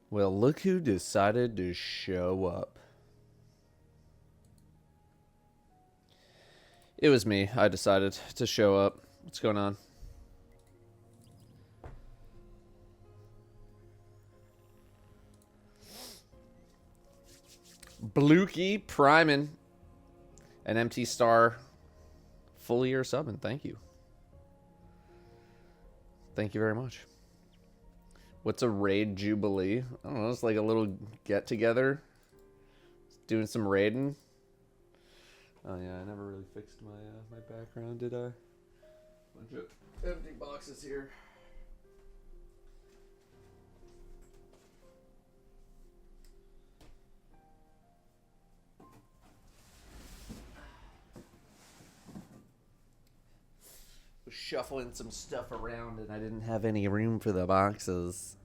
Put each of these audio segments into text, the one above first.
Well, look who decided to show up. It was me. I decided to show up. What's going on? Blukey priming. An empty star. Full year subbing. Thank you. Thank you very much. What's a raid jubilee? I don't know. It's like a little get together. Doing some raiding. Oh yeah, I never really fixed my my background, did I? Bunch of empty boxes here. Was shuffling some stuff around and I didn't have any room for the boxes.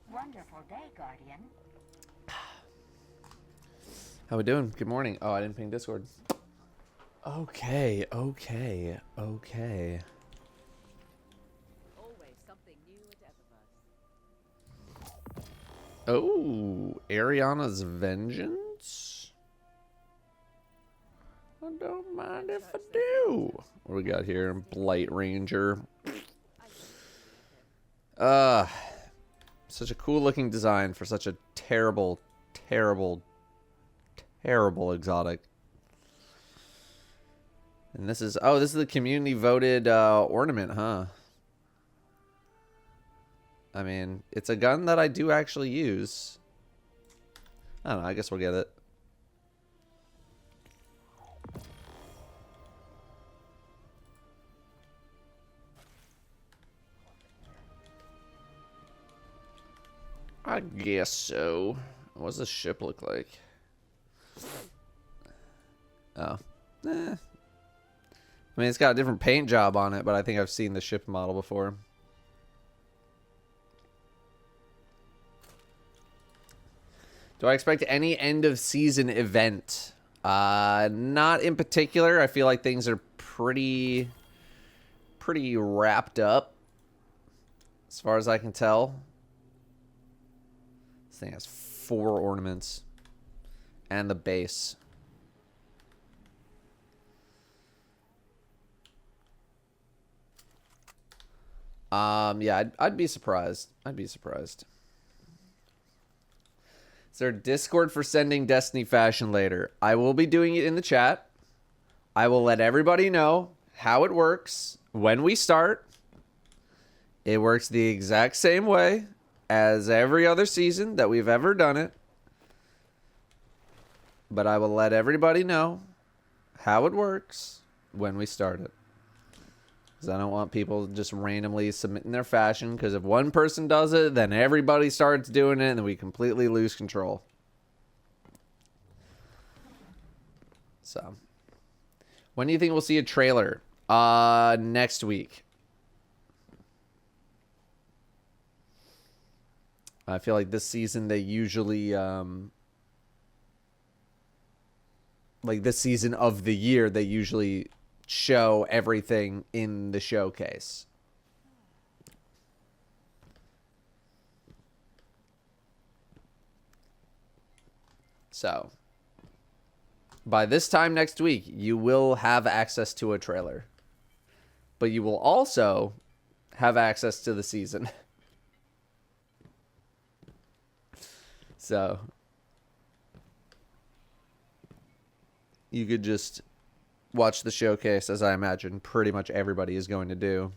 Wonderful day, Guardian. How we doing? Good morning. Oh, I didn't ping Discord. Okay. Always something new at Eververse. Oh, Ariana's Vengeance? I don't mind if I do. What do we got here? Blight Ranger. Such a cool looking design for such a terrible exotic. And this is the community voted ornament, huh? I mean, it's a gun that I do actually use. I don't know, I guess we'll get it. I guess so. What does this ship look like? Oh. I mean, it's got a different paint job on it, but I think I've seen the ship model before. Do I expect any end of season event? Not in particular. I feel like things are pretty wrapped up as far as I can tell. This thing has 4 ornaments and the base. Yeah, I'd be surprised. I'd be surprised. Is there a Discord for sending Destiny fashion later? I will be doing it in the chat. I will let everybody know how it works when we start. It works the exact same way as every other season that we've ever done it. But I will let everybody know how it works when we start it. Because I don't want people just randomly submitting their fashion. Because if one person does it, then everybody starts doing it, and then we completely lose control. So, when do you think we'll see a trailer? Next week. I feel like this season they usually, like this season of the year, they usually show everything in the showcase. So, by this time next week, you will have access to a trailer. But you will also have access to the season. So, you could just watch the showcase, as I imagine pretty much everybody is going to do.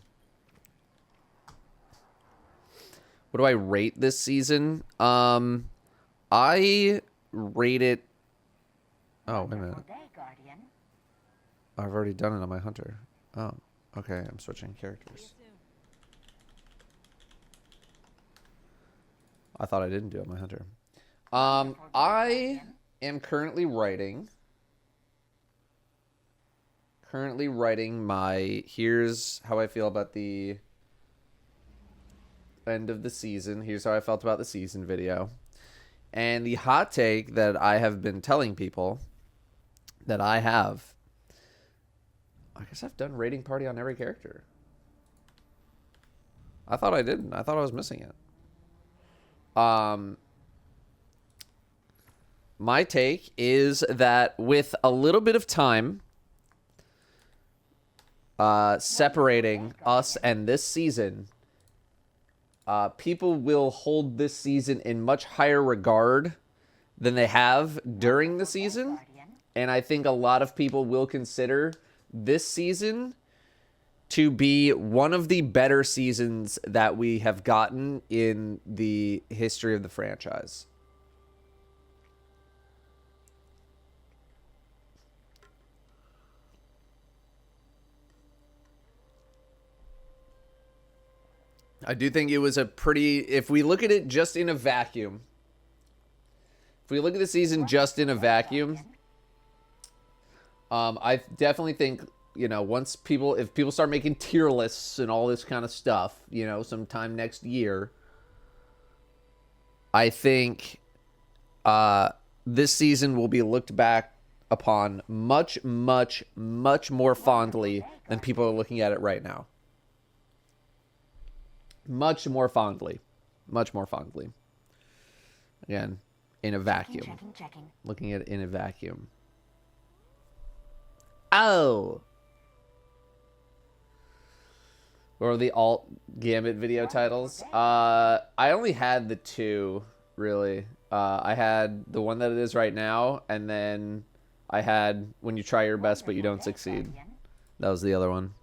What do I rate this season? I rate it... Oh, wait a minute. I've already done it on my hunter. Oh, okay. I'm switching characters. I thought I didn't do it on my hunter. I am currently writing my... Here's how I feel about the end of the season. Here's how I felt about the season video. And the hot take that I have been telling people that I guess I've done rating party on every character. I thought I didn't. I thought I was missing it. My take is that with a little bit of time separating us and this season, people will hold this season in much higher regard than they have during the season. And I think a lot of people will consider this season to be one of the better seasons that we have gotten in the history of the franchise. I do think it was a pretty, if we look at it just in a vacuum, if we look at the season just in a vacuum, I definitely think, you know, if people start making tier lists and all this kind of stuff, you know, sometime next year, I think this season will be looked back upon much, much, much more fondly than people are looking at it right now. Much more fondly. Much more fondly. Again, in a vacuum. Checking. Looking at it in a vacuum. Oh! What are the alt Gambit video titles? I only had the two, really. I had the one that it is right now, and then I had When You Try Your Best But You Don't Succeed. That was the other one.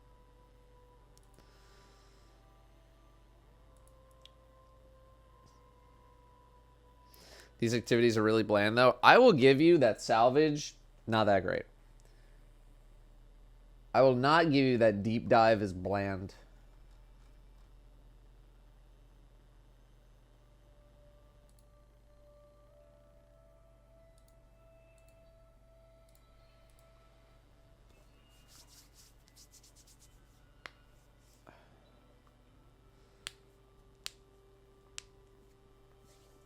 These activities are really bland, though. I will give you that salvage, not that great. I will not give you that deep dive is bland.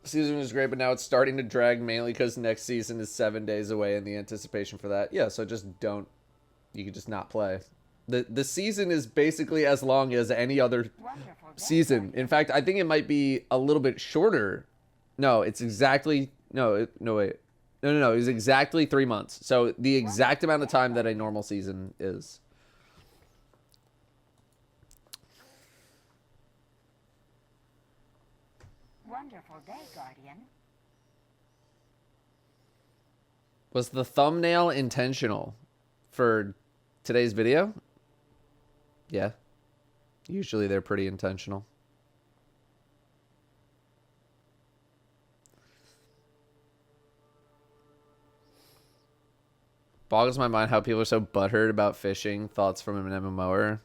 Season was great, but now it's starting to drag mainly because next season is 7 days away and the anticipation for that. Yeah, so just don't. You can just not play. The season is basically as long as any other season. In fact, I think it might be a little bit shorter. No, it's exactly. No, wait. No. It was exactly 3 months. So the exact amount of time that a normal season is. Wonderful day, Guardian. Was the thumbnail intentional for today's video? Yeah. Usually they're pretty intentional. Boggles my mind how people are so butthurt about fishing. Thoughts from an MMOer.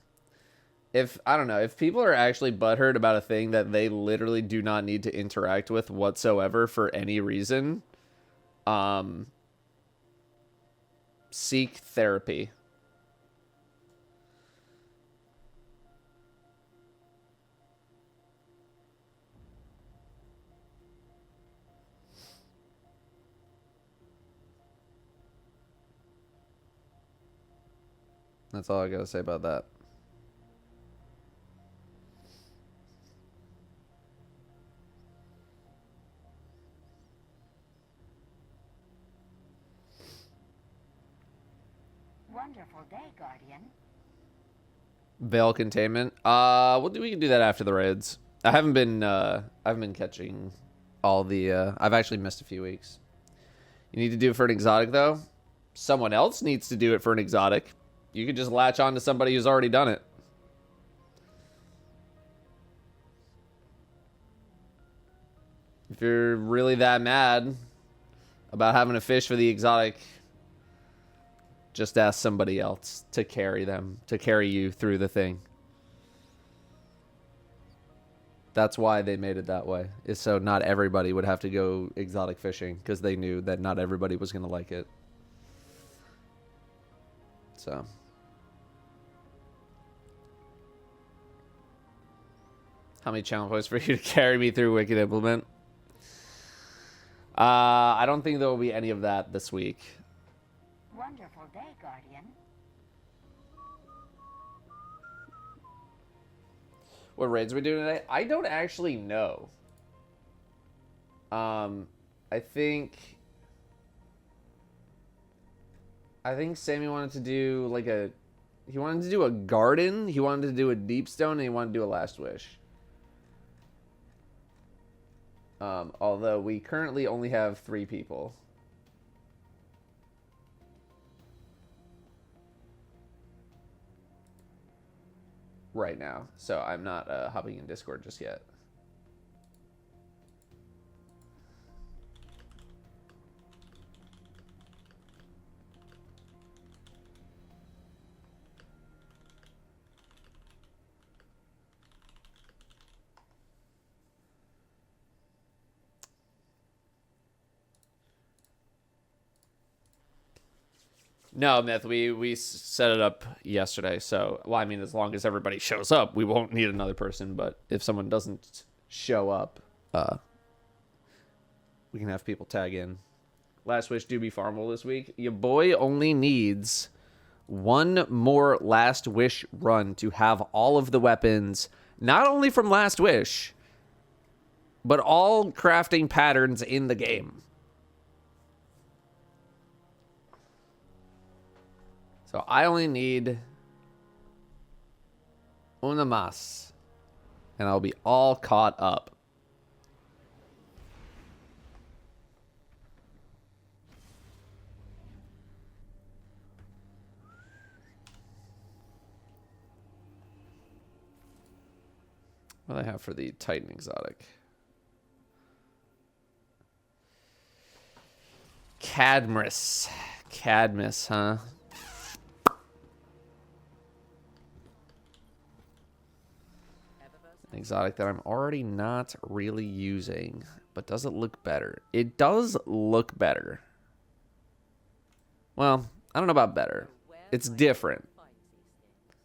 I don't know, if people are actually butthurt about a thing that they literally do not need to interact with whatsoever for any reason, seek therapy. That's all I gotta say about that. Wonderful day, Guardian. Veil containment. We can do that after the raids. I haven't been catching all the. I've actually missed a few weeks. You need to do it for an exotic though. Someone else needs to do it for an exotic. You could just latch on to somebody who's already done it. If you're really that mad about having to fish for the exotic, just ask somebody else to carry you through the thing. That's why they made it that way, is so not everybody would have to go exotic fishing, because they knew that not everybody was going to like it. So. How many channel points for you to carry me through Wicked Implement? I don't think there will be any of that this week. Wonderful day, Guardian. What raids are we doing today? I don't actually know. I think Sammy wanted to do like he wanted to do a garden, he wanted to do a deep stone, and he wanted to do a last wish. Although we currently only have 3 people. Right now, so I'm not hopping in Discord just yet. No, Myth, we set it up yesterday, so, well, I mean, as long as everybody shows up, we won't need another person, but if someone doesn't show up, we can have people tag in. Last Wish do be farmable this week. Your boy only needs 1 more Last Wish run to have all of the weapons, not only from Last Wish, but all crafting patterns in the game. So I only need una más, and I'll be all caught up. What do I have for the Titan exotic? Cadmus, huh? An exotic that I'm already not really using, but does it look better? It does look better. Well, I don't know about better. It's different.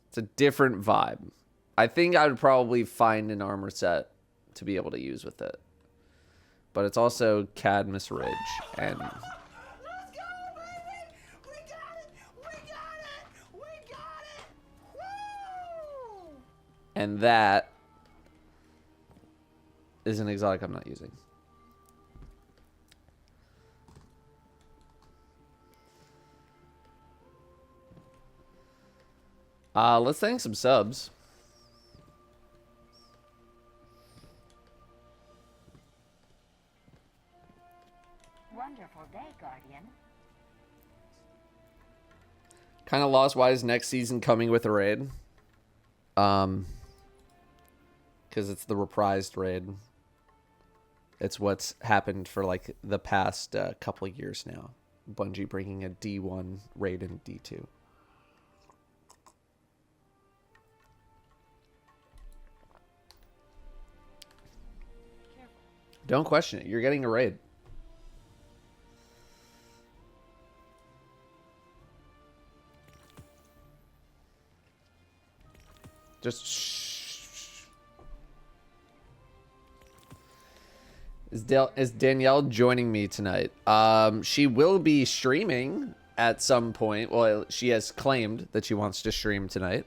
It's a different vibe. I think I would probably find an armor set to be able to use with it. But it's also Cadmus Ridge, and Let's go, baby! We got it! We got it! We got it! Woo! and that is an exotic I'm not using. Let's thank some subs. Wonderful day, Guardian. Kind of lost why is next season coming with a raid. Because it's the reprised raid. It's what's happened for like the past couple of years now. Bungie bringing a D1 raid in D2. Don't question it. You're getting a raid. Just shh. Is Danielle joining me tonight? She will be streaming at some point. Well, she has claimed that she wants to stream tonight.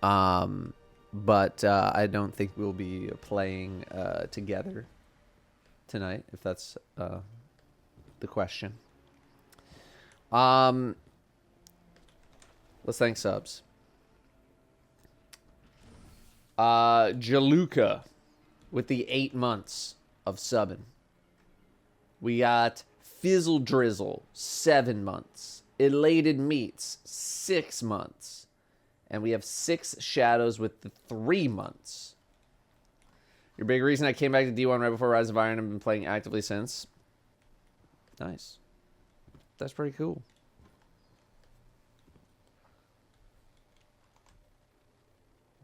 But I don't think we'll be playing together tonight, if that's the question. Let's thank subs. Jaluka with the 8 months of subbing. We got Fizzle Drizzle, 7 months. Elated Meats, 6 months. And we have 6 Shadows with the 3 months. Your big reason I came back to D1 right before Rise of Iron and been playing actively since. Nice. That's pretty cool.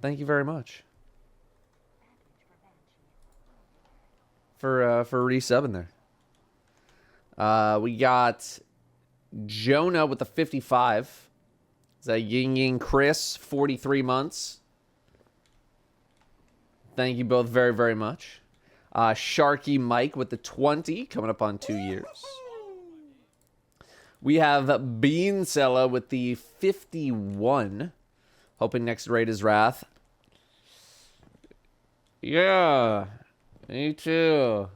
Thank you very much for resubbing there. We got Jonah with the 55. Is that Ying Ying Chris, 43 months. Thank you both very, very much. Sharky Mike with the 20, coming up on 2 years. We have Beansella with the 51. Hoping next raid is Wrath. Yeah, me too.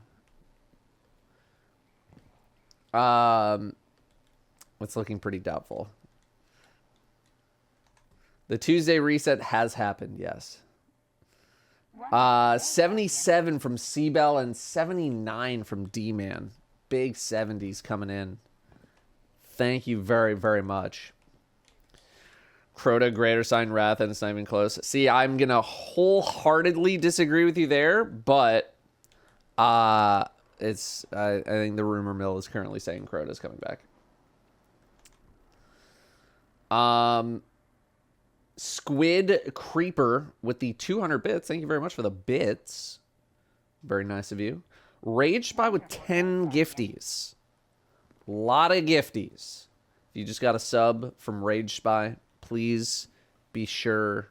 It's looking pretty doubtful. The Tuesday reset has happened, yes. 77 from C-Bell and 79 from D-Man. Big 70s coming in. Thank you very, very much. Crota, greater sign, Wrath, and it's not even close. See, I'm going to wholeheartedly disagree with you there, but I think the rumor mill is currently saying Crota's coming back. Squid Creeper with the 200 bits. Thank you very much for the bits. Very nice of you. Rage Spy with 10 gifties. Lot of gifties. If you just got a sub from Rage Spy, please be sure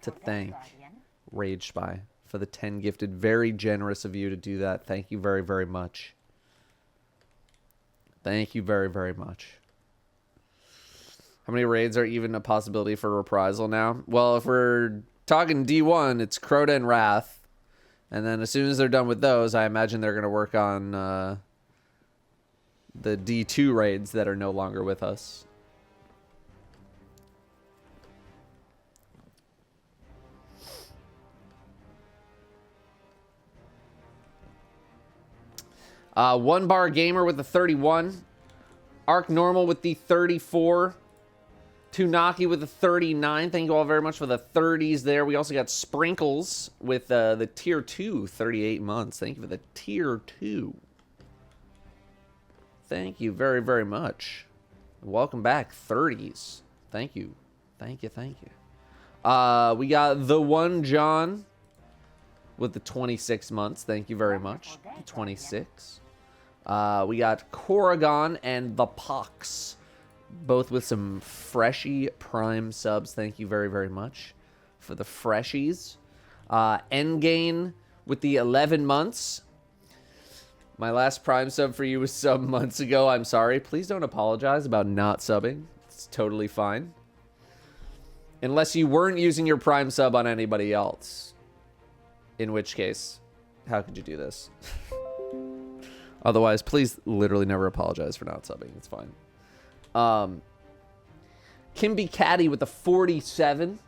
to thank Rage Spy for the 10 gifted. Very generous of you to do that. Thank you very, very much. Thank you very, very much. How many raids are even a possibility for reprisal now? Well, if we're talking D1, it's Crota and Wrath. And then as soon as they're done with those, I imagine they're going to work on the D2 raids that are no longer with us. One Bar Gamer with the 31. Arc Normal with the 34. Tunaki with the 39. Thank you all very much for the 30s there. We also got Sprinkles with the Tier 2, 38 months. Thank you for the Tier 2. Thank you very, very much. Welcome back, 30s. Thank you. Thank you, thank you. We got the one John with the 26 months. Thank you very much. The 26. We got Corrigan and the Pox, both with some freshy prime subs. Thank you very, very much for the freshies. Endgain with the 11 months. My last prime sub for you was some months ago. I'm sorry. Please don't apologize about not subbing. It's totally fine. Unless you weren't using your prime sub on anybody else. In which case, how could you do this? Otherwise, please literally never apologize for not subbing. It's fine. Kimby Caddy with the 47.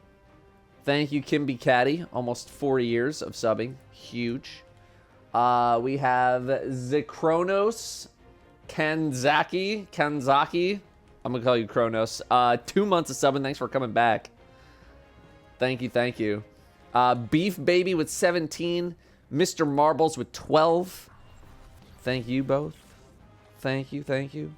Thank you, Kimby Caddy. Almost 4 years of subbing. Huge. We have Zekronos Kanzaki. I'm going to call you Kronos. 2 months of subbing. Thanks for coming back. Thank you, thank you. Beef Baby with 17. Mr. Marbles with 12. Thank you both. Thank you, thank you.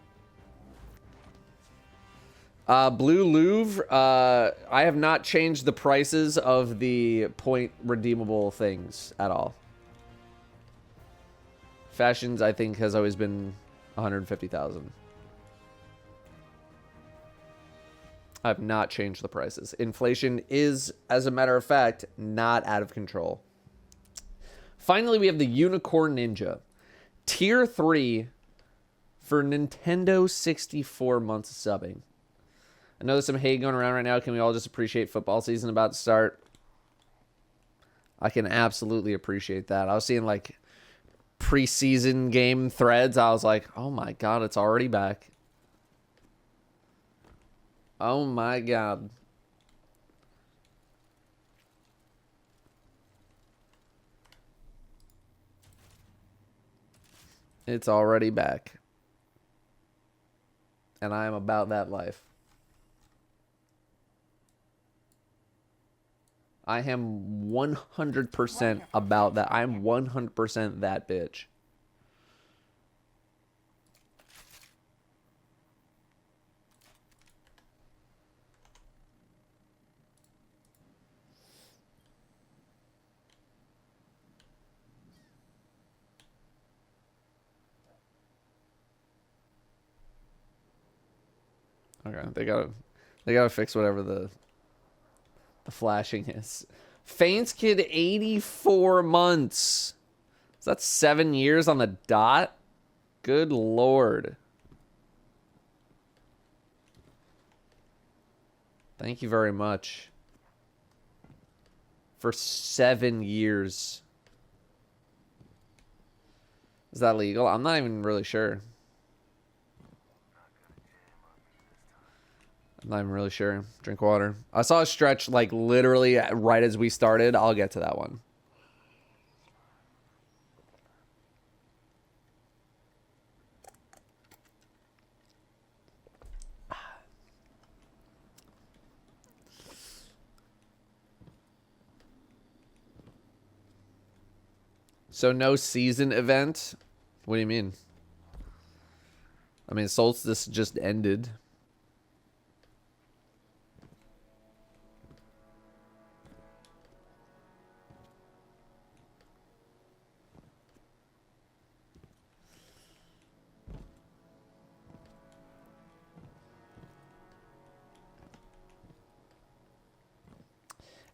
Blue Louvre, I have not changed the prices of the point redeemable things at all. Fashions, I think, has always been 150,000. I have not changed the prices. Inflation is, as a matter of fact, not out of control. Finally, we have the Unicorn Ninja. Tier 3 for Nintendo 64 months of subbing. I know there's some hate going around right now. Can we all just appreciate football season about to start? I can absolutely appreciate that. I was seeing like preseason game threads. I was like, oh my God, it's already back. Oh my God. It's already back. And I am about that life. I am 100% about that. I'm 100% that bitch. Okay, they gotta fix whatever the flashing is. Faints Kid, 84 months. So that's 7 years on the dot. Good lord. Thank you very much. For 7 years. Is that legal? I'm not even really sure. I'm not even really sure. Drink water. I saw a stretch like literally right as we started. I'll get to that one. So no season event? What do you mean? I mean, Solstice just ended.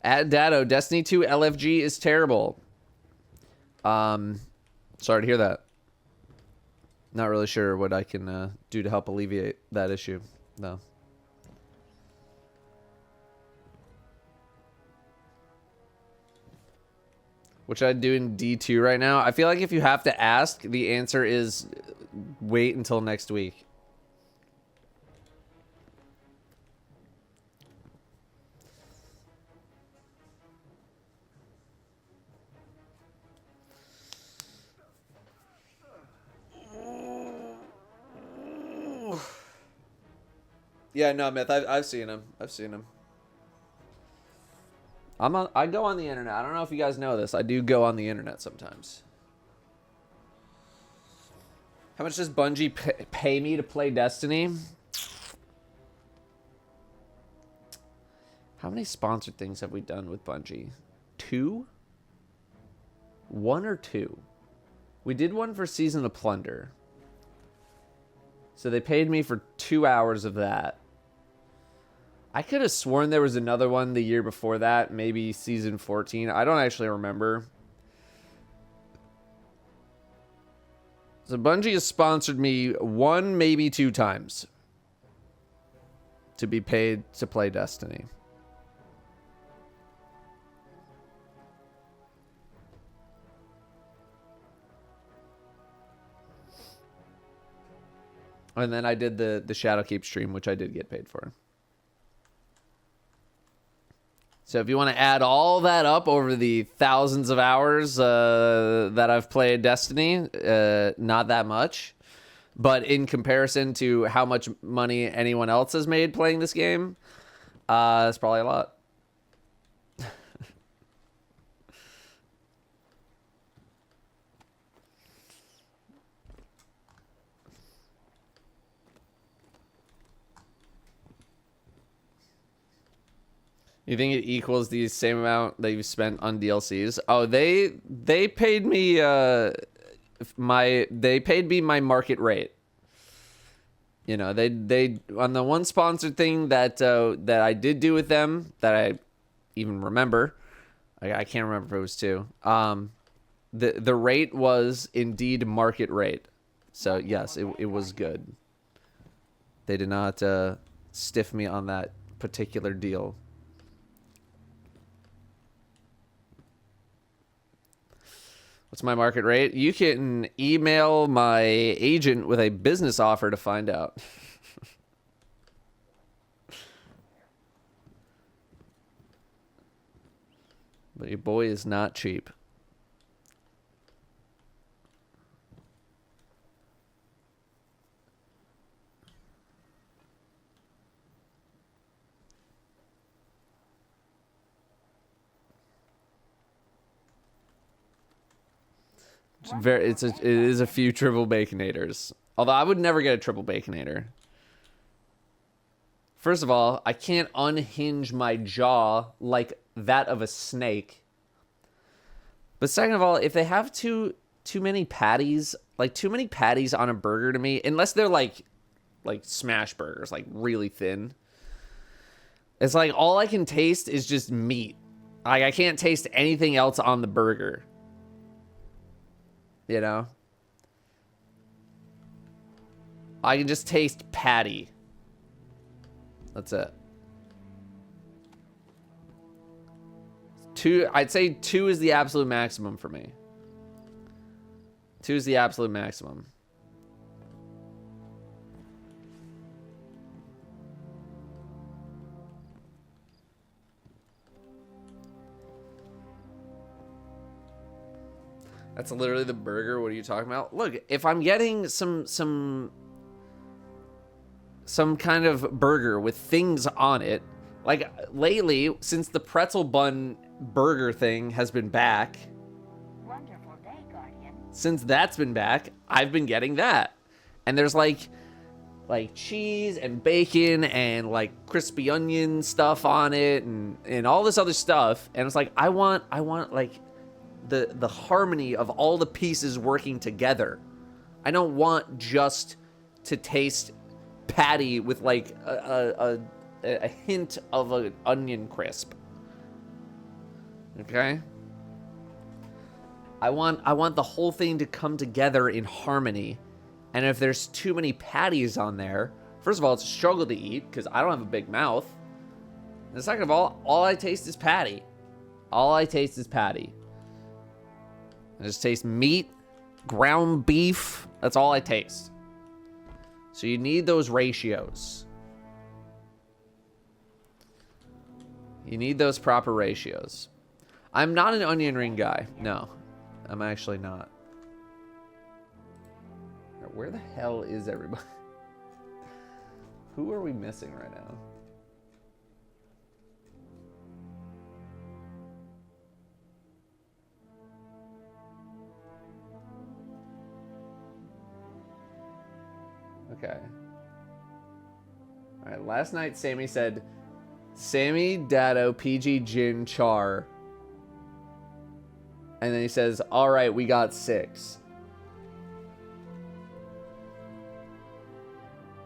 At Datto, Destiny 2 LFG is terrible. Sorry to hear that. Not really sure what I can do to help alleviate that issue, though. Which I do in D2 right now. I feel like if you have to ask, the answer is wait until next week. Yeah, no, Myth. I've seen him. I've seen him. I go on the internet. I don't know if you guys know this. I do go on the internet sometimes. How much does Bungie pay me to play Destiny? How many sponsored things have we done with Bungie? 2? 1 or 2? We did one for Season of Plunder. So they paid me for 2 hours of that. I could have sworn there was another one the year before that, maybe season 14. I don't actually remember. So Bungie has sponsored me 1, maybe 2 times to be paid to play Destiny. And then I did the Shadowkeep stream, which I did get paid for. So if you want to add all that up over the thousands of hours that I've played Destiny, not that much. But in comparison to how much money anyone else has made playing this game, it's probably a lot. You think it equals the same amount that you've spent on DLCs? Oh, they paid me my market rate. You know, they on the one sponsored thing that I did do with them that I even remember. I can't remember if it was 2. The rate was indeed market rate. So yes, it was good. They did not stiff me on that particular deal. What's my market rate? You can email my agent with a business offer to find out. But your boy is not cheap. It is a few triple baconators. Although I would never get a triple baconator. First of all, I can't unhinge my jaw like that of a snake. But second of all, if they have too many patties, like too many patties on a burger to me, unless they're like smash burgers, like really thin. It's like all I can taste is just meat. Like, I can't taste anything else on the burger. You know? I can just taste patty. That's it. I'd say 2 is the absolute maximum for me. 2 is the absolute maximum. That's literally the burger. What are you talking about? Look, if I'm getting some kind of burger with things on it, like lately, since the pretzel bun burger thing has been back, Wonderful day, Guardian. since that's been back, I've been getting that. And there's like cheese and bacon and like crispy onion stuff on it and all this other stuff. And it's like, I want like the harmony of all the pieces working together. I don't want just to taste patty with like a hint of an onion crisp. Okay? I want the whole thing to come together in harmony. And if there's too many patties on there, first of all, it's a struggle to eat because I don't have a big mouth. And second of all I taste is patty. All I taste is patty. I just taste meat, ground beef. That's all I taste. So you need those ratios. You need those proper ratios. I'm not an onion ring guy. No, I'm actually not. Where the hell is everybody? Who are we missing right now? Okay. All right. Last night, Sammy said, Sammy, Datto, PG, Jin, Char. And then he says, all right, we got 6.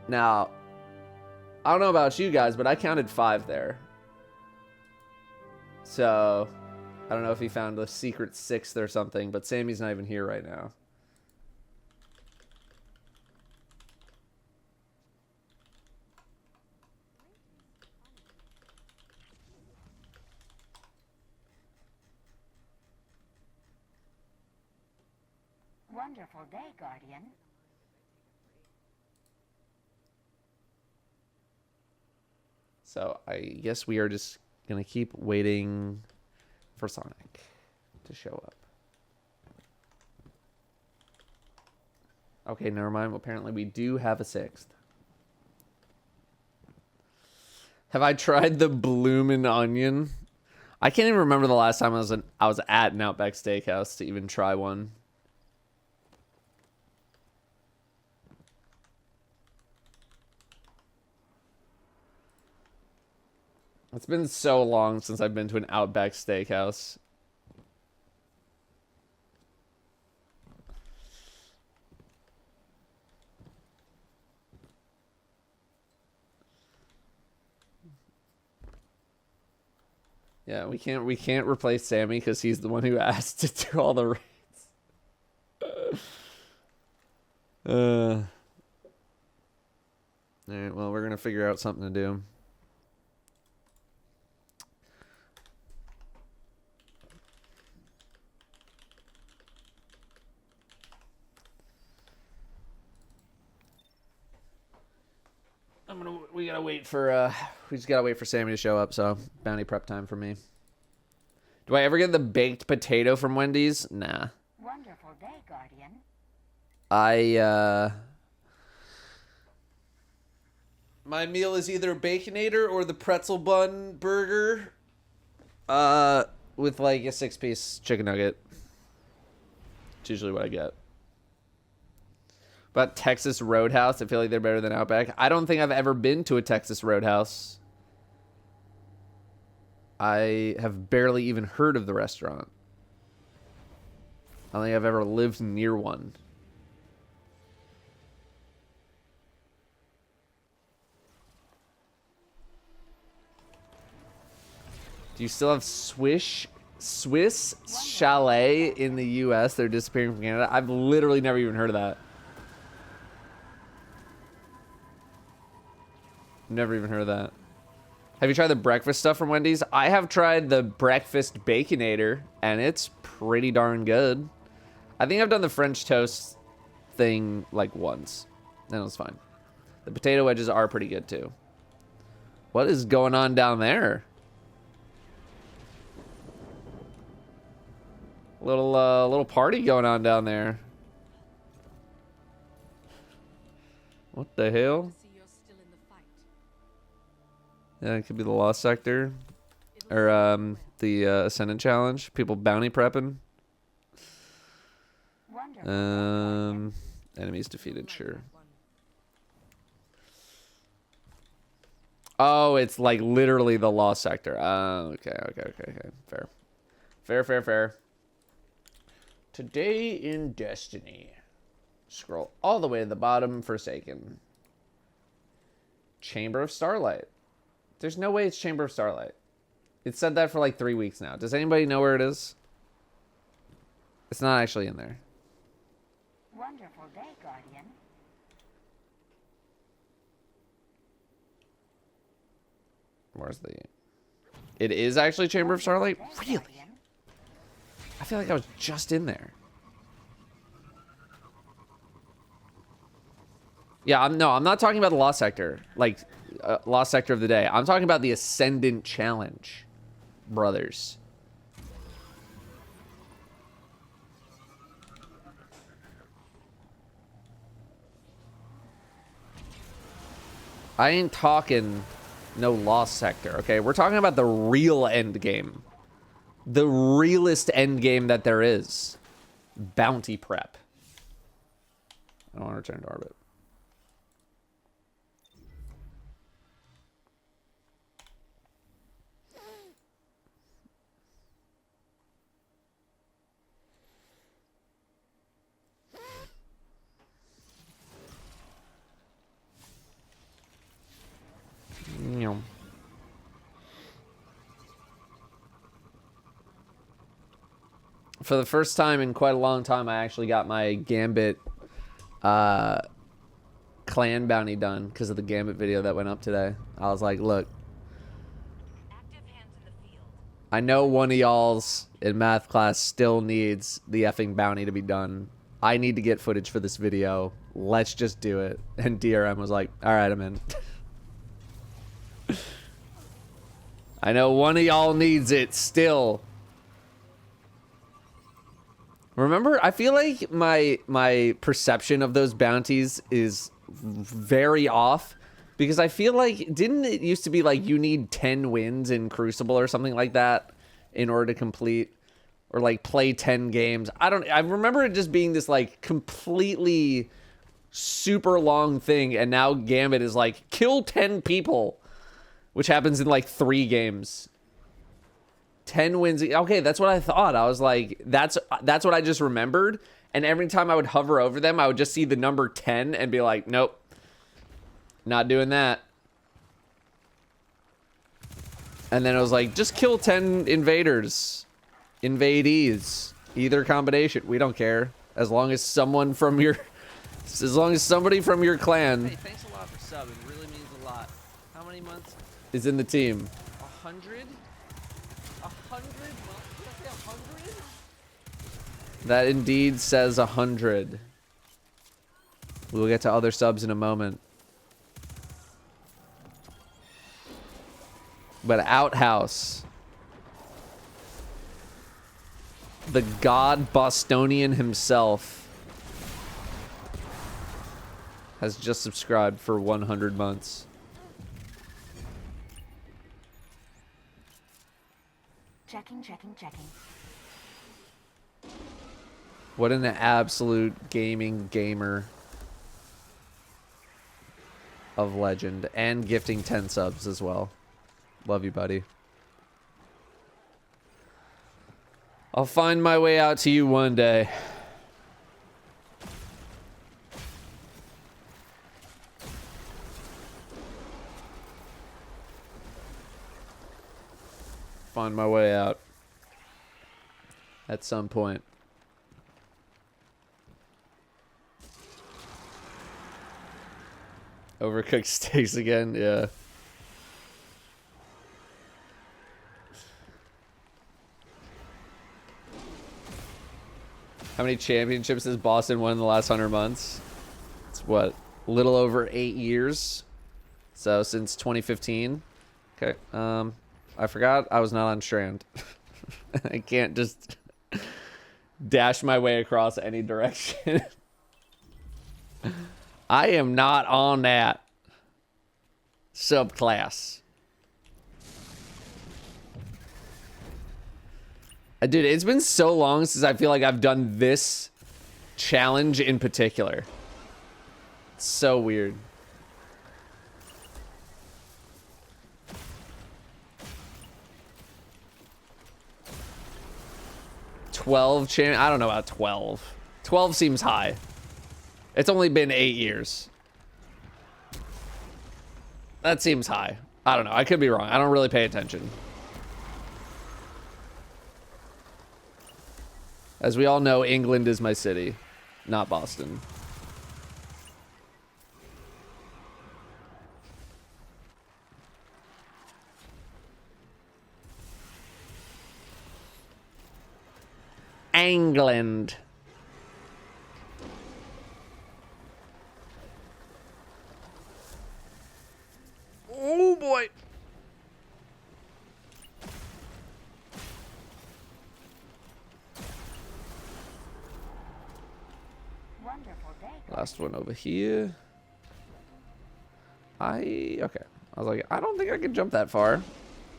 Now, I don't know about you guys, but I counted 5 there. So, I don't know if he found a secret 6th or something, but Sammy's not even here right now. Wonderful day, Guardian. So I guess we are just going to keep waiting for Sonic to show up. Okay, never mind. Well, apparently we do have a 6th. Have I tried the bloomin' onion? I can't even remember the last time I was at an Outback Steakhouse to even try one. It's been so long since I've been to an Outback Steakhouse. Yeah, we can't replace Sammy because he's the one who asked to do all the raids. All right, well, we're gonna figure out something to do. We gotta wait for we just gotta wait for Sammy to show up. So bounty prep time for me. Do I ever get the baked potato from Wendy's? Nah. Wonderful day, Guardian. My meal is either Baconator or the pretzel bun burger, with like a 6-piece chicken nugget. It's usually what I get. But Texas Roadhouse, I feel like they're better than Outback. I don't think I've ever been to a Texas Roadhouse. I have barely even heard of the restaurant. I don't think I've ever lived near one. Do you still have Swiss Chalet in the U.S.? They're disappearing from Canada. I've literally never even heard of that. Never even heard of that. Have you tried the breakfast stuff from Wendy's? I have tried the breakfast Baconator, and it's pretty darn good. I think I've done the French toast thing like once, and it was fine. The potato wedges are pretty good too. What is going on down there? Little party going on down there. What the hell? See you're still in the fight. Yeah, it could be the Lost Sector. Or the Ascendant Challenge. People bounty prepping. Wonderful. Enemies defeated, sure. Oh, it's like literally the Lost Sector. Okay. Fair. Today in Destiny. Scroll all the way to the bottom. Forsaken. Chamber of Starlight. There's no way it's Chamber of Starlight. It said that for like 3 weeks now. Does anybody know where it is? It's not actually in there. Wonderful day, Guardian. Where's the... It is actually Chamber of Starlight? Really? I feel like I was just in there. Yeah, I'm not talking about the Lost Sector. Like, Lost Sector of the Day. I'm talking about the Ascendant Challenge, brothers. I ain't talking no Lost Sector, okay? We're talking about the real end game. The realest end game that there is. Bounty prep. I don't want to return to orbit. For the first time in quite a long time, I actually got my Gambit clan bounty done because of the Gambit video that went up today. I was like, look, I know one of y'all's in math class still needs the effing bounty to be done. I need to get footage for this video. Let's just do it. And DRM was like, all right, I'm in. I know one of y'all needs it still. Remember, I feel like my perception of those bounties is very off because I feel like, didn't it used to be like you need 10 wins in Crucible or something like that in order to complete or like play 10 games? I remember it just being this like completely super long thing, and now Gambit is like kill 10 people, which happens in like 3 games. 10 wins. Okay, that's what I thought. I was like, that's what I just remembered. And every time I would hover over them, I would just see the number 10 and be like, nope, not doing that. And then it was like, just kill 10 invaders, invadees, either combination. We don't care as long as someone from your, as long as somebody from your clan. Hey, thanks a lot for subbing. It really means a lot. How many months? Is in the team. 100? 100 months? Did I say 100? That indeed says 100. We'll get to other subs in a moment. But Outhouse, the god Bostonian himself, has just subscribed for 100 months. Checking. What an absolute gamer of legend. And gifting 10 subs as well. Love you, buddy. I'll find my way out to you one day. find my way out at some point. Overcooked steaks again, yeah. How many championships has Boston won in the last 100 months? It's what, a little over 8 years. So since 2015. Okay. I forgot I was not on Strand. I can't just dash my way across any direction. I am not on that subclass. Dude, it's been so long since I feel like I've done this challenge in particular. It's so weird. I don't know about 12. 12 seems high. It's only been 8 years. That seems high. I don't know. I could be wrong. I don't really pay attention. As we all know, England is my city, not Boston. England. Oh boy. Wonderful day, Last one over here. Okay. I was like, I don't think I could jump that far,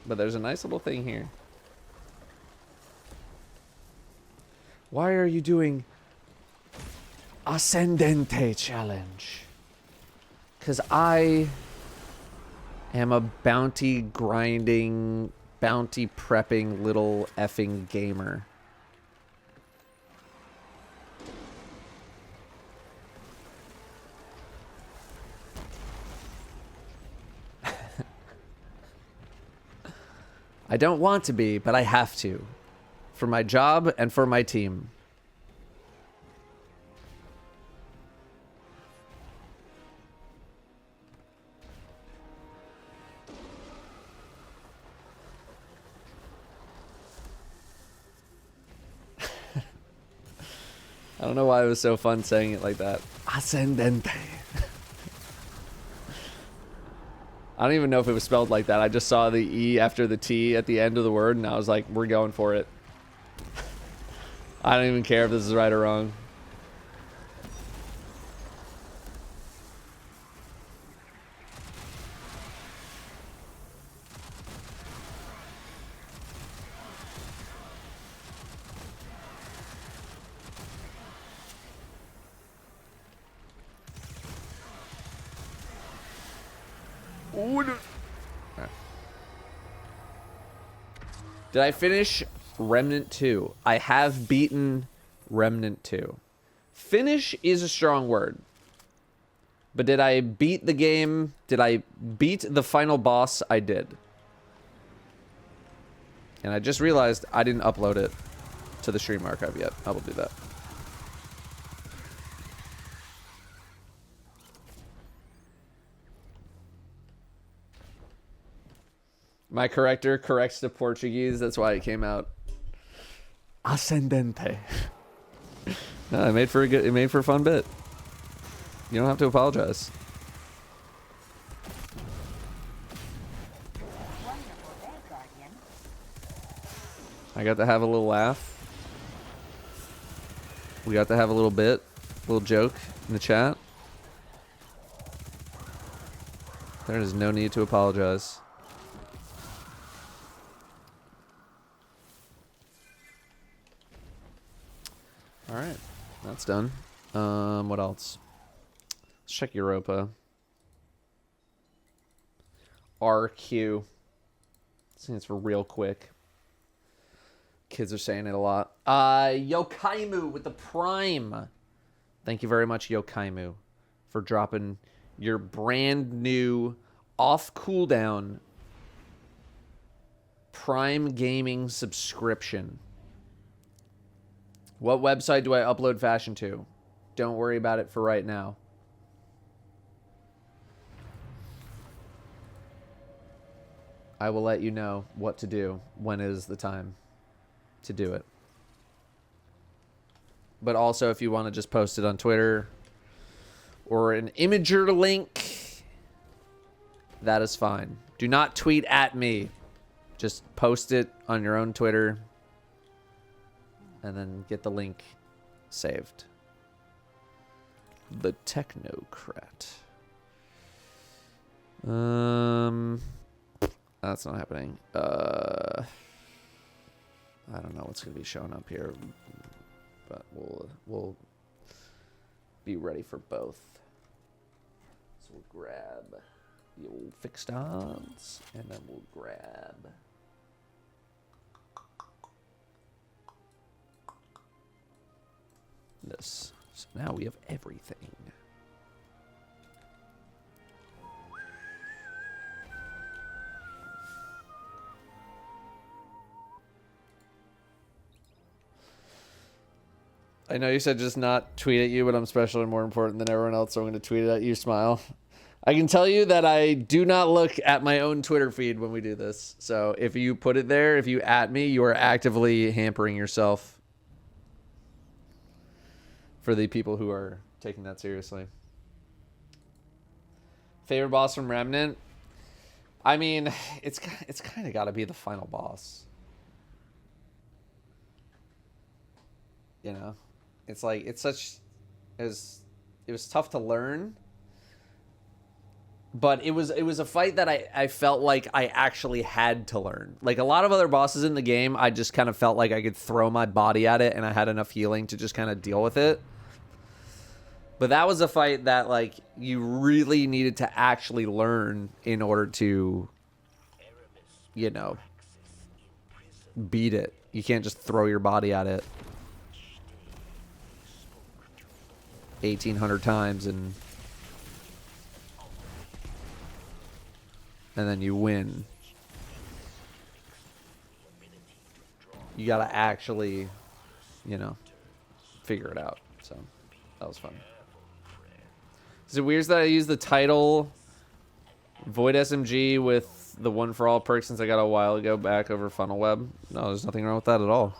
but there's a nice little thing here. Why are you doing Ascendente challenge? Because I am a bounty grinding, bounty prepping little effing gamer. I don't want to be, but I have to. For my job and for my team. I don't know why it was so fun saying it like that. Ascendente. I don't even know if it was spelled like that. I just saw the E after the T at the end of the word, and I was like, we're going for it. I don't even care if this is right or wrong. Did I finish Remnant 2? I have beaten Remnant 2. Finish is a strong word. But did I beat the game? Did I beat the final boss? I did. And I just realized I didn't upload it to the stream archive yet. I will do that. My corrector corrects the Portuguese. That's why it came out. Ascendente. No, it made for a fun bit. You don't have to apologize. wonderful day, Guardian. I got to have a little laugh. We got to have a little bit, a little joke in the chat. There is no need to apologize. All right, that's done. What else? Let's check Europa. RQ. I think it's for real quick. Kids are saying it a lot. Yokaimu with the Prime. Thank you very much, Yokaimu, for dropping your brand new off cooldown Prime Gaming subscription. What website do I upload fashion to? Don't worry about it for right now. I will let you know what to do when is the time to do it. But also, if you want to just post it on Twitter or an Imager link, that is fine. Do not tweet at me. Just post it on your own Twitter and then get the link saved. The Technocrat. That's not happening. I don't know what's going to be showing up here, but we'll be ready for both. So we'll grab the old fixed odds, and then we'll grab this. So now we have everything. I know you said just not tweet at you, but I'm special and more important than everyone else, so I'm going to tweet it at you, smile. I can tell you that I do not look at my own Twitter feed when we do this. So if you put it there, if you at me, you are actively hampering yourself for the people who are taking that seriously. Favorite boss from Remnant? I mean, it's kind of got to be the final boss. You know? It's like, it was tough to learn, but it was a fight that I felt like I actually had to learn. Like a lot of other bosses in the game, I just kind of felt like I could throw my body at it and I had enough healing to just kind of deal with it. But that was a fight that like you really needed to actually learn in order to, you know, beat it. You can't just throw your body at it 1,800 times and then you win. You gotta actually, you know, figure it out. So that was fun. Is it weird that I use the title Void SMG with the One for All perk since I got a while ago back over Funnel Web? No, there's nothing wrong with that at all.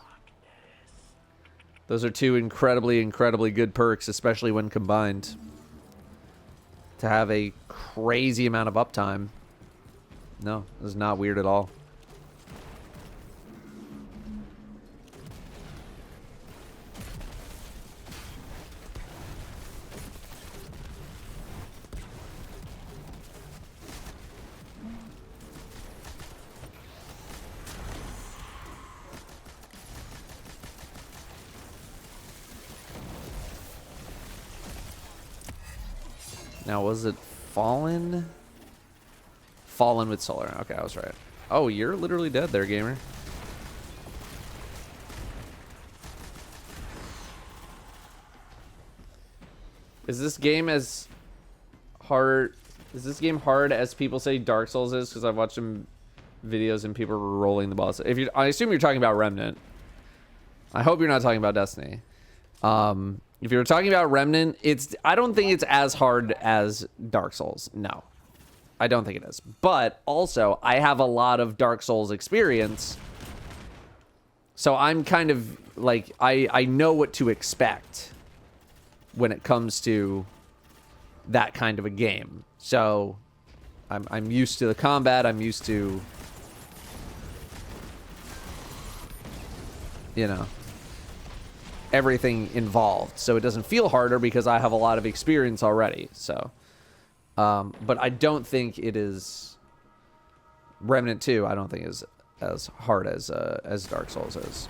Those are two incredibly, incredibly good perks, especially when combined. To have a crazy amount of uptime. No, it's not weird at all. Now, was it Fallen? Fallen with Solar. Okay, I was right. Oh, you're literally dead there, gamer. Is this game as hard? Is this game hard as people say Dark Souls is? Because I've watched some videos and people were rolling the boss. I assume you're talking about Remnant. I hope you're not talking about Destiny. If you're talking about Remnant, I don't think it's as hard as Dark Souls. No, I don't think it is. But also, I have a lot of Dark Souls experience. So I'm kind of like, I know what to expect when it comes to that kind of a game. So I'm used to the combat. I'm used to, you know, everything involved, so it doesn't feel harder because I have a lot of experience already. So but I don't think it is Remnant 2. I don't think is as hard as Dark Souls is.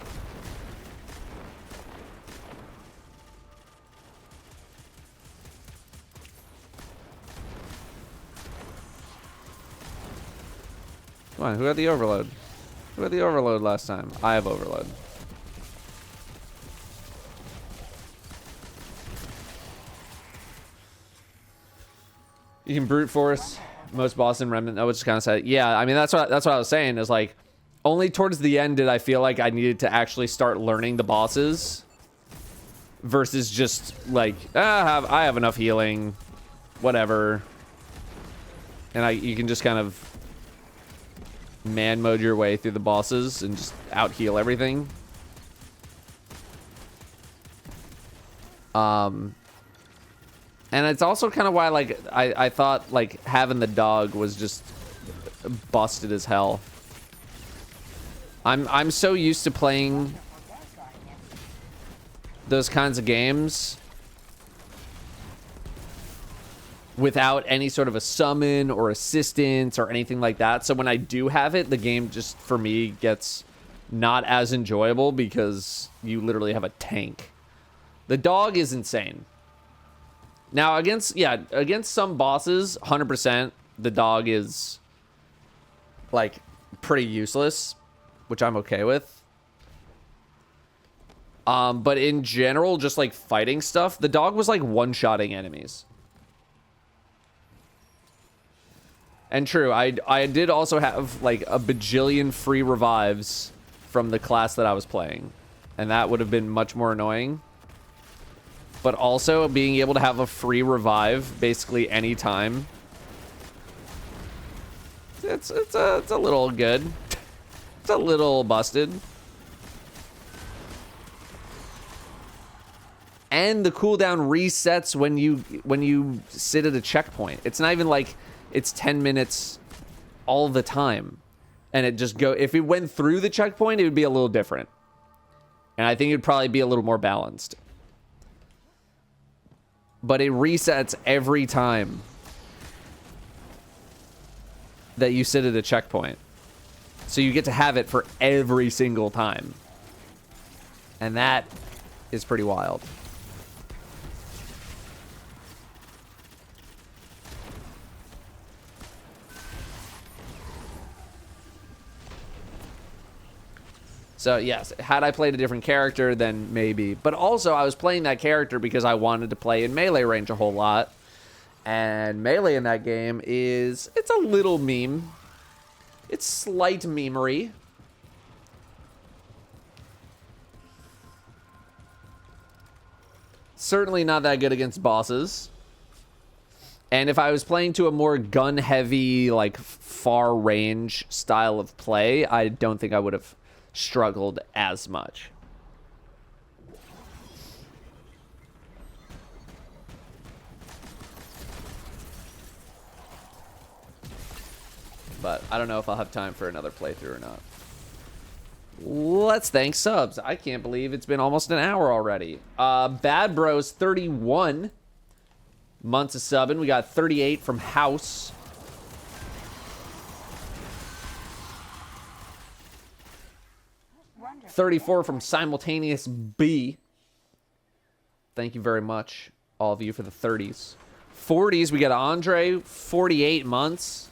Come on, who had the overload? Who had the overload last time? I have overload. You can brute force most boss in Remnant. Oh, which is kind of sad. Yeah, I mean that's what I was saying is like, Only towards the end did I feel like I needed to actually start learning the bosses versus just like, I have enough healing, whatever. And you can just kind of man mode your way through the bosses and just out heal everything. And it's also kind of why like I thought like having the dog was just busted as hell. I'm so used to playing those kinds of games without any sort of a summon or assistance or anything like that. So when I do have it, the game just, for me, gets not as enjoyable because you literally have a tank. The dog is insane. Now, against some bosses, 100%, the dog is, like, pretty useless, which I'm okay with. But in general, just, like, fighting stuff, the dog was, like, one-shotting enemies. And true, I did also have, like, a bajillion free revives from the class that I was playing. And that would have been much more annoying. But also, being able to have a free revive basically any time. It's a little good. It's a little busted. And the cooldown resets when you sit at a checkpoint. It's not even like it's 10 minutes all the time. And it just if it went through the checkpoint, it would be a little different. And I think it'd probably be a little more balanced. But it resets every time that you sit at a checkpoint. So you get to have it for every single time. And that is pretty wild. So, yes, had I played a different character, then maybe. But also, I was playing that character because I wanted to play in melee range a whole lot. And melee in that game it's a little meme. It's slight memery. Certainly not that good against bosses. And if I was playing to a more gun-heavy, like, far-range style of play, I don't think I would have struggled as much. But I don't know if I'll have time for another playthrough or not. Let's thank subs. I can't believe it's been almost an hour already. Bad Bros 31 months of subbing. We got 38 from House. Wonderful. 34 from Simultaneous B. Thank you very much, all of you, for the 30s. 40s, we got Andre, 48 months.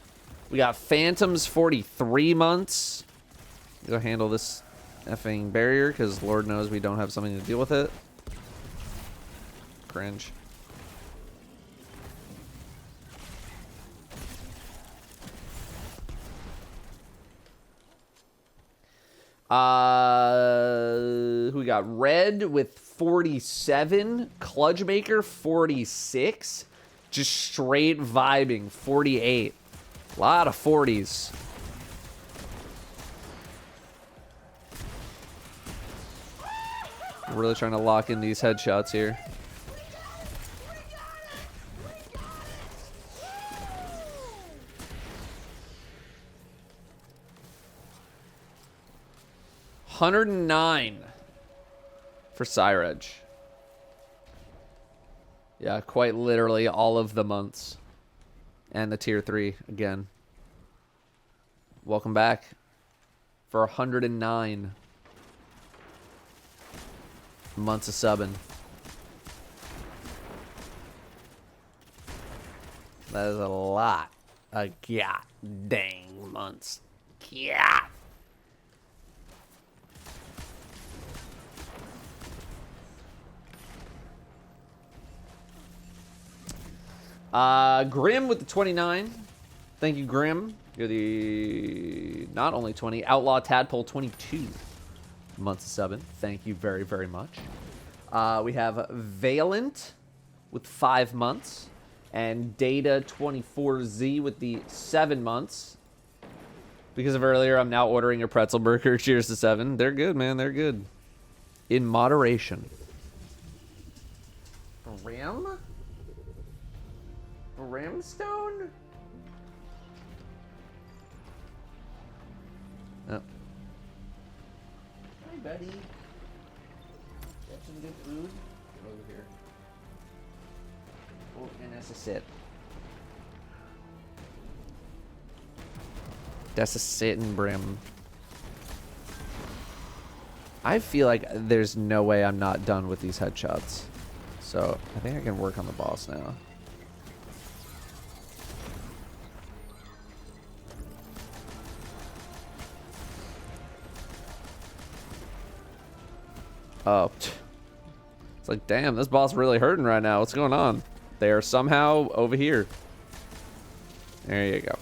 We got Phantoms, 43 months. Go handle this effing barrier, because Lord knows we don't have something to deal with it. Cringe. Who we got? Red with 47. Cludgemaker, 46. Just straight vibing, 48. A lot of 40s. Really trying to lock in these headshots here. $109 for SotG. Yeah, quite literally all of the months. And the tier 3 again. Welcome back for 109 months of subbing. That is a lot of god dang months. Yeah. Grim with the 29. Thank you, Grim. You're the not only 20, Outlaw Tadpole 22 months of 7. Thank you very, very much. We have Valent with 5 months. And Data24Z with the 7 months. Because of earlier, I'm now ordering a pretzel burger. Cheers to 7. They're good, man. They're good. In moderation. Brimstone? Oh. Hi, buddy. Got some good food? Come over here. Oh, and that's a sit. That's a sitting Brim. I feel like there's no way I'm not done with these headshots. So, I think I can work on the boss now. Oh. It's like, damn, this boss really hurting right now. What's going on? They are somehow over here. There you go.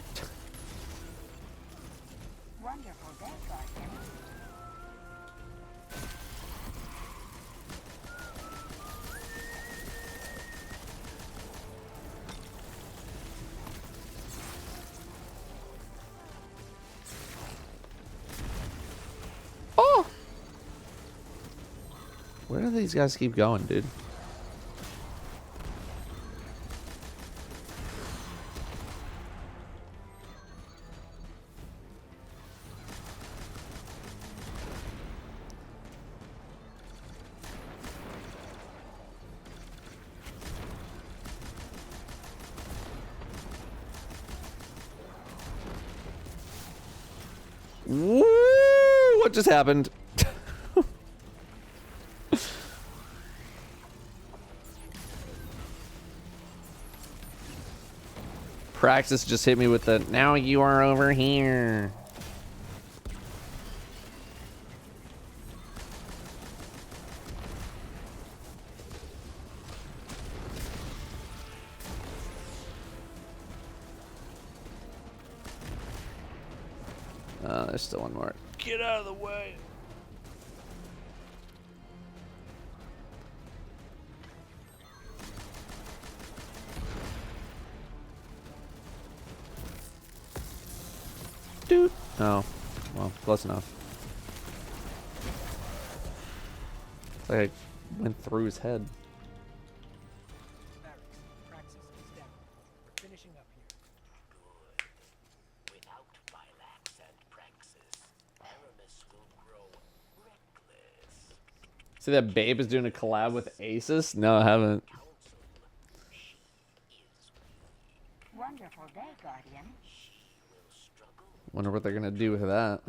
Wonderful day, Guardian. Oh! Where do these guys keep going, dude? Woo! What just happened? Praxis just hit me with the, now you are over here. There's still one more. Get out of the way. Dude. Oh. Well, close enough. Like, I went through his head. Praxis is down. We're finishing up here. Good. Without Phylax and Praxis, Aramis will grow reckless. See that Babe is doing a collab with Asus? No, I haven't. Council, she is weak. Wonderful day, Guardian. Will struggle Wonder what they're gonna do with that.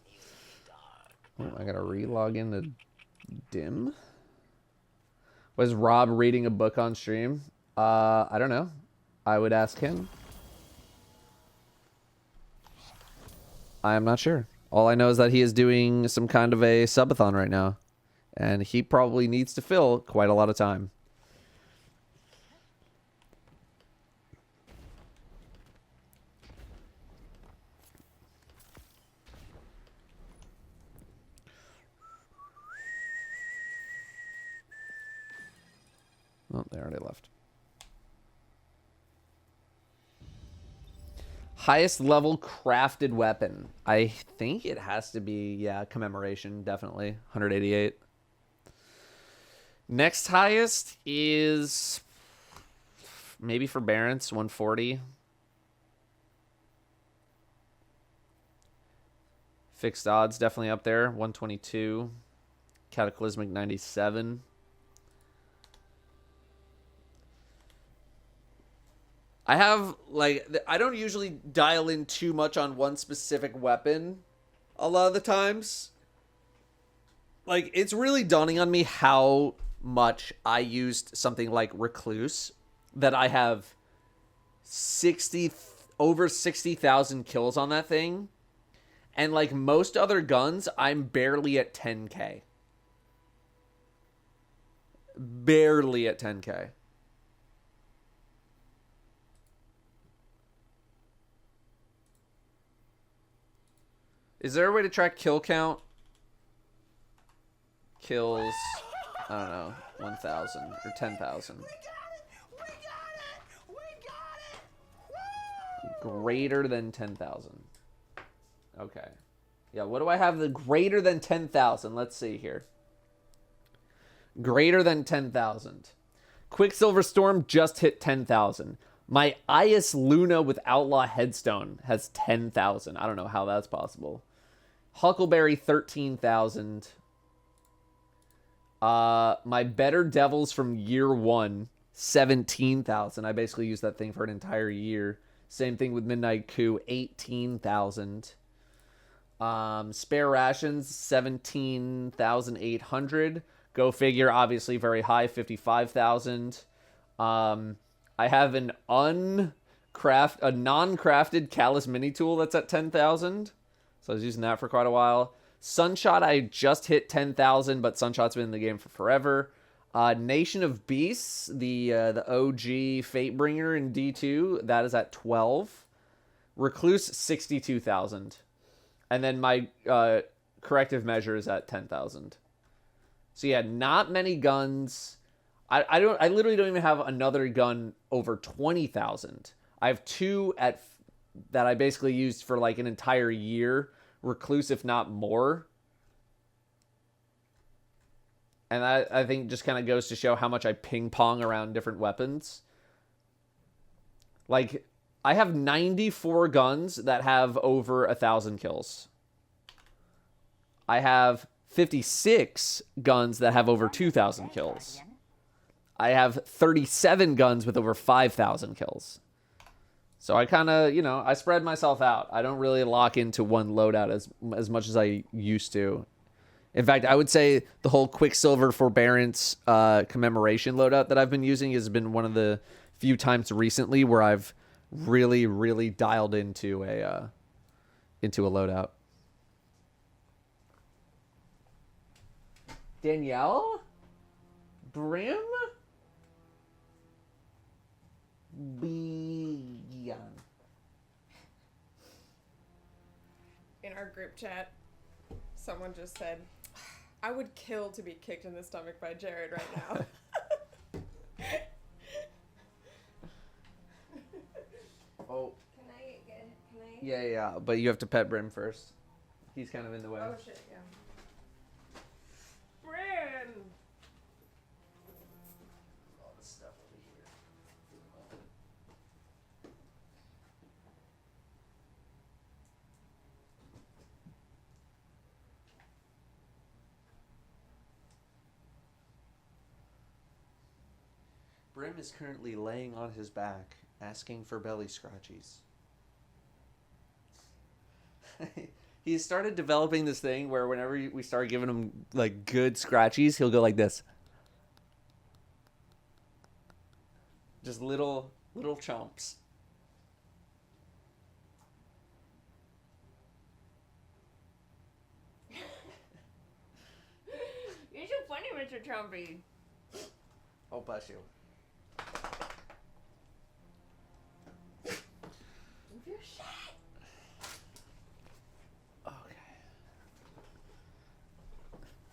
nearly dark. Oh, I gotta re-log into Dim. Was Rob reading a book on stream? I don't know. I would ask him. I am not sure. All I know is that he is doing some kind of a subathon right now. And he probably needs to fill quite a lot of time. Oh, they already left. Highest level crafted weapon. I think it has to be, yeah, commemoration, definitely. 188. Next highest is maybe forbearance, 140. Fixed odds, definitely up there, 122. Cataclysmic, 97. I have, like, I don't usually dial in too much on one specific weapon a lot of the times. Like, it's really dawning on me how much I used something like Recluse, that I have over 60,000 kills on that thing. And like most other guns, I'm barely at 10k. Barely at 10k. Is there a way to track kill count? Kills, I don't know, 1,000 or 10,000. We got it! We got it! We got it! Greater than 10,000. Okay. Yeah, what do I have the greater than 10,000? Let's see here. Greater than 10,000. Quicksilver Storm just hit 10,000. My Ias Luna with Outlaw Headstone has 10,000. I don't know how that's possible. Huckleberry, 13,000. My Better Devils from year 1, 17,000. I basically used that thing for an entire year. Same thing with Midnight Coup, 18,000. Spare Rations, 17,800. Go figure, obviously very high, 55,000. I have a non-crafted Callus mini tool that's at 10,000. So I was using that for quite a while. Sunshot, I just hit 10,000, but Sunshot's been in the game for forever. Nation of Beasts, the OG Fatebringer in D2, that is at 12. Recluse, 62,000. And then my corrective measure is at 10,000. So yeah, not many guns. I literally don't even have another gun over 20,000. I have two that I basically used for like an entire year. Recluse, if not more. And I think just kind of goes to show how much I ping pong around different weapons. Like, I have 94 guns that have over 1,000 kills. I have 56 guns that have over 2,000 kills. I have 37 guns with over 5,000 kills. So I kind of, I spread myself out. I don't really lock into one loadout as much as I used to. In fact, I would say the whole Quicksilver Forbearance commemoration loadout that I've been using has been one of the few times recently where I've really, really dialed into a loadout. Danielle? Brim? Beyond. In our group chat, someone just said, I would kill to be kicked in the stomach by Jared right now. Oh. Can I? Yeah, but you have to pet Brim first. He's kind of in the way. Oh shit, yeah. Bryn! All this stuff over here. Brim is currently laying on his back, asking for belly scratchies. He started developing this thing where whenever we start giving him like good scratchies, he'll go like this. Just little chomps. You're so funny, Mr. Trumpy. Oh, bless you. You're shy. Okay.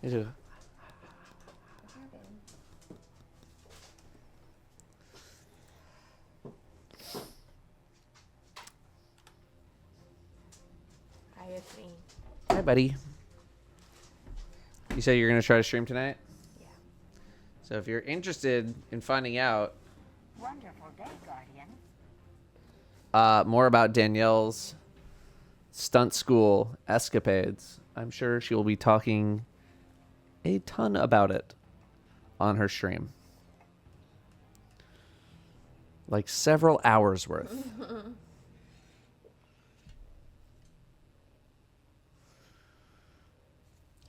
You do. Hi, buddy. You said you're going to try to stream tonight? Yeah. So if you're interested in finding out Wonderful day, Guardian. more about Danielle's stunt school escapades, I'm sure she will be talking a ton about it on her stream. Like several hours worth.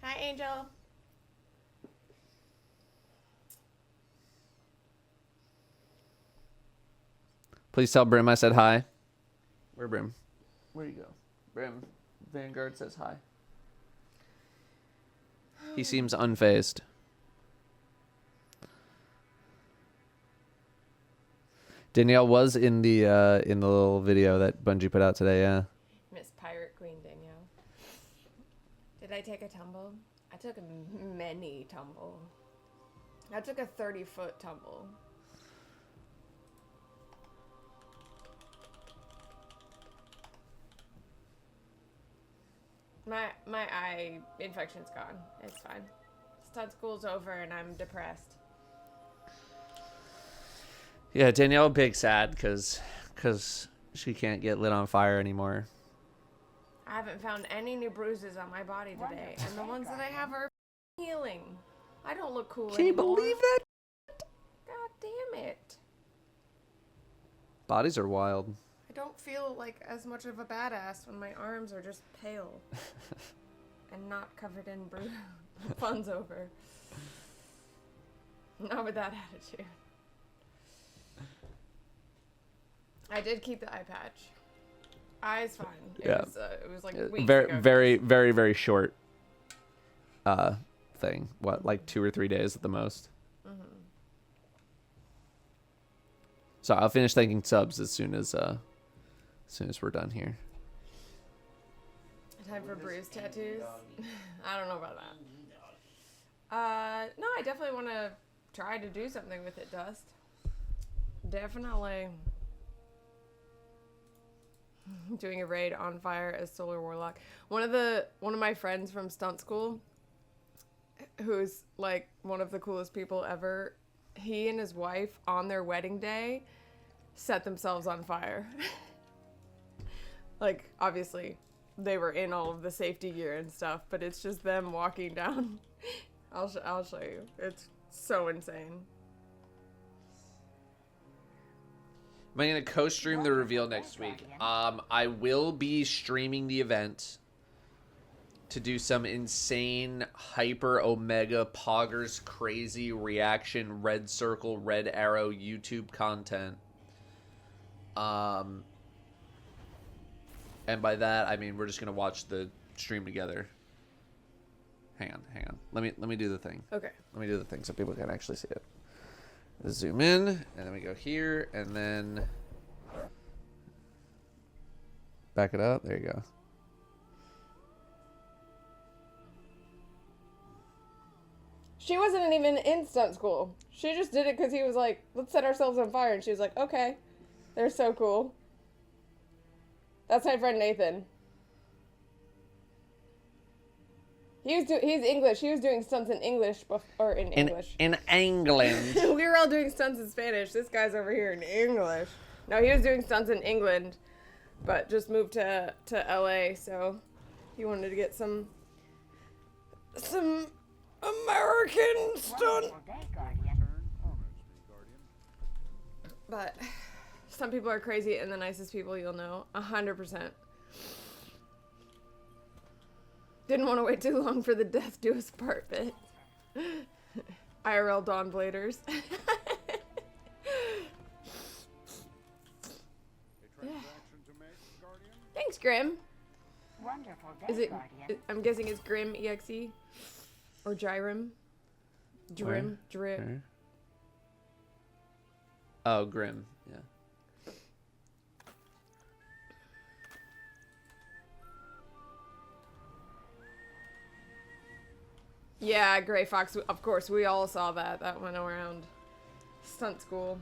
Hi, Angel. Please tell Brim I said hi. Where Brim? Where you go? Brim. Vanguard says hi. He seems unfazed. Danielle was in the little video that Bungie put out today, yeah. Miss Pirate Queen Danielle. Did I take a tumble? I took many tumble. I took a 30-foot tumble. My eye infection's gone. It's fine. Stud school's over and I'm depressed. Yeah, Danielle big sad because she can't get lit on fire anymore. I haven't found any new bruises on my body today, and the ones that I have are healing. I don't look cool Can you anymore. believe that? God damn it. Bodies are wild. I don't feel like as much of a badass when my arms are just pale and not covered in fun's over. Not with that attitude. I did keep the eye patch. Eye's fine. It was like weeks Very, ago. very, very, very short thing. What, like 2 or 3 days at the most? Mm-hmm. So I'll finish thanking subs as soon as we're done here. Time for bruise tattoos? I don't know about that. No, I definitely want to try to do something with it, Dust. Definitely. Doing a raid on fire as Solar Warlock. One of my friends from stunt school, who's like one of the coolest people ever, he and his wife on their wedding day set themselves on fire. Like, obviously they were in all of the safety gear and stuff, but it's just them walking down. I'll show you. It's so insane. Am I going to co-stream the reveal next week? I will be streaming the event to do some insane hyper omega poggers crazy reaction red circle red arrow YouTube content. And by that I mean we're just going to watch the stream together. Hang on. Let me do the thing. Okay. Let me do the thing so people can actually see it. Zoom in, and then we go here, and then back it up. There you go. She wasn't even in stunt school. She just did it because he was like, let's set ourselves on fire. And she was like, okay. They're so cool. That's my friend Nathan. He's English. He was doing stunts in English, or in English. In England. We were all doing stunts in Spanish. This guy's over here in English. No, he was doing stunts in England, but just moved to LA, so he wanted to get some American stunt. Wonderful day, Guardian. But some people are crazy, and the nicest people you'll know, 100%. Didn't want to wait too long for the death do us part bit. IRL Dawn Bladers. Thanks, Grim. Wonderful day, Is it? Guardian. I'm guessing it's Grim EXE or Gyrim. Grim. Where? Oh, Grim. Yeah. Yeah, Gray Fox. Of course, we all saw that. That went around stunt school.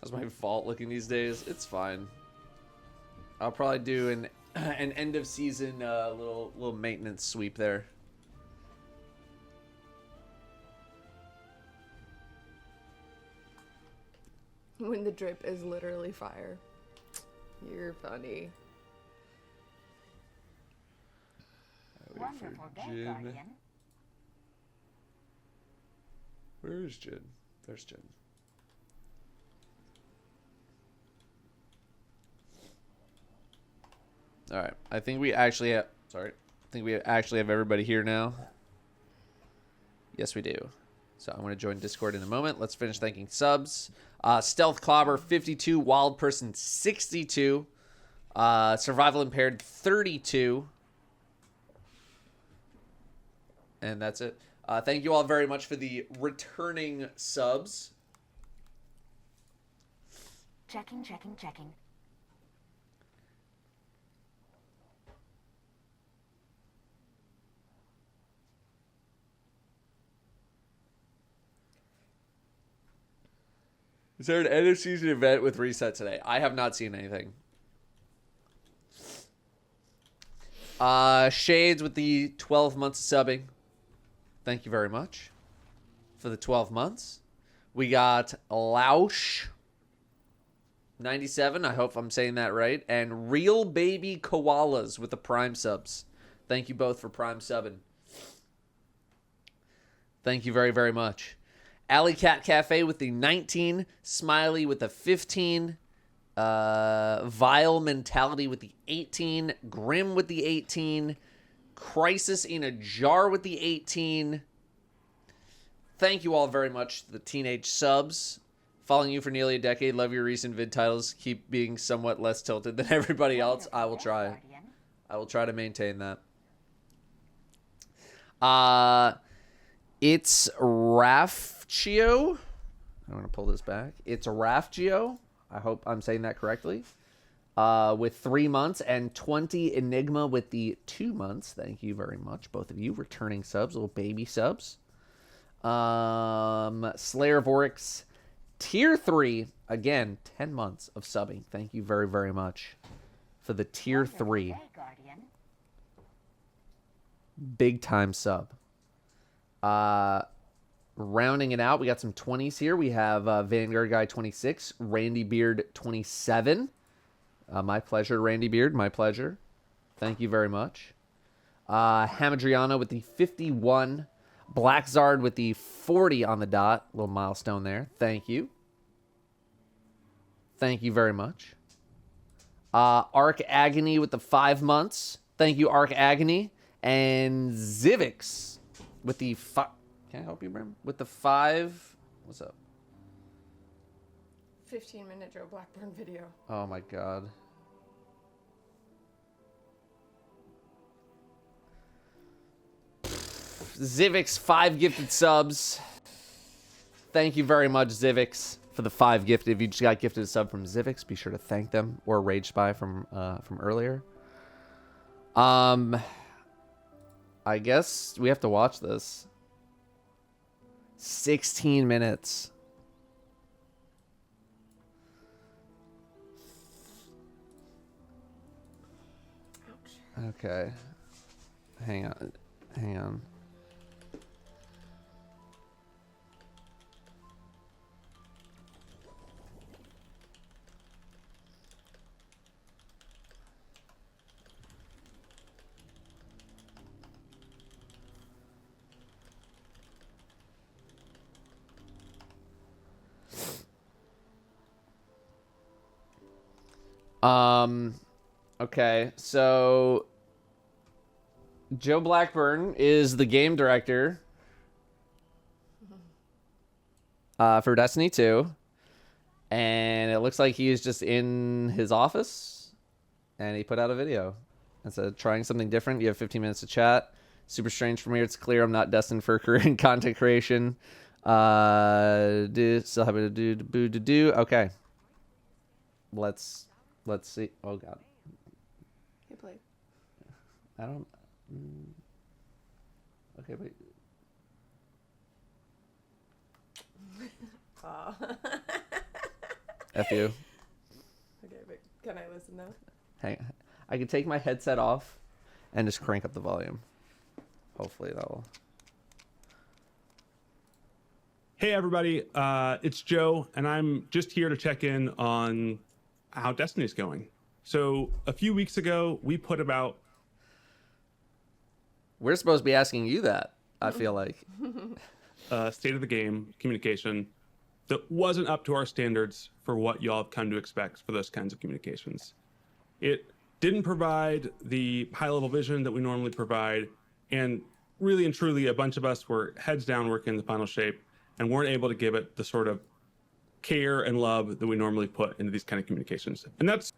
How's my vault looking these days? It's fine. I'll probably do an end of season little maintenance sweep there. When the drip is literally fire. You're funny. Wonderful day, Guardian. Where is Jin? There's Jin. All right. I think we actually have. Sorry. I think we actually have everybody here now. Yes, we do. So I'm going to join Discord in a moment. Let's finish thanking subs. Stealth Clobber 52, Wild Person 62, Survival Impaired 32. And that's it. Thank you all very much for the returning subs. Checking. Is there an end of season event with Reset today? I have not seen anything. Shades with the 12 months of subbing. Thank you very much for the 12 months. We got Lausch 97. I hope I'm saying that right. And Real Baby Koalas with the Prime subs. Thank you both for Prime subbing. Thank you very, very much. Alley Cat Cafe with the 19. Smiley with the 15. Vile Mentality with the 18. Grim with the 18. Crisis in a Jar with the 18. Thank you all very much to the teenage subs. Following you for nearly a decade. Love your recent vid titles. Keep being somewhat less tilted than everybody else. I will try. Guardian. I will try to maintain that. It's Rafgio. I'm going to pull this back. It's Rafgio. I hope I'm saying that correctly. With 3 months and 20 Enigma with the 2 months. Thank you very much, both of you. Returning subs, little baby subs. Slayer of Oryx, Tier 3. Again, 10 months of subbing. Thank you very, very much for the Tier 3. Day, Guardian. Big time sub. Rounding it out, we got some 20s here. We have Vanguard Guy 26, Randy Beard 27. My pleasure, Randy Beard. My pleasure. Thank you very much. Hamadriana with the 51. Black Zard with the 40 on the dot. Little milestone there. Thank you. Thank you very much. Arc Agony with the 5 months. Thank you, Arc Agony. And Zivix with the 5. Can I help you, Brim? With the 5. What's up? 15-minute Joe Blackburn video. Oh my god. Zivix, 5 gifted subs. Thank you very much, Zivix, for the 5 gifted. If you just got gifted a sub from Zivix, be sure to thank them. Or Rage Spy from earlier. I guess we have to watch this. 16 minutes. Okay. Hang on. Hang on. Okay, so Joe Blackburn is the game director for Destiny 2, and it looks like he's just in his office, and he put out a video and said, trying something different. You have 15 minutes to chat. Super strange from here. It's clear I'm not destined for a career in content creation. Still have to do. Okay. Let's see. Oh god. He played. I don't. Okay, wait. F you. Okay, but can I listen now? Hang. I can take my headset off and just crank up the volume. Hopefully that'll. Hey everybody, it's Joe, and I'm just here to check in on how Destiny's going. So a few weeks ago, we put about... We're supposed to be asking you that, I feel like. State of the game communication that wasn't up to our standards for what y'all have come to expect for those kinds of communications. It didn't provide the high-level vision that we normally provide, and really and truly, a bunch of us were heads down working the final shape and weren't able to give it the sort of care and love that we normally put into these kind of communications. And that's...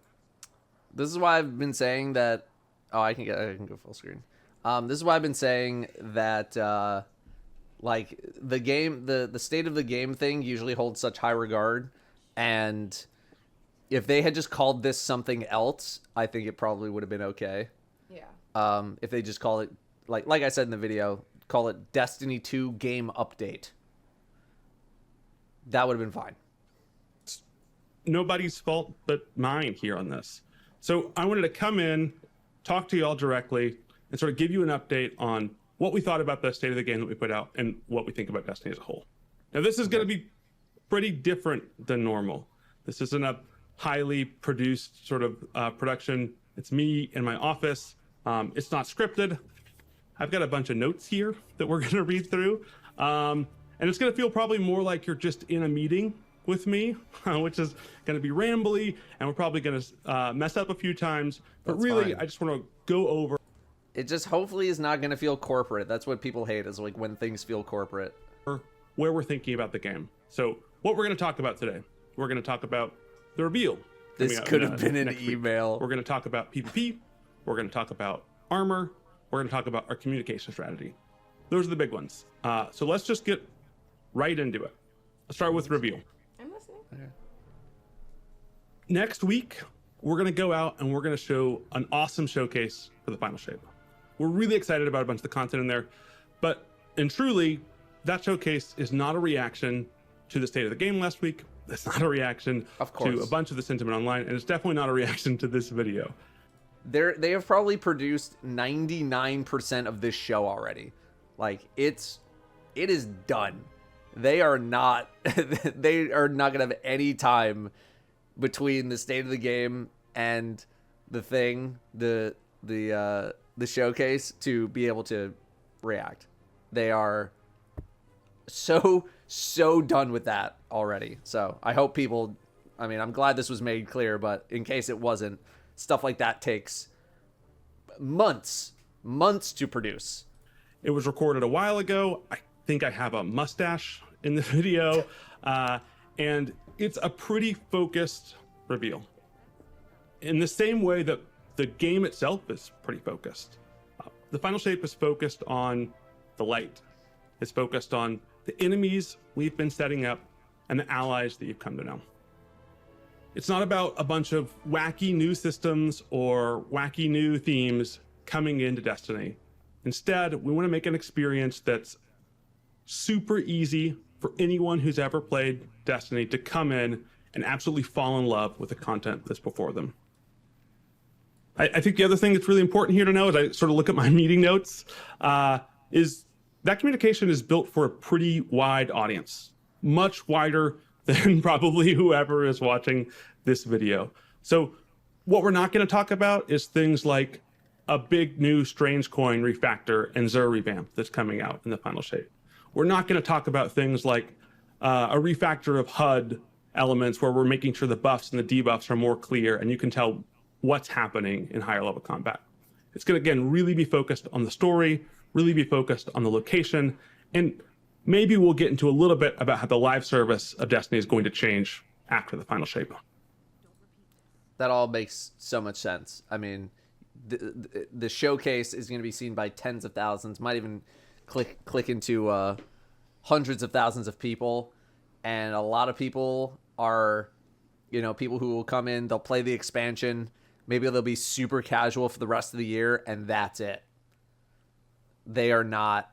This is why I've been saying that... Oh, I can go full screen. This is why I've been saying that, like, the game, the state of the game thing usually holds such high regard, and if they had just called this something else, I think it probably would have been okay. Yeah. If they just call it, like I said in the video, call it Destiny 2 game update. That would have been fine. nobody's fault but mine here on this. So I wanted to come in, talk to you all directly, and sort of give you an update on what we thought about the state of the game that we put out and what we think about Destiny as a whole. Now, this is going to be pretty different than normal. This isn't a highly produced sort of production. It's me in my office. It's not scripted. I've got a bunch of notes here that we're going to read through. And it's going to feel probably more like you're just in a meeting with me, which is going to be rambly, and we're probably going to mess up a few times. But That's really, fine. I just want to go over It just hopefully is not going to feel corporate. That's what people hate, is like when things feel corporate. where we're thinking about the game. So what we're going to talk about today, we're going to talk about the reveal. This coming out could have been an next week. email. We're going to talk about PvP. We're going to talk about armor. We're going to talk about our communication strategy. Those are the big ones. So let's just get right into it. Let's start with reveal. I'm listening. Next week, we're going to go out and we're going to show an awesome showcase for the Final Shape. We're really excited about a bunch of the content in there, but and truly, that showcase is not a reaction to the state of the game last week. It's not a reaction Of course. to a bunch of the sentiment online, and it's definitely not a reaction to this video. They have probably produced 99% of this show already. Like it is done. They are not gonna have any time between the state of the game and the thing, the showcase, to be able to react. They are so done with that already. So I hope people, I mean, I'm glad this was made clear, but in case it wasn't, stuff like that takes months to produce. It was recorded a while ago. I think I have a mustache in the video, and it's a pretty focused reveal. In the same way that the game itself is pretty focused. The Final Shape is focused on the light. It's focused on the enemies we've been setting up and the allies that you've come to know. It's not about a bunch of wacky new systems or wacky new themes coming into Destiny. Instead, we want to make an experience that's super easy for anyone who's ever played Destiny to come in and absolutely fall in love with the content that's before them. I think the other thing that's really important here to know, as I sort of look at my meeting notes, is that communication is built for a pretty wide audience, much wider than probably whoever is watching this video. So what we're not going to talk about is things like a big new Strange Coin refactor and Xur revamp that's coming out in the Final Shape. We're not going to talk about things like a refactor of HUD elements where we're making sure the buffs and the debuffs are more clear and you can tell what's happening in higher level combat. It's going to, again, really be focused on the story, really be focused on the location, and maybe we'll get into a little bit about how the live service of Destiny is going to change after the Final Shape. That all makes so much sense. I mean, the showcase is going to be seen by tens of thousands, might even click into hundreds of thousands of people, and a lot of people are, people who will come in, they'll play the expansion, maybe they'll be super casual for the rest of the year, and that's it. They are not,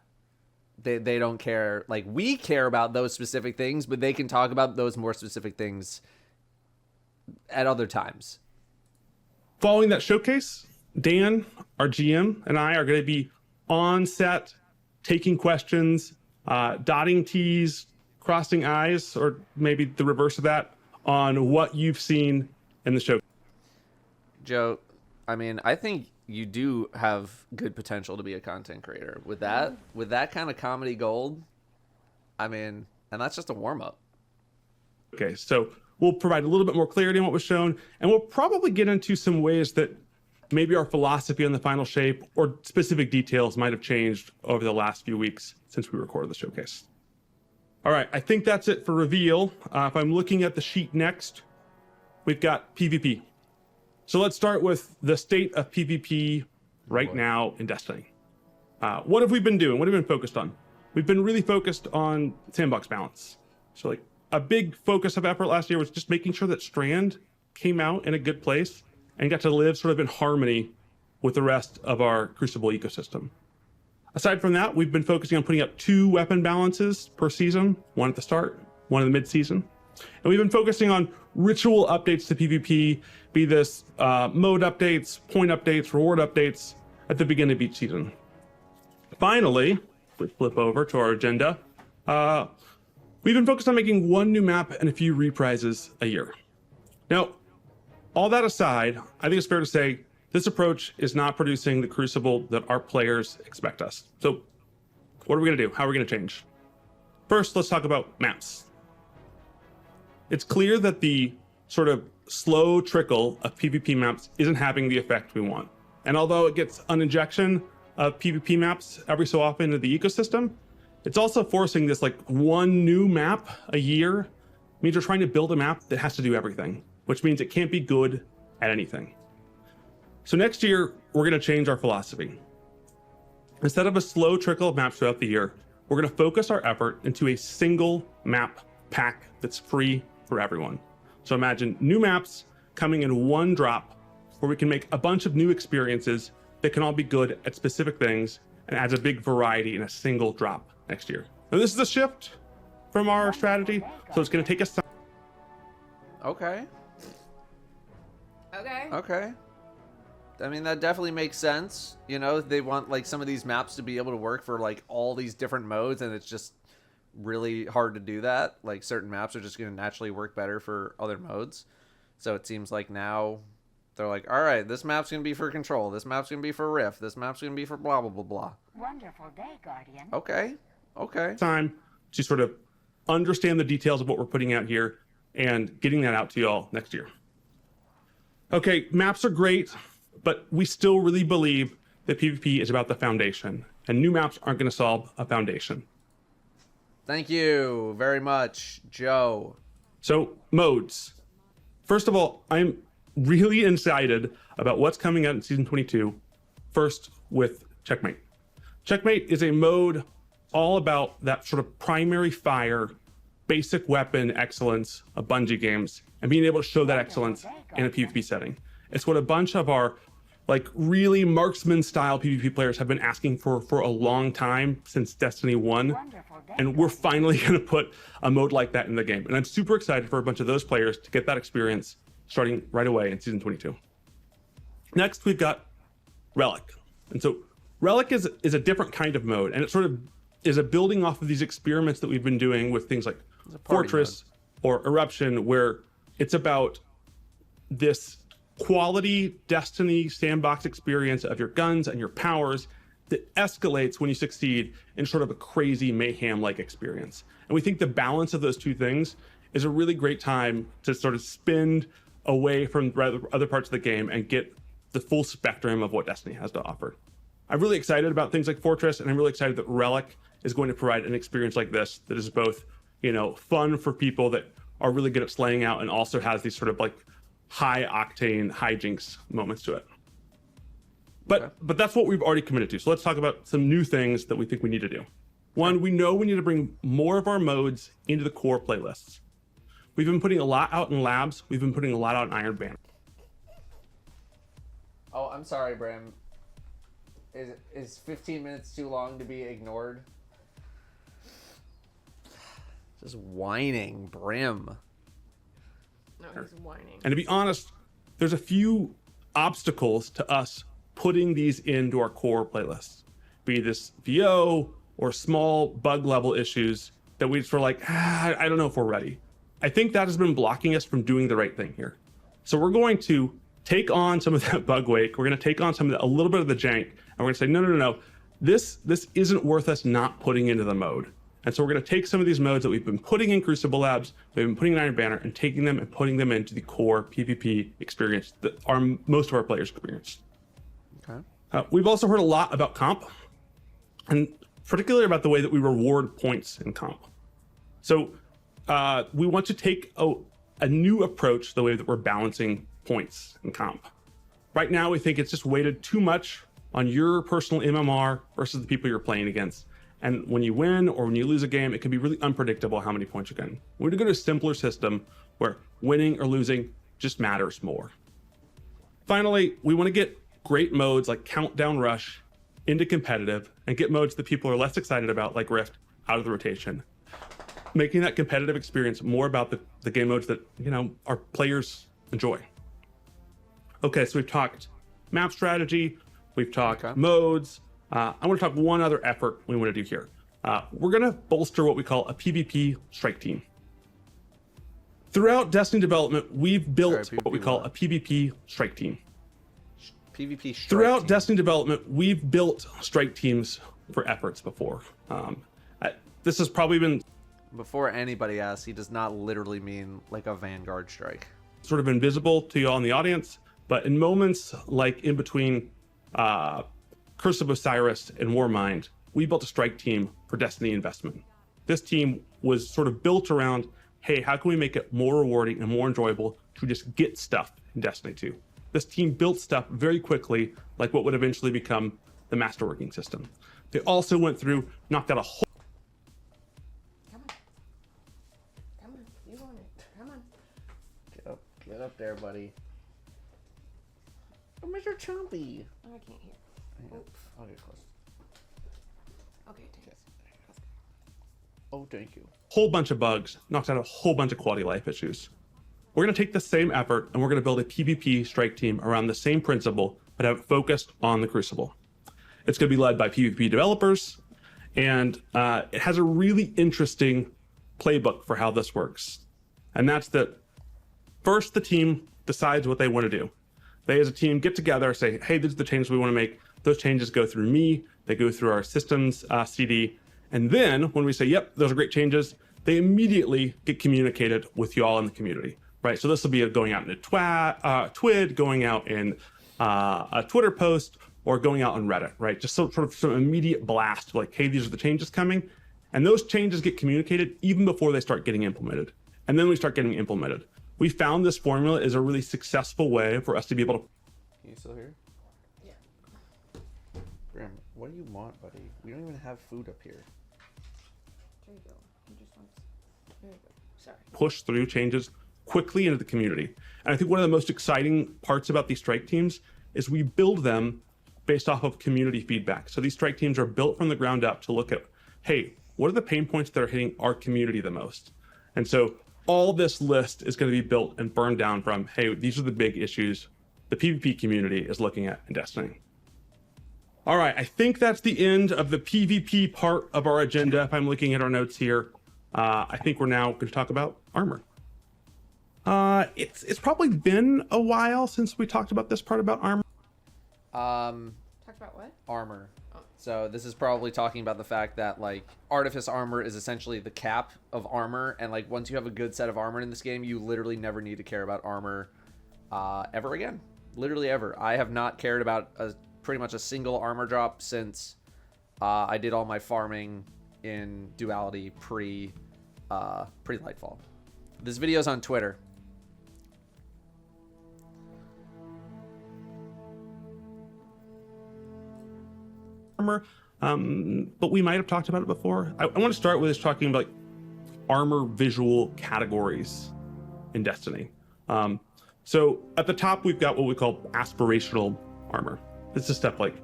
they don't care. Like, we care about those specific things, but they can talk about those more specific things at other times. Following that showcase, Dan, our GM, and I are going to be on set, taking questions, dotting T's, crossing I's, or maybe the reverse of that, on what you've seen in the show. Joe, I mean, I think you do have good potential to be a content creator. With that kind of comedy gold, I mean, and that's just a warm-up. Okay, so we'll provide a little bit more clarity on what was shown, and we'll probably get into some ways that maybe our philosophy on the Final Shape or specific details might have changed over the last few weeks since we recorded the showcase. All right, I think that's it for reveal. If I'm looking at the sheet next, we've got PvP. So let's start with the state of PvP right now in Destiny. What have we been doing? What have we been focused on? We've been really focused on sandbox balance. So like a big focus of effort last year was just making sure that Strand came out in a good place and got to live sort of in harmony with the rest of our Crucible ecosystem. Aside from that, we've been focusing on putting up 2 weapon balances per season, one at the start, one in the mid-season. And we've been focusing on ritual updates to PvP, be this mode updates, point updates, reward updates at the beginning of each season. Finally, we flip over to our agenda. We've been focused on making one new map and a few reprises a year. Now, all that aside, I think it's fair to say this approach is not producing the crucible that our players expect us. So what are we going to do? How are we going to change? First, let's talk about maps. It's clear that the sort of slow trickle of PvP maps isn't having the effect we want. And although it gets an injection of PvP maps every so often into the ecosystem, it's also forcing this like one new map a year. It means we're trying to build a map that has to do everything, which means it can't be good at anything. So next year, we're going to change our philosophy. Instead of a slow trickle of maps throughout the year, we're going to focus our effort into a single map pack that's free for everyone. So imagine new maps coming in one drop where we can make a bunch of new experiences that can all be good at specific things and adds a big variety in a single drop next year. Now this is a shift from our strategy, so it's going to take us time. Okay. Okay. Okay. I mean, that definitely makes sense. You know, they want like some of these maps to be able to work for like all these different modes, and it's just really hard to do that. Like certain maps are just going to naturally work better for other modes. So it seems like now they're like, all right, this map's going to be for control. This map's going to be for rift. This map's going to be for blah, blah, blah, blah. Wonderful day, Guardian. Okay. Okay. Time to sort of understand the details of what we're putting out here and getting that out to y'all next year. Okay, maps are great, but we still really believe that PvP is about the foundation, and new maps aren't going to solve a foundation. Thank you very much, Joe. So, modes. First of all, I'm really excited about what's coming out in Season 22, first with Checkmate. Checkmate is a mode all about that sort of primary fire, basic weapon excellence of Bungie games, and being able to show that excellence in a PvP setting. It's what a bunch of our like really marksman style PvP players have been asking for a long time, since Destiny 1. And we're finally going to put a mode like that in the game. And I'm super excited for a bunch of those players to get that experience starting right away in Season 22. Next, we've got Relic. And so Relic is a different kind of mode, and it sort of is a building off of these experiments that we've been doing with things like Fortress or Eruption, where it's about this quality Destiny sandbox experience of your guns and your powers that escalates when you succeed in sort of a crazy mayhem-like experience. And we think the balance of those two things is a really great time to sort of spin away from other parts of the game and get the full spectrum of what Destiny has to offer. I'm really excited about things like Fortress, and I'm really excited that Relic is going to provide an experience like this that is both, you know, fun for people that are really good at slaying out and also has these sort of like high octane hijinks moments to it. But that's what we've already committed to. So let's talk about some new things that we think we need to do. One, we know we need to bring more of our modes into the core playlists. We've been putting a lot out in labs. We've been putting a lot out in Iron Banner. Oh, I'm sorry, Bram. Is 15 minutes too long to be ignored? Just whining, Brim. No, he's whining. And to be honest, there's a few obstacles to us putting these into our core playlists. Be this VO or small bug level issues that we just were like, I don't know if we're ready. I think that has been blocking us from doing the right thing here. So we're going to take on some of that bug wake. We're going to take on some of a little bit of the jank, and we're going to say, no. This isn't worth us not putting into the mode. And so we're going to take some of these modes that we've been putting in Crucible Labs, we've been putting in Iron Banner, and taking them and putting them into the core PvP experience that most of our players experience. Okay. We've also heard a lot about comp, and particularly about the way that we reward points in comp. So we want to take a new approach to the way that we're balancing points in comp. Right now, we think it's just weighted too much on your personal MMR versus the people you're playing against. And when you win or when you lose a game, it can be really unpredictable how many points you're getting. We're going to go to a simpler system where winning or losing just matters more. Finally, we want to get great modes like Countdown Rush into competitive and get modes that people are less excited about, like Rift, out of the rotation. making that competitive experience more about the game modes that, you know, our players enjoy. Okay, so we've talked map strategy, we've talked modes. I want to talk one other effort we want to do here. We're going to bolster what we call a PvP strike team. Throughout Destiny development, we've built what we call a PvP strike team. PvP strike Throughout team. Destiny development, we've built strike teams for efforts before. This has probably been Before anybody asks, he does not literally mean like a Vanguard strike. sort of invisible to y'all in the audience, but in moments like in between Curse of Osiris and Warmind, we built a strike team for Destiny investment. This team was sort of built around, hey, how can we make it more rewarding and more enjoyable to just get stuff in Destiny 2? This team built stuff very quickly, like what would eventually become the masterworking system. They also went through, knocked out a whole Come on. Come on. You want it. Come on. Get up there, buddy. Oh, Mr. Chompy. Oh, I can't hear. I'll get close. Okay, thanks. Oh, thank you. whole bunch of bugs, knocked out a whole bunch of quality of life issues. We're going to take the same effort and we're going to build a PvP strike team around the same principle, but have it focused on the Crucible. It's going to be led by PvP developers, and it has a really interesting playbook for how this works. And that's that first the team decides what they want to do. They as a team get together, say, hey, these are the changes we want to make. Those changes go through me, they go through our systems CD. And then when we say, yep, those are great changes, they immediately get communicated with y'all in the community, right? So this will be going out in a TWID, going out in a Twitter post, or going out on Reddit, right? Just sort of some immediate blast, like, hey, these are the changes coming. And those changes get communicated even before they start getting implemented. And then we start getting implemented. We found this formula is a really successful way for us to be able to. Can you still hear? Yeah. Graham, what do you want, buddy? We don't even have food up here. There you go. You just want. There you go. Sorry. Push through changes quickly into the community. And I think one of the most exciting parts about these strike teams is we build them based off of community feedback. So these strike teams are built from the ground up to look at, hey, what are the pain points that are hitting our community the most? And so all this list is going to be built and burned down from, hey, these are the big issues the PvP community is looking at in Destiny. All right, I think that's the end of the PvP part of our agenda. If I'm looking at our notes here, I think we're now going to talk about armor. It's probably been a while since we talked about this part about armor. Talk about what? Armor. So this is probably talking about the fact that like Artifice armor is essentially the cap of armor, and like once you have a good set of armor in this game, you literally never need to care about armor ever again. Literally ever. I have not cared about pretty much a single armor drop since I did all my farming in Duality pre Lightfall. This video's on Twitter. Armor, but we might have talked about it before. I want to start with just talking about like, armor visual categories in Destiny. So at the top, we've got what we call aspirational armor. This is stuff like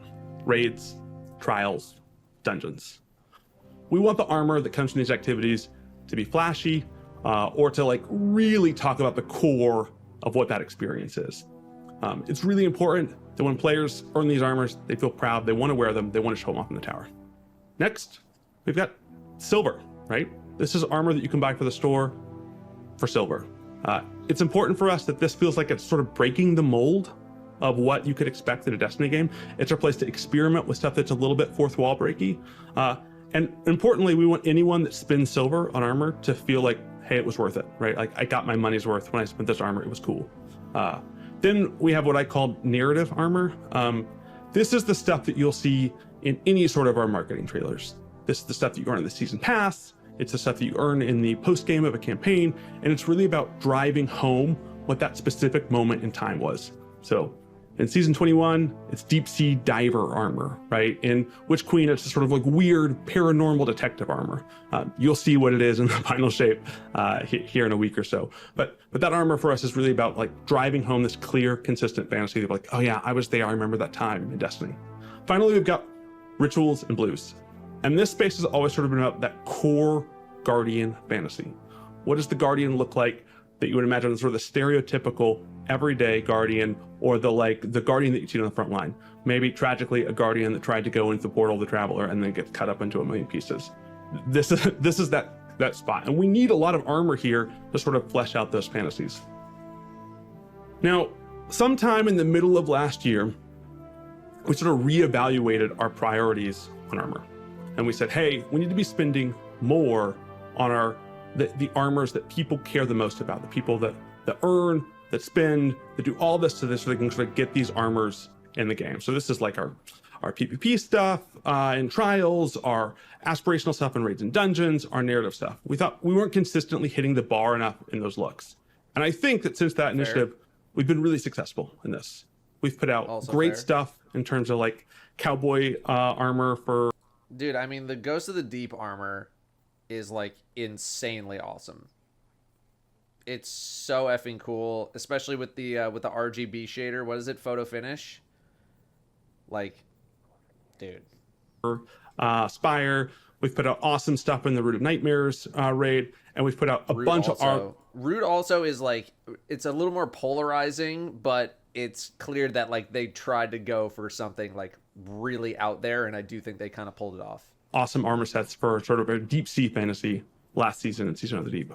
raids, trials, dungeons. We want the armor that comes from these activities to be flashy, or to like really talk about the core of what that experience is. It's really important that when players earn these armors, they feel proud, they want to wear them, they want to show them off in the tower. Next, we've got silver, right? This is armor that you can buy for the store for silver. It's important for us that this feels like it's sort of breaking the mold of what you could expect in a Destiny game. It's our place to experiment with stuff that's a little bit fourth wall breaky. And importantly, we want anyone that spends silver on armor to feel like, hey, it was worth it, right? Like I got my money's worth when I spent this armor, it was cool. Then we have what I call narrative armor. This is the stuff that you'll see in any sort of our marketing trailers. This is the stuff that you earn in the season pass. It's the stuff that you earn in the post game of a campaign. And it's really about driving home what that specific moment in time was. So in season 21, it's deep sea diver armor, right? In Witch Queen, it's sort of like weird paranormal detective armor. You'll see what it is in the final shape here in a week or so. But that armor for us is really about like driving home this clear, consistent fantasy of like, oh yeah, I was there. I remember that time in Destiny. Finally, we've got rituals and blues. And this space has always sort of been about that core Guardian fantasy. What does the Guardian look like that you would imagine sort of the stereotypical everyday Guardian, or the Guardian that you see on the front line? Maybe tragically a Guardian that tried to go into the portal of the Traveler and then gets cut up into a million pieces. This is that spot, and we need a lot of armor here to sort of flesh out those fantasies. Now, sometime in the middle of last year, we sort of reevaluated our priorities on armor, and we said, hey, we need to be spending more on the armors that people care the most about, the people that earn, that spend, that do all this so they can sort of get these armors in the game. So this is like our PvP stuff in trials, our aspirational stuff in raids and dungeons, our narrative stuff. We thought we weren't consistently hitting the bar enough in those looks. And I think that since that initiative, we've been really successful in this. We've put out Also great fair. stuff in terms of like cowboy armor for... Dude, I mean, the Ghost of the Deep armor is like insanely awesome. It's so effing cool, especially with the RGB shader. What is it? Photo finish? Like, dude. Spire. We've put out awesome stuff in the Root of Nightmares raid, and we've put out a bunch of art. Root also is like, it's a little more polarizing, but it's clear that like they tried to go for something like really out there, and I do think they kind of pulled it off. Awesome armor sets for sort of a deep sea fantasy last season and Season of the Deep.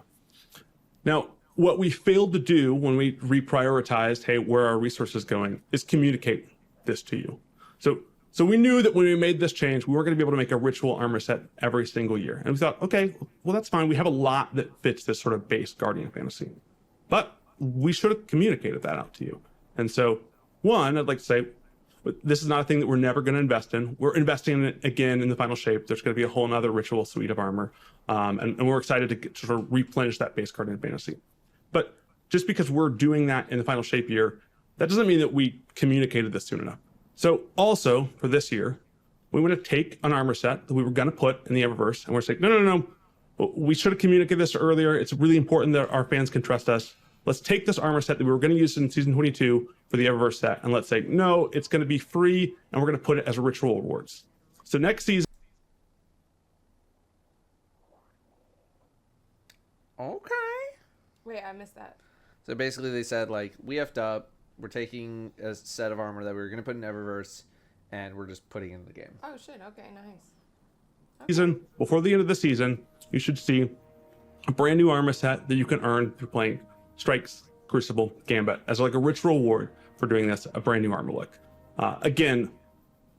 Now, what we failed to do when we reprioritized, hey, where are our resources going, is communicate this to you. So we knew that when we made this change, we weren't going to be able to make a ritual armor set every single year. And we thought, okay, well, that's fine. We have a lot that fits this sort of base Guardian fantasy. But we should have communicated that out to you. And so, one, I'd like to say, this is not a thing that we're never going to invest in. We're investing in it again in the final shape. There's going to be a whole nother ritual suite of armor. And we're excited to sort of replenish that base Guardian fantasy. But just because we're doing that in the final shape year, that doesn't mean that we communicated this soon enough. So also for this year, we want to take an armor set that we were going to put in the Eververse, and we're saying, no. We should have communicated this earlier. It's really important that our fans can trust us. Let's take this armor set that we were going to use in Season 22 for the Eververse set, and let's say, no, it's going to be free, and we're going to put it as ritual rewards. So next season. Okay. Wait, I missed that. So basically they said, like, we effed up. We're taking a set of armor that we were going to put in Eververse, and we're just putting it in the game. Oh shit, okay, nice. Season, before the end of the season, you should see a brand new armor set that you can earn through playing Strikes, Crucible, Gambit as like a rich reward for doing this, a brand new armor look. Again,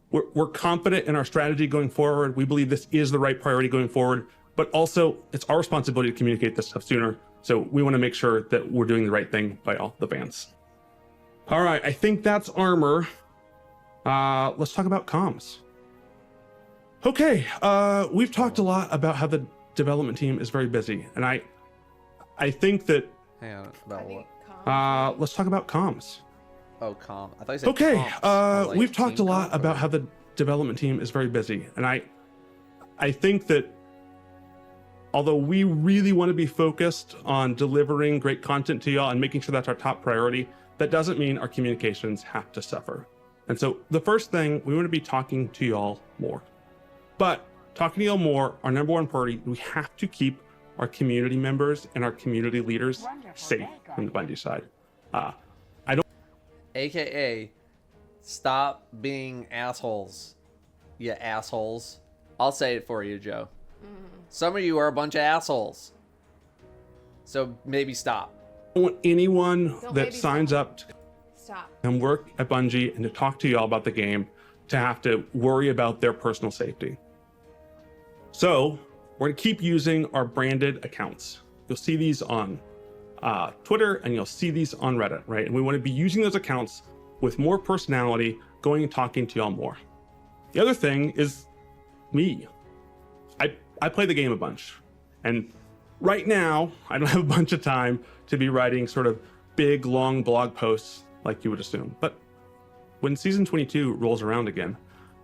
we're confident in our strategy going forward. We believe this is the right priority going forward, but also it's our responsibility to communicate this stuff sooner. So we want to make sure that we're doing the right thing by all the fans. All right, I think that's armor. Let's talk about comms. Okay, we've talked a lot about how the development team is very busy, and I think that. Hang on, about what? Let's talk about comms. Oh, I thought you said Okay, comps. I was like, we've talked a team lot comp, about or- how the development team is very busy, and I think that although we really want to be focused on delivering great content to y'all and making sure that's our top priority, that doesn't mean our communications have to suffer. And so the first thing, we want to be talking to y'all more. But talking to y'all more, our number one priority, we have to keep our community members and our community leaders Wonderful safe day, from the Bungie side. AKA, stop being assholes. You assholes. I'll say it for you, Joe. Some of you are a bunch of assholes. So maybe stop. I don't want anyone Don't that maybe signs up to Stop. and work at Bungie and to talk to y'all about the game to have to worry about their personal safety. So we're gonna keep using our branded accounts. You'll see these on Twitter and you'll see these on Reddit, right? And we want to be using those accounts with more personality, going and talking to y'all more. The other thing is me. I play the game a bunch, and right now I don't have a bunch of time to be writing sort of big, long blog posts like you would assume. But when Season 22 rolls around again,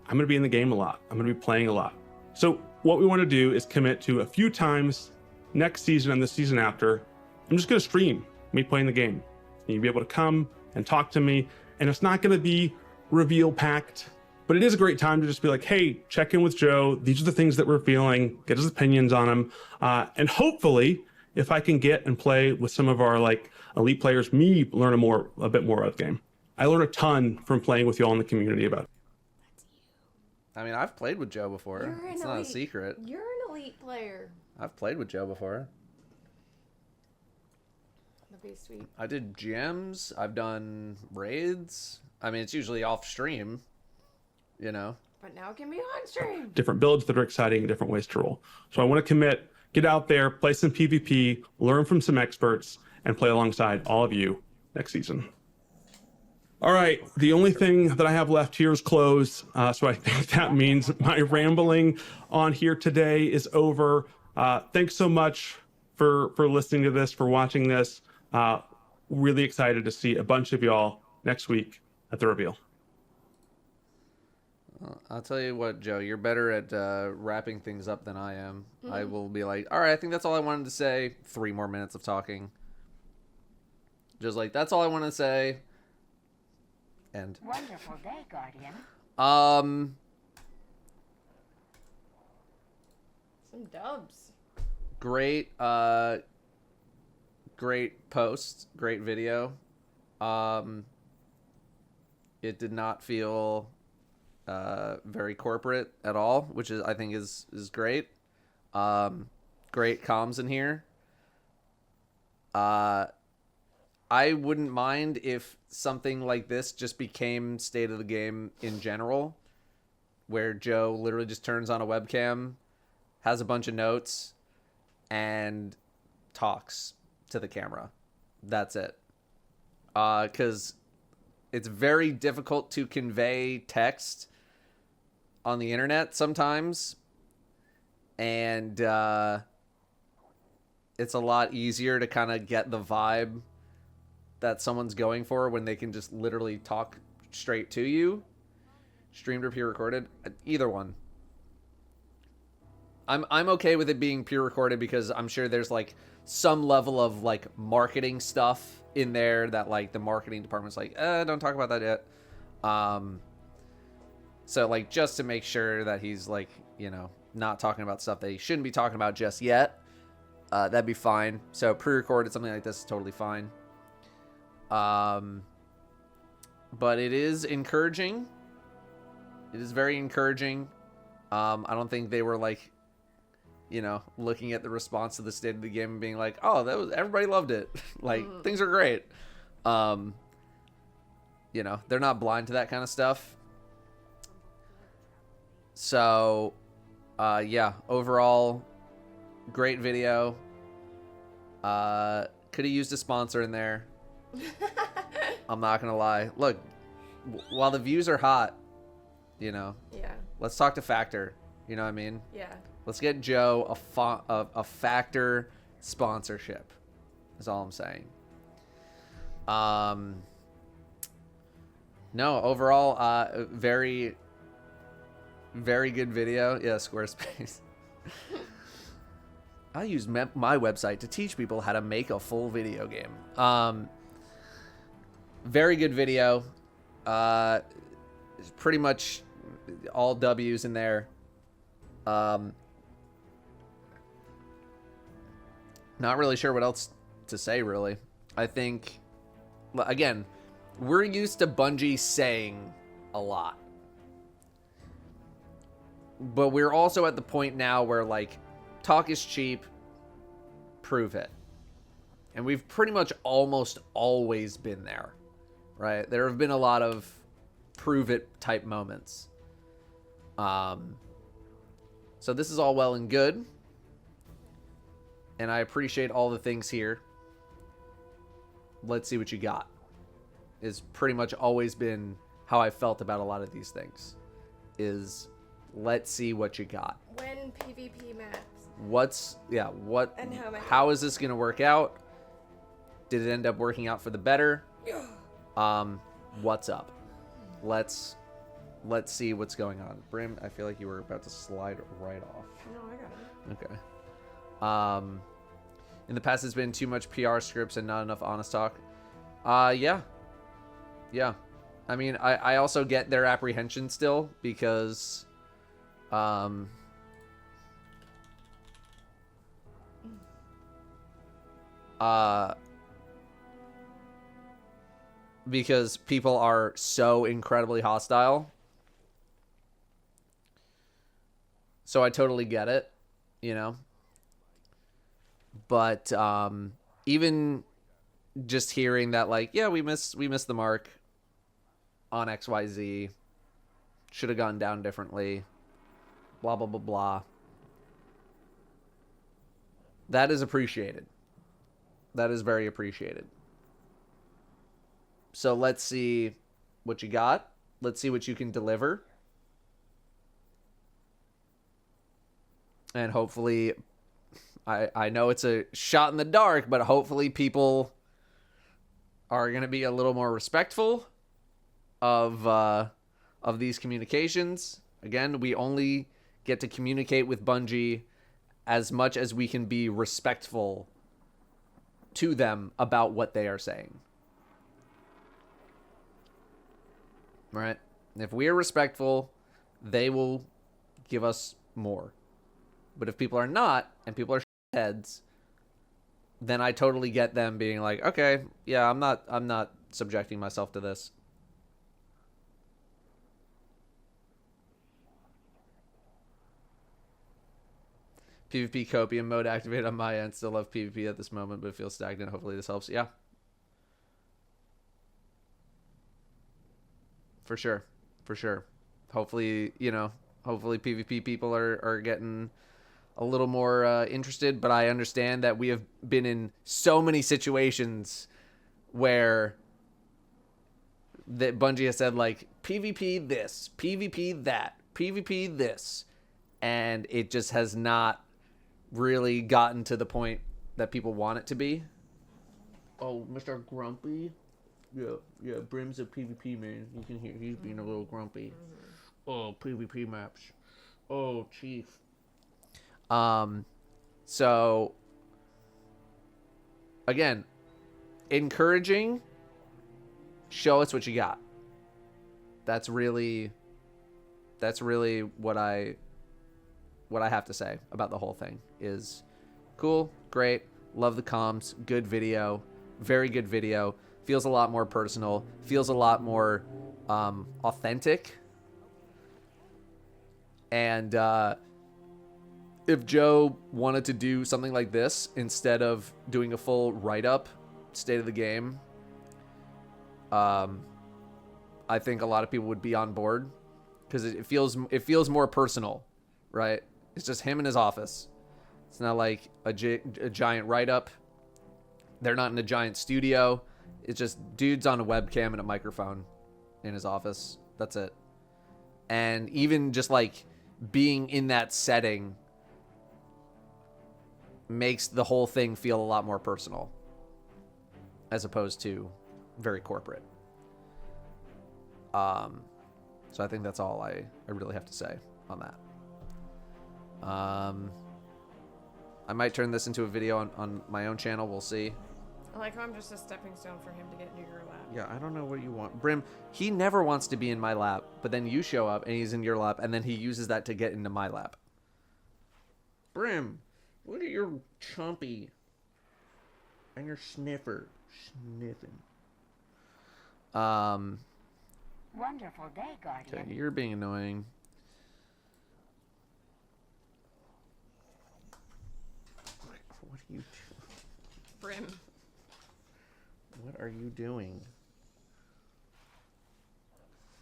I'm going to be in the game a lot. I'm going to be playing a lot. So what we want to do is commit to a few times next season and the season after. I'm just going to stream me playing the game. And you'll be able to come and talk to me. And it's not going to be reveal packed. But it is a great time to just be like, hey, check in with Joe. These are the things that we're feeling. Get his opinions on them. And hopefully, if I can get and play with some of our like elite players, me learn a bit more about the game. I learned a ton from playing with y'all in the community about it. I mean, I've played with Joe before. You're an It's not a elite- secret. You're an elite player. I've played with Joe before. That'd be sweet. I did gems. I've done raids. I mean, it's usually off stream, you know. But now it can be on stream. Different builds that are exciting, different ways to roll. So I want to commit, get out there, play some PvP, learn from some experts, and play alongside all of you next season. All right, the only thing that I have left here is close. So I think that means my rambling on here today is over. Thanks so much for listening to this, for watching this. Really excited to see a bunch of y'all next week at the reveal. I'll tell you what, Joe, you're better at wrapping things up than I am. I will be like, all right, I think that's all I wanted to say. 3 more minutes of talking. Just like, that's all I want to say. And Wonderful day, Guardian. Some dubs. great great post, great video. It did not feel very corporate at all, which is I think is great. Great comms in here. I wouldn't mind if something like this just became state of the game in general, where Joe literally just turns on a webcam, has a bunch of notes, and talks to the camera. That's it. Because it's very difficult to convey text on the internet sometimes, and it's a lot easier to kind of get the vibe that someone's going for when they can just literally talk straight to you. Streamed or pre-recorded, either one. I'm okay with it being pre-recorded because I'm sure there's like some level of like marketing stuff in there that like the marketing department's like, don't talk about that yet. So like just to make sure that he's like, you know, not talking about stuff that he shouldn't be talking about just yet, that'd be fine. So pre-recorded something like this is totally fine. But it is encouraging. It is very encouraging. I don't think they were like, you know, looking at the response to the state of the game and being like, oh, that was, everybody loved it. Like, things are great. You know, they're not blind to that kind of stuff. So, yeah, overall, great video. Could have used a sponsor in there. I'm not gonna lie. Look, while the views are hot, you know, Yeah. let's talk to Factor. You know what I mean? Yeah. Let's get Joe a Factor sponsorship. That's all I'm saying. No, overall, very, very good video. Yeah, Squarespace. I use my website to teach people how to make a full video game. Very good video. Pretty much all W's in there. Not really sure what else to say, really. I think, again, we're used to Bungie saying a lot. But we're also at the point now where, like, talk is cheap, prove it. And we've pretty much almost always been there, right? There have been a lot of prove it type moments. So this is all well and good. And I appreciate all the things here. Let's see what you got. Is pretty much always been how I felt about a lot of these things. Is let's see what you got. When PvP maps. What And how many? how is this gonna work out? Did it end up working out for the better? What's up? Let's see what's going on. Brim, I feel like you were about to slide right off. No, I got it. Okay. In the past, it's been too much PR scripts and not enough honest talk. Yeah. I mean, I also get their apprehension still because, because people are so incredibly hostile. So I totally get it, you know. But even just hearing that, like, yeah, we missed the mark on XYZ, should have gone down differently, blah blah blah blah. That is appreciated. That is very appreciated. So let's see what you got. Let's see what you can deliver. And hopefully, I know it's a shot in the dark, but hopefully people are going to be a little more respectful of these communications. Again, we only get to communicate with Bungie as much as we can be respectful to them about what they are saying. Right? If we are respectful, they will give us more. But if people are not, and people are heads, then I totally get them being like, okay, yeah, I'm not subjecting myself to this. PvP copium mode activated on my end. Still love PvP at this moment, but it feels stagnant. Hopefully this helps. Yeah. For sure. For sure. Hopefully, you know, hopefully PvP people are getting a little more interested, but I understand that we have been in so many situations where that Bungie has said, like, PvP this, PvP that, PvP this, and it just has not really gotten to the point that people want it to be. Oh, Mr. Grumpy? Yeah, Brim's a PvP man. You can hear he's being a little grumpy. Oh, PvP maps. Oh, Chief. So again, encouraging, show us what you got. That's really what I have to say about the whole thing is cool, great, love the comms, good video, very good video, feels a lot more personal, feels a lot more authentic. And if Joe wanted to do something like this instead of doing a full write-up, state of the game, I think a lot of people would be on board because it feels more personal, right? It's just him in his office. It's not like a giant write-up. They're not in a giant studio. It's just dudes on a webcam and a microphone in his office. That's it. And even just like being in that setting makes the whole thing feel a lot more personal as opposed to very corporate. So I think that's all I really have to say on that. I might turn this into a video on my own channel. We'll see. I like how I'm just a stepping stone for him to get into your lap. Yeah, I don't know what you want. Brim, he never wants to be in my lap, but then you show up and he's in your lap, and then he uses that to get into my lap. Brim, look at your chompy and your sniffer. Sniffing. Wonderful day, Guardian. Okay, you're being annoying. What are you doing? Brim. What are you doing?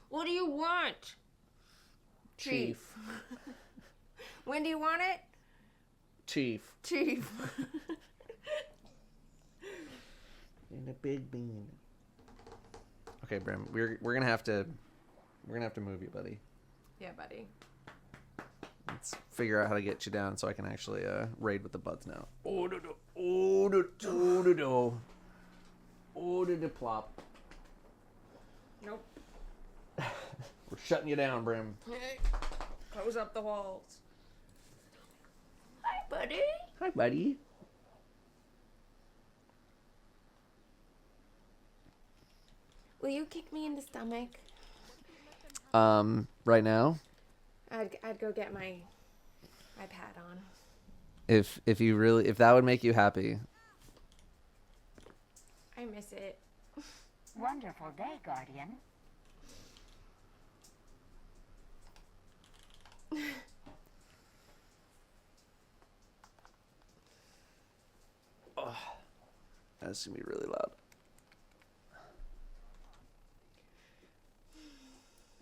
What do you want? Chief. When do you want it? Chief. Chief. In a big bean. Okay, Brim, we're gonna have to move you, buddy. Yeah, buddy. Let's figure out how to get you down so I can actually raid with the buds now. Oh, the plop. Nope. We're shutting you down, Brim. Hey, close up the walls. Hi, buddy. Hi, buddy. Will you kick me in the stomach? Right now, I'd go get my pad on. if that would make you happy. I miss it. Wonderful day, Guardian. That's gonna be really loud.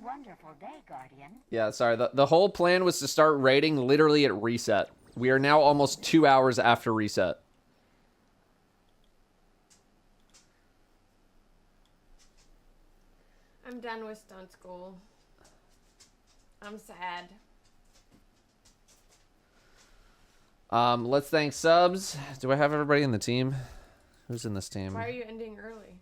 Wonderful day, Guardian. Yeah, sorry. The whole plan was to start raiding literally at reset. We are now almost 2 hours after reset. I'm done with stunt school. I'm sad. Let's thank subs. Do I have everybody in the team? Who's in this team? Why are you ending early?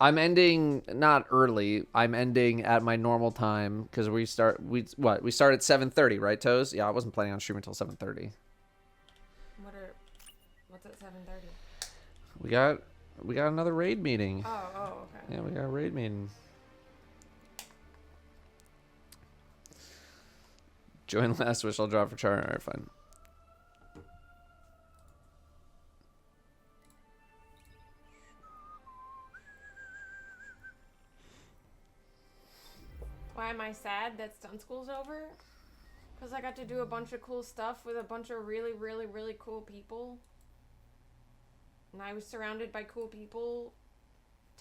I'm ending not early. I'm ending at my normal time because we start at 7:30, right, Toes? Yeah, I wasn't planning on streaming until 7:30. What's at 7:30? We got another raid meeting. Oh, okay. Yeah, we got a raid meeting. Join last wish. I'll drop for char. All right, fine. Why am I sad that stunt school's over? Because I got to do a bunch of cool stuff with a bunch of really, really, really cool people. And I was surrounded by cool people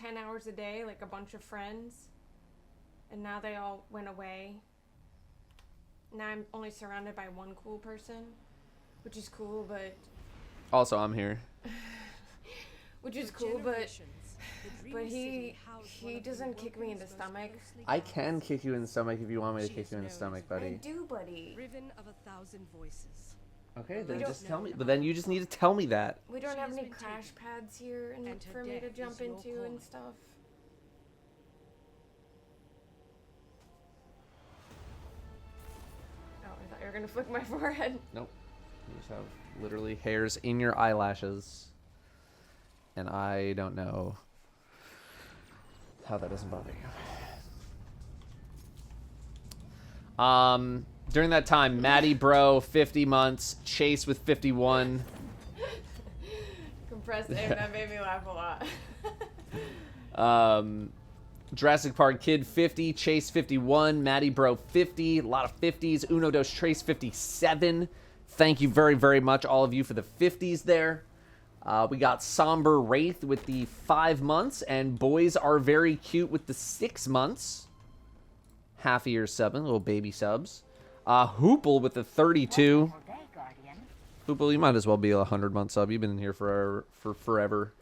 10 hours a day, like a bunch of friends. And now they all went away. Now I'm only surrounded by one cool person, which is cool, but... Also, I'm here. Which is cool, but he doesn't kick me in the stomach. I can kick you in the stomach if you want me to kick you in the stomach, I buddy. do, buddy. Riven of 1,000 voices. Okay, then just tell me. But then you just need to tell me that. We don't have any crash pads here and for me to jump into and stuff. Oh, I thought you were gonna flick my forehead. Nope. You just have literally hairs in your eyelashes. And I don't know how that doesn't bother you. During that time, Maddie Bro, 50 months, Chase with 51. Compressed air, that made me laugh a lot. Jurassic Park Kid 50, Chase 51, Maddie Bro 50, a lot of 50s, Uno Dos Trace 57. Thank you very, very much, all of you, for the 50s there. We got Somber Wraith with the 5 months, and Boys Are Very Cute with the 6 months. Half a year subbing, little baby subs. Hoople with the 32. Wonderful day, Guardian. Hoople, you might as well be a 100-month sub. You've been in here for forever.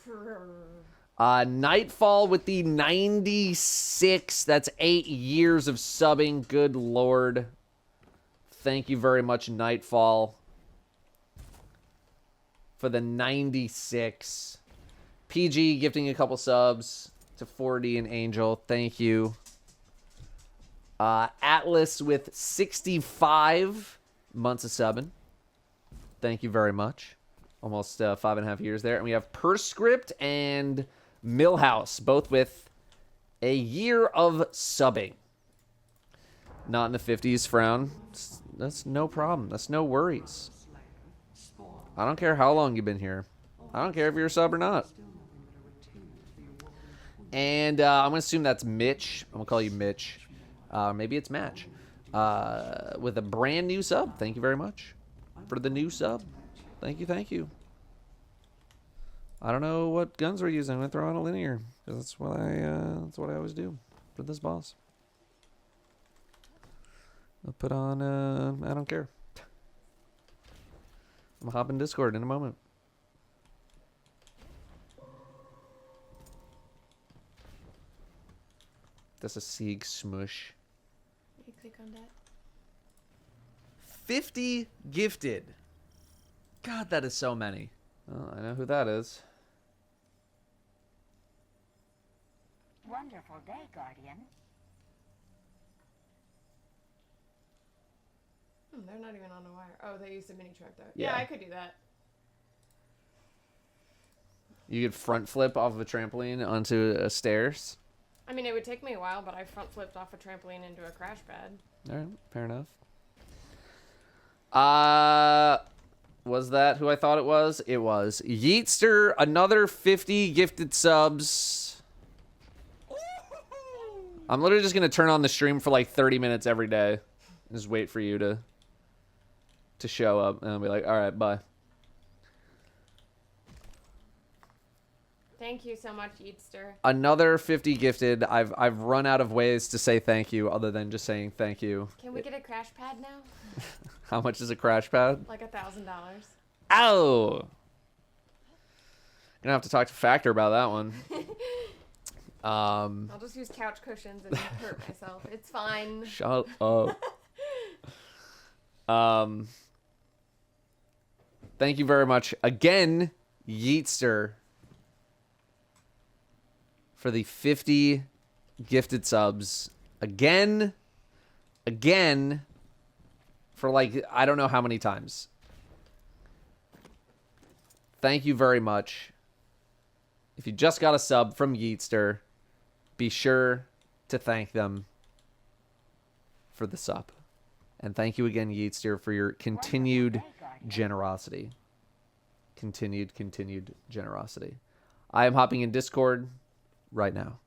Nightfall with the 96. That's 8 years of subbing. Good lord. Thank you very much, Nightfall, for the 96. PG gifting a couple subs to 40 and Angel. Thank you. Atlas with 65 months of subbing. Thank you very much. Almost 5.5 years there. And we have Perscript and Millhouse, both with a year of subbing. Not in the 50s, frown. That's no problem. That's no worries. I don't care how long you've been here. I don't care if you're a sub or not. And I'm going to assume that's Mitch. I'm going to call you Mitch. Maybe it's Match. With a brand new sub. Thank you very much for the new sub. Thank you, thank you. I don't know what guns we're using. I'm going to throw on a linear. Because that's what I always do for this boss. I'll put on, I don't care. I'm going to hop in Discord in a moment. That's a Sieg smush. You click on that. 50 gifted. God, that is so many. Oh, I know who that is. Wonderful day, Guardian. They're not even on the wire. Oh, they used a mini truck though. Yeah. Yeah, I could do that. You could front flip off of a trampoline onto a stairs. I mean, it would take me a while, but I front flipped off a trampoline into a crash pad. All right, fair enough. Was that who I thought it was? It was Yeetster. Another 50 gifted subs. I'm literally just gonna turn on the stream for like 30 minutes every day, and just wait for you to show up, and I'll be like, all right, bye. Thank you so much, Eatster. Another 50 gifted. I've run out of ways to say thank you other than just saying thank you. Can we get a crash pad now? How much is a crash pad? Like $1,000. Ow! Gonna have to talk to Factor about that one. I'll just use couch cushions and hurt myself. It's fine. Shut up. Thank you very much again, Yeetster, for the 50 gifted subs. Again, for like, I don't know how many times. Thank you very much. If you just got a sub from Yeetster, be sure to thank them for the sub. And thank you again, Yeetster, for your continued generosity. Continued generosity. I am hopping in Discord right now.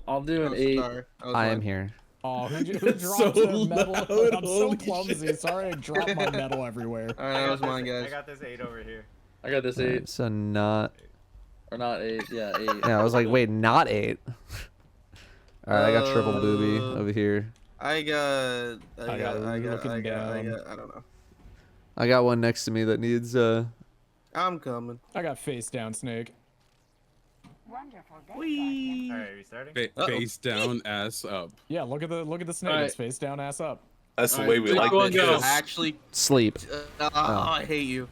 I'll do an 8. I am here. Oh, who dropped the medal? I'm so clumsy. Sorry, I dropped my medal everywhere. All right, that was mine, guys. I got this 8 over here. I got this 8. So not... Or not 8. Yeah, 8. Yeah, I was like, wait, not 8. All right, I got triple booby over here. I got, I don't know. I got one next to me that needs, I'm coming. I got face down, Snake. Wonderful day, Whee! All right, restarting. Face down, ass up. Yeah, look at the snake. Right. It's face down, ass up. That's the All way right, we three, like two, one, this. go. Actually, sleep. I hate you.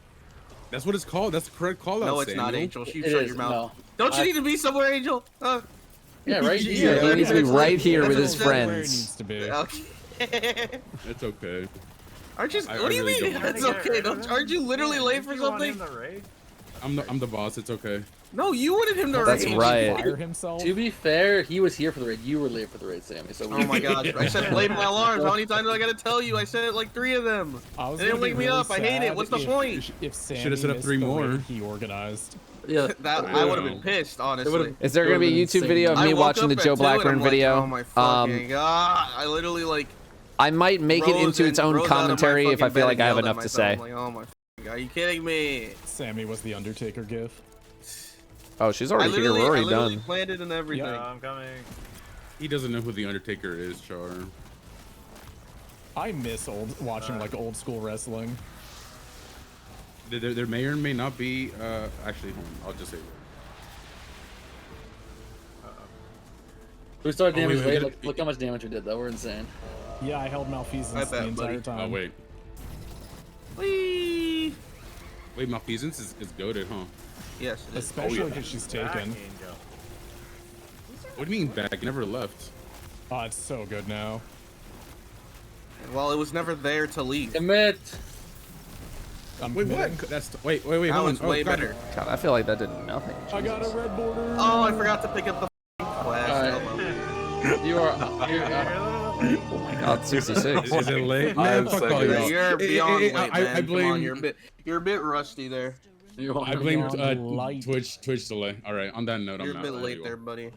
That's what it's called. That's the correct call out. No, it's not, Samuel. Angel. You It shut is, your mouth. no. Don't you need to be somewhere, Angel? Yeah, right Yeah, here. He needs to be right here with his That's Where it friends. needs to be. Okay. It's okay. Aren't you? I What do you really mean? don't That's wanna get okay. rid of him. Aren't you literally late for You want him something? to raid? I'm the boss. It's okay. No, you wanted him to That's rage. right. Fire himself. To be fair, he was here for the raid. You were late for the raid, Sammy. So Oh my gosh! I said blame my alarms. How many times do I gotta tell you? I said it like 3 of them. I was They didn't gonna be wake me really up. I hate it. sad What's the if- point? If Sammy Should've set up missed 3 the more. raid he organized. yeah. That I would have been pissed, honestly. Is there gonna be a Would've been YouTube video of I me woke watching up the at Joe 2 and I'm Blackburn like, video? Oh my fucking god! I literally like. I might make it rose into its and- own rose out of my commentary if I fucking feel bed like and I have yelled at enough to myself. say. I'm like, oh my fucking god! Are you kidding me? Sammy was the Undertaker gif. Oh, she's I already here. We're already literally done. planned it and everything. No, I'm coming. He doesn't know who the Undertaker is, Char. I miss watching like old school wrestling. There may or may not be. Actually, hold on. I'll just say. We started Oh, damage wait, late. wait, Look how much damage we did, though. We're insane. Yeah, I held malfeasance I the bet, entire buddy. time. Oh wait, Whee! wait. Malfeasance is goaded, huh? Yes. It is. Especially because she's Back, taken. Angel. What do you mean back? You never left. Oh, it's so good now. Well, it was never there to leave. Commit. I'm Wait, committing. what? That's wait. That Hold one's on. way God. better. God, I feel like that did nothing. I got a red border. Oh, I forgot to pick up the flash. Alright. You are. You're, Oh my God, 66. Is it late? Man, fuck all y'all. You're beyond late, man. I Come on, blame. you're a bit rusty there. you are. I blame Beyond light. Twitch delay. All right. On that note, You're I'm a out. bit There late you there, go. buddy.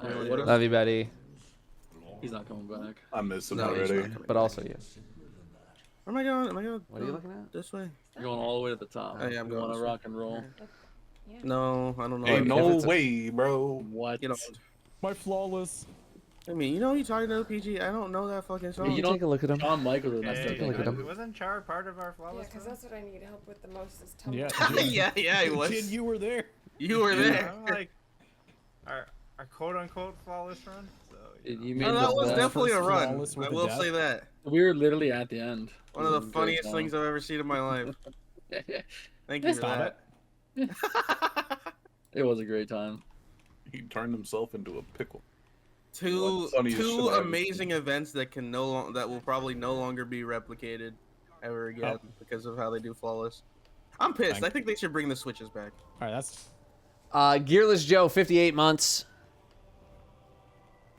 Alright, what if- Love you, Betty. He's not coming back. I miss him No, he's already. not coming But back. also you. Where am I going? Am I going? What are you looking at? This way? You're going all the way to the top. Oh, yeah, I'm you going want this to way. rock and roll? No, I don't know. Ain't If no it's a- way, bro. What? You know, My flawless. I mean, you know, you talking to PG. I don't know that fucking song. You don't- Take a look at him. Shawn Michaels was messed Hey, up. look at him. wasn't Char part of our Yeah, flawless? because run? that's what I need help with the most is tumble. Yeah. yeah, he was. Jin, you were there. You were there. I'm like our quote unquote flawless run. So You made No, the that was best. definitely a First run. flawless with I the will death. say that. We were literally at the end. One of the It was a great funniest song. things I've ever seen in my life. Thank you for Stop that. It was a great time. He turned himself into a pickle. Two Funniest shit two I ever amazing events that can that will probably no longer be replicated ever again because of how they do flawless. I'm pissed. I think they should bring the Switches back. All right, that's. Gearless Joe, 58 months.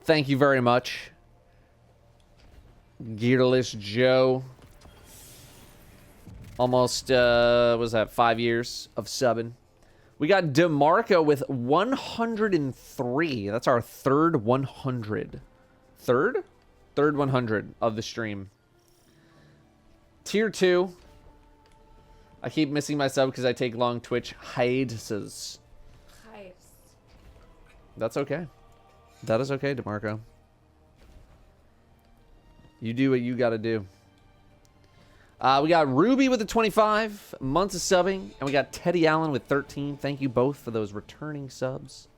Thank you very much. Gearless Joe. Almost, was that 5 years of subbing? We got DeMarco with 103. That's our third 100. Third? Third 100 of the stream. Tier 2. I keep missing my sub because I take long Twitch hiatuses. That's okay. That is okay, DeMarco. You do what you gotta do. We got Ruby with the 25 months of subbing, and we got Teddy Allen with 13. Thank you both for those returning subs.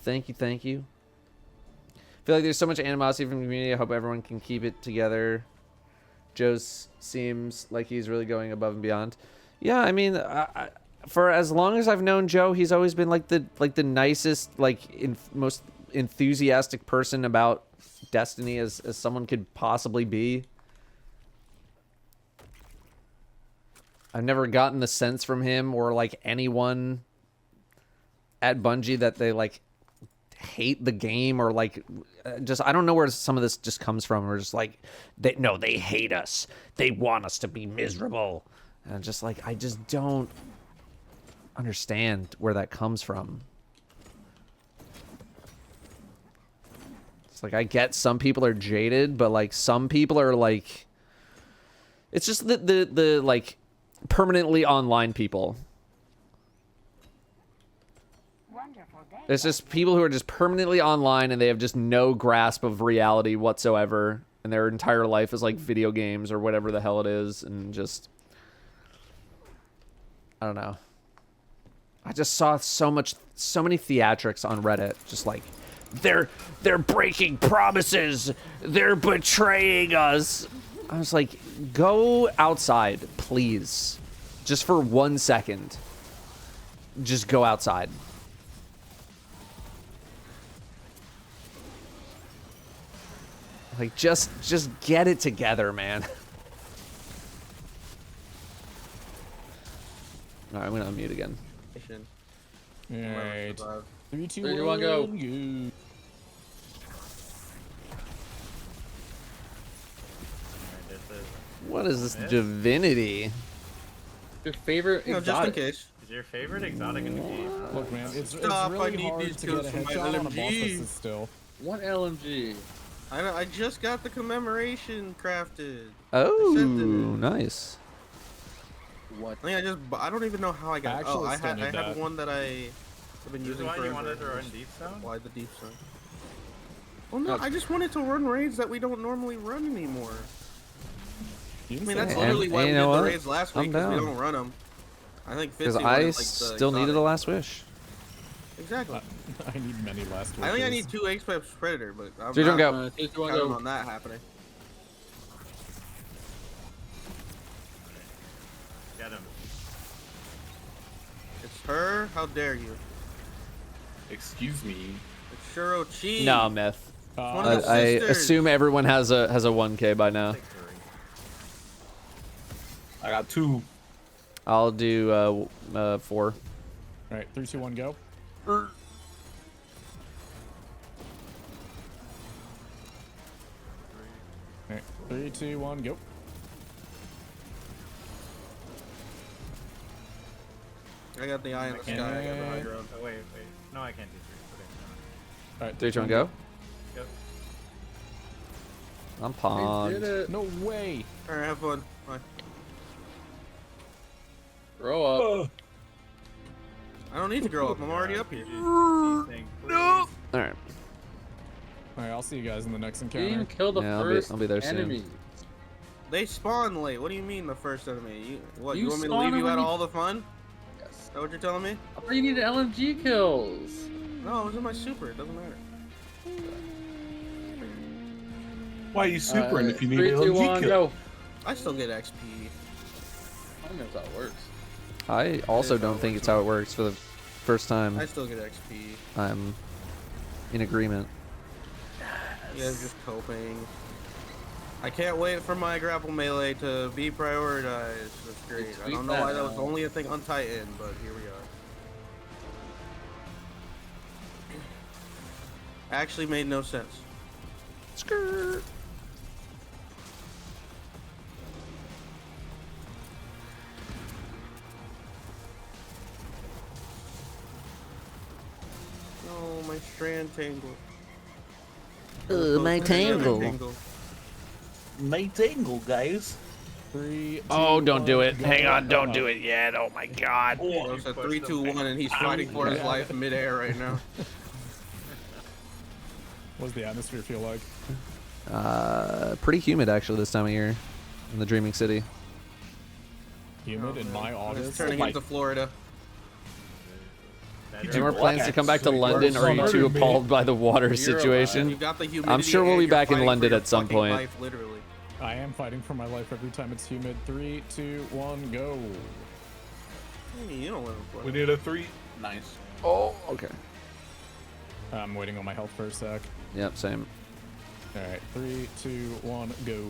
Thank you, thank you. I feel like there's so much animosity from the community. I hope everyone can keep it together. Joe seems like he's really going above and beyond. Yeah, I mean, for as long as I've known Joe, he's always been like the nicest, most enthusiastic person about Destiny as someone could possibly be. I've never gotten the sense from him or like anyone at Bungie that they like hate the game or like just I don't know where some of this just comes from. We're just like they hate us. They want us to be miserable. And just like I just don't understand where that comes from. It's like I get some people are jaded, but like some people are like it's just the like permanently online people. Wonderful day. It's just people who are just permanently online and they have just no grasp of reality whatsoever, and their entire life is like video games or whatever the hell it is, and just I don't know. I just saw so many theatrics on Reddit, just like they're breaking promises, they're betraying us. I was like, go outside, please. Just for 1 second. Just go outside. Like, just get it together, man. All right, I'm gonna unmute again. Alright. 3, 2, 3, 2, 1, 1, go. go. What is this divinity? Your favorite No, just in exotic? case. Is your favorite exotic in the game? Look, man, it's Stop, I really need hard these to get kills a from my headshot on a boss LMG. that sits still. What LMG? I just got the commemoration crafted. Oh, Accepted it. nice. What? I think I don't even know how I got it. actually Oh, I still had need that. one that I have been This is using why for you wanted to run Deep Zone? Why the Deep Zone? Well, no, I just wanted to run raids that we don't normally run anymore. I mean, that's And- literally why and we you did know the what? raids last I'm week, because we down. don't run them. I think Because 50 I wanted, like, the still needed a exotic. last wish. Exactly. I need many last wishes. I think I need 2 Apex Predator, but I'm 3, 2, 1, not go. 3, 2, 1, counting go. on that happening. Get him. It's her? How dare you? Excuse me. It's Shuro Chi. No, myth. One of the I sisters. assume everyone has a 1K by now. I got 2. I'll do 4. Alright, 3, 2, 1, go. Alright, 3, 2, 1, go. I got the eye in the sky. I got the high ground. Oh, wait. No, I can't do 3. Okay. Alright, 3, 2, 1, go. Go. I'm I pawned. did it. No way. Alright, have fun. Bye. Grow up. I don't need to grow up. I'm already up here. No. All right. Alright, I'll see you guys in the next You didn't even encounter. kill the Yeah, first I'll be there soon. enemy. They spawn late. What do you mean the first enemy? You want me to spawn leave them you when out you- all the fun? Yes. Is that what you're telling me? I thought you needed LMG kills. No, it was in my super. It doesn't matter. Why are you supering if you need 3, 2, LMG 1, kill? go. I still get XP. I don't know if that works. I also It is how don't it think works, it's how it works for the first time. I still get XP. I'm in agreement. You guys just coping. I can't wait for my grapple melee to be prioritized. That's great. I don't know why that was only a thing on Titan, but here we are. Actually made no sense. Skirt. No, my strand tangle. My tangle. My tangle, guys. 3, 2, Oh, don't do 1, it. go. Hang on, don't do it yet. Oh my god. Oh, it's a 3, 2, 1, and he's fighting for his life midair right now. What does the atmosphere feel like? Pretty humid actually this time of year in the Dreaming City. Humid in my August. It's turning into Florida. Any more plans to come back to London, or are you too appalled by the water situation? You got the humidity I'm sure we'll and be you're back in fighting for London your at some fucking point. life, literally. I am fighting for my life every time it's humid. 3, 2, 1, go. Hey, you don't live in Florida. We need a 3. Nice. Oh, okay. I'm waiting on my health for a sec. Yep, same. Alright, 3, 2, 1, go.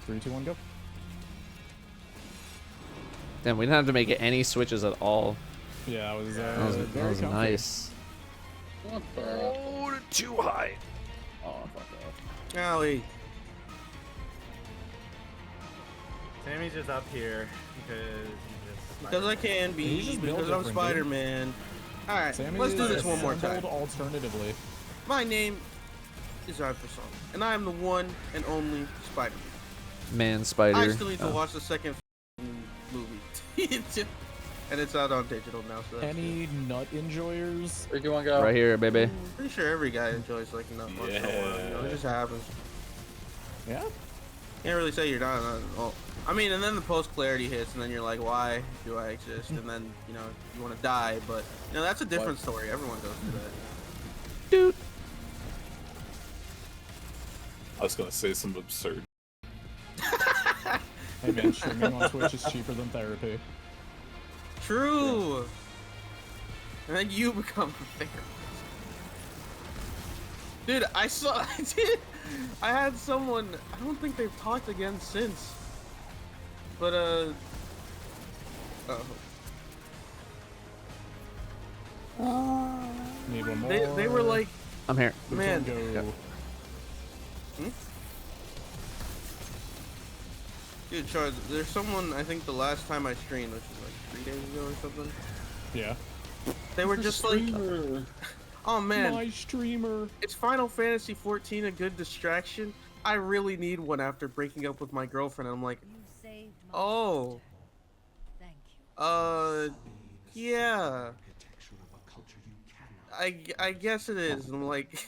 3, 2, 1, go. Damn, we didn't have to make any switches at all. Yeah, that was, That was nice. What the? Oh, too high. Oh, fuck off. Golly. Sammy's just up here Because I can be, because I'm Spider-Man. Alright, let's do this one more time. Alternatively. My name is Iverson, and I am the one and only Spider-Man. Man Spider. I still need to watch the second movie. And it's out on digital now, so that's Any nut enjoyers? 3, 2, 1, go. Right here, baby. pretty sure every guy enjoys like nut once in a while. You know, it just happens. Yeah? Can't really say you're not. Well, I mean, and then the post clarity hits, and then you're like, why do I exist? And then, you know, you want to die, but, you know, that's a different story. Everyone goes through that. Dude. I was gonna say some absurd. Hey man, streaming on Twitch is cheaper than therapy. True. And then you become a therapist. Dude, I had someone, I don't think they've talked again since. But, Need one more. they were like, I'm here. man. Go. Yep. Dude, Charles, there's someone, I think the last time I streamed, which was like 3 days ago or something. Yeah. They were just like, oh man, My streamer. is Final Fantasy 14 a good distraction? I really need one after breaking up with my girlfriend. And I'm like, oh, yeah. I guess it is. And I'm like,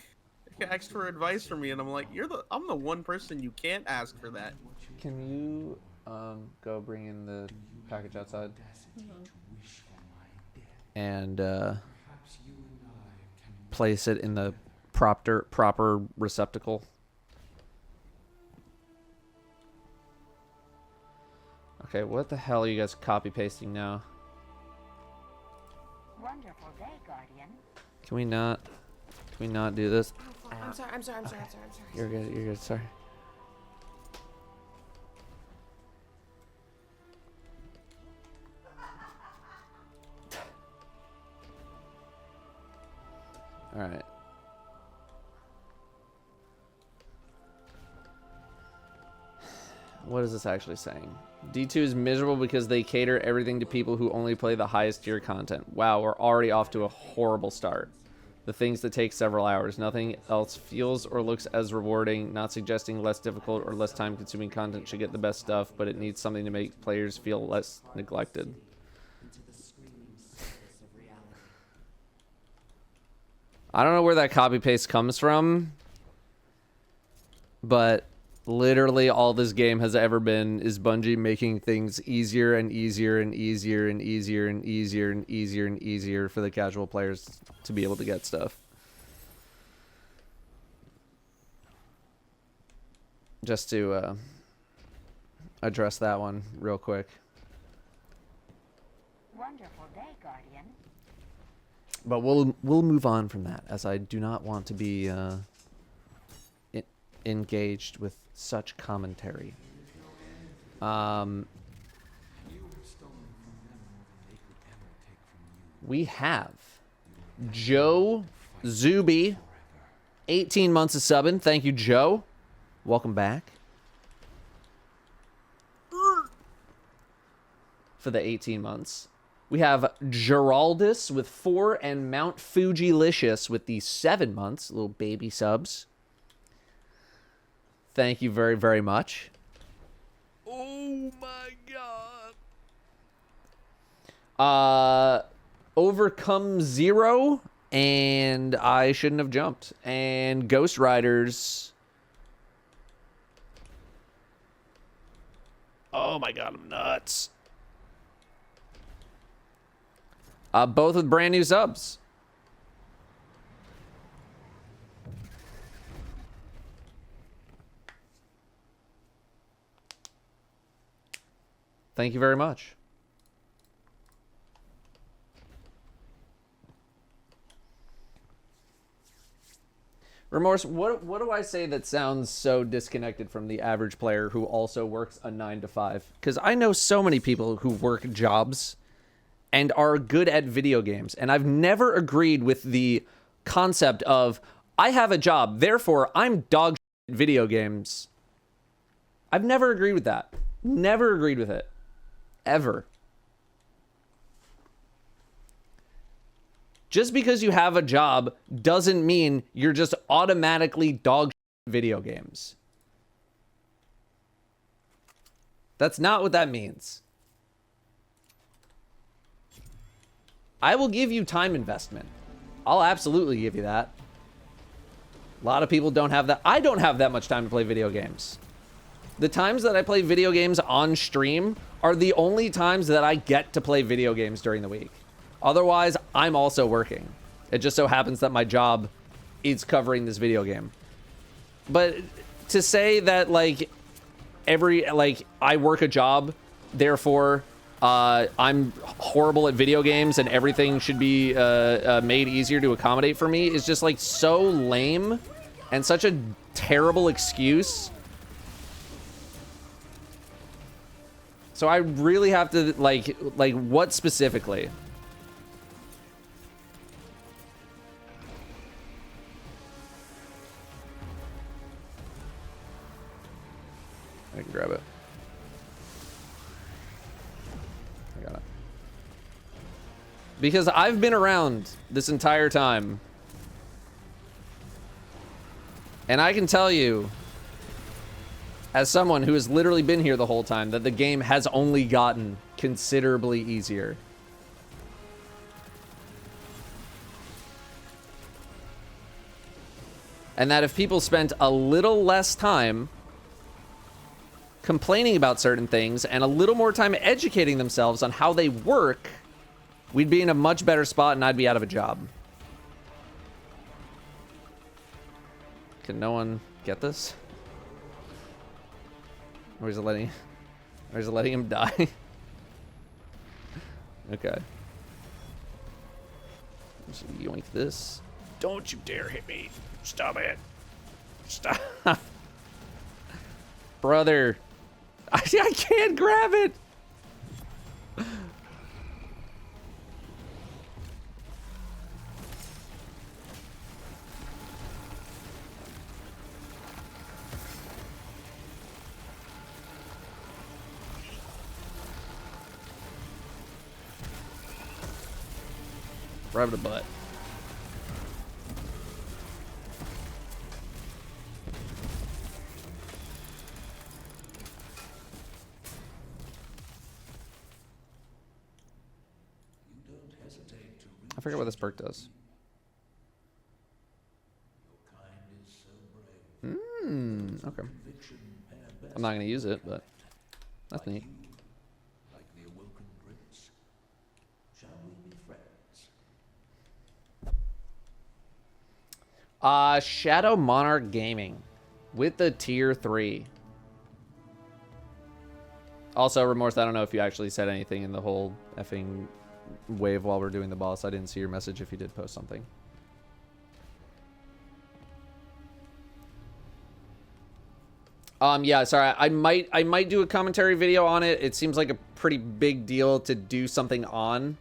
asked for advice from me, and I'm like, I'm the one person you can't ask for that. Can you go bring in the package outside? And place it in the proper receptacle. Okay, what the hell are you guys copy pasting now? Wonderful day, Guardian. Can we not do this? I'm sorry. You're good, sorry. Alright. What is this actually saying? D2 is miserable because they cater everything to people who only play the highest tier content. Wow, we're already off to a horrible start. The things that take several hours. Nothing else feels or looks as rewarding. Not suggesting less difficult or less time consuming content should get the best stuff, but it needs something to make players feel less neglected. I don't know where that copy paste comes from, but literally all this game has ever been is Bungie making things easier and easier and easier and easier and easier and easier and easier for the casual players to be able to get stuff. Just to address that one real quick. Wonderful day, Guardian. But we'll move on from that, as I do not want to be engaged with such commentary. We have Joe Zuby, 18 months of subbing. Thank you, Joe. Welcome back. For the 18 months. We have Geraldus with 4 and Mount Fujilicious with the 7 months. Little baby subs. Thank you very, very much. Oh my god. Overcome Zero, and I shouldn't have jumped. And Ghost Riders. Oh my god, I'm nuts. Both with brand new subs. Thank you very much. Remorse, what do I say that sounds so disconnected from the average player who also works a 9 to 5? Because I know so many people who work jobs and are good at video games, and I've never agreed with the concept of, I have a job, therefore I'm dog shit at video games. I've never agreed with that. Never agreed with it. Ever. Just because you have a job doesn't mean you're just automatically dog shit at video games. That's not what that means. I will give you time investment. I'll absolutely give you that. A lot of people don't have that. I don't have that much time to play video games. The times that I play video games on stream are the only times that I get to play video games during the week. Otherwise, I'm also working. It just so happens that my job is covering this video game. But to say that, like, I work a job, therefore I'm horrible at video games and everything should be made easier to accommodate for me is just, like, so lame and such a terrible excuse. So I really have to, like what specifically? I can grab it. I got it. Because I've been around this entire time. And I can tell you, as someone who has literally been here the whole time, that the game has only gotten considerably easier. And that if people spent a little less time complaining about certain things and a little more time educating themselves on how they work, we'd be in a much better spot and I'd be out of a job. Can no one get this? Or is it letting him die? Okay. Just yoink this. Don't you dare hit me. Stop it. Stop. Brother. I can't grab it. Right with the butt. I forget what this perk does. Okay. I'm not gonna use it, but that's neat. Shadow Monarch Gaming with the tier 3. Also, Remorse, I don't know if you actually said anything in the whole effing wave while we're doing the boss. I didn't see your message if you did post something. Yeah, sorry. I might do a commentary video on it. It seems like a pretty big deal to do something on.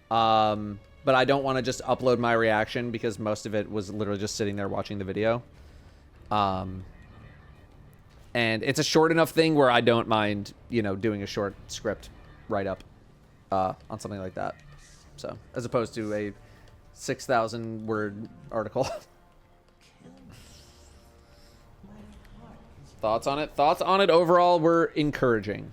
But I don't want to just upload my reaction because most of it was literally just sitting there watching the video. And it's a short enough thing where I don't mind, you know, doing a short script write-up on something like that. So, as opposed to a 6,000 word article. Thoughts on it? Thoughts on it overall were encouraging.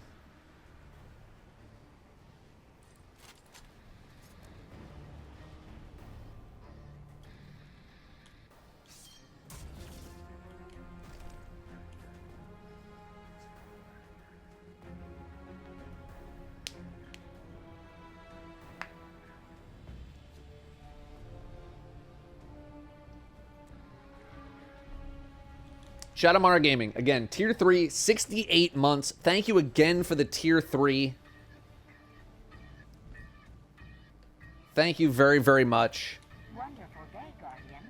Shadowmara Gaming, again, tier 3, 68 months. Thank you again for the tier 3. Thank you very, very much. Wonderful day, Guardian.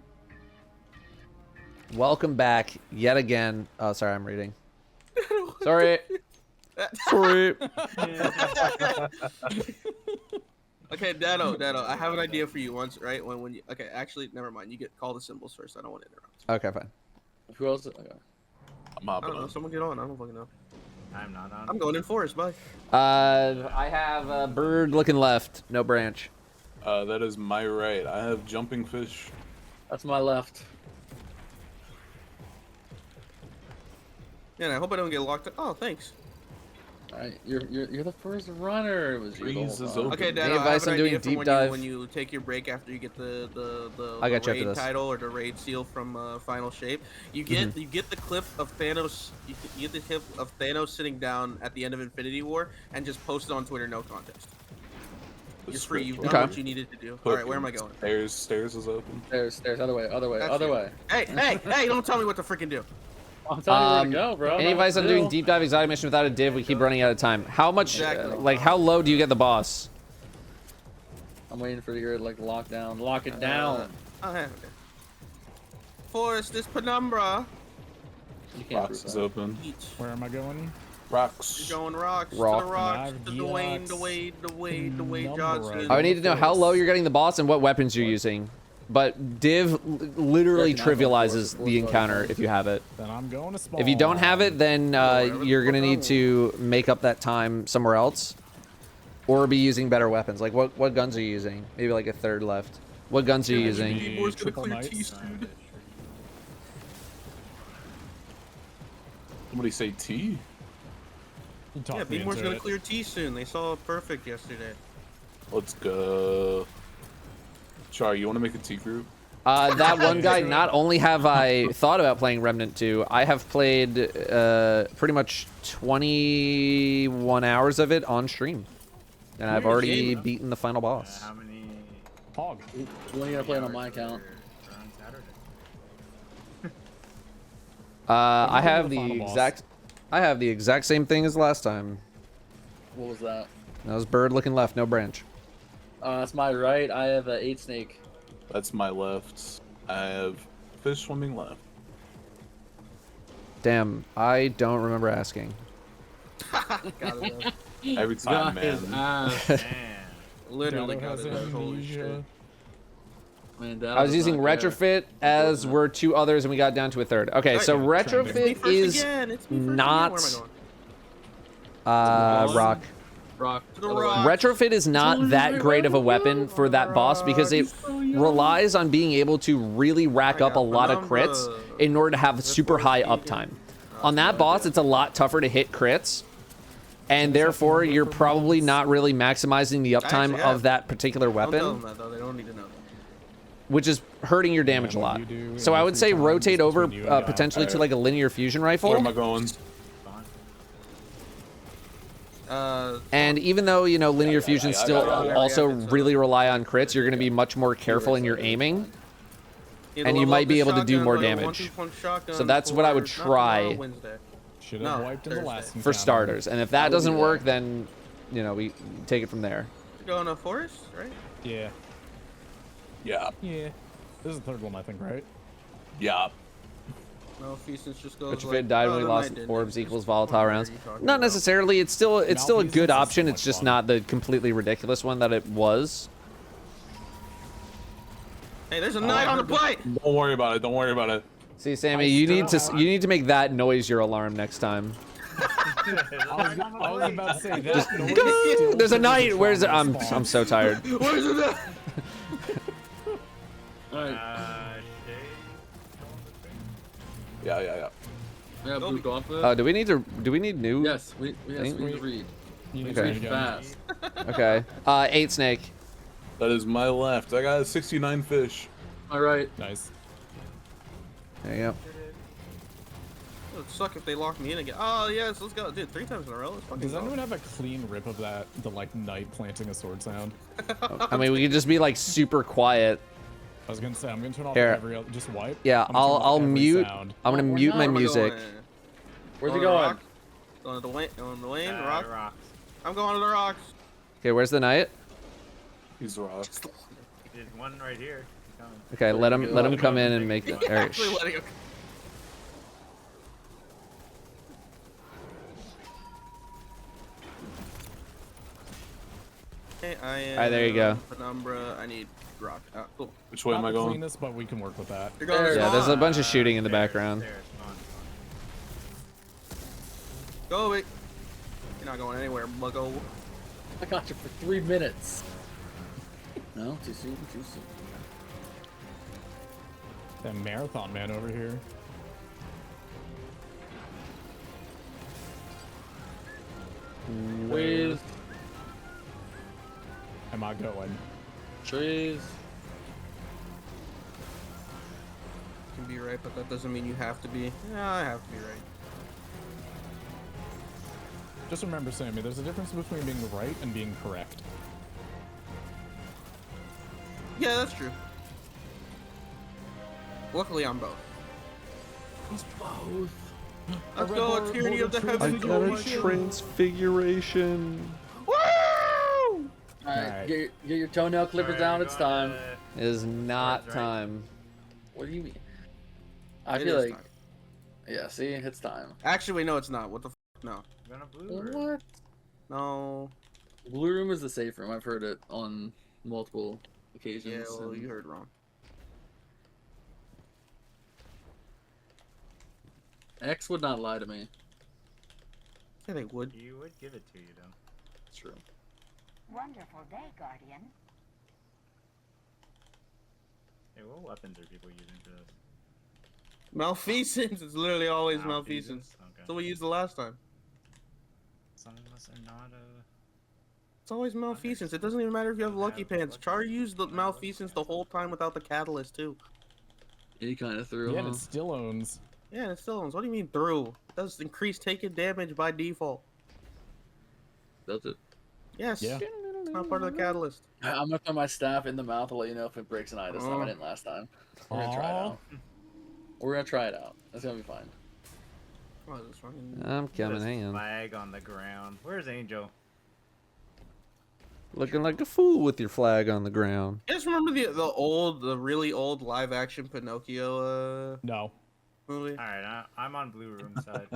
Welcome back yet again. Oh, sorry, I'm reading. Sorry. Sorry. Okay, Datto, I have an idea for you once, right? When you, okay, actually, never mind. You get call the symbols first. I don't want to interrupt. Okay, fine. Who else? I'm I don't know. Someone get on. I don't fucking know. I'm not on. I'm going in forest. Bye. I have a bird looking left. No branch. That is my right. I have jumping fish. That's my left. Yeah, and I hope I don't get locked up. Oh, thanks. Alright, you're the first runner. It was you. Okay, Dad, Any I have advice an on doing idea for deep when dive? when you take your break after you get the I got you after raid this. title or the raid seal from Final Shape. You get you get the clip of Thanos. You get the clip of Thanos sitting down at the end of Infinity War and just post it on Twitter. No contest. You're free. You've done what you needed to do. All right, where am I going? Stairs is open. Stairs, other way. Hey! Don't tell me what to freaking do. I'm telling you where to go, bro. Any advice on doing deep dive exotic mission without a div? We keep running out of time. How much, like, how low do you get the boss? I'm waiting for your, like, lockdown. Lock it down. Okay. Forest is penumbra. You can't Rocks is open. Where am I going? Rocks. You're going rocks. Rock. To the rocks. I've To the Wayne Johnson. I need to know how low you're getting the boss and what weapons you're using. But div literally trivializes the encounter if you have it. Then I'm going to spawn. If you don't have it, then you're gonna need to make up that time somewhere else, or be using better weapons. Like what guns are you using? Maybe like a third left. What guns are you using? Somebody say T? Yeah, B-More's gonna clear T soon. They saw perfect yesterday. Let's go. Char, you want to make a T group? That one guy, not only have I thought about playing Remnant 2, I have played pretty much 21 hours of it on stream. And I've already beaten the final boss. How many? Hog. When are you gonna play it on my account? On Saturday. I have the exact same thing as last time. What was that? That was bird looking left, no branch. That's my right. I have an 8 snake. That's my left. I have fish swimming left. Damn, I don't remember asking. Every time, man. Literally got it. Holy shit. Man, I was using retrofit, as were two others, and we got down to a third. Okay, so retrofit is not rock. Retrofit is not that great of a weapon for that boss because it relies on being able to really rack up a lot of crits in order to have super high uptime. On that boss, it's a lot tougher to hit crits, and therefore you're probably not really maximizing the uptime of that particular weapon, which is hurting your damage a lot. So I would say rotate over potentially to like a linear fusion rifle. Where am I going? And even though, you know, linear fusions still also really rely on crits, you're going to be much more careful in your aiming, and you might be able to do more damage. So that's what I would try for starters. And if that doesn't work, then, you know, we take it from there. Going to forest, right? Yeah. Yeah. Yeah. This is the third one, I think, right? Yeah. Malfeasance just goes Which if like, it died oh, when we the lost knight didn't orbs exist. equals What volatile are rounds. you talking Not about? necessarily. It's still a Malfeasance good is so option. It's much just fun. not the completely ridiculous one that it was. Hey, there's a knight on the plate! Don't worry about it. Don't worry about it. See, Sammy, you need to make that noise your alarm next time. I was about to say that. Just noise go! still There's a triggers knight. Where's it? trauma I'm response. so tired. What is it? Yeah, yeah, yeah. Yeah, blue gauntlet. Do we need new? Yes, we need to read. You need Okay. to read Fast. Okay. 8 snake. That is my left. I got 69 fish. All right. Nice. There you go. It would suck if they lock me in again. Oh, yes, let's go. Dude, 3 times in a row. Let's fucking Does go. anyone have a clean rip of that? The like knight planting a sword sound. I mean, we could just be like super quiet. I was gonna say I'm gonna turn off Here. every other, just wipe. Yeah, I'm gonna turn off I'll every mute. sound. I'm gonna we're mute not. my Where am I music. going? Where's he Going to going? rock? Going to the Wayne. Going to the Wayne. The Rock. rocks. I'm going to the rocks. Okay, where's the knight? He's rock. There's one right here. He's coming. Okay, let him come in and make. All right, Actually letting him. Okay, I am. Alright, there you go. Penumbra. I need rock. Cool. Which way am Not I the going? cleanest, but we can work with that. You're going to Yeah, there's a spawn. bunch of shooting in the There, background. there, spawn. Go, Vic. You're not going anywhere, Muggo. I got you for 3 minutes. No, too soon, too soon. That marathon man over here. Trees, Am I going? trees. You can be right, but that doesn't mean you have to be. Yeah, I have to be right. Just remember, Sammy, there's a difference between being right and being correct. Yeah, that's true. Luckily, I'm both. He's both. Let's go, a tyranny of the heavens. transfiguration. Woo! Alright, get your toenail clippers down. It's time. It is not Right. time. What do you mean? I It feel is like. time. Yeah, see, it's time. Actually, wait, no, it's not. What the f? No. We're gonna blue room. What? No. Blue room is the safe room. I've heard it on multiple occasions. Yeah, well, and- you heard wrong. X would not lie to me. Yeah, they would. You would give it to you though. It's true. Wonderful day, Guardian. Hey, what weapons are people using for this? Malfeasance. It's literally always malfeasance. Okay. That's what we used the last time. Some of us are not It's always malfeasance. It doesn't even matter if you have lucky pants. Char used the malfeasance the whole time without the catalyst too. He kind of threw. Yeah, huh? and it still owns. Yeah, and it still owns. What do you mean through? It does increase taken damage by default. Does it? Yes. Yeah. It's not part of the catalyst. I'm gonna put my staff in the mouth and let you know if it breaks an eye this time. I Oh. didn't last time. We're gonna try it Aw. out. We're gonna try it out. That's gonna be fine. Oh, this fucking... I'm coming. Hang on. flag on the ground. Where's Angel? Looking like a fool with your flag on the ground. You guys remember the really old live action Pinocchio No. movie? Alright, I'm on blue room side.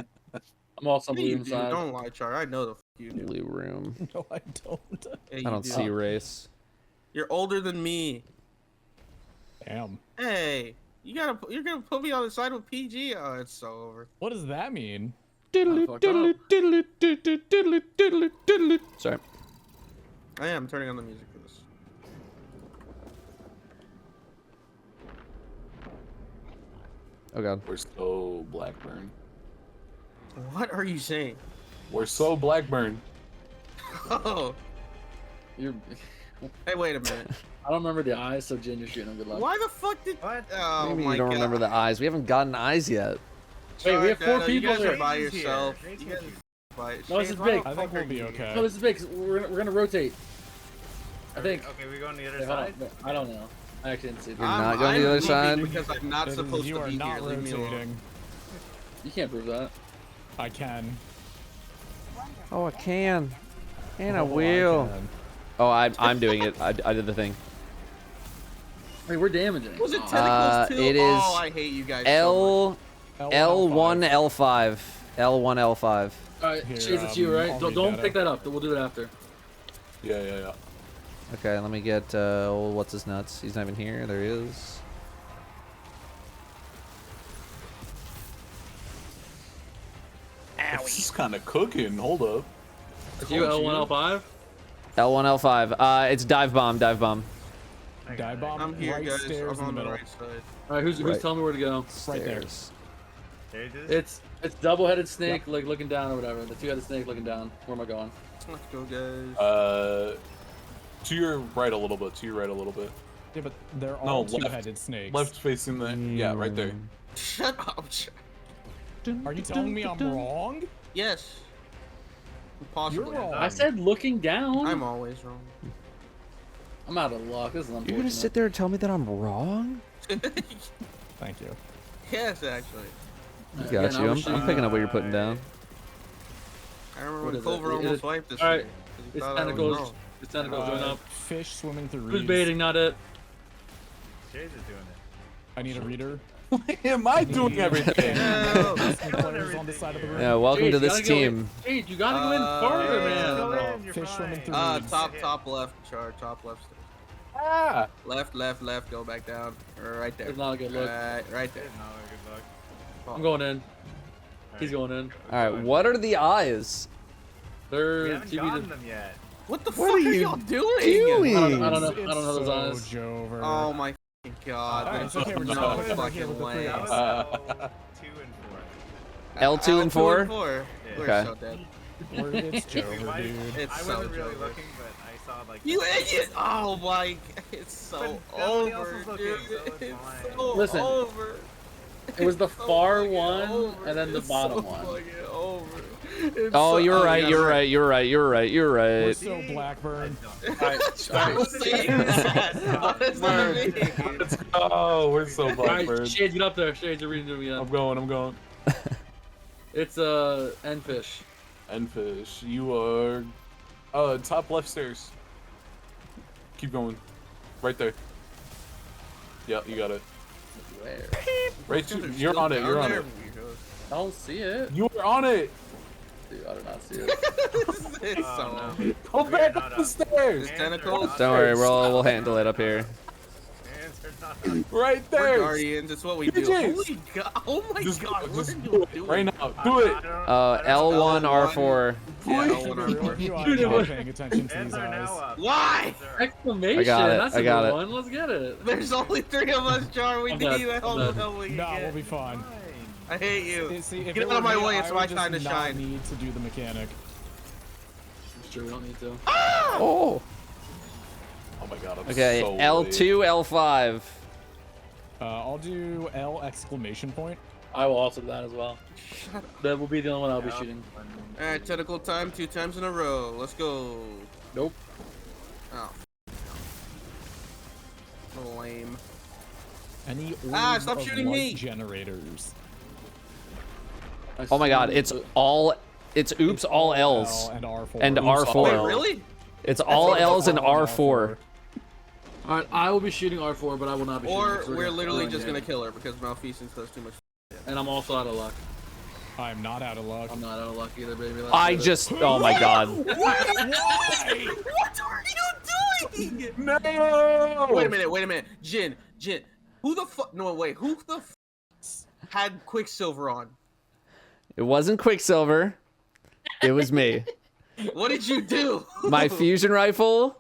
I'm also Yeah, blue you do. inside. Don't lie, Char. I know the f you do. Blue room. No, I don't. Yeah, I you don't do. see race. You're older than me. Damn. Hey, you're gonna put me on the side with PG. Oh, it's so over. What does that mean? Sorry. I am turning on the music for this. Oh god. We're so Blackburn. What are you saying? We're so Blackburn. Oh, You're. hey, wait a minute. I don't remember the eyes, so Jen, you're shooting him. Good luck. Why the fuck did? What? Oh Maybe my you don't god. remember the eyes. We haven't gotten eyes yet. Wait, we have Sorry, 4 Datto, you people guys are here. by Shane's here. yourself. Shane's You here. guys are by No, this is Shane, big. why I the think fuck we'll are be you okay. here? No, this is big. 'Cause we're gonna rotate. I think. Okay, we go on the other Wait, hold side. on. I don't know. I actually didn't see it. You're not going to the other leaving side? because I'm not It is- supposed you to are be not here. Leave me alone. rotating. You can't prove that. I can. Oh, I can. And I Oh, will. can. Oh, I'm doing it. I did the thing. Wait, we're damaging. Was it tentacles too? It is Oh, I hate you guys so much. L1 L5. L1 L5. Alright, Chase, it's you, right? Don't pick that up. We'll do it after. Yeah. Okay, let me get old what's his nuts. He's not even here. There he is. This is kind of cooking. Hold up. It's you, L1, L5? L1 L5. It's dive bomb. Dive bomb. Dive bomb. I'm here, right guys. stairs I'm in the on the middle. right side. Alright, who's Right. telling me where to go? Right there. It's double-headed snake, like looking down or whatever. The two-headed snake looking down. Where am I going? Let's go, guys. To your right a little bit. To your right a little bit. Yeah, but they're No, all left. two-headed snakes. Left facing the. Yeah, right there. Shut up. Are you telling me I'm wrong? Yes. Possibly. You're wrong. I said looking down. I'm always wrong. I'm out of luck. This is unfortunate. You're gonna sit there and tell me that I'm wrong? Thank you. Yes, actually. I got you. I'm picking up what you're putting down. I remember What when is Clover it? almost wiped this. Alright, year, 'cause he it's thought I was tentacles. wrong. It's tentacles join up. Fish swimming through Who's reeds. baiting? Not it. Jay's is doing it. I need a reader. Am I doing everything? No. Players on the side of the room. Yeah, welcome Jade, to you this gotta go in. team. Jade, you gotta go in farther, Go man. in, you're Fish fine. swimming through reeds. Top left, Char. Top left. Ah! Left. Go back down. Right there. It's not a good look. Right there. No, good luck. I'm going in. He's going in. All right, what are the eyes? We They're haven't TV. gotten them yet. What the What fuck are are you y'all doing? doing? I don't know. It's I don't know those so eyes. Jover. Oh my fucking god. Alright, That's it's okay, we're just so gonna play back fucking here with the lame. That was L2 and 4. L2 and 4? We're Okay. so dead. It's Jover, dude. It's I so wasn't really Jover. looking, but I saw like. You idiot! Oh my, it's so But nobody else over, was looking, dude. so it's It's fine. so Listen, over. It was the It's so far fucking one over. and then the It's bottom so one. fucking over. It's Oh, so- you're right. yeah, You're right. You're right. You're right. You're We're right. so Blackburn. Stop saying that. What does that mean? Oh, we're so Alright, blackbird. Shades, get up there. Shades, you're reading to me I'm again. going. It's end fish. And fish. You are. Top left stairs. Keep going. Right there. Yeah, you got it. Where? Right to, you're on it. You're on it. I don't see it. You are on it. Dude, I do not see it. It's so. Go back up the stairs. It's tentacles. Don't worry, we'll handle it up here. Right We're there. guardians. It's what we do. James. Holy god! Oh my Just god! What do are you it doing? right now. Do it. L1 R4. Yeah, You L1R4. are Dude, it not was- paying attention to Hands these are eyes. now up. Why? Exclamation. I got it, That's I a got good it. one. Let's get it. There's only 3 of us, Jar. We I'm need dead. the I'm hell dead. the we can No, we'll get. be fine. I hate you. See, if Get it out of were my me, way. It's I my would time to just not shine. need to do the mechanic. Sure, we don't need to. Oh. Oh my god. I'm Okay, so L2 L5. I'll do L exclamation point. I will also do that as well. That will be the only one I'll be shooting. Alright, tentacle time 2 times in a row. Let's go. Nope. Oh. Lame. Any Stop of shooting light me! generators. Oh my god, it's oops all L's. L and R4. And Oops, R4. Wait, really? It's all L's and R4. Alright, I will be shooting R4, but I will not be shooting. Or because we're literally oh, just yeah. gonna kill her because Malfeasance does too much. And I'm also out of luck. I'm not out of luck. I'm not out of luck either, baby. Let's I get it. just, oh my god. What are you doing? No. Wait a minute. Jin. Who the fuck? No, wait. Who the f had Quicksilver on? It wasn't Quicksilver. It was me. What did you do? My fusion rifle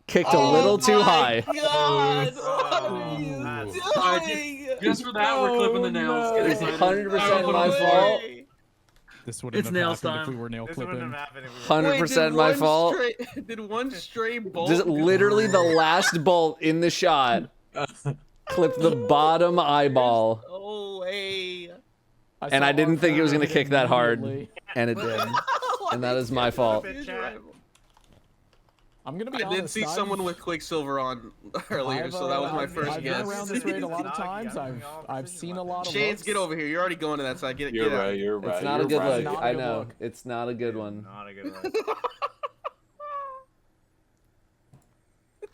kicked a little too high. God, what are you Alright, doing? just for that, we're clipping the nails. Get It's excited. 100% my fault. This wouldn't It's have nails happened if time. we were nail This wouldn't clipping. have happened if we were. 100% my fault. Did one stray bolt? Just literally the last bolt in the shot clipped the bottom eyeball. Oh, hey. And I didn't think it was going to kick that hard. And it did. And that is my fault. I'm gonna be I honest. did see someone with Quicksilver on earlier, so that was my first I've guess. been around this raid a lot of times. I've seen a lot of Shades, looks. get over here. You're already going to that side. Get You're out. right. You're right. It's not a you're good right. look. Not a I good know. look. It's not a good one. Not a good one.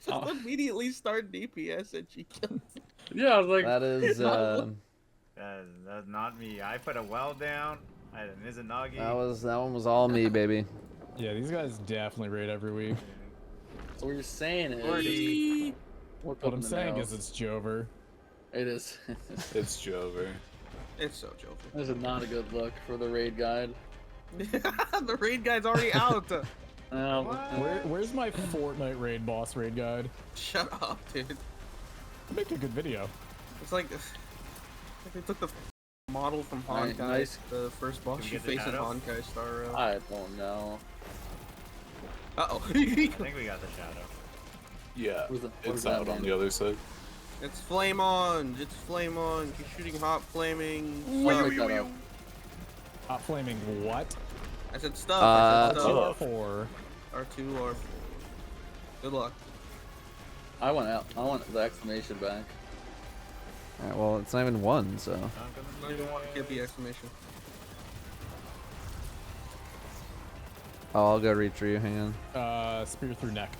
Just immediately start DPS and she kills. Yeah, I was like, That is That's not me. I put a well down. I had a Mizunagi. that one was all me, baby. Yeah, these guys definitely raid every week. So what you're saying is, What I'm saying is it's Jover. It is. It's Jover. It's so Jover. This is not a good look for the raid guide. The raid guide's already out. Where's my Fortnite raid boss raid guide? Shut up, dude. Make a good video. It's like they took the model from Honkai, Nice. the first boss you face in Honkai Star Rail. I don't know. Uh-oh. I think we got the shadow. Yeah, it's that out on mean? the other side. It's flame on. It's flame on. He's shooting hot flaming. Wait, wait, wait. Hot flaming what? I said stuff. I said stuff. R4. R2, R4. Good luck. I want the exclamation back. Alright, well, it's not even one, so. I don't even want to get the exclamation. Oh, I'll go read for you. Hang on. Spear through neck.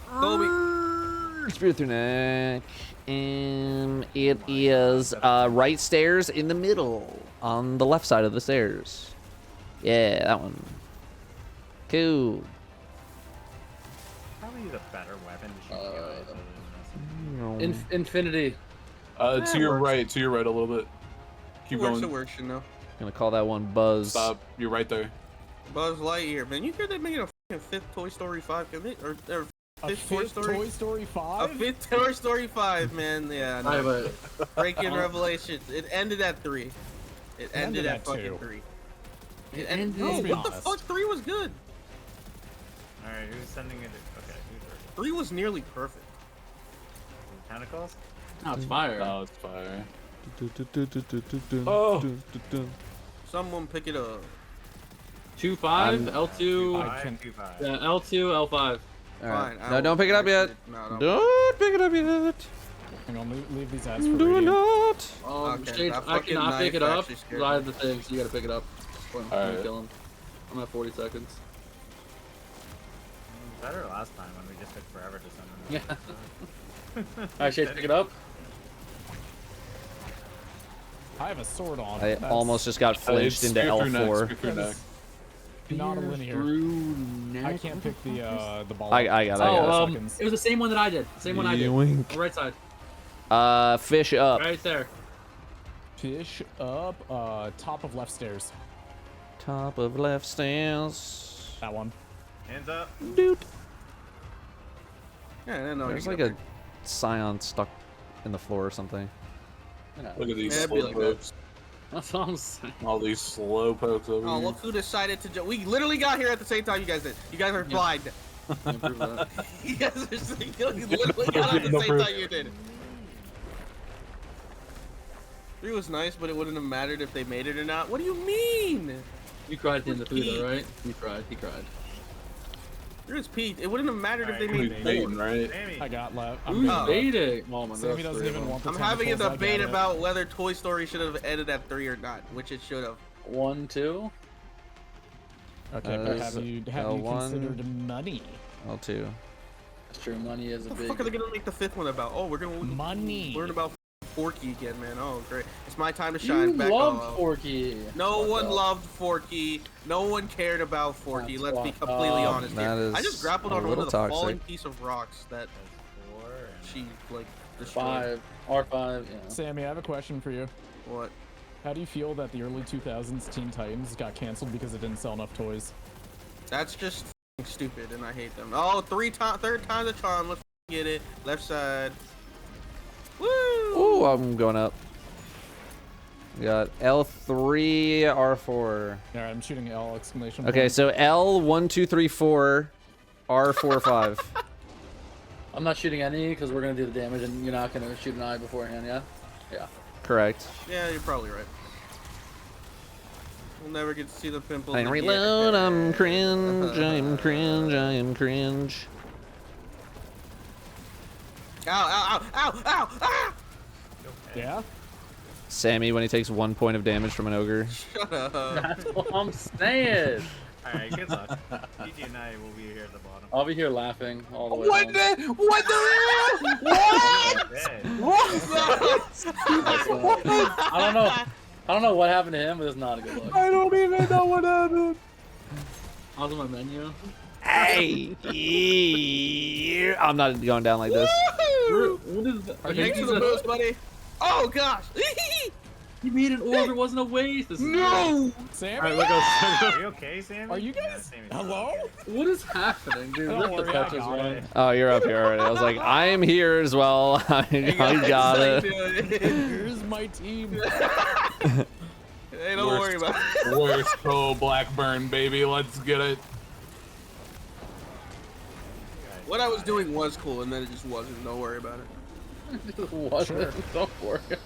Kobe. Spear through neck. It is right stairs in the middle on the left side of the stairs. Yeah, that one. Cool. Probably use a better weapon to shoot guys other than this. Infinity. To your right, a little bit. Keep going. It works, you know. Gonna call that one Buzz. Stop. You're right there. Buzz Lightyear, man. You hear they making a fucking fifth Toy Story 5 commit? Or fifth Toy Story? Toy Story 5? A fifth Toy Story 5, man. Yeah, no. Breaking Revelations. It ended at 3. It ended at fucking 2. 3. It ended. No, what the fuck? 3 was good. Alright, who's sending it? Okay, who's 3 was nearly perfect. Tentacles? No, it's fire. No, it's fire. Oh. Someone pick it up. 2-5, L2. I can. Yeah, L2, L5. Alright. Fine, No, don't pick it up yet. No. Don't pick it up yet. Hang on, leave these ads for Do reading. not. Okay, Stage, that I fucking cannot pick it knife up actually scared because I have me. the thing, so you gotta pick it up. I'm gonna Alright. kill him. I'm at 40 seconds. Better last time when we just took forever to send them. Yeah. Alright, Shades, pick it up. I have a sword on. I That's almost just got flinched into L4. not a linear. Neck. I can't pick the ball. I got it. It was the same one that I did. Same one I did. Yoink. The right side. Fish up. Right there. Fish up. Top of left stairs. Top of left stairs. That one. Hands up. Dude. Yeah, I didn't know. There's like a scion stuck in the floor or something. Look at these Yeah, it'd be slow like pokes. That's all I'm saying. All these slow pokes over Oh, here. look who decided to. We literally got here at the same time you guys did. You guys are blind. You guys are you literally got at the same time you did. 3 was nice, but it wouldn't have mattered if they made it or not. What do you mean? You cried at the end of 3 though, right? You cried. He cried. 3 was peaked. It wouldn't have mattered if they Who's made baiting, 4. right? I got left. Who's baiting? Oh my Sammy God, doesn't even want the I'm having a tentacles, I debate get it. about whether Toy Story should have ended at 3 or not, which it should have. 1, 2. Okay, but have you L1. considered money? L2. That's true. Money is a What the big. fuck are they gonna make the 5th one about? Oh, we're gonna Money. learn about Forky again, man. Oh, great. It's my time to shine. You Back loved off. Forky. No Fuck one off. loved Forky. No one cared about Forky. That's Let's be fucked completely up. honest That here. is I just grappled a on one little of the toxic. falling piece of rocks that she like destroyed. 5. R5. Yeah. Sammy, I have a question for you. What? How do you feel that the early 2000s Teen Titans got canceled because it didn't sell enough toys? That's just f***ing stupid, and I hate them. Oh, third time's the charm. Let's f***ing get it. Left side. Woo! Ooh, I'm going up. We got L3, R4. All right, I'm shooting L exclamation. Okay, point. so L 1 2 3 4, R 4 5. I'm not shooting any because we're gonna do the damage, and you're not gonna shoot an eye beforehand. Yeah. Yeah. Correct. Yeah, you're probably right. We'll never get to see the pimples. I again. reload. I'm cringe. I'm cringe. I am cringe. Ow! Ow! Ow! Ow! Ow! Ah! Yeah. Sammy when he takes 1 point of damage from an ogre. Shut up. That's what I'm saying. Alright, good luck. GG, I will be here at the bottom. I'll be here laughing all the way. What home. the? What the? What? I don't know what happened to him, but it's not a good look. I don't even know what happened. How's my menu? Hey! I'm not going down like this. What is that? Thanks for the boost, buddy. Oh gosh. You made an orb. It wasn't a waste. This is No. Sammy? Alright, look how Are you okay, Sammy? Are you guys? Hello? What is happening, dude? Don't Rip the worry, I touches, got right? it. Oh, you're up here already. I was like, I am here as well. I got it. Here's my team. Hey, don't worry about it. Worst pro Blackburn, baby. Let's get it. What I was doing was cool, and then it just wasn't. Don't worry about it. What? Sure. Don't worry about it.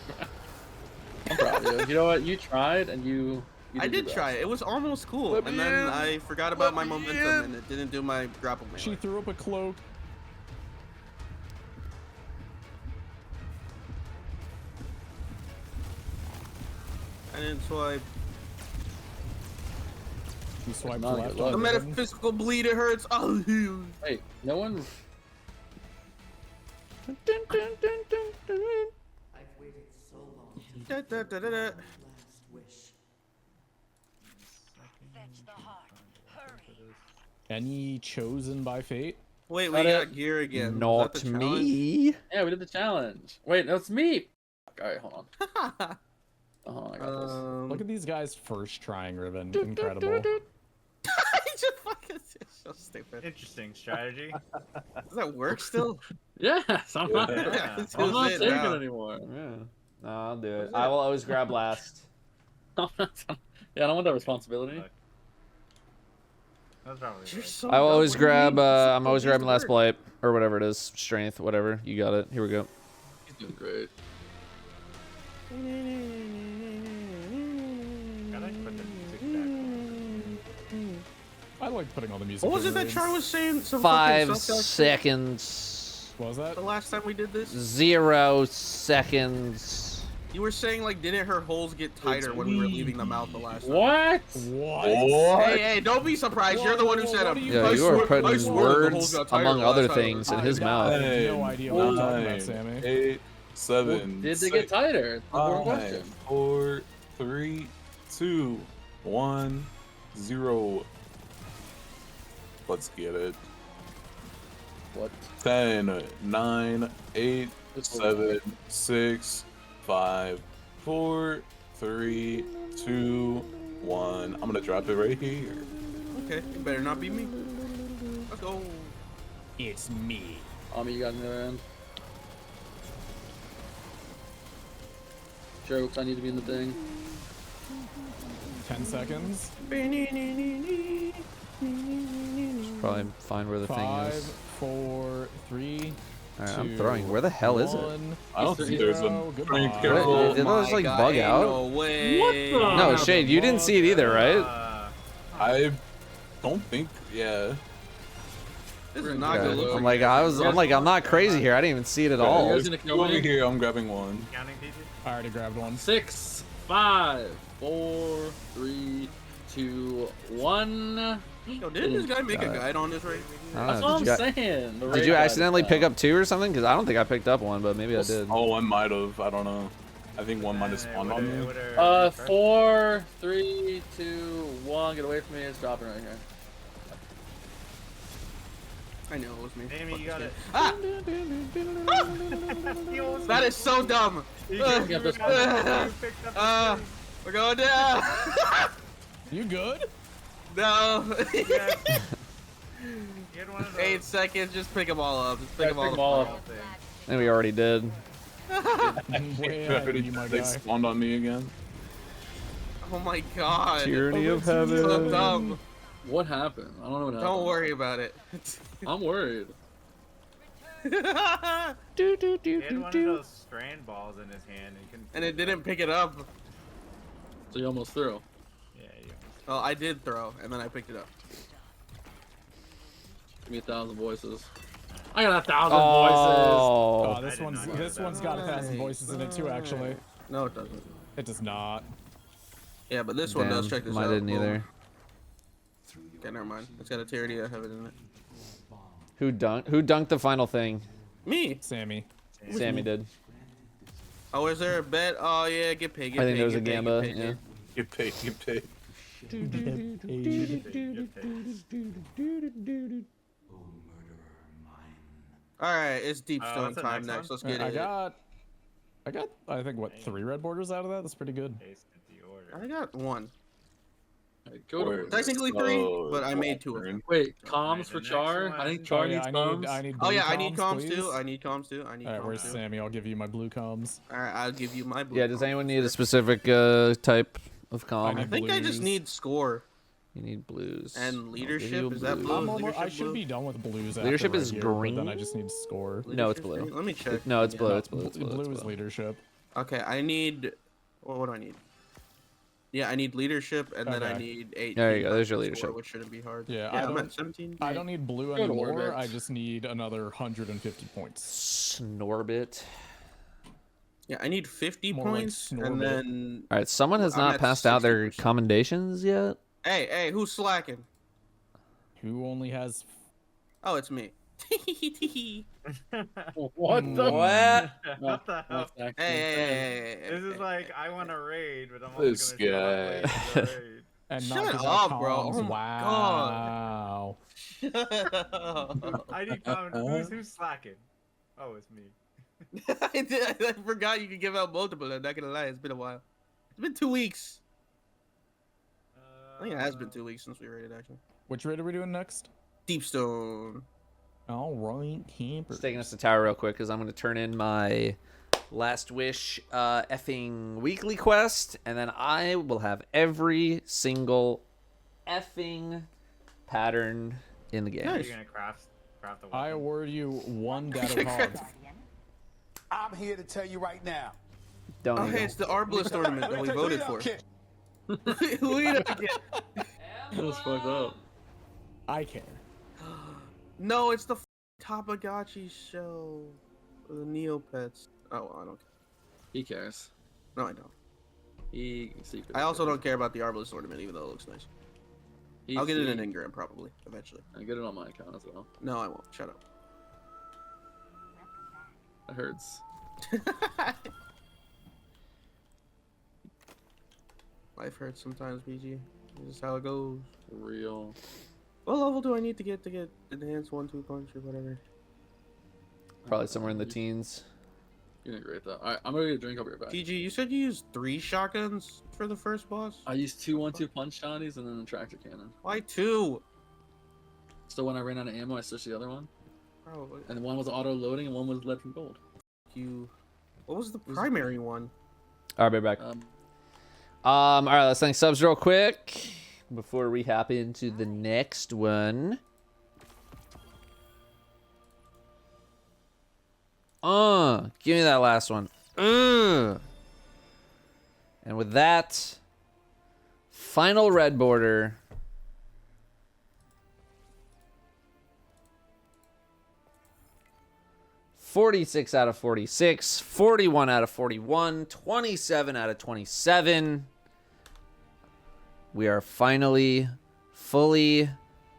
I'm proud of you. You know what? You tried, and you I did your try best. it. It was almost cool, and then I forgot about my momentum, and it didn't do my grapple melee. She threw up a cloak. I didn't swipe. You swiped Not a left good on The look. Riven. metaphysical bleed, it hurts. Oh, Wait, no one's. da, da, da, da, da. Any chosen by fate? Wait, we Got got it. gear again. Was Not that the challenge? me. Yeah, we did the challenge. Wait, no, it's me. All right, hold on. Oh, I got this. Look at these guys first trying Riven. Incredible. He just fucking it's so stupid. Interesting strategy. Does that work still? Yes, I'm not. Yeah. I'm not It taking now. it anymore. Yeah. No, I'll do it. I will always grab last. Yeah, I don't want that responsibility. That's probably You're right. so I will dumb. always What do you grab, mean? I'm always Use grabbing the last word. blight, or whatever it is. Strength, whatever. You got it. Here we go. He's doing great. I like putting the music back. I like putting all the music. What was in it that raids. Char was saying? Some 5 fucking suck-ass shit? seconds. What was that? The last time we did this, 0 seconds. you were saying like, didn't her holes get tighter when we were leaving them out the last time? What? What? Hey, hey, don't be surprised. You're the one who said What them. are you- Yeah, I you are swear- I putting swear the holes words got tighter among the other last time. things in his mouth. I have no idea what you're talking about, Sammy. 8, 7. Did they get tighter? That's the important question. 4, 3, 2, 1, 0. Let's get it. What? 10, 9, 8, This was- 7, 6, 5, 4, 3, 2, 1. I'm gonna drop it right here. Okay, you better not be me. Let's go. It's me. You got in the other end. Jokes, I need to be in the thing. 10 seconds. Probably find where the thing 5, is. 4, 3. Alright, I'm 2, throwing. Where the hell is it? 1. I don't think there's a Zero. strength Goodbye. careful. Did those like bug out? No way. What the- No, Shade, you didn't see it either, right? I don't think, yeah. This is not Okay. good looking. I'm not crazy here. I didn't even see it at all. guys gonna kill Over me? here, I'm grabbing one. Counting PG? I already grabbed one. 6, 5, 4, 3, 2, 1. Yo, didn't this guy make a guide on this right? I That's don't what know. I'm saying. The Did raid you guide accidentally is pick down. up 2 or something? Because I don't think I picked up one, but maybe I did. Oh, one might have. I don't know. I think one might have spawned on me. 4, 3, 2, 1. Get away from me. It's dropping right here. I knew it was me. Amy, Fuck you this got game. it. Ah! He almost That is so dumb. He Get this one. picked up We're going down. You good? No. He had one of those. 8 seconds. Just pick them all up. Just pick Yeah, them all pick 'em all up. up. I think we already did. Way ahead of you, my They guy. spawned on me again. Oh my god. Tyranny of So heaven. dumb. What happened? I don't know what happened. Don't worry about it. I'm worried. He had one of those strand balls in his hand. And it didn't pick it up. So you almost threw. Yeah, you Well, I did throw, and then I picked it up. Give me 1,000 voices. I got 1,000 voices. Oh, Oh. this one's got 1,000 voices in it too, actually. No, it doesn't. It does not. Yeah, but this one does. Damn, Check this mine out. didn't Boom. either. Okay, never mind. It's got a Tyranny of Heaven in it. Who dunked the final thing? Me. Sammy. Sammy did. Oh, is there a bet? Oh yeah, get paid. Get I think paid, there was a get paid, Gamba. get paid, Yeah. Get paid. Get paid. All right, it's Deep what's Stone the time next next. one? Let's get I it. got, I think, what, 3 red borders out of that? That's pretty good. I got 1. Go to Technically 3, but I made 2 of them. Wait, comms for Char? I think Char needs comms. I need Oh blue yeah, I need comms please. too. I need comms too. I need. All right, comms where's too. Sammy? I'll give you my blue comms. All right, I'll give you my blue. Yeah. Does comms. anyone need a specific type of comm? I think I just need score. You need blues. And I'll give leadership, you is that blues. blue? I Leadership should blue? be done with blues. Leadership after is right here, but green? then I just need score. No, it's Leadership's blue. green? Let me check. No, it's blue. Yeah. It's blue. It's blue. Blue It's is blue. leadership. Okay, I need. Well, what do I need? Yeah, I need leadership, and then I Okay. need 8. There you go, there's your score, leadership. Which shouldn't be hard. Yeah, I'm at 17. I don't need blue Go to anymore. orbit. I just need another 150 points. Snorbit. Yeah, I need 50 More like points, and Snorbit. then. All right. Someone has I'm not at passed out their 60%. commendations yet. Hey, who's slacking? Who only has? Oh, it's me. What the? What? What the hell? Hey. This is like I want to raid, but I'm only This gonna show up late to the raid. And Shut not give up, out bro. comms. Oh my Wow. I need comment. Who's slacking? Oh, it's me. I forgot you could give out multiple. I'm not gonna lie, it's been a while. It's been 2 weeks. I think it has been 2 weeks since we raided, actually. Which raid are we doing next? Deep Stone. All right, campers. It's taking us to tower real quick because I'm going to turn in my last wish effing weekly quest, and then I will have every single effing pattern in the game. Are you gonna craft the weapon? I award you 1 Datto card. I'm here to tell you right now. Don't Oh, even. hey, it's the Arbalist tournament that we voted for. We don't care. That was fucked up. I care. No, it's the Tamagotchi show. The Neopets. Oh, I don't care. He cares. No, I don't. He secretly I also cares. don't care about the Arbalist tournament, even though it looks nice. He- I'll get it in he- Ingram, probably, eventually. I get it on my account as well. No, I won't. Shut up. That hurts. Life hurts sometimes, BG. This is how it goes. For real. What level do I need to get enhanced 1-2 punch or whatever? Probably somewhere in the teens. You're doing great though. Alright, I'm gonna get a drink. I'll be right back. TG, you said you used 3 shotguns for the first boss? I used 2 1-2 punch shotties and then the tractor cannon. Why 2? So when I ran out of ammo, I switched the other one. Probably. And one was auto loading and one was lead from gold. What was the primary one? All right, be back. All right, let's thank subs real quick before we hop into the next one. Give me that last one. And with that, final red border. "46 out of 46, 41 out of 41, 27 out of 27. We are finally fully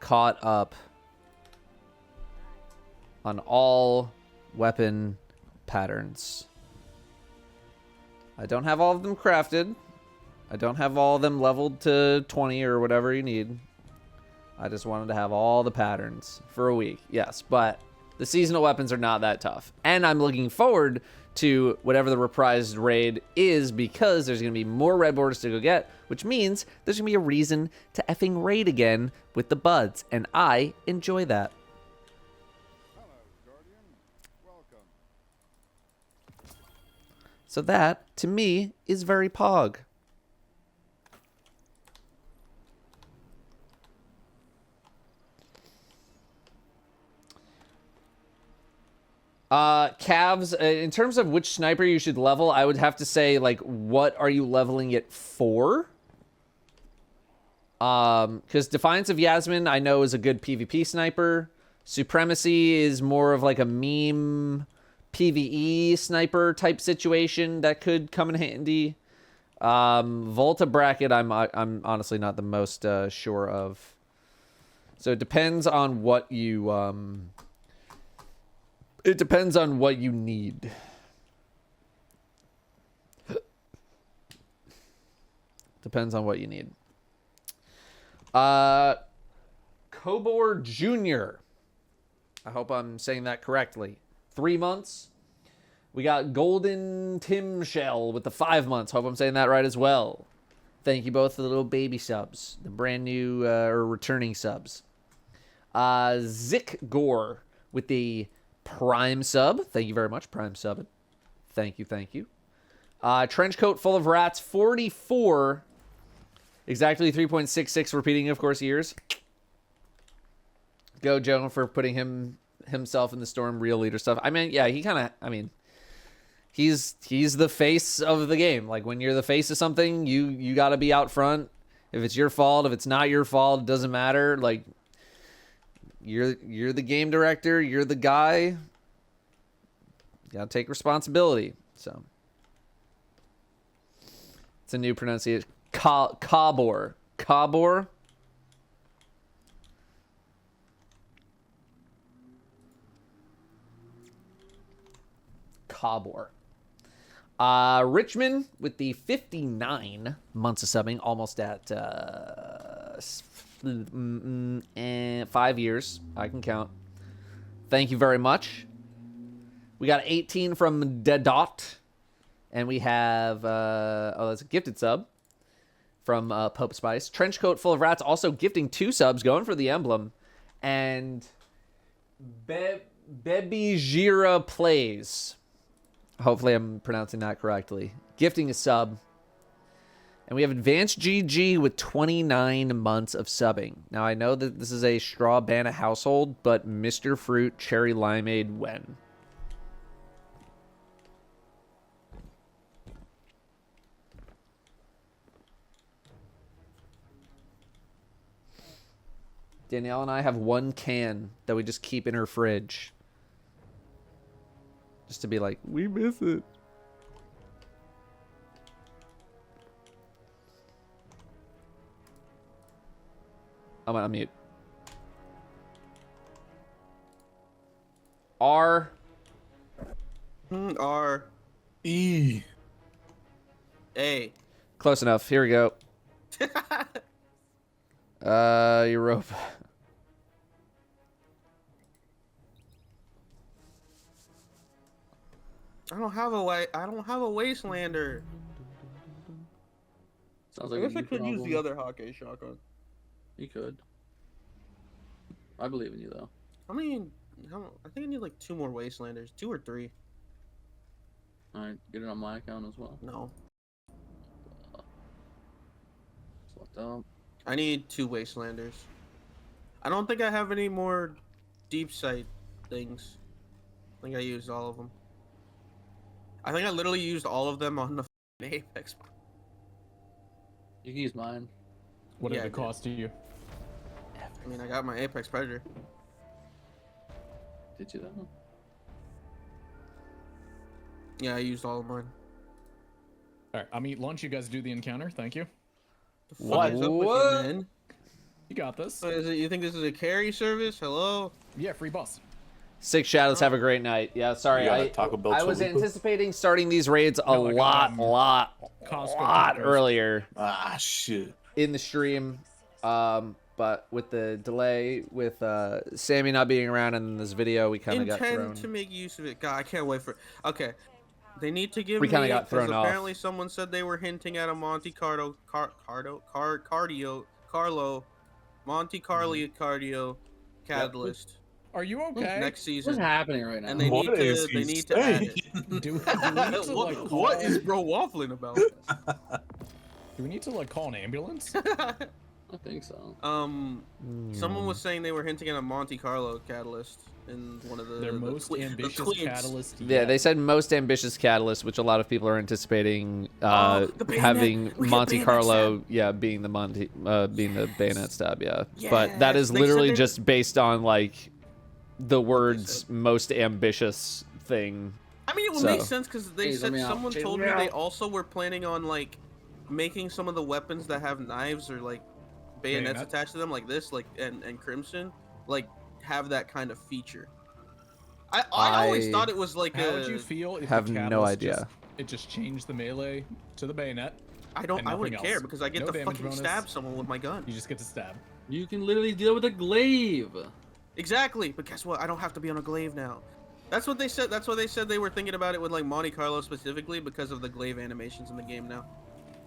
caught up on all weapon patterns. I don't have all of them crafted. I don't have all of them leveled to 20 or whatever you need. I just wanted to have all the patterns for a week. Yes, but the seasonal weapons are not that tough. And I'm looking forward to whatever the reprised raid is because there's going to be more red borders to go get, which means there's going to be a reason to effing raid again with the buds. And I enjoy that. So that, to me, is very pog. Calves, in terms of which sniper you should level, I would have to say, like, what are you leveling it for? Because Defiance of Yasmin, I know, is a good PvP sniper. Supremacy is more of like a meme PvE sniper type situation that could come in handy. Volta Bracket, I'm honestly not the most sure of. So it depends on what you it depends on what you need. Depends on what you need. Cobor Jr. I hope I'm saying that correctly. 3 months. We got Golden Tim Shell with the 5 months. Hope I'm saying that right as well. Thank you both for the little baby subs. The brand new or returning subs. Zick Gore with the Prime sub. Thank you very much, Prime sub. Thank you, thank you. Trenchcoat full of rats, 44. Exactly 3.66 repeating, of course, years. Go Joe for putting himself in the Storm real leader stuff. I mean, yeah, he kind of, I mean, he's the face of the game. Like when you're the face of something, you got to be out front. If it's your fault, if it's not your fault, it doesn't matter. Like you're the game director, you're the guy. You got to take responsibility. So it's a new pronunciation. Cobor. Cobor. Cobor. Richmond with the 59 months of subbing, almost at 5 years. I can count. Thank you very much. We got 18 from Datto. And we have, that's a gifted sub from Pope Spice. Trenchcoat full of rats, also gifting 2 subs, going for the emblem. And Bebijira Plays. Hopefully I'm pronouncing that correctly. Gifting a sub. And we have Advanced GG with 29 months of subbing. Now, I know that this is a Straw Banna household, but Mr. Fruit Cherry Limeade when? Danielle and I have 1 can that we just keep in her fridge. Just to be like, we miss it. I'm gonna unmute. R. R. E. A. Close enough. Here we go. Europa. I don't have a Wastelander. Sounds like I guess I could use the other Hawkeye shotgun. You could. I believe in you, though. I think I need like 2 more Wastelanders. 2 or 3. Alright, get it on my account as well. No. Select up. I need 2 Wastelanders. I don't think I have any more deep sight things. I think I used all of them. I think I literally used all of them on the Apex. You can use mine. What did it cost to you? I mean, I got my Apex Predator. Did you though? Yeah, I used all of mine. Alright, I'm eat lunch. You guys do the encounter. Thank you. What is up with you, man? You got this. So you think this is a carry service? Hello? Yeah, free bus. 6 Shadows, have a great night. Yeah, sorry. I was anticipating starting these raids a lot earlier. Ah, shit. In the stream. But with the delay, with Sammy not being around in this video, we kind of got thrown. Intend to make use of it. God, I can't wait for it. Okay. They need to give We me kinda got thrown off. Apparently someone said they were hinting at a Monte Carlo catalyst. Are you okay? Next season. What's happening right now? And they need to add it. Do we need to, like, What is bro waffling about? Do we need to like call an ambulance? I think so. Someone was saying they were hinting at a Monte Carlo catalyst in one of Their most ambitious catalyst. Yeah, they said most ambitious catalyst, which a lot of people are anticipating having Monte Carlo, being the bayonet stab, but that is literally just based on like the words most ambitious thing. I mean, it would make sense because they said someone told me they also were planning on like making some of the weapons that have knives or like bayonets Bayonet? attached to them like this, like and Crimson, like have that kind of feature. I always thought it was like How would you feel if have the no catalyst idea. just changed the melee to the bayonet? I and wouldn't nothing care else? because I get No to damage fucking bonus. stab someone with my gun. You just get to stab. You can literally deal with a glaive. Exactly, but guess what? I don't have to be on a glaive now. That's what they said. That's why they said they were thinking about it with like Monte Carlo specifically because of the glaive animations in the game now.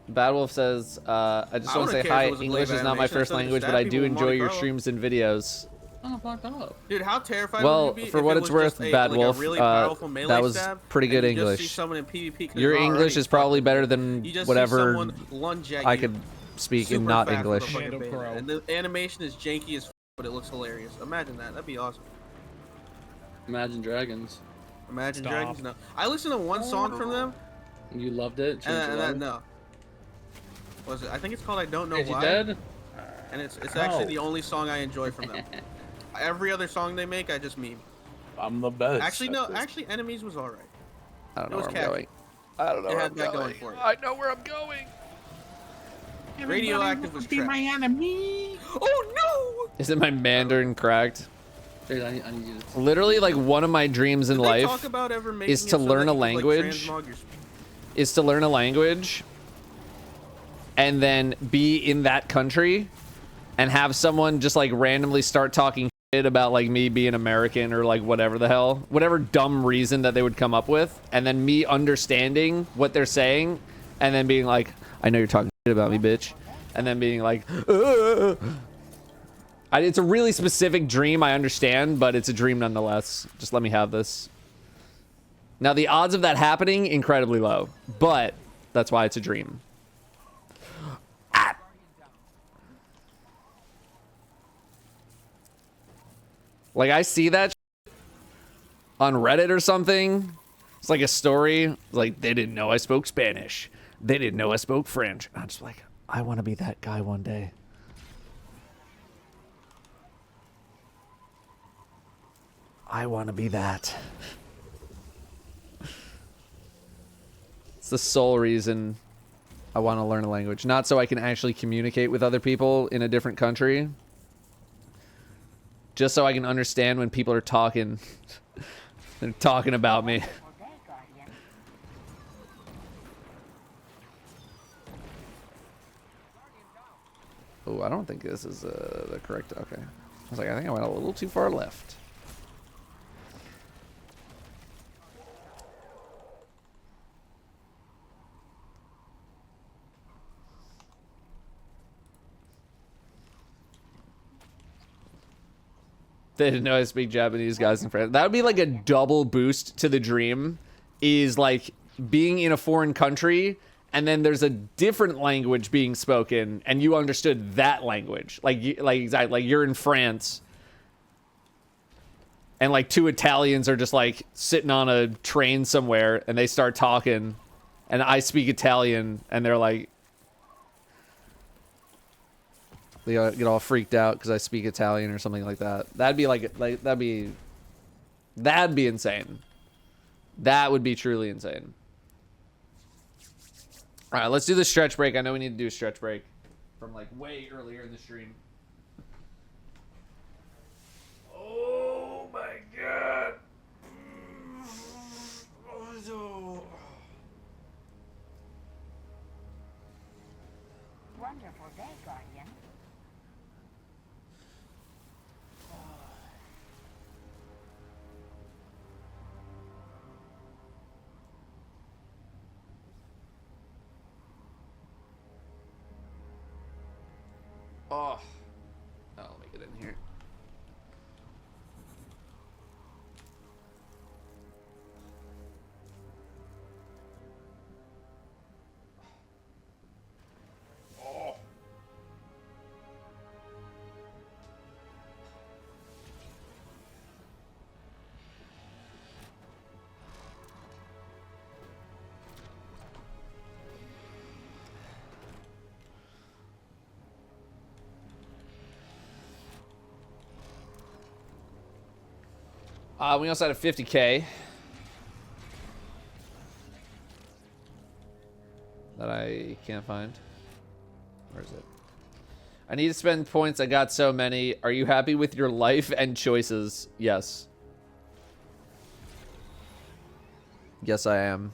Bad Wolf says, I just want to say wouldn't care if hi. it was a English glaive is not my animation. I first still get to language, but stab I people do with enjoy Monte your Carlo. streams and videos. Oh, fuck off. Dude, how terrified Well, would you be for if what it it's was worth, just a, Bad like Wolf, a really powerful melee that was stab, pretty good and you just see English. someone in PvP 'cause Your it's English already is probably fucking better good. than You just see whatever someone lunge at I you could speak in super not fast with a English. fucking bayonet. And the animation is janky as but it looks hilarious. Imagine that. That'd be awesome. Imagine Dragons. Imagine Stop. Dragons. No, I listened to one song from them. You loved it? Changed your life? No. Was it? I think it's called "I Don't Know Is he Why." dead? And it's actually No. the only song I enjoy from them. Every other song they make, I just meme. I'm the best. Actually, no. Actually, Enemies was alright. I don't It know was where I'm catchy. going. I don't know It where had I'm that going. going for it. I know where I'm going. Radioactive was trash. my enemy. Oh no! Isn't my Mandarin cracked? Dude, I need you to... Literally, like one of my dreams in Did they life talk about ever making is it to so learn that a you could, like, language. transmog your speech? Is to learn a language, and then be in that country, and have someone just like randomly start talking shit about like me being American or like whatever the hell, whatever dumb reason that they would come up with, and then me understanding what they're saying, and then being like, I know you're talking shit about me, bitch, and then being like, it's a really specific dream, I understand, but it's a dream nonetheless. Just let me have this. Now, the odds of that happening, incredibly low, but that's why it's a dream. Like, I see that on Reddit or something. It's like a story. Like, they didn't know I spoke Spanish. They didn't know I spoke French. I'm just like, I want to be that guy one day. I want to be that. It's the sole reason I want to learn a language. Not so I can actually communicate with other people in a different country. Just so I can understand when people are talking. They're talking about me. Oh, I don't think this is the correct... Okay. I was like, I think I went a little too far left. They didn't know I speak Japanese, guys and friends. That would be like a double boost to the dream, is like being in a foreign country and then there's a different language being spoken and you understood that language. Like exactly, like you're in France and like two Italians are just like sitting on a train somewhere and they start talking and I speak Italian and they're like, they get all freaked out because I speak Italian or something like that. That'd be that'd be insane. That would be truly insane. All right, let's do the stretch break. I know we need to do a stretch break from like way earlier in the stream. Oh my god. Wonderful day, Guardian. Oh, let me get in here. Oh. We also had a 50K that I can't find. Where is it? I need to spend points. I got so many. Are you happy with your life and choices? Yes. Yes, I am.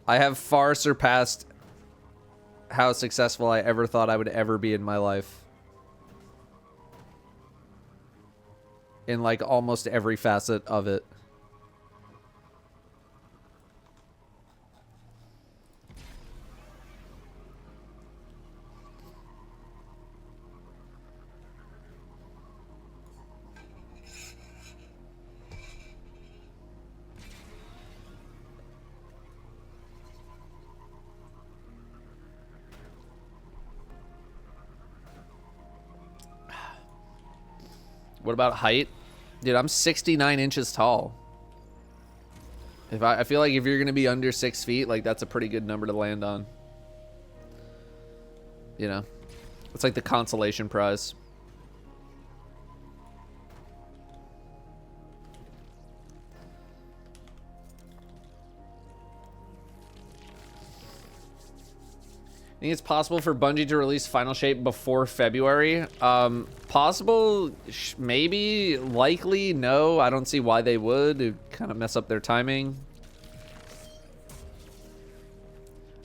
I have far surpassed how successful I ever thought I would ever be in my life. In like almost every facet of it. What about height? Dude, I'm 69 inches tall. I feel like if you're gonna be under 6 feet, like that's a pretty good number to land on. You know, it's like the consolation prize. I think it's possible for Bungie to release Final Shape before February. Possible, maybe, likely, no. I don't see why they would. It kind of mess up their timing.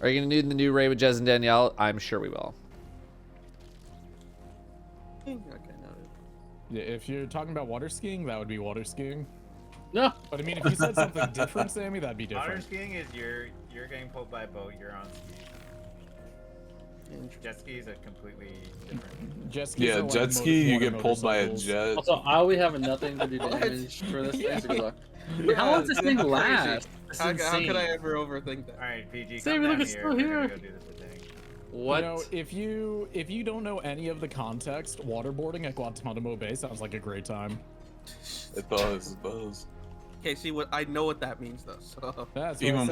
Are you going to do the new raid with Jez and Danielle? I'm sure we will. Yeah, if you're talking about water skiing, that would be water skiing. No. But I mean, if you said something different, Sammy, that'd be different. Water skiing is you're getting pulled by a boat, you're on skis. Jet ski is a completely different. Jet skis Yeah, jet ski, you get pulled by a jet. Also, are we having nothing to do damage for this thing? So how long does this thing last? How could I ever overthink that? Alright, PG, Sammy, come look, down it's here. still We're here. gonna go do this thing. What? You know, if you don't know any of the context, waterboarding at Guantanamo Bay sounds like a great time. It does. It does. Okay, see what I know what that means though. So That's Even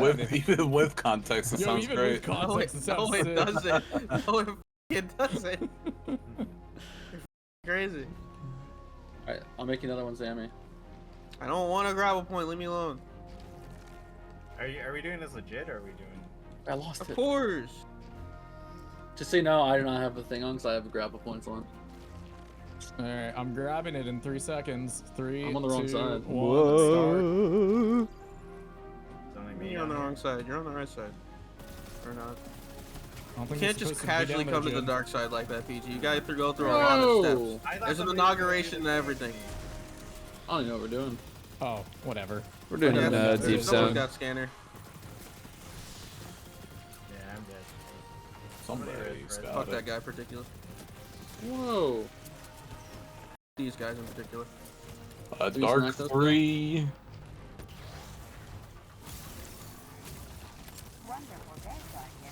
with context, it sounds even great. With context, it sounds no, it sick. doesn't. No, it doesn't. You're crazy. Alright, I'll make you another one, Sammy. I don't want a gravel point. Leave me alone. Are we doing this legit or are we doing? I lost Of it. course. Just so you know, I do not have the thing on because I have the grapple points on. Alright, I'm grabbing it in 3 seconds. 3, I'm on the wrong 2, side. 1, start. It's only me. You're on the wrong side. You're on the right side. Or not. I don't You think can't it's just supposed to be casually down come there, to the Jim. dark side like that, PG. You gotta go through a lot of steps. I thought There's an somebody was inauguration and gonna do everything. I don't even know what we're doing. Oh, whatever. We're doing Yeah, deep someone's zone. got scanner. Yeah, I'm dead. Somebody's got Fuck it. that guy in particular. Whoa. These guys in particular. Dark 3.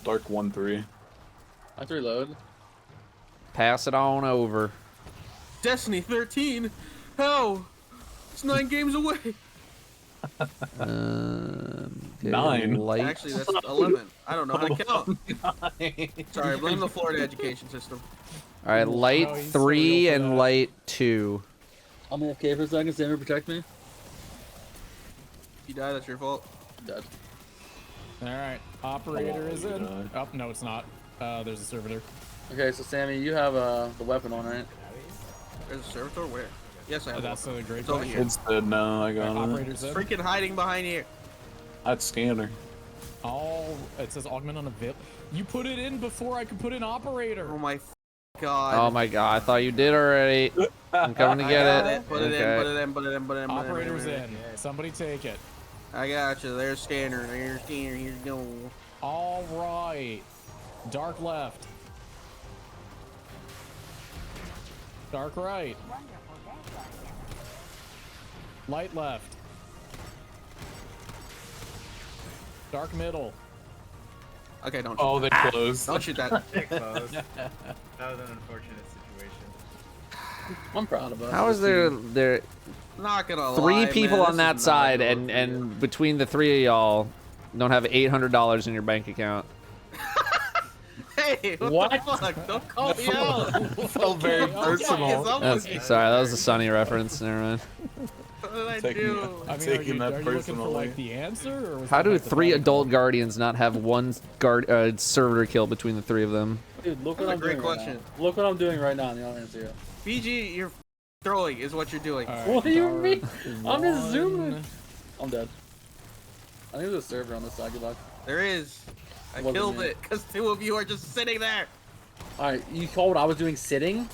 Dark 1-3. I have to reload. Pass it on over. Destiny 13? How? It's 9 games away. Okay, 9. Light. Actually, that's 11. I don't know how to count. Sorry, blame the Florida education system. All right, light Oh, he's 3 so real for and that. light 2. I'm okay for a second. Sammy, protect me. If you die, that's your fault. Dead. Alright, operator is in. Oh, no, it's not. There's a servitor. Okay, so Sammy, you have the weapon on, right? There's a servitor? Where? Yes, I have That's one. a great It's over point. here. It's dead now. I got it. Operator's in. Freaking hiding behind here. That's scanner. It says augment on a VIP. You put it in before I could put in operator. Oh my god. Oh my god, I thought you did already. I'm coming to I get got it. Put it in, Okay. put it in, put it in, put it in. put it Operator's in. Somebody take it. I got you. There's scanner. There's scanner. Here you go. All right. Dark left. Dark right. Light left. Dark middle. Okay, don't. Oh, they closed. Don't shoot that. Get close. That was an unfortunate situation. I'm proud of us. How is there Not gonna lie. 3 people man, on this that is side, not and between the 3 of y'all, don't have $800 in your bank account? Hey, what the fuck? Don't call me out. Felt very personal. Sorry, that was a Sunny reference. Never mind. What did I Taking- do? I mean, Taking that are you looking for personally. like the answer? Or was How that, do like, the 3 final adult guardians not have one servitor kill between the 3 of them? Dude, look That's what a I'm great doing question. right now. Look what I'm doing right now in the audience here. BG, you're throwing is what you're doing. What do you mean? I'm just one. zooming. I'm dead. I think there's a server on this side. Good luck. There is. I Wasn't killed me. it because 2 of you are just sitting there. Alright, you called what I was doing sitting?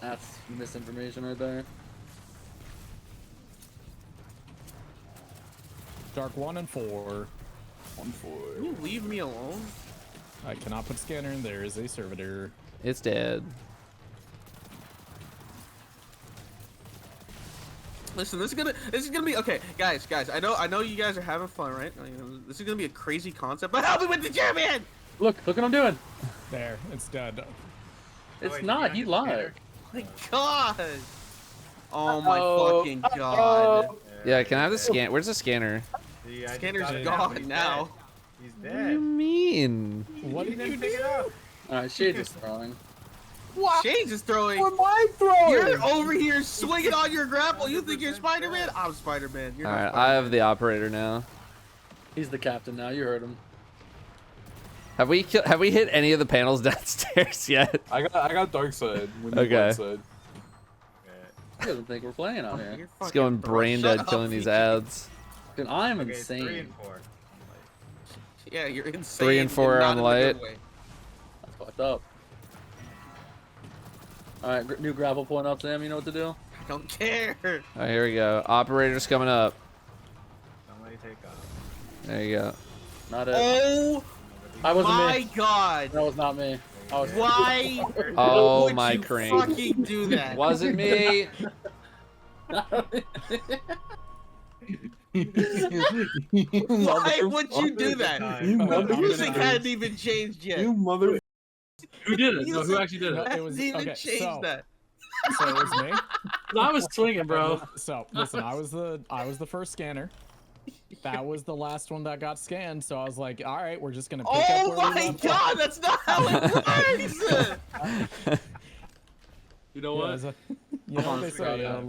That's misinformation right there. Dark 1 and 4. 1 4. Can you leave me alone? I cannot put scanner in. There is a servitor. It's dead. Listen, this is gonna be okay, guys. I know you guys are having fun, right? This is gonna be a crazy concept, but help me with the champion. Look what I'm doing. There, it's dead. It's not. He lied. My God. Oh my fucking God. Yeah, can I have the scan? Where's the scanner? Scanner's gone now. He's What do you mean? What did you pick it up? Alright, Shade is throwing. What? Shades is throwing. What am I throwing? You're over here swinging on your grapple. You think you're Spider-Man? I'm Spider-Man. You're All not right, Spider-Man. I have the operator now. He's the captain now. You heard him. Have we hit any of the panels downstairs yet? I got dark side. We need Okay. light side. He doesn't think we're playing out here. It's going brain dead killing these ads. Dude, I'm Okay, insane. 3 and 4. Yeah, you're insane. 3 and 4 not on in a light. good way. That's fucked up. Alright, new gravel point up, Sam. You know what to do? I don't care. All right, here we go. Operator's coming up. Somebody take off. There you go. Not it. Oh I wasn't my me. God. That was not me. I was Why Oh would my you crane. fucking do that? Wasn't me. Why would you do that? You The music motherfucker. hadn't even changed yet. You mother. Who did it? No, who actually did No, it? it was Hasn't even okay. changed So, that. so it was me. I was swinging, bro. So listen, I was the first scanner. That was the last one that got scanned. So I was like, all right, we're just gonna pick up Oh where we my left God, off. that's not how it works. You know Yeah, what? it's a- you know what they say. Yeah.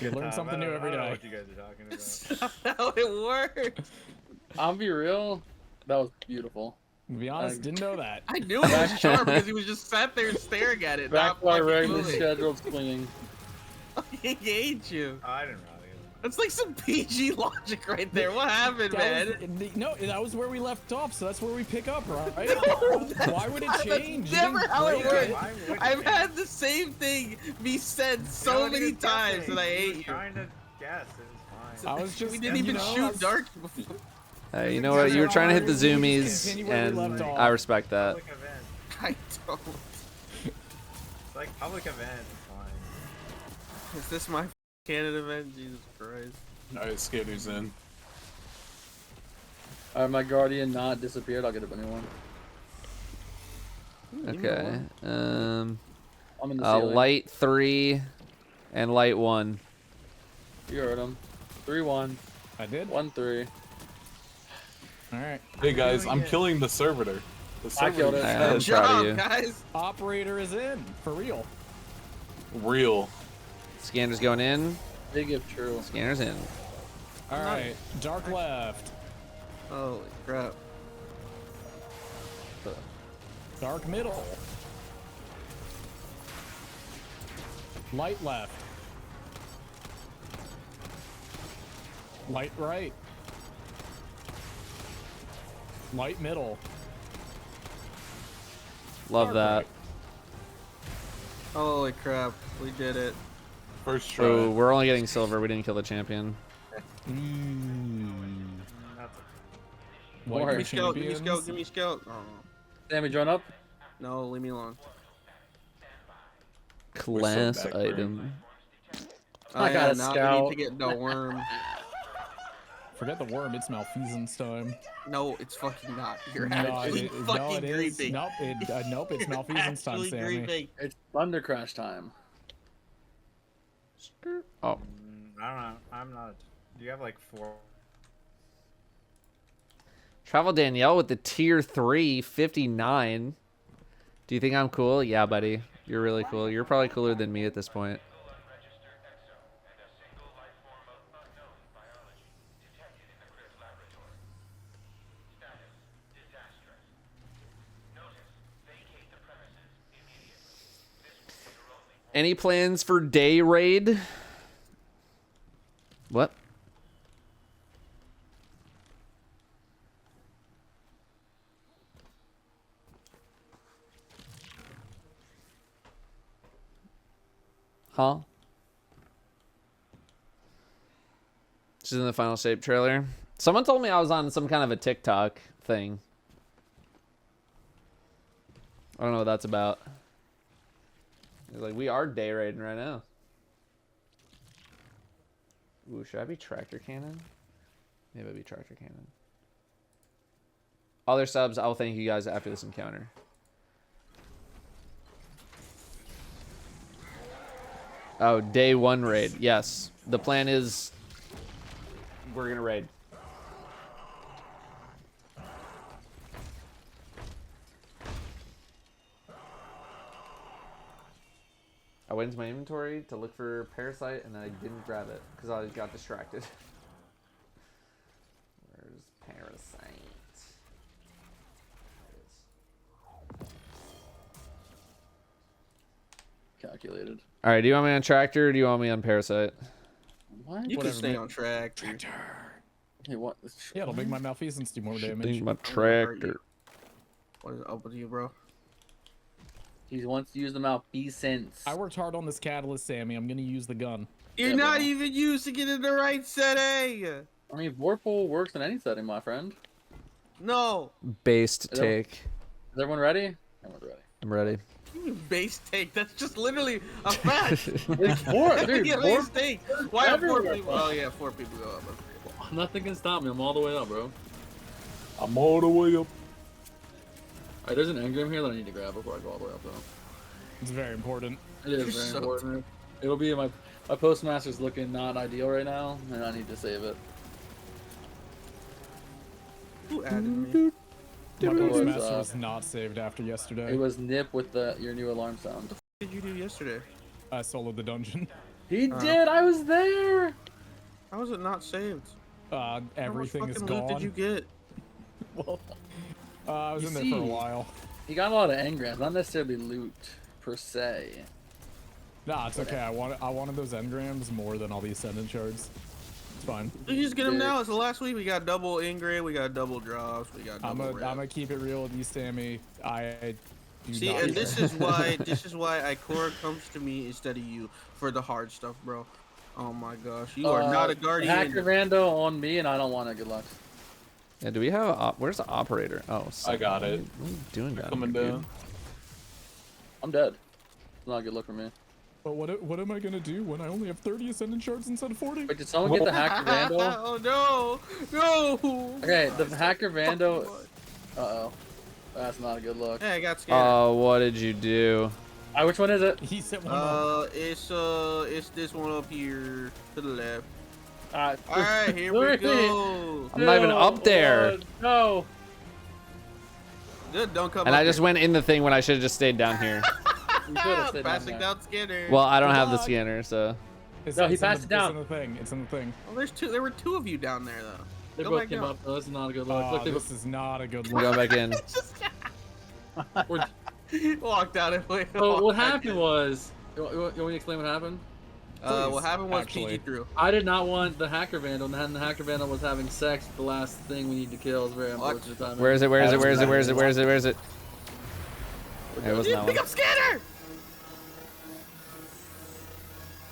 You learn something new every I don't know day. what you guys are talking about. That's not how it works. I'll be real. That was beautiful. To be honest, didn't know that. I knew it was charm because he was just sat there staring at it. Back not to our fucking regularly moving. scheduled swinging. He hate you. Oh, I didn't rally. That's like some PG logic right there. What happened, man? No, that was where we left off, so that's where we pick up, right? No, that's Why would it not- change? That's You never didn't how it break works. it. Why would I've you? had the same thing be said so You know, many he was times guessing. that I He hate was you. trying to guess. It was fine. I was just, We didn't you even know, shoot that's- dark before. Hey, you know what? You were trying to hit the zoomies, Continue where we left and off. I respect that. Public event. I don't. It's like public event. It's fine. Is this my Canada event? Jesus Christ. Alright, Skater's in. Alright, my guardian not disappeared. I'll get a new one. Okay. I'm in the ceiling. Light 3 and light 1. You heard him. 3-1. I did. 1-3. All right. Hey guys, I'm killing the servitor. The I killed it. I'm Good proud of job, you. guys. Operator is in for real. Real. Scanner's going in. Big if true. Scanner's in. All right. Dark left. Holy crap. Dark middle. Light left. Light right. Light middle. Love that. Dark Holy crap. We did it. First try. So we're only getting silver. We didn't kill the champion. right. That's White Give me are scout, give me champions. scout, give me scout. Oh, Sammy, join up. no, leave me alone. Class back, item. Oh, I got a now we scout. need to get the worm. Forget the worm. It's malfeasance time. No, it's fucking not. You're No, actually it- fucking no, it is. creeping. Nope. Nope. It's You're malfeasance time, actually Sammy. creeping. It's Thunder Crash time. Oh. I don't know. I'm not. Do you have like 4? Travel Danielle with the tier 3, 59. Do you think I'm cool? Yeah, buddy. You're really cool. You're probably cooler than me at this point. Any plans for day raid? What? Huh? She's in the Final Shape trailer. Someone told me I was on some kind of a TikTok thing. I don't know what that's about. He's like, we are day raiding right now. Ooh, should I be tractor cannon? Maybe I'll be tractor cannon. Other subs, I'll thank you guys after this encounter. Oh, day 1 raid. Yes. The plan is we're gonna raid. I went into my inventory to look for Parasite and I didn't grab it because I got distracted. Where's Parasite? Calculated. All right, do you want me on Tractor or do you want me on Parasite? What? You can stay on Tractor. Hey, what? Yeah, it'll make my malfeasance do more damage. My Tractor. What is up with you, bro? He wants to use the malfeasance. I worked hard on this catalyst, Sammy. I'm gonna use the gun. You're not even using it in the right setting. I mean, Vorpal works in any setting, my friend. No. Based take. Is everyone ready? Everyone's ready. I'm ready. Base take. That's just literally a fact. It's 4, dude. Yeah, base take. Why are 4 everywhere, people? bro. Oh yeah, 4 people go up. Nothing can stop me. I'm all the way up, bro. I'm all the way up. Alright, there's an engram here that I need to grab before I go all the way up, though. It's very important. It is very important. It'll be my postmaster's looking not ideal right now, and I need to save it. Who added me? My postmaster was not saved after yesterday. It was Nip with your new alarm sound. What did you do yesterday? I soloed the dungeon. He did. I was there. How was it not saved? Everything is How much fucking gone. loot did you get? Well, I was You in there for a see, while. He got a lot of engrams, not necessarily loot per se. Nah, it's okay. I wanted those engrams more than all the ascendant shards. It's fine. You just get them now. It's the last week. We got double engram. We got double drops. We got I'm double. gonna keep it real with you, Sammy. I do See, not and care. this is why Ikora comes to me instead of you for the hard stuff, bro. Oh my gosh, you are not a guardian. Hacker Rando on me, and I don't want it. Good luck. Yeah, do we have a where's the operator? Oh, I got it. What are you doing down Coming here, down. I'm dead. It's not a good look for me. But what am I gonna do when I only have 30 ascendant shards instead of 40? Wait, did someone get the Hacker Vando? Oh no, no. Okay, the Hacker Vando. Uh-oh. That's not a good look. Hey, I got scared. Oh, what did you do? Which one is it? He said it's this one up here to the left. Alright, Alright, here we go. I'm not even up there. No. Good, don't come And up I just here. went in the thing when I should have just stayed down here. Passing down scanner. Well, I don't have the scanner, so. No, he passed it down. It's in the thing. It's in the thing. Well, there were 2 of you down there though. They Go both back came down. up. though. This is not a good look. Look, they This is not a good I'm going look. back in. Walked out and went. So what happened was, you want me to explain what happened? What happened was PG threw. I did not want the Hacker Vandal, and then the Hacker Vandal was having sex with the last thing we need to kill. It's very unfortunate timing. Where is it? Where is it? Where is it? Where is it? Where is it? Where is it? It wasn't that Pick one. up scanner.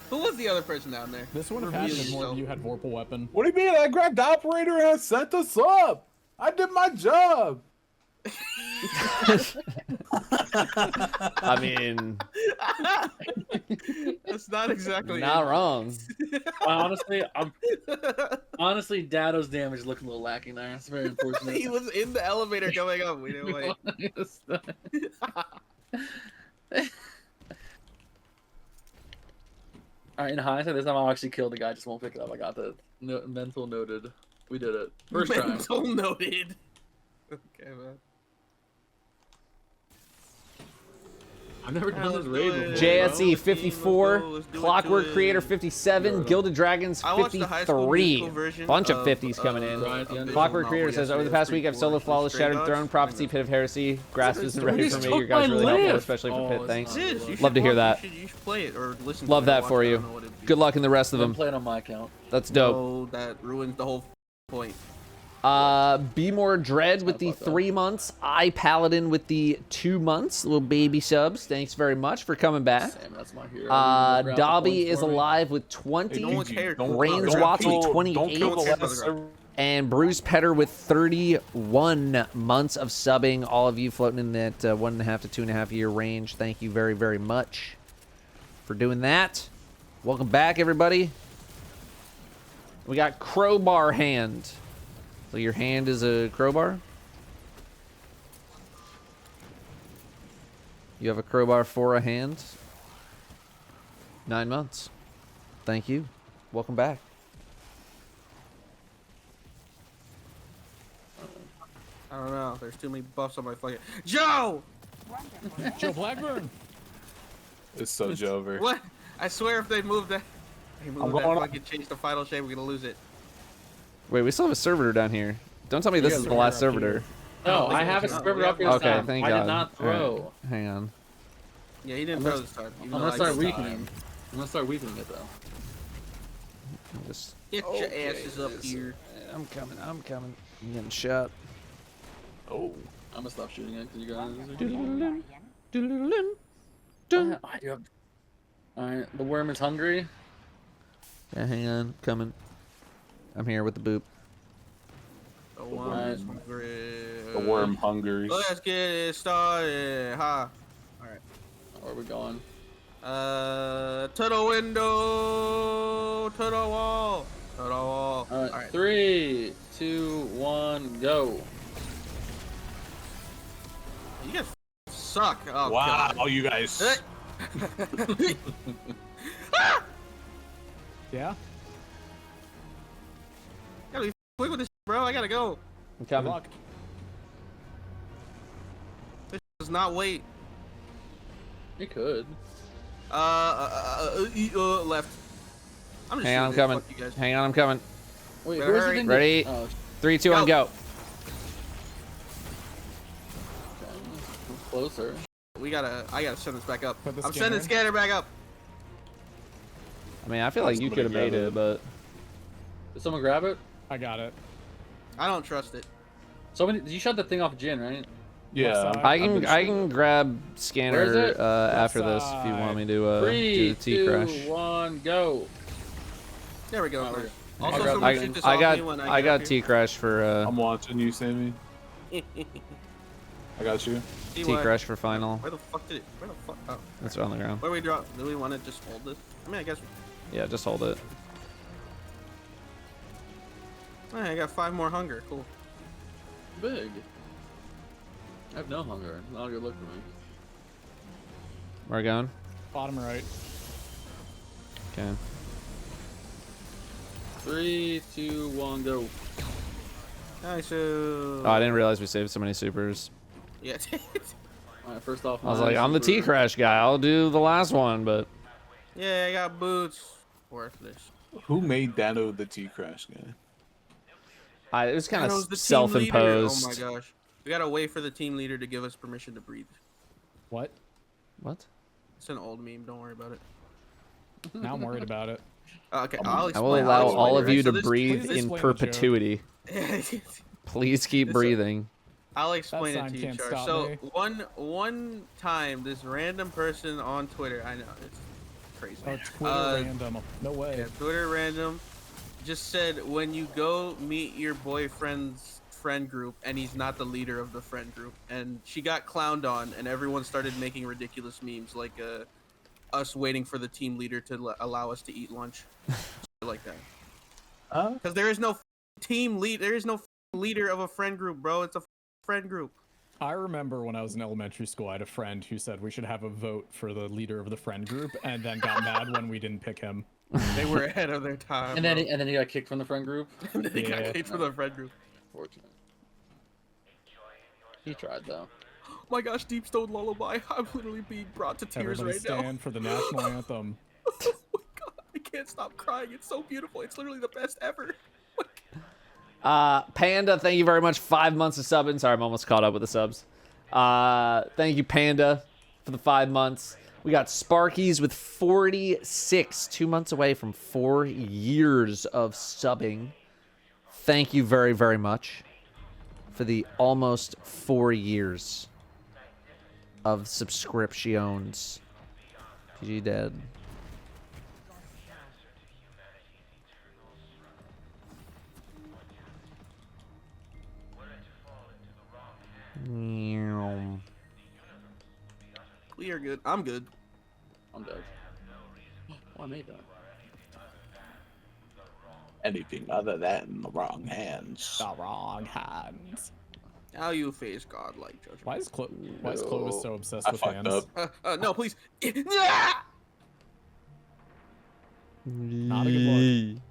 Who was the other person down there? This would have happened if more of you had Vorpal weapon. What do you mean? I grabbed the operator and I sent us up. I did my job. I mean, That's not exactly not wrong. Honestly, Datto's damage looked a little lacking there. It's very unfortunate. He was in the elevator going up. We didn't wait. Alright, in hindsight, this time I'll actually kill the guy. Just won't pick it up. I got the mental noted. We did it. First try. Mental noted. Okay, man. I've never done this raid before. JSE Let's 54, do it Clockwork to it. Creator 57, Gilded Dragons I watched the High School 53. Musical version Bunch of of, 50s coming in. Clockwork Creator says, over the past week I've solo flawless Shattered Throne, Prophecy, Pit of Heresy. Grasp isn't ready for me. Your guys really helpful, especially for Pit. Thanks. Love to hear that. You should play it or listen. Love to it that for you. Good luck in the rest of them. I'm playing on my account. That's dope. No, that ruins the whole point. Be More Dread with the 3 months. I Paladin with the 2 months. Little baby subs. Thanks very much for coming back. Sam, that's my hero. Dobby is alive with 20. Rainswatts with 28. And Bruce Petter with 31 months of subbing. All of you floating in that 1.5 to 2.5 year range. Thank you very, very much for doing that. Welcome back, everybody. We got Crowbar Hand. So your hand is a crowbar? You have a crowbar for a hand? 9 months. Thank you. Welcome back. I don't know. There's too many buffs on my fucking Joe. Joe Blackburn. It's SotG over. What? I swear, if they move that, fucking change the final shape, we're gonna lose it. Wait, we still have a servitor down here. Don't tell me this is the last servitor. No, I have a server up here. Okay, thank God. I did not throw. Right, hang on. Yeah, he didn't throw this time. I'm gonna start weakening. I'm gonna start weakening it though. Just get your asses up here. I'm coming. I'm coming. I'm getting shot. Oh. I'm gonna stop shooting it because you guys. I do have. Alright, the worm is hungry. Yeah, hang on. Coming. I'm here with the boop. The worm hungers. Let's get it started. Ha. Alright. Where are we going? To the window. To the wall. To the wall. Alright. 3, 2, 1, go. You guys suck. Oh, wow, God. you guys. Yeah? Gotta be quick with this, bro. I gotta go. I'm coming. This does not wait. You could. Left. I'm just Hang on, I'm coming. Hang on, I'm coming. Wait, where's the thing? Ready? 3, 2, 1, go. Closer. I gotta send this back up. I'm scanner sending scanner back up. I mean, I feel like you could have made it, but... Did someone grab it? I got it. I don't trust it. Somebody, you shot the thing off Jin, right? Yeah. I can grab scanner after this if you want me to do 3, the T crash. 2, 1, go. There we go. Also, I got T crash for. I'm watching you, Sammy. I got you. T crash for final. Where the fuck did it? Where the fuck? Oh. That's on the ground. Where do we drop? Do we want to just hold this? I mean, I guess. Yeah, just hold it. Alright, I got 5 more hunger. Cool. Big. I have no hunger. Not a good look for me. Where are we going? Bottom right. Okay. 3, 2, 1, go. Nice. Oh, I didn't realize we saved so many supers. Yeah. Alright, first off, I was like, I'm the T crash guy. I'll do the last one, but. Yeah, I got boots. Worthless. Who made Datto the T crash guy? It was kind Datto's of the team self-imposed. leader. Oh my gosh. We gotta wait for the team leader to give us permission to breathe. What? What? It's an old meme. Don't worry about it. Now I'm worried about it. Okay, I'll I explain. will allow all of you to So this- breathe please in explain the perpetuity. Please keep breathing. I'll explain That it sign to you, can't Char. stop So me. one time, this random person on Twitter, I know it's crazy. Oh, Twitter random. No way. Yeah, Twitter random just said when you go meet your boyfriend's friend group and he's not the leader of the friend group, and she got clowned on, and everyone started making ridiculous memes like us waiting for the team leader to allow us to eat lunch, like that. Because there is no team lead. There is no leader of a friend group, bro. It's a friend group. I remember when I was in elementary school, I had a friend who said we should have a vote for the leader of the friend group, and then got mad when we didn't pick him. They were ahead of their time. And then he got kicked from the friend group. And then he got kicked from the friend group. Fortunate. He tried though. Oh my gosh, Deep Stone Lullaby. I'm literally being brought to tears Everybody right now. stand for the national anthem. Oh my god, I can't stop crying. It's so beautiful. It's literally the best ever. Panda, thank you very much. 5 months of subbing. Sorry, I'm almost caught up with the subs. Thank you, Panda, for the 5 months. We got Sparkies with 46, 2 months away from 4 years of subbing. Thank you very, very much for the almost 4 years of subscriptions. PG dead. We are good. I'm good. I'm dead. Oh, I made that. Anything other than the wrong hands. The wrong hands. How you face godlike judgment. Why is Clovis so obsessed I with fucked hands? up. No, please. Not a good look.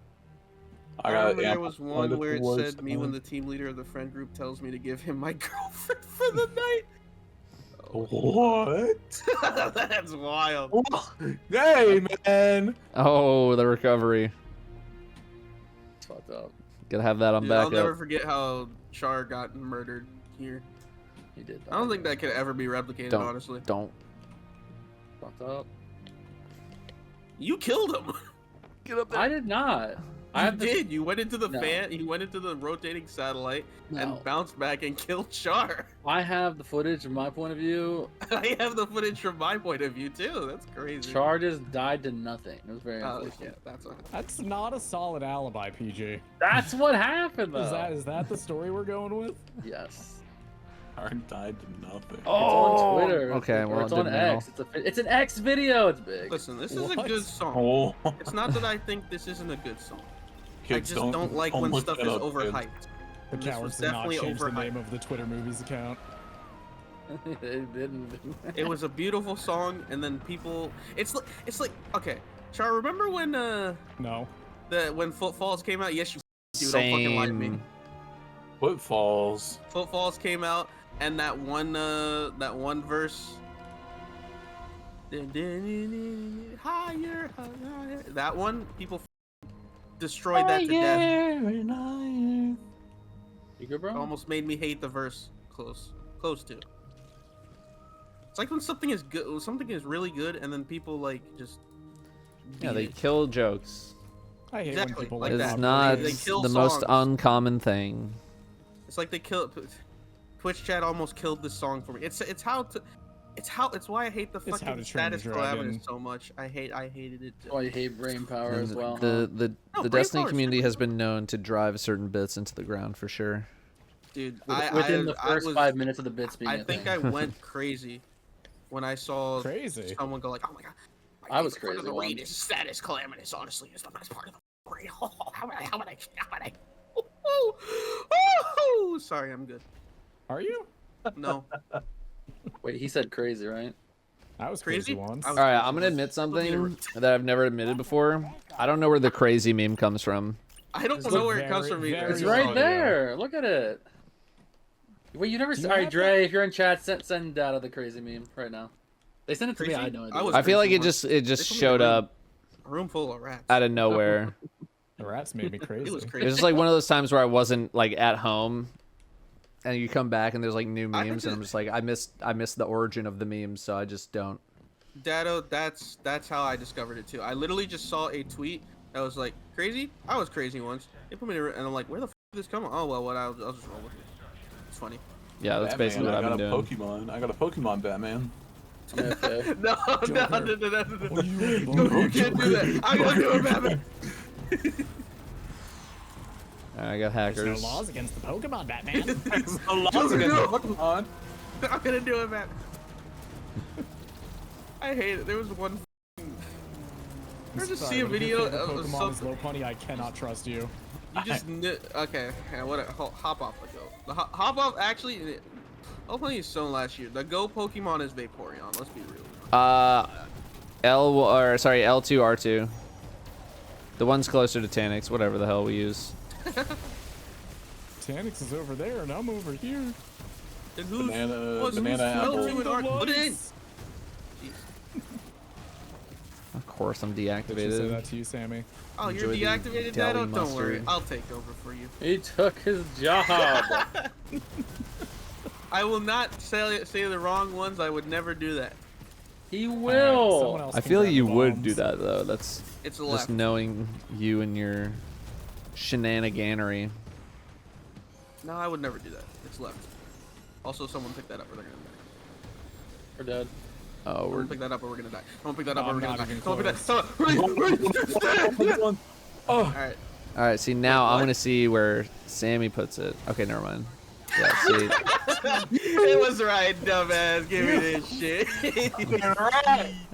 I remember there was one where it said me when the team leader of the friend group tells me to give him my girlfriend for the night. What? That's wild. Hey, man. Oh, the recovery. It's fucked up. Gotta have that on Dude, I'll backup. never forget how Char got murdered here. He did. I don't think that could ever be replicated, Don't. honestly. Don't. Fucked up. You killed him. Get up I did not. You did. You went into the No. fan. You went into the rotating satellite No. and bounced back and killed Char. I have the footage from my point of view. I have the footage from my point of view too. That's crazy. Char just died to nothing. It was very Oh, unfortunate. yeah, that's what. That's not a solid alibi, PJ. That's what happened, though. Is that the story we're going with? Yes. Aren't died to nothing. It's on Twitter. Okay, or well, it's it on didn't know. X. It's an X video. It's big. Listen, this is a What? good song. Oh. It's not that I think this isn't a good song. Kids I just don't like when look stuff that is up, kids. overhyped. The And this cowards was did not definitely change the overhyped. name of the Twitter movies account. They didn't. It was a beautiful song, and then people. It's like okay, Char. Remember when No. when Footfalls came out? Yes, you do. Don't fucking lie to me. Same. Footfalls. Footfalls came out, and that one verse. Higher, higher. That one, people destroyed that to death. You good, bro? Almost made me hate the verse. Close to. It's like when something is good, something is really good, and then people like just. Yeah, they beat it. kill jokes. I hate Exactly, when people like like It's that. not They kill the most songs. uncommon thing. It's like they kill. Twitch chat almost killed this song for me. It's why I hate the It's How fucking to Train Your status calamitous Dragon. so much. I hated it. That's why you hate brain power as And well. the No, the Brain Destiny Power's community super has been known to drive certain bits into the ground for sure. Dude, Within the I first was, 5 minutes of the bits being I a think thing. I went crazy when I saw Crazy. someone go like, "Oh my god." I was favorite part crazy of the raid once. is status calamitous. Honestly, it's the best part of the raid. How would I? Oh, sorry, I'm good. Are you? No, Wait, he said crazy, right? I was crazy. crazy once. I was All right, crazy I'm gonna once. admit Don't something get that I've never admitted before. I don't know where the crazy meme comes from. I don't It's know where it comes very, from either. very It's There right you go. there. Look at it. Wait, you never. Do you All right, have Dre, if you're in chat, send Datto the crazy meme right now. They sent it to me. Crazy? I had no I idea. was- I feel like crazy it once. just They put me in a showed room. up A room full of rats. out of nowhere. The rats made me crazy. It was It crazy. was just like one of those times where I wasn't like at home, and you come back and there's like new I think memes, and I'm just like I missed the origin of the memes, so I just don't. Datto, that's how I discovered it too. I literally just saw a tweet that was like, "Crazy? I was crazy once." They put me in a, and I'm like, "Where the f did this come on?" Oh well, what? I'll just roll with it. It's funny. Yeah, that's Batman, basically what I've been I doing. got a Pokemon Batman. Yeah, okay. No, no. You can't do that. I'm gonna do it, Batman. I got There's hackers. no laws against the Pokemon, Batman. There's no laws against Pokemon. I'm gonna do it, Batman. I hate it. There was one. I just see a video of Pokemon is something. low punny. I cannot trust you. You just okay. Yeah, what? Hop off the go. The hop off actually. Hopefully it's shown last year. The Go Pokemon is Vaporeon. Let's be real. L2 R2. The one's closer to Tanix, whatever the hell we use. Tanix is over there, and I'm over here. Then who's banana apple. Put it in. Of course, I'm Did she say deactivated. that to you, Sammy? Oh, you're Enjoy the deactivated, deli Datto? Don't worry, mustard. I'll take over for you. He took his job. I will not say the wrong ones. I would never do that. He will. I feel you would do that though. That's It's just left. knowing you and your shenaniganery. No, I would never do that. It's left. Also, someone pick that up or they're gonna die. We're dead. Oh, we're Someone pick that up or we're gonna die. Someone pick that up No, or we're I'm gonna not die. even Someone pick that. close. All right. All right. See, now I'm gonna see where Sammy puts it. Okay, never mind. Yeah. See. It was right, dumbass. Give me this shit.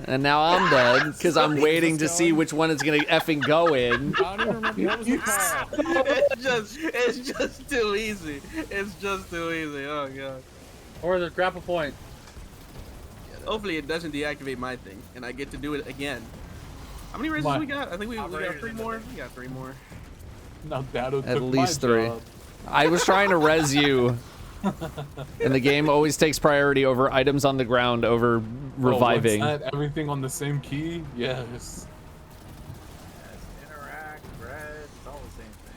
And now I'm dead because I'm waiting to see which one it's gonna effing go in. I don't even remember what was the call. It's just too easy. It's just too easy. Oh god. Or the grapple point. Hopefully it doesn't deactivate my thing, and I get to do it again. How many raises we got? I think we got 3 more. We got 3 more. Now Datto At took least my 3. job. I was trying to res you. And the game always takes priority over items on the ground over reviving. Oh, what's that? Everything on the same key? Yes. Interact, red, it's all the same thing.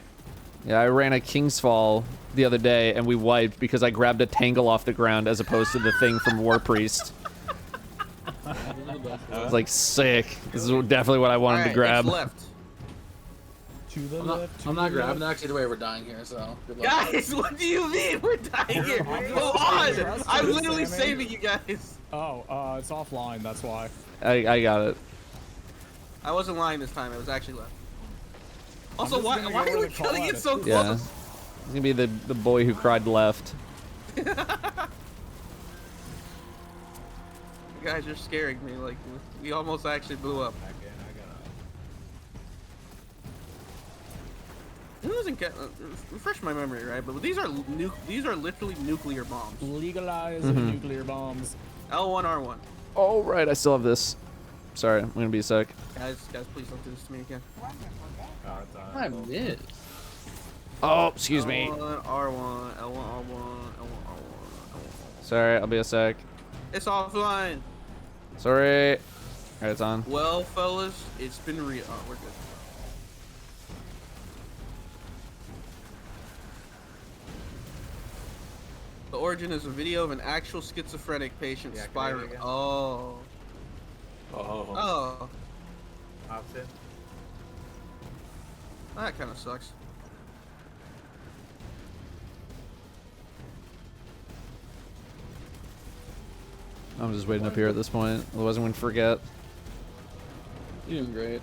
Yeah, I ran a King's Fall the other day and we wiped because I grabbed a tangle off the ground as opposed to the thing from War Priest. I was like, sick. This is definitely what I wanted to grab. Left. To the I'm left. not grabbing. Actually, the way we're dying here. So good luck. Guys, what do you mean we're dying here? Go on! I'm literally saving you guys. Oh, it's offline. That's why. I got it. I wasn't lying this time. It was actually left. Also, just why gonna are go we with the call killing out it so of- Yeah. close? It's gonna be the boy who cried left. You guys are scaring me. Like, we almost actually blew up. Who doesn't get? Refresh my memory, right? But these are literally nuclear bombs. Legalize nuclear bombs. L1 R1. Oh right, I still have this. Sorry, I'm gonna be a sec. Guys, please don't do this to me again. I missed. Oh, excuse me. L1 R1, L1 R1, L1 R1. Sorry, I'll be a sec. It's offline. Sorry. Alright, it's on. Well, fellas, it's been real. Oh, we're good. The Origin is a video of an actual schizophrenic patient spiraling. Oh. Oh. Opposite. That kind of sucks. I'm just waiting up here at this point. Otherwise I'm gonna forget. You're doing great.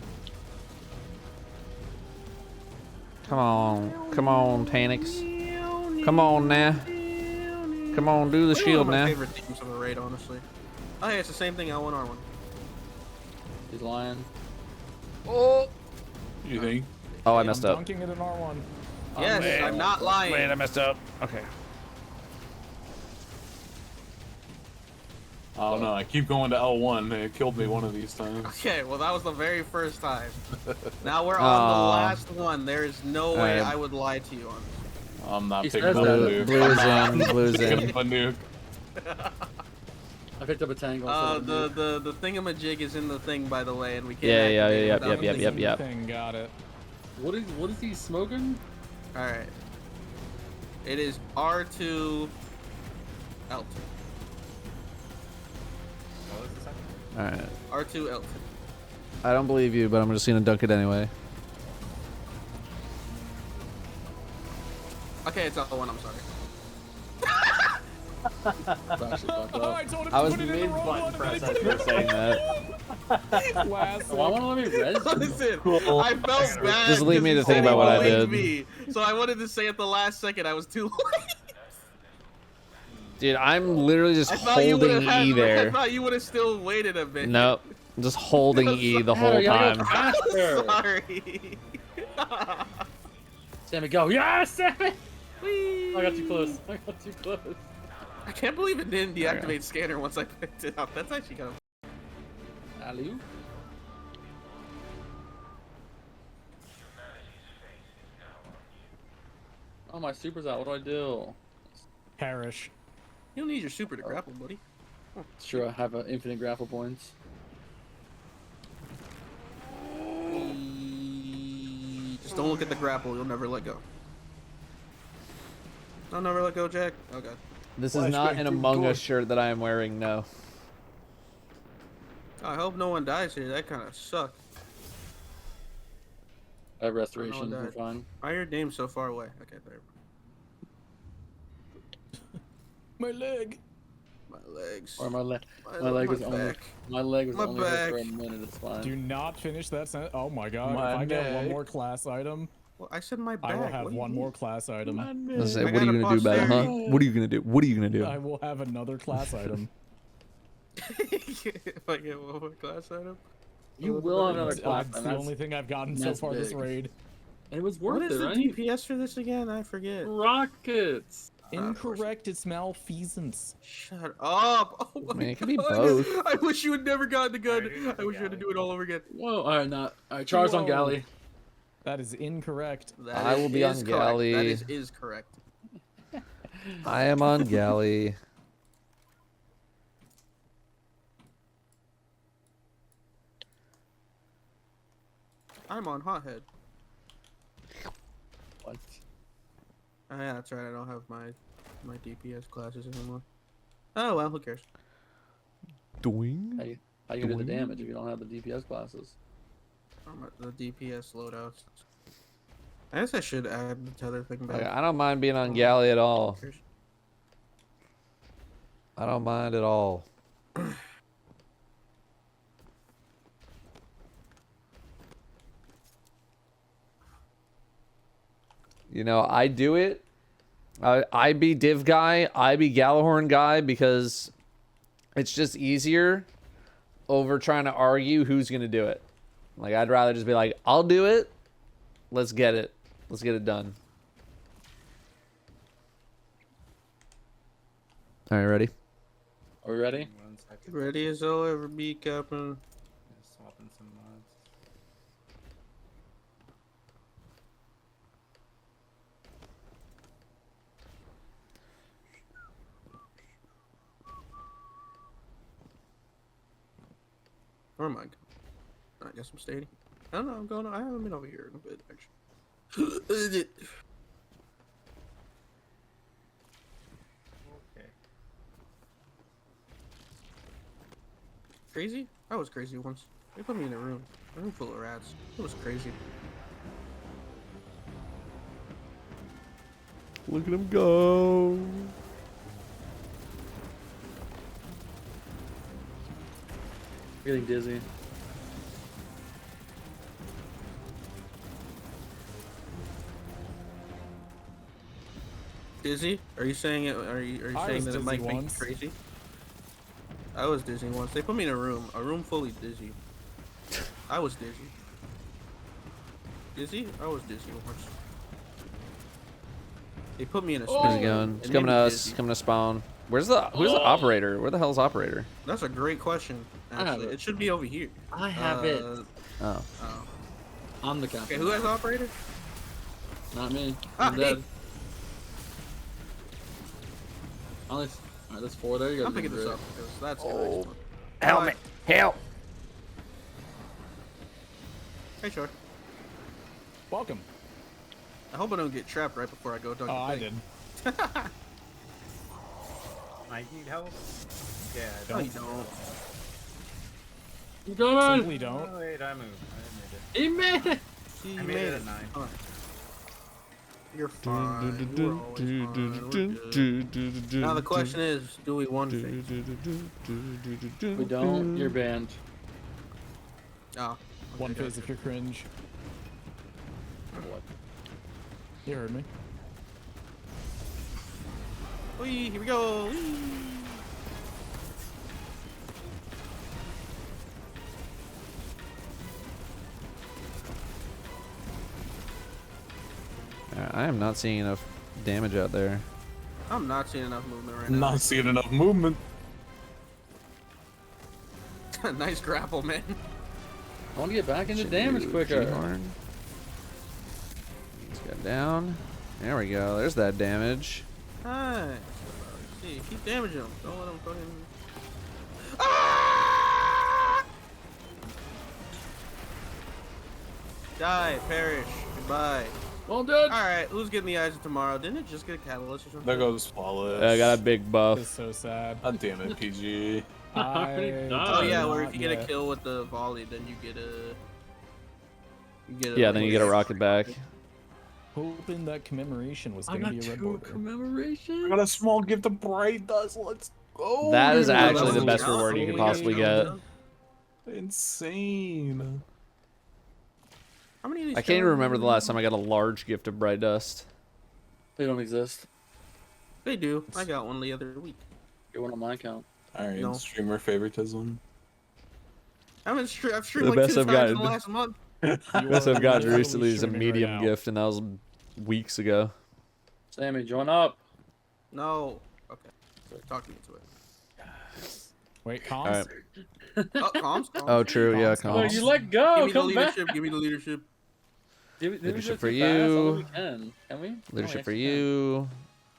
Come on, Tanix. Come on now. Come on, do the shield One of my now. favorite themes of a raid, honestly. Oh, hey, it's the same thing. L1 R1. He's lying. Oh. You think? Oh, I messed up. Dunking it in R1. Yes, I'm not lying. Wait, I messed up. Okay. I don't know. I keep going to L1. It killed me one of these times. Okay, well that was the very first time. Now we're on Aw. the last one. There is no way Alright. I would lie to you on this. I'm not He picking says up a that. nuke. Blue's I'm in, not blue's picking in. up a nuke. I picked up a tangle. The thingamajig is in the thing, by the way, and we can't. Yeah, activate it yep, without yep, the yep, thing. yep. Thing, got it. What is he smoking? All right. It is R2 L2. What was the second? Alright. R2 L2. I don't believe you, but I'm just gonna dunk it anyway. Okay, it's L1. I'm sorry. I told him I to was put it in the wrong mid-button one, press and as then you were saying that. Classic. Why won't let me res? Listen, Cool. I felt bad. Just leave me to 'cause think he about what I bullied did. Me, so I wanted to say at the last second I was too late. Dude, I'm literally just I thought you would holding have E I there. thought you would have still waited a bit. Nope. I'm just holding E the whole time. Sorry. Sammy, go. Yes, Sammy! I got too close. I got too close. I can't believe it didn't deactivate scanner once I picked it up. That's actually kind of. Alley. Oh, my super's out. What do I do? Perish. You don't need your super to grapple, buddy. It's true, I have infinite grapple points. Just don't look at the grapple. You'll never let go. I'll never let go, Jack. Oh god. This is not an Among Us shirt that I am wearing. No. I hope no one dies here. That kind of sucked. I have restoration. We're fine. Why are your names so far away? Okay, there. My leg. My legs. Or my leg. My leg was only. back. My leg was My only back. for a minute. It's fine. Do not finish that sentence. Oh my god. My if I get one neck. more class item, Well, I said my back. I will have What do you one mean? more class item. Let's say, what are you gonna do about it, huh? What are you gonna do? What are you gonna do? I will have another class item. If I get one more class item. You will have another class. That's the only thing I've gotten so that's far this big. raid. And it was What worth is it, the right? DPS for this again? I forget. Rockets. Incorrect. It's malfeasance. Shut up! Oh my Man, it could be God. both. I wish you had never gotten the gun. I wish you had to do it all over again. Whoa! All right, not. All right, Char's on Whoa. gally. That is incorrect. That I will be on correct. galley. That is correct. I am on galley. I'm on hothead. What? Oh yeah, that's right. I don't have my DPS classes anymore. Oh well, who cares? Doing? How you gonna do the damage if you don't have the DPS classes? I'm at the DPS loadouts. I guess I should add the tether thing back. Okay, I don't mind being on galley at all. Who cares? I don't mind at all. You know, I do it. I be div guy. I be Gallahorn guy because it's just easier over trying to argue who's gonna do it. Like I'd rather just be like, I'll do it. Let's get it. Let's get it done. All right, ready? Are we ready? 1 second. Ready as I'll ever be, Captain. Just swapping some mods. Where am I? I guess I'm staying. I don't know. I'm going. I haven't been over here in a bit, actually. Okay. Crazy? I was crazy once. They put me in a room full of rats. It was crazy. Look at him go. Getting dizzy. Dizzy? Are you saying it? Are you I saying was that it might dizzy make you once. crazy? I was dizzy once. They put me in a room fully dizzy. I was dizzy. Dizzy? I was dizzy once. They put me in a space. Where's he going? It's coming to us. Coming to spawn. Where's the operator? Where the hell's operator? That's a great question. I have Actually, it. it should be over here. I have it. Oh. Oh. I'm the captain. Okay, who has operator? Not me. Ah, I'm hey. dead. Alright, that's 4 there. You guys I'm are picking doing this great. up because that's gonna be fun. Help me! Help! Hey, Short. Welcome. I hope I don't get trapped right before I go dunk Oh, the I thing. did. I need help. Yeah. No, you don't. You going? Simply don't. Oh, wait, I moved. He made it. See, I made it at 9. Fine. You're fine. We're always fine. We're good. Now the question is, do we one thing? We don't. You're banned. Oh. One okay, phase if you're cringe. What? You heard me. Whee, here we go. Whee. I am not seeing enough damage out there. I'm not seeing enough movement right now. Not seeing enough movement. Nice grapple, man. I want to get back into damage quicker. G-horn. Let's get down. There we go. There's that damage. Nice. Hey, keep damaging him. Don't let him fucking. Ah! Die, perish, goodbye. Well done. Alright, who's getting the eyes of tomorrow? Didn't it just get a catalyst or something? There goes Flawless. I got a big buff. It's so sad. God damn it, PG. Oh yeah, where if not you get a yet. kill with the volley, then you get a. Yeah, then you get a rocket back. Hoping that commemoration was I gonna got be a red 2 border. commemorations. I got a small gift of bright dust. Let's go. That is dude. actually the was best awesome. reward you could We got possibly you. get. Insane. How many of these I can't even challenges remember do the we last have? time I got a large gift of bright dust. They don't exist. They do. I got one the other week. Get one on my account. Alright, No. streamer favoritism. I've streamed The like best 2 I've times in gotten. the last month. Best I've gotten literally recently is a streaming right medium now. gift, and that was weeks ago. Sammy, join up. No. Okay. Talk me into it. Wait, comms? Alright. Oh, comms. Oh, true. Yeah, Comms. Oh, comms. you let go. Give me the Come back. leadership. Give me the leadership. Leadership for Can we? you. Can we? Leadership Oh, for we you.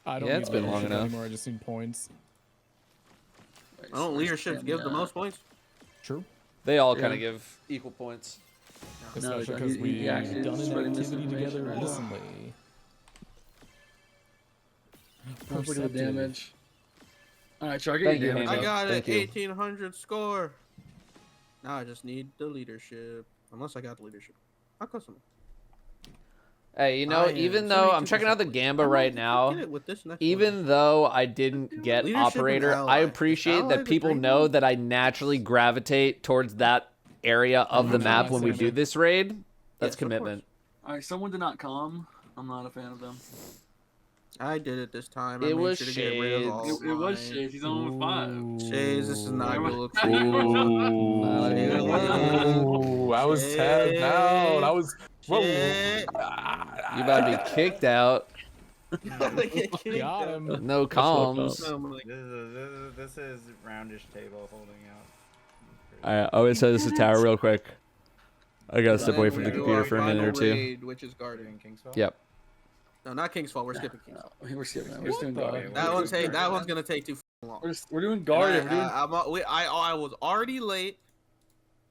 I don't Yeah, need it's been long leadership enough. anymore. I just need points. actually I don't can. leadership give the most points. True. They all kind Yeah. of give equal points. Especially he- because he we've actually done is an spreading activity misinformation together right now. recently. Look at the Perceptive. damage. Alright, try get Thank your you, damage. I Hando. got Thank an you. 1800 score. Now I just need the leadership. Unless I got the leadership. I'll custom. Hey, you know, I am even though I'm 72% checking out the pleased. Gamba I might right get now, it with this next even though I didn't get Leadership and operator, ally. I Is appreciate ally that the people green know one? that I naturally gravitate towards that area of the I'm map not when we saying do that. this raid. That's Yes, of commitment. Alright, someone did not come. I'm not a fan of them. I did it this time. I It made was sure to get rid of all Shades. of It was mine. Shades. He's on with 5. Shades, this is not Ooh. good look for you. Ooh, I was tapped out. I was. Whoa. Shit. You about to be kicked out. Got him. No comms. This is roundish table holding out. Alright, I always say this to Tower real quick. I gotta step away from the We do computer our for a minute or final two. raid, which is guarding Kingsville? Yep. No, not King's Fault. We're skipping King's Fault. No, we're skipping that. We're just doing guard. That one's gonna take too long. We're doing guard. And We're doing. I was already late.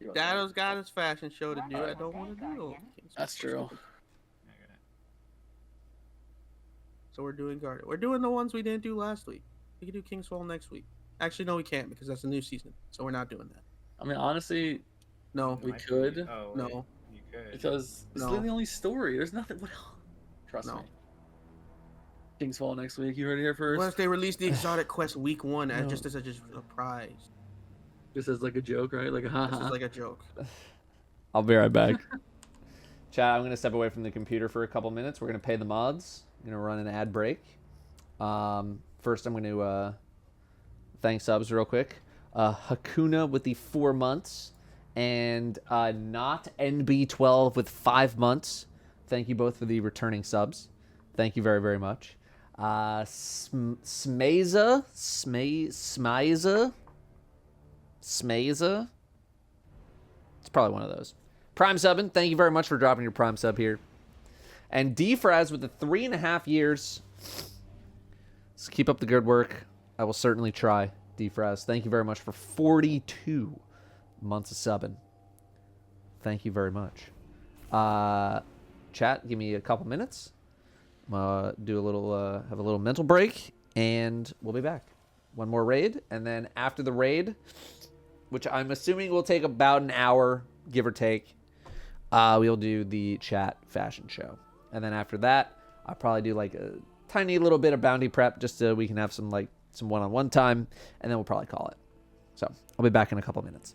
Datto's got his fashion show to do. I don't want to do it. That's true. So we're doing guard. We're doing the ones we didn't do last week. We can do King's Fall next week. Actually, no, we can't because that's a new season. So we're not doing that. I mean, honestly, No. we could Oh, No. wait, you could. because it's No. literally the only story. There's nothing. What else? Trust No. me. King's Fall next week. You heard it here first. What if they release the exotic quest week 1 as just as a prize? Just as like a joke, right? Like a This haha. is like a joke. I'll be right back. Chat, I'm gonna step away from the computer for a couple minutes. We're gonna pay the mods. I'm gonna run an ad break. First, I'm gonna thank subs real quick. Hakuna with the 4 months, and not NB12 with 5 months. Thank you both for the returning subs. Thank you very, very much. Smaiza. It's probably one of those. Prime subbing. Thank you very much for dropping your prime sub here. And Defraz with the 3.5 years. So keep up the good work. I will certainly try, Defraz. Thank you very much for 42 months of subbing. Thank you very much. Chat, give me a couple minutes. Do a little, have a little mental break, and we'll be back. One more raid, and then after the raid, which I'm assuming will take about an hour, give or take, we'll do the chat fashion show. And then after that, I'll probably do like a tiny little bit of bounty prep just so we can have some one-on-one time, and then we'll probably call it. So I'll be back in a couple minutes.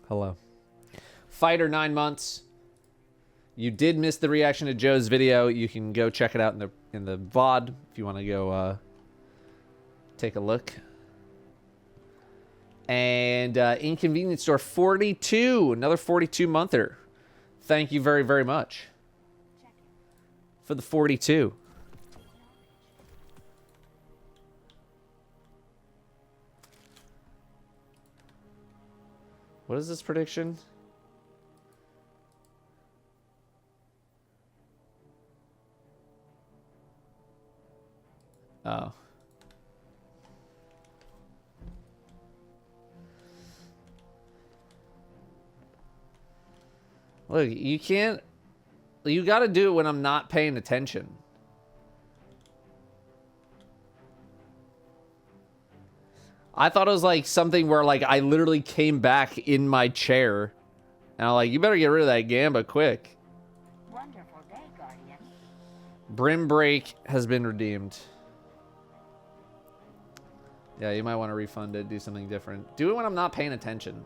Hello. Fighter 9 months. You did miss the reaction to Joe's video. You can go check it out in the VOD if you want to go take a look. And Inconvenience Store 42, another 42 monther. Thank you very, very much for the 42. What is this prediction? Oh. Look, you can't... You gotta do it when I'm not paying attention. I thought it was like something where like I literally came back in my chair. And I'm like, you better get rid of that Gamba quick. Wonderful day, Guardian. Brim break has been redeemed. Yeah, you might want to refund it, do something different. Do it when I'm not paying attention.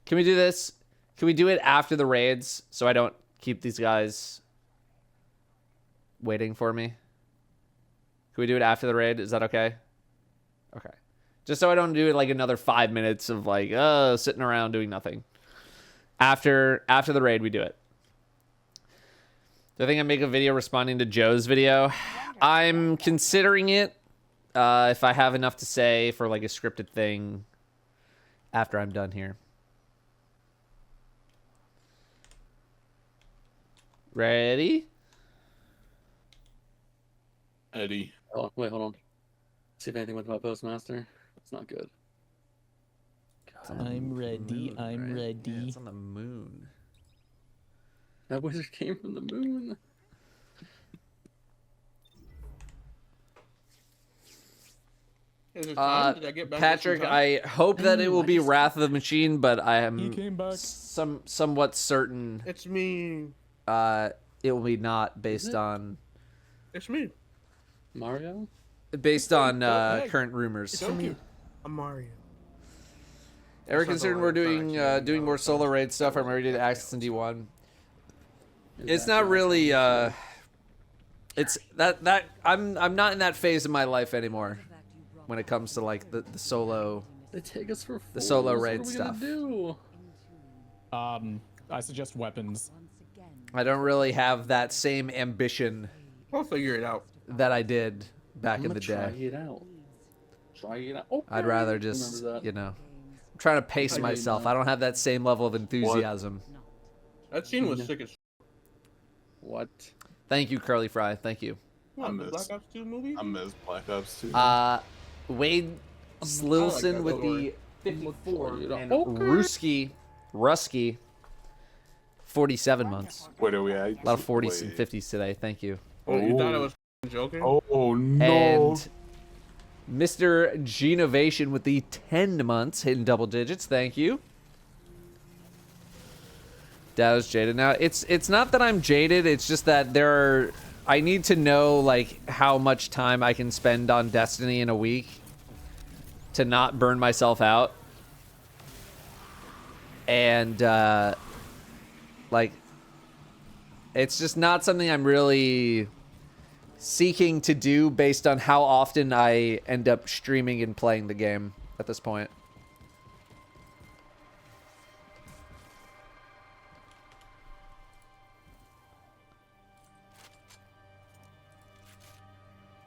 Can we do this? Can we do it after the raids so I don't keep these guys waiting for me? Can we do it after the raid? Is that okay? Okay. Just so I don't do it like another 5 minutes of like, sitting around doing nothing. After the raid, we do it. Do I think I make a video responding to Joe's video? I'm considering it. If I have enough to say for like a scripted thing after I'm done here. Ready? Eddie. Oh, wait, hold on. See if anything went to my postmaster. That's not good. I'm ready. I'm ready. Yeah, it's on the moon. That wizard came from the moon. Is there time? Did I get back Patrick, just in time? I hope that it will be Wrath of the Machine, but I am He came back. somewhat certain It's me. it will be not based on It's me. Mario? based on hey. current rumors. It's me. I'm Mario. Ever That's not considering the we're one doing that's actually doing more that solo was- raid stuff? that I'm was- ready to that access in was- D1. It's not really it's that I'm not in that phase of my life anymore when it comes to like the solo. They take us for The solo fools. raid What are we stuff. gonna do? I suggest weapons. I don't really have that same ambition We'll figure it out. that I did back I'm in gonna the try day. it out. Try it out. Okay. I'd rather just, Remember that. you know, I'm trying to pace I know you myself. know. I don't have that same level of enthusiasm. That scene was sick as. What? Thank you, Curly Fry. Thank you. What, the miss- Black Ops 2 movie? I miss Black Ops 2. Wade Slilson that with story. the 54 you and know. Rusky 47 months. Wait, are we at? A lot of 40s and 50s today. Thank you. Oh, you thought I was joking? Oh, no. And Mr. Genovation with the 10 months hitting double digits. Thank you. Datto's jaded now. It's not that I'm jaded. It's just that I need to know like how much time I can spend on Destiny in a week to not burn myself out. And like it's just not something I'm really seeking to do based on how often I end up streaming and playing the game at this point.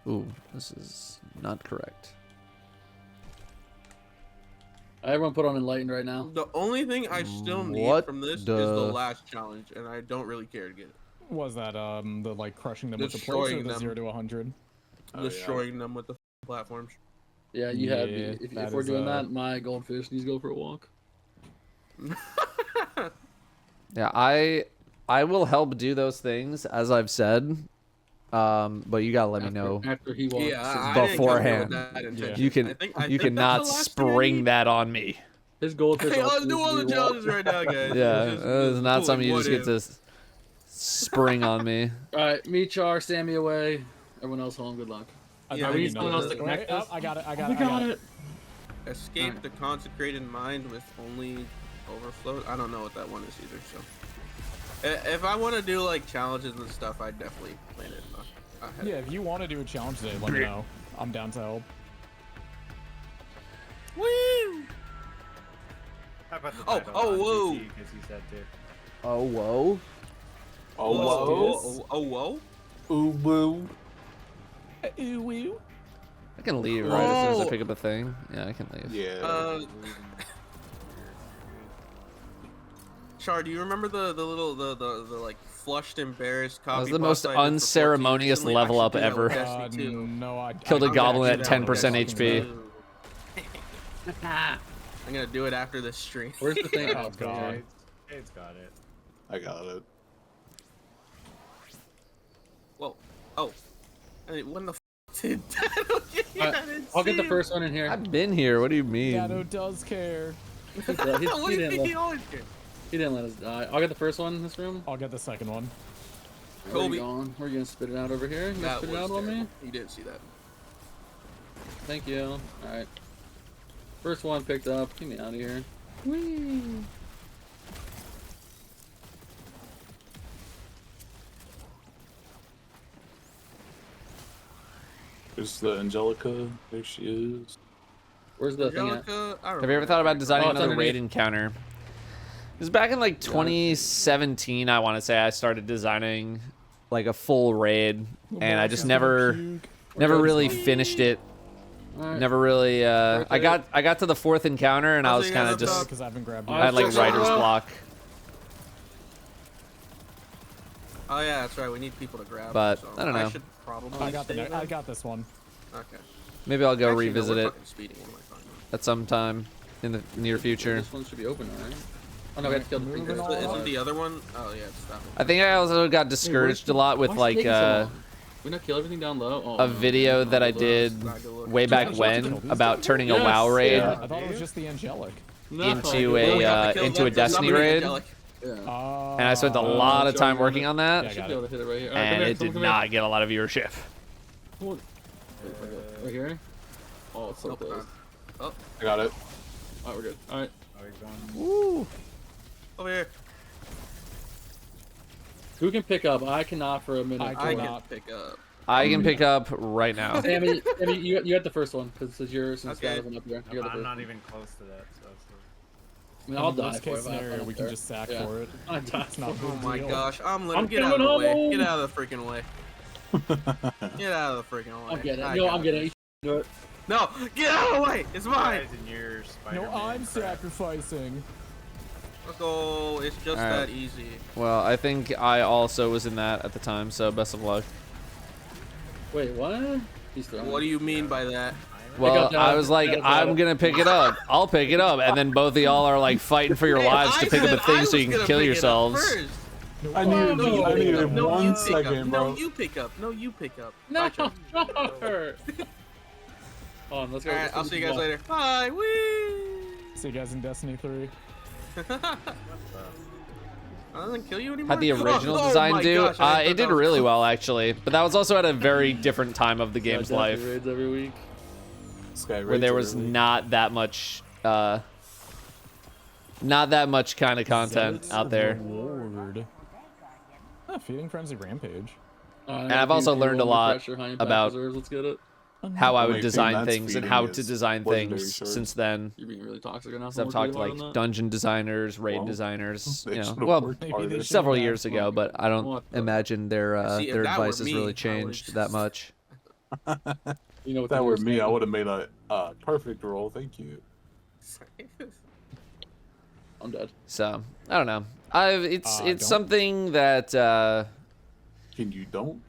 Ooh, this is not correct. Everyone put on Enlightened right now. The only thing I still need What from this is the- the last challenge, and I don't really care to get it. Was that the like crushing them with the plates or Destroying the them. 0 to 100? Destroying them with the platforms. Yeah, you have me. Yeah, If that we're is, doing that, my goldfish needs to go for a walk. Yeah, I will help do those things as I've said. But you gotta let me know After he walks. Yeah, I didn't come here with beforehand. that intention. You can I think you that's cannot the last thing I spring need. that on me. His goldfish. Hey, also let's do needs all to the be walked. challenges right now, guys. Yeah, It's just- it's not cool, something you what just get to if? spring on me. Alright, me, Char, Sammy away. Everyone else home, good luck. Yeah, we we need someone else to Wait, connect us. I got it. I Oh, got we it. I got got it. Escape the consecrated mind with only overflow. I don't know what that one is either. So, if I want to do like challenges and stuff, I definitely plan it ahead. Yeah, if you want to do a challenge today, let me know. I'm down to help. Woo! How about the Oh, title oh, on whoa. PC, 'cause he said to. Oh whoa. Oh, Whoa! whoa. Oh, whoa! Ooh, woo. Ooh, woo. I can leave right as soon as I pick up a thing. Yeah, I can leave. Yeah. Char, do you remember the little the like flushed, embarrassed copy? That was the most unceremonious level up ever. No, I killed a I'm goblin gonna at do that 10% one. HP. I'm gonna do it after this stream. Where's the thing? Oh god. It's got it. I got it. Whoa. Oh. I mean, when the did Datto get here? I didn't I'll get see the him. first one in here. I've been here. What do you mean? Datto does care. He What do you didn't think he let- always did? he didn't let us die. I'll get the first one in this room. I'll get the second one. Where Kobe. you going? We're gonna spit it out over here. You gonna That spit it was out on me? terrible. You didn't see that. Thank you. Alright. First one picked up. Get me out of here. Whee! There's the Angelica. There she is. Where's the thing at? Angelica, I Have you ever thought about designing Oh, it's another raid underneath. encounter? It was back in like 2017, I want to say, I started designing like a full raid, and I just never really finished it. Alright. Never really. I got to the 4th encounter, and I was kind of just. Because I haven't grabbed I had like Just- writer's block, Oh yeah, that's right. We need people to grab. But, so I don't know. I should probably. I got save I it. got this one. Okay. maybe I'll go Actually, no, revisit we're it fucking speeding. What am I talking about? at some time in the near future. This one should be open, alright? Oh no, we have to kill the Moving precursor. on. Isn't the other one? Oh yeah, it's that one. I think I also got discouraged a lot with Why's it like taking so long? We not kill everything down low. Oh, a no. video that I Look, did not good look. way back Dude, when about turning a Yes, WoW raid yeah. I thought it was just the angelic. No. into Well, we have a to kill into a them for Destiny somebody raid, angelic. Yeah. and I spent a lot of time working on Yeah, I that, Should got be able it. to hit it right here. Alright, come and here, it did come not get a lot of viewership. Come on. Right here? Oh, it's so Nope, close. I got it. Alright, we're good. Alright. Oh, he's going. Woo! Over here. Who can pick up? I cannot for a minute. I I can Not. pick up. I can pick up right now. Sammy, you got the first one because it's yours since Okay. Dad wasn't up there. You got the I'm first not one. even close to that, so. I mean, I'll In die worst for it. case if I have scenario, fun we up can there. just sack Yeah. for it. I die It's not a Oh big my deal. gosh, I'm get out of the coming way. home. Get out of the freaking way. Get out of the freaking way. I'm getting I it. No, got I'm getting it. You do it. No, get out of the way. It's mine. Guys in your Spider-Man No, I'm crap. sacrificing. Let's go. It's just Alright. that easy. Well, I think I also was in that at the time, so best of luck. Wait, what? He's throwing. What do you mean by that? Well, that. I was like, That was I'm that. gonna pick it up. I'll pick it up, and then both of y'all are like fighting for your Hey, lives to I pick up said a thing I so you was can gonna kill pick it up yourselves. first. I No, needed, you I pick needed up. No, you one pick up. second, No, bro. you pick up. No, you pick up. No, Bye, Chuck. sure. Let's go. All right, I'll see you guys later. Bye. Whee! See you guys in Destiny 3. Doesn't kill you anymore. How'd the original Oh design my do? gosh, I didn't It think did that was really cool. well, actually. But that was also at a very different time of the game's life, Raids every week. where there was not that much, kind of content out there. Reward. Feeding Frenzy Rampage. And I've also learned a lot about Let's get it. how I would Only thing design that's things and feeding how is to design legendary things shards. since then. You're being really toxic right now. 'Cause I've talked to like dungeon designers, raid Well, designers, they you know, should've well, worked Maybe harder. they several should've years ago, but I don't What the- imagine their See, if their that were advice has me, really I would changed just- that much. You know what If that were me, I would have made a perfect roll. Thank you. I'm dead. So I don't know. It's Don't. something that Can you don't?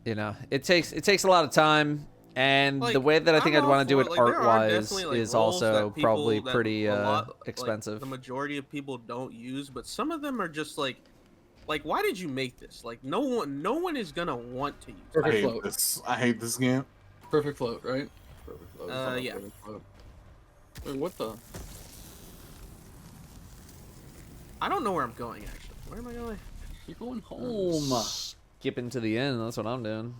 you know it takes a lot of time, and Like, the way that I think I'm I'd all want to do for it Like, there are art wise definitely, like, is roles also that people- probably that pretty a lot, like, expensive. the majority of people don't use, but some of them are just like, why did you make this? Like, no one is gonna want to use. I Perfect hate float. this. I hate this game. Perfect float, right? Perfect float. Yeah. Perfect float. Wait, what the? I don't know where I'm going actually. Where am I going? You're going home. Skipping to the end. That's what I'm doing.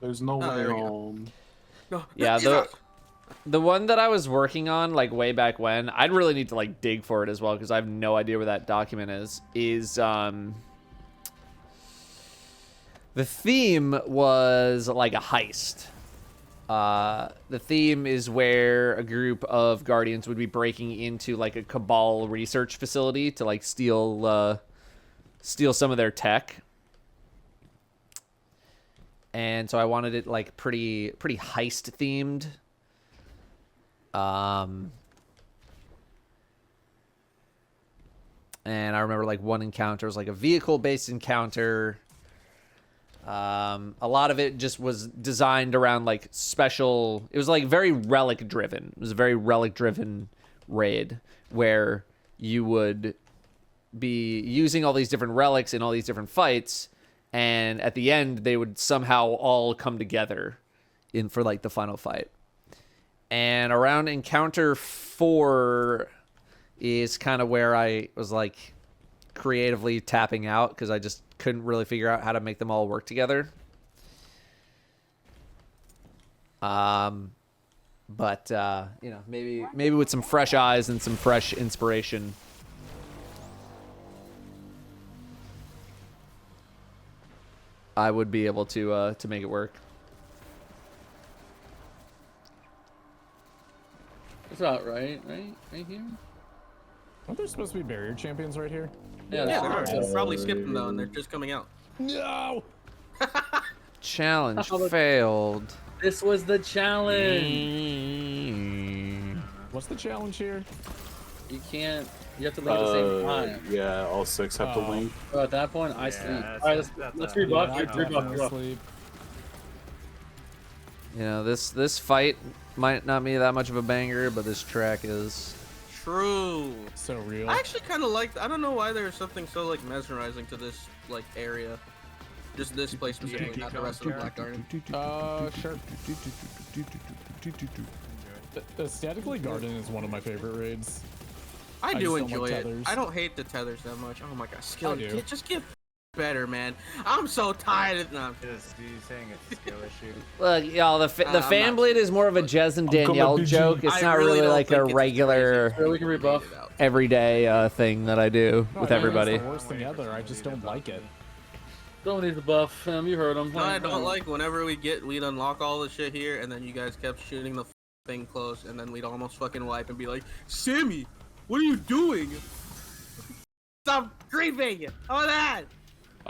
There's no way there we go. home. No. Yeah, no, the one that I was working on like way back when, I'd really need to like dig for it as well because I have no idea where that document is the theme was like a heist. The theme is where a group of guardians would be breaking into like a Cabal research facility to like steal some of their tech. and so I wanted it like pretty heist themed. And I remember like one encounter was like a vehicle based encounter. A lot of it just was designed around like special. It was like very relic driven. It was a very relic driven raid where you would be using all these different relics in all these different fights, and at the end they would somehow all come together in for like the final fight. And around encounter 4 is kind of where I was like creatively tapping out because I just couldn't really figure out how to make them all work together. But you know, maybe with some fresh eyes and some fresh inspiration, I would be able to make it work. It's not right here. Aren't there supposed to be barrier champions right here? Yeah, there are. You probably skipped them though, and they're just coming out. No. Challenge failed. This was the challenge. What's the challenge here? You can't. You have to leave at the same time. Yeah, all 6 have to link. So at that point, I sleep. All right, let's rebuff. Rebuff. You know, this fight might not be that much of a banger, but this track is. True. So real. I actually kind of liked. I don't know why there's something so like mesmerizing to this like area. Just this place specifically, not the rest of the Black Garden. Sure. Aesthetically, Garden is one of my favorite raids. I do just don't enjoy like it. tethers. I don't hate the tethers that much. Oh my god, skill. I do. Just get better, man. I'm so tired of them. Is you saying it's a skill issue? Look, y'all, the fan blade is more of a Jez and Danielle joke. It's not really like a regular, we can rebuff. everyday thing that I do with everybody. It's the worst thing ever. I just don't like it. Don't need the buff. You heard him. No, I don't like whenever we'd unlock all the shit here, and then you guys kept shooting the thing close, and then we'd almost fucking wipe and be like, Sammy, what are you doing? Stop griefing! Oh, that!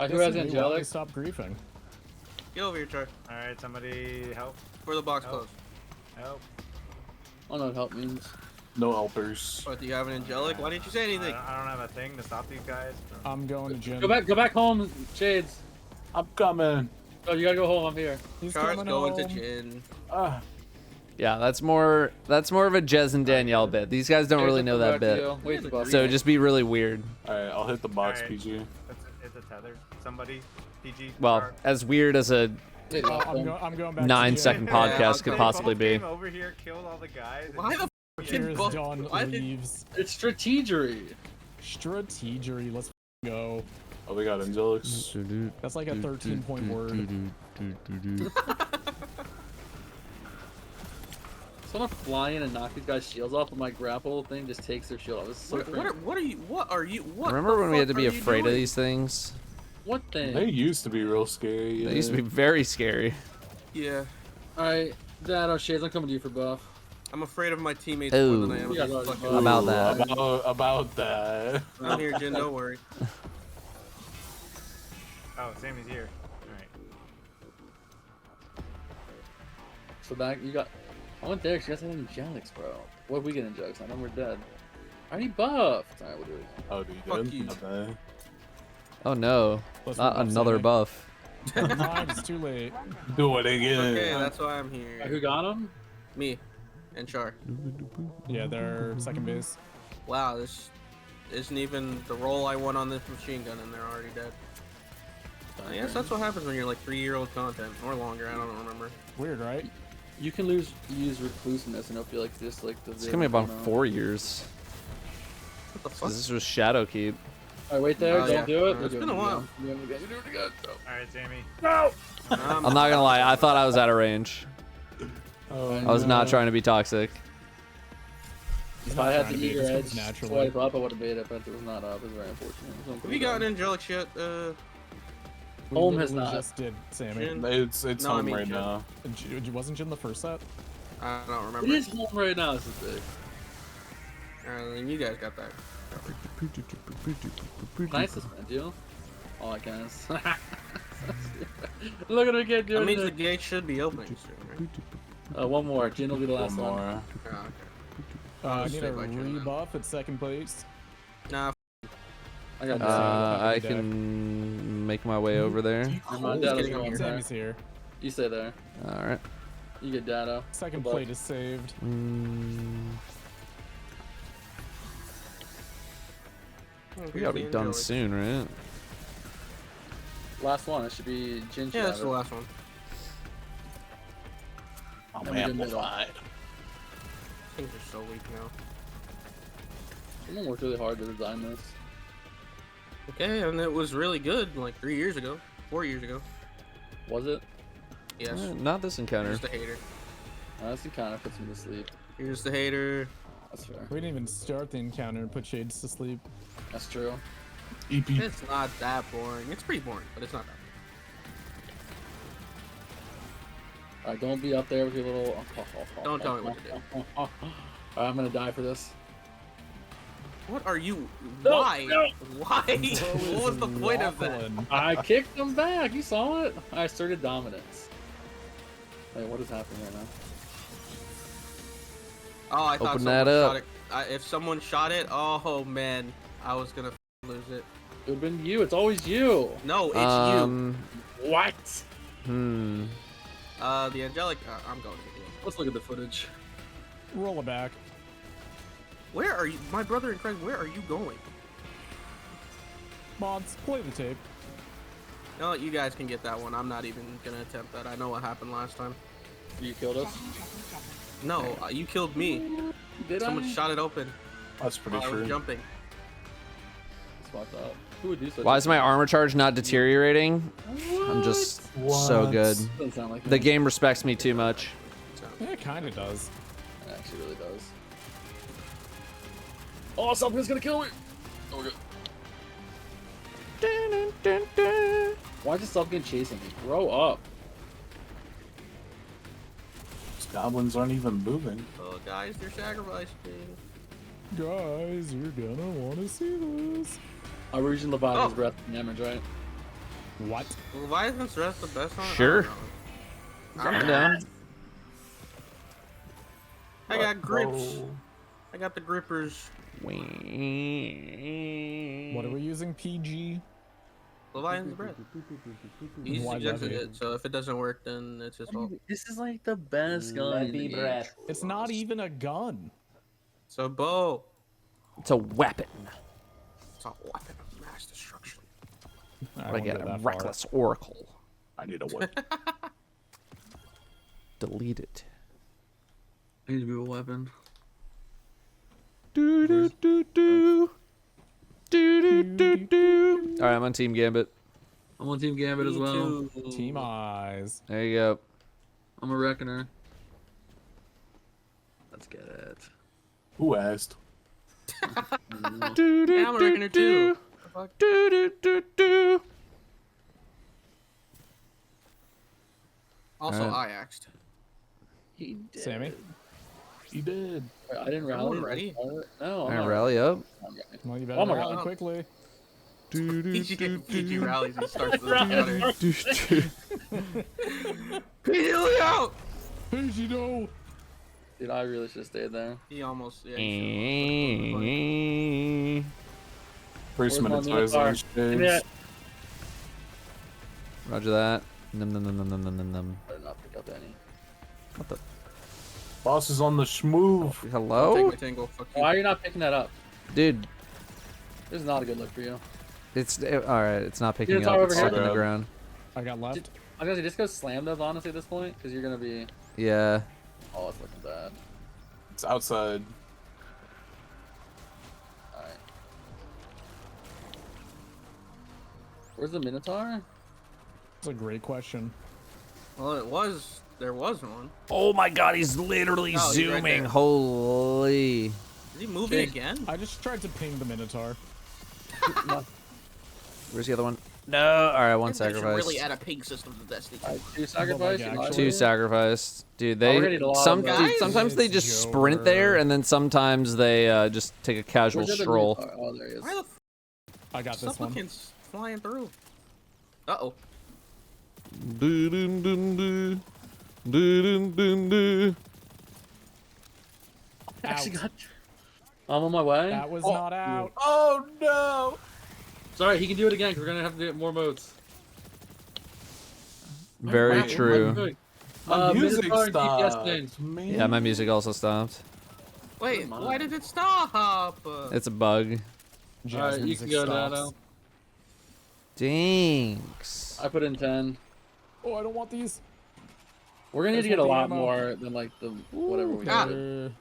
Who has angelic? Stop griefing. Get over here, Char. Alright, somebody help. For the box close. Help. I don't know what help means. No helpers. What, do you have an angelic? Why didn't you say anything? I don't have a thing to stop these guys. I'm going to gym. Go back home, Shades. I'm coming. Oh, you gotta go home. I'm here. Char's going to Jin. Yeah, that's more of a Jez and Danielle bit. These guys don't really know that bit, so just be really weird. All right, I'll hit the box, Alright. PG. It's a tether. Somebody, PG. Well, Char. as weird as a I'm going back 9-second to podcast could possibly be. Came over here, killed all the guys. Why the Here's fuck? Dawn Why did... leaves. It's strategery. Strategery. Let's go. Oh, we got angelics. That's like a 13-point word. Someone fly in and knock these guys' shields off, but my grapple thing just takes their shield off. It's so What are you? What? Remember when we had to be are you afraid of doing? these things? What thing? They used to be real scary. They used to be very scary. Yeah. Alright, Datto, Shades, I'm coming to you for buff. I'm afraid of my teammates more than I am Yeah, of these fucking... About that. About that. I'm here, Jin. Don't worry. Oh, Sammy's here. Alright. So back, you got. I went there because you guys had angelics, bro. What if we get angelics? I know we're dead. I already buffed. Alright, we'll do it. Oh, do you Fuck did? you. Not bad. Oh no, Let's not rebuff another Sammy. buff. It's too late. Do it again. Okay, that's why I'm here. Who got him? Me. And Char. Yeah, they're second base. Wow, this isn't even the roll I won on this machine gun, and they're already dead. I guess that's what happens when you're like 3-year-old content or longer. I don't remember. Weird, right? You can use reclusiveness and it'll be like this, like the. It's coming up on 4 years. What the fuck? This was Shadowkeep. Alright, wait there. Oh, Don't yeah. do it. It's been a while. Alright, Sammy. I'm not gonna lie, I thought I was out of range. I was not trying to be toxic. If I had trying the to be, eager this edge comes naturally. swipe up, I would have made it, but it was not up. It's very unfortunate. Have you gotten angelic shit? We Home has literally not. just did, Sammy. Jin? It's No, I home mean right Jin. now. Wasn't Jin the first set? I don't remember. It is home right now. This is big. Alright, then you guys got that. Nice, man, deal. All I can is. Look at her get That doing means the it. gate should be opening soon, right? One more. Jin will be the last One one. more. Oh, okay. I I'll need stay a by Jin then. rebuff at second place. Nah, I got I can make my way over there. My just Datto's kidding, I'm going here. there. Sammy's here. You stay there. All right. You get Datto. Second Good luck. plate is saved. We gotta be done soon, right? Last one. It should be Jin. Yeah, that's the last one. I'm Then we do middle. amplified. Things are so weak now. Someone worked really hard to design this. Okay, and it was really good like 3 years ago, 4 years ago. Was it? Yes. Not this encounter. Here's the hater. That's kind of puts me to sleep. Here's the hater. That's fair. We didn't even start the encounter and put Shades to sleep. That's true. EP. It's not that boring. It's pretty boring, but it's not that Alright, don't be up there with your little. Don't tell me what to do. Alright, I'm gonna die for this. What are you? No, Why? no. Why? What was the point of that? I kicked him back. You saw it. I asserted dominance. Wait, what is happening right now? Oh, I thought Open someone that up. shot it. If someone shot it, oh man, I was gonna lose it. It would've been you. It's always you. No, it's you. What? The angelic. I'm going to you. Let's look at the footage. Roll it back. Where are you, my brother in Christ? Where are you going? Mods, play the tape. No, you guys can get that one. I'm not even gonna attempt that. I know what happened last time. You killed us. No, you killed me. Did Someone I? shot it open. That's pretty I was true. jumping. It's fucked up. Who would do such Why a is my thing? armor charge not deteriorating? I'm just so What? good. Doesn't sound like The it. game respects me too much. Yeah, it kind of does. It actually really does. Oh, something's gonna kill me! Oh, good. Why is this something chasing me? Grow up. These goblins aren't even moving. Oh, guys, they're sacrificing. Guys, you're gonna want to see this. Origin Leviathan's Oh. breath of damage, right? What? Leviathan's rest the best on it? Sure. I'm down. I got grips. Oh. I got the grippers. What are we using? PG? Leviathan's breath. He Why suggested levy? it, so if it doesn't work, then it's his fault. This is like the best gun in the game. It's not even a gun. It's a bow. It's a weapon. It's a weapon of mass destruction. I I won't get go a that far. reckless oracle. I need a weapon. Delete it. I need to move a weapon. Do do do do. Do do do do. All right, I'm on Team Gambit. I'm on Team Gambit as well. Team Eyes. There you go. I'm a reckoner. Let's get it. Who asked? Do do Yeah, I'm a reckoner do too. The fuck? do do do do. Also, Alright. I axed. He did. Sammy? He did. I didn't rally. Everyone ready? No, All I'm right, not rally up. ready. Well, you better Oh my rally God. quickly. Do do PG rallies and starts the cutter. do do. PG out! PG no. Dude, I really should have stayed there. He almost. Yeah, he First Where's my minute toys on Minotaur? Give me stage. that. Roger that. Num num num num num num num. I did not pick up any. What the? Boss is on the schmoove. should've. Take Hello, my tangle. Fuck you. Why are you not picking that up? dude. This is not a good look for you. It's all right. It's not picking Minotaur up. over It's here. stuck on the Okay. ground. I got left. I was gonna say, just go slam those honestly at this point, because you're gonna be. Yeah. Oh, it's looking bad. It's outside. Alright. Where's the Minotaur? That's a great question. Well, there was one. Oh my God, he's literally Oh, he's right zooming. there. Holy. Is he moving Jake. again? I just tried to ping the Minotaur. Where's the other one? No. All right, one They should sacrifice. really add a ping system to Destiny. Two sacrifice. actually. you lied. Two sacrificed. Dude, we're gonna need a lot of them. dude, sometimes they It's just sprint there, and then sometimes they just take a casual Where's the other stroll. Minotaur? Oh, there he is. Why the I got this one. supplicants flying through? Uh-oh. Do dun dun do. Do dun dun do. I actually got. I'm on my way. That was not out. Oh no! Sorry, he can do it again because we're gonna have to get more modes. Very true. My music Minotaur DPS stopped, thing. man. Yeah, my music also stopped. Wait, why did it stop? It's a bug. Alright, you can go, Datto. Dinks. I put in 10. Oh, I don't want these. We're gonna need to There's get a one lot ammo. more than like the whatever we Ah. did.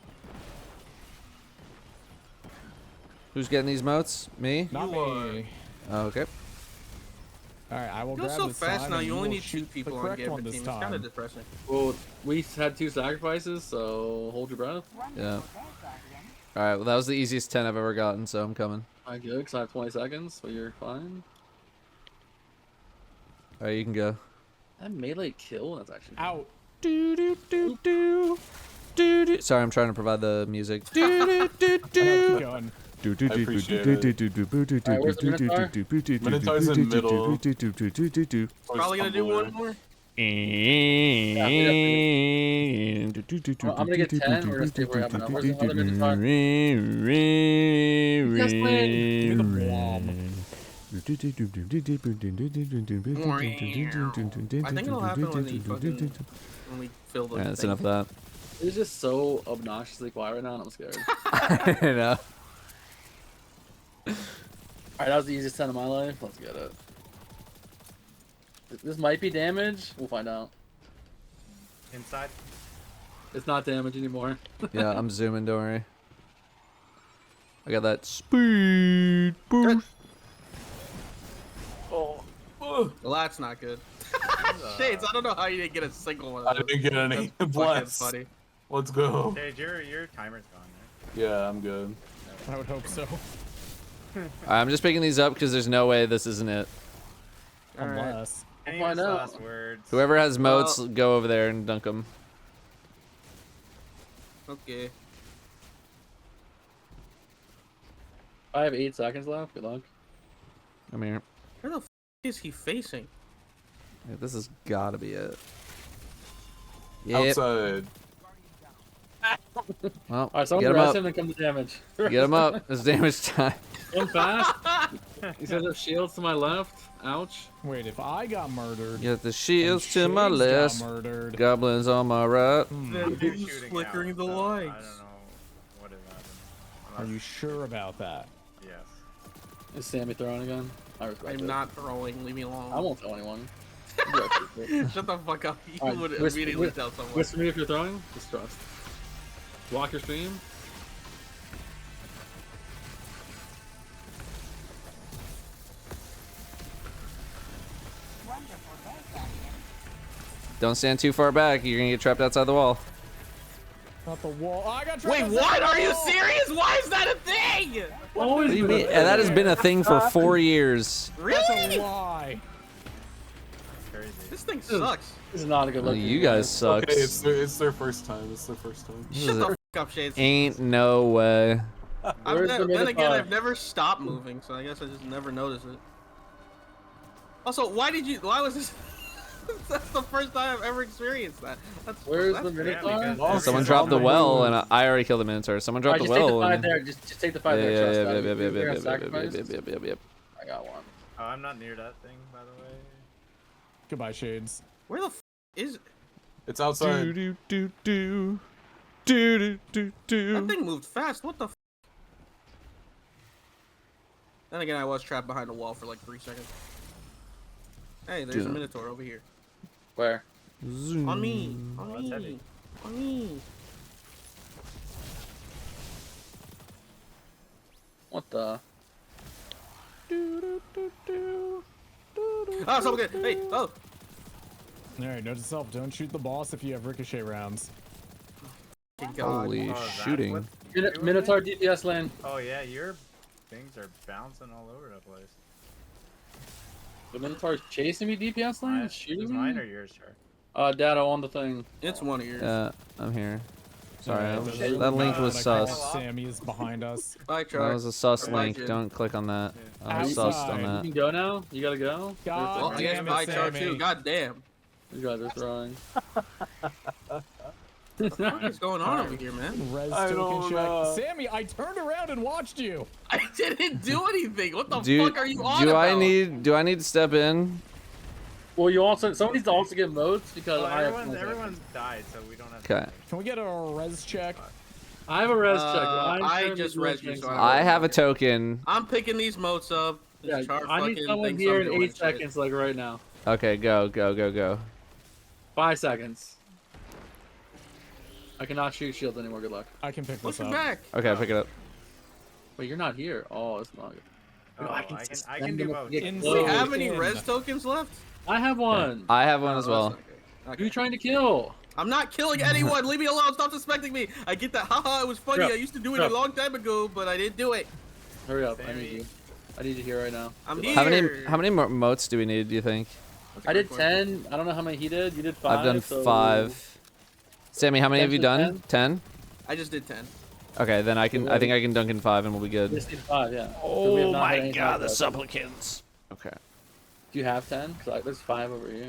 Who's getting these motes? Me? Not me. Oh, okay. All right, I will You're grab so this fast time now. and You will only need 2 shoot the people on correct game one team. this It's kind time. of depressing. Well, we had 2 sacrifices, so hold your breath. Yeah. Alright, well that was the easiest 10 I've ever gotten, so I'm coming. I good, because I have 20 seconds, so you're fine. Alright, you can go. That melee kill, that's actually out. Do do do do. Do do. Sorry, I'm trying to provide the music. Do do do do. Keep going. I appreciate it. Minotaur's in middle. Probably gonna do one more. I'm gonna get 10, we're gonna stay where I'm at. Where's the other Minotaur? Yes, Give me the bomb. I think it'll happen when we fill the Alright, that's thing. enough of that. It's just so obnoxiously quiet right now, and I'm scared. I know. Alright, that was the easiest 10 of my life. Let's get it. This might be damage. We'll find out. Inside. It's not damage anymore. Yeah, I'm zooming, don't worry. I got that speed boost. Oh. Well, that's not good. Shades, I don't know how you didn't get a single one of I those. didn't get any. That's Bless. fucking funny. Let's go. Sage, your timer's gone, right? Yeah, I'm good. I would hope so. Alright, I'm just picking these up because there's no way this isn't it. Unless. Any find out. last words? Whoever has motes, go over there and dunk them. Okay. I have 8 seconds left. Good luck. Come here. Where the f is he facing? Yeah, this has got to be it. Yep. Outside. Well, Alright, someone get him rest up. him and come to damage. Get him up. It's damage time. Come fast. He says there's shields to my left. Ouch. Wait, if I got murdered. Get the shields and to my Shades left. got murdered. Goblins on my right. Who's flickering the lights? I don't know what is happening. Are you sure about that? Yes. Is Sammy throwing again? I respect it. I'm not throwing. Leave me alone. I won't tell anyone. Shut the fuck up. You Alright, would whisper- immediately tell someone. Whisper me if you're throwing. Just trust. Block your stream. Don't stand too far back. You're gonna get trapped outside the wall. Not the wall. Oh, I got Wait, trapped what? outside the Are you wall! serious? Why is that a thing? What do you mean? And that has been a thing for 4 years. That's a Really? lie. Crazy. This thing sucks. This is not a good Well, look. you guys suck. Okay, it's their first time. It's their first time. Shut the fuck up, Shades. Ain't no way. Where's the Then again, Minotaur? I've never stopped moving, so I guess I just never noticed it. Also, why was this? That's the first time I've ever experienced that. Where's that's the Minotaur? Someone dropped the well, and I already killed the Minotaur. Someone dropped Alright, the just take the well. 5 And... there. Just take the 5 there. Trust that. I got one. Oh, I'm not near that thing, by the way. Goodbye, Shades. Where the f is it? It's outside. Do do do do do do do. That thing moved fast. What the f? Then again, I was trapped behind a wall for like 3 seconds. Hey, there's a Dude. Minotaur over here. Where? Zoom. On me. On Oh, that's heavy. me. On me. What the? Ah, someone good. Hey, oh. Alright, note to self, don't shoot the boss if you have ricochet rounds. Thank God. Holy Oh, is that shooting. what- Minotaur DPS lane. Oh yeah, your things are bouncing all over the place. The Minotaur's chasing me DPS lane? Is Shooting mine me? or yours, Char? Datto on the thing. It's one of yours. I'm here. Sorry, Alright, that link was I call sus. Sammy is behind us. Bye, That Char. was a sus Bye, link. Jin. Don't click on that. I was Outside. sussed on You that. can go now? You gotta go? God Well, I guess damn it, bye, Char Sammy. too. God damn. You guys are throwing. What the fuck is going on over here, man? Res I token don't check. know. Sammy, I turned around and watched you. I didn't do anything. What the Do fuck are you on do about? I need to step in? Well, you also someone needs to also get modes because Well, I have. everyone's died, so we don't have. Okay. Can we get a res check? I have a res check. I just res you, so I have a token. I'm picking these motes up. Yeah, Char I need fucking someone thinks here I'm in doing 8 shit. seconds, like right now. Okay, go. 5 seconds. I cannot shoot shields anymore. Good luck. I can pick Push this it up. back. Okay, pick it up. Wait, you're not here. Oh, it's not good. Oh, No, I can send do them both. get Do we close. have any in. res tokens left? I have one. I have one as Oh, well. that's not good. Who are you trying to kill? I'm not killing anyone. Leave me alone. Stop suspecting me. I get that. Haha, it was funny. Yep. I used to do it Yep. a long time ago, but I didn't do it. Hurry up. I Sammy. need you. I need you here right now. I'm Good here. luck. How many motes do we need? Do you think? That's a I great did question. 10. I don't know how many he did. You did 5. I've done so 5. Sammy, how many have you 10 to done? 10. I just did 10. Okay, then I think I can dunk in 5 and we'll be You good. just did 5, yeah. So we have Oh not had my anything god, like the that. supplicants. Okay. Do you have 10? Cause there's 5 over here.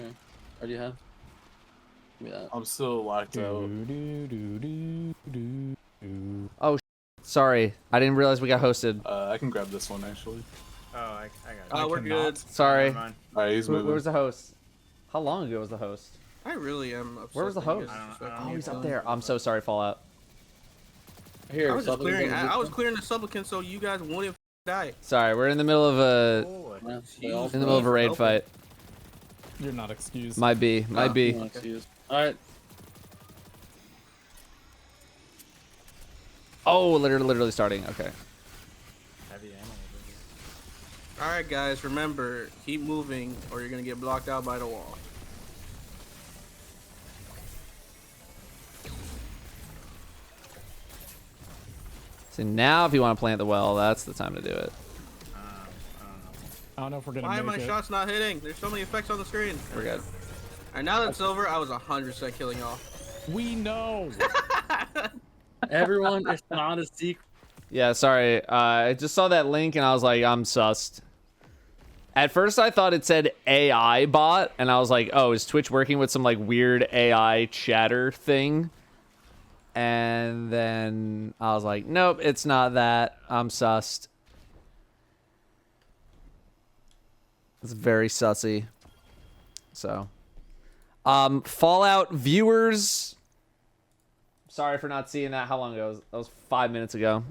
Or do you have? Give me that. I'm still locked out. Oh, sorry. I didn't realize we got hosted. I can grab this one actually. Oh, I got it. Oh, we're good. Sorry. Never mind. Alright, he's moving. Where was the host? How long ago was the host? I really am upset. Where was the that you host? guys I don't suspect Oh, me. he's up there. I'm so sorry, Fallout. Here, I was just something clearing. that I was clearing the supplicants so you guys wouldn't die. Sorry, we're in the middle of a Oh, Yeah, Jeez. in the middle of a raid fight. You're not excused. Might be. Alright. Oh, literally starting. Okay. heavy ammo over here. All right, guys. Remember, keep moving, or you're gonna get blocked out by the wall. So now, if you want to plant the well, that's the time to do it. I don't know. I don't know if we're gonna Why are make my it. shots not hitting? There's so many effects on the screen. We're good. And now that's over, I was 100% killing y'all. We know. Everyone, it's not a secret. Yeah, sorry. I just saw that link and I was like, I'm sussed. At first, I thought it said AI bot, and I was like, oh, is Twitch working with some like weird AI chatter thing? And then I was like, nope, it's not that. I'm sussed. It's very sussy. So, Fallout viewers. Sorry for not seeing that. How long ago? That was 5 minutes ago.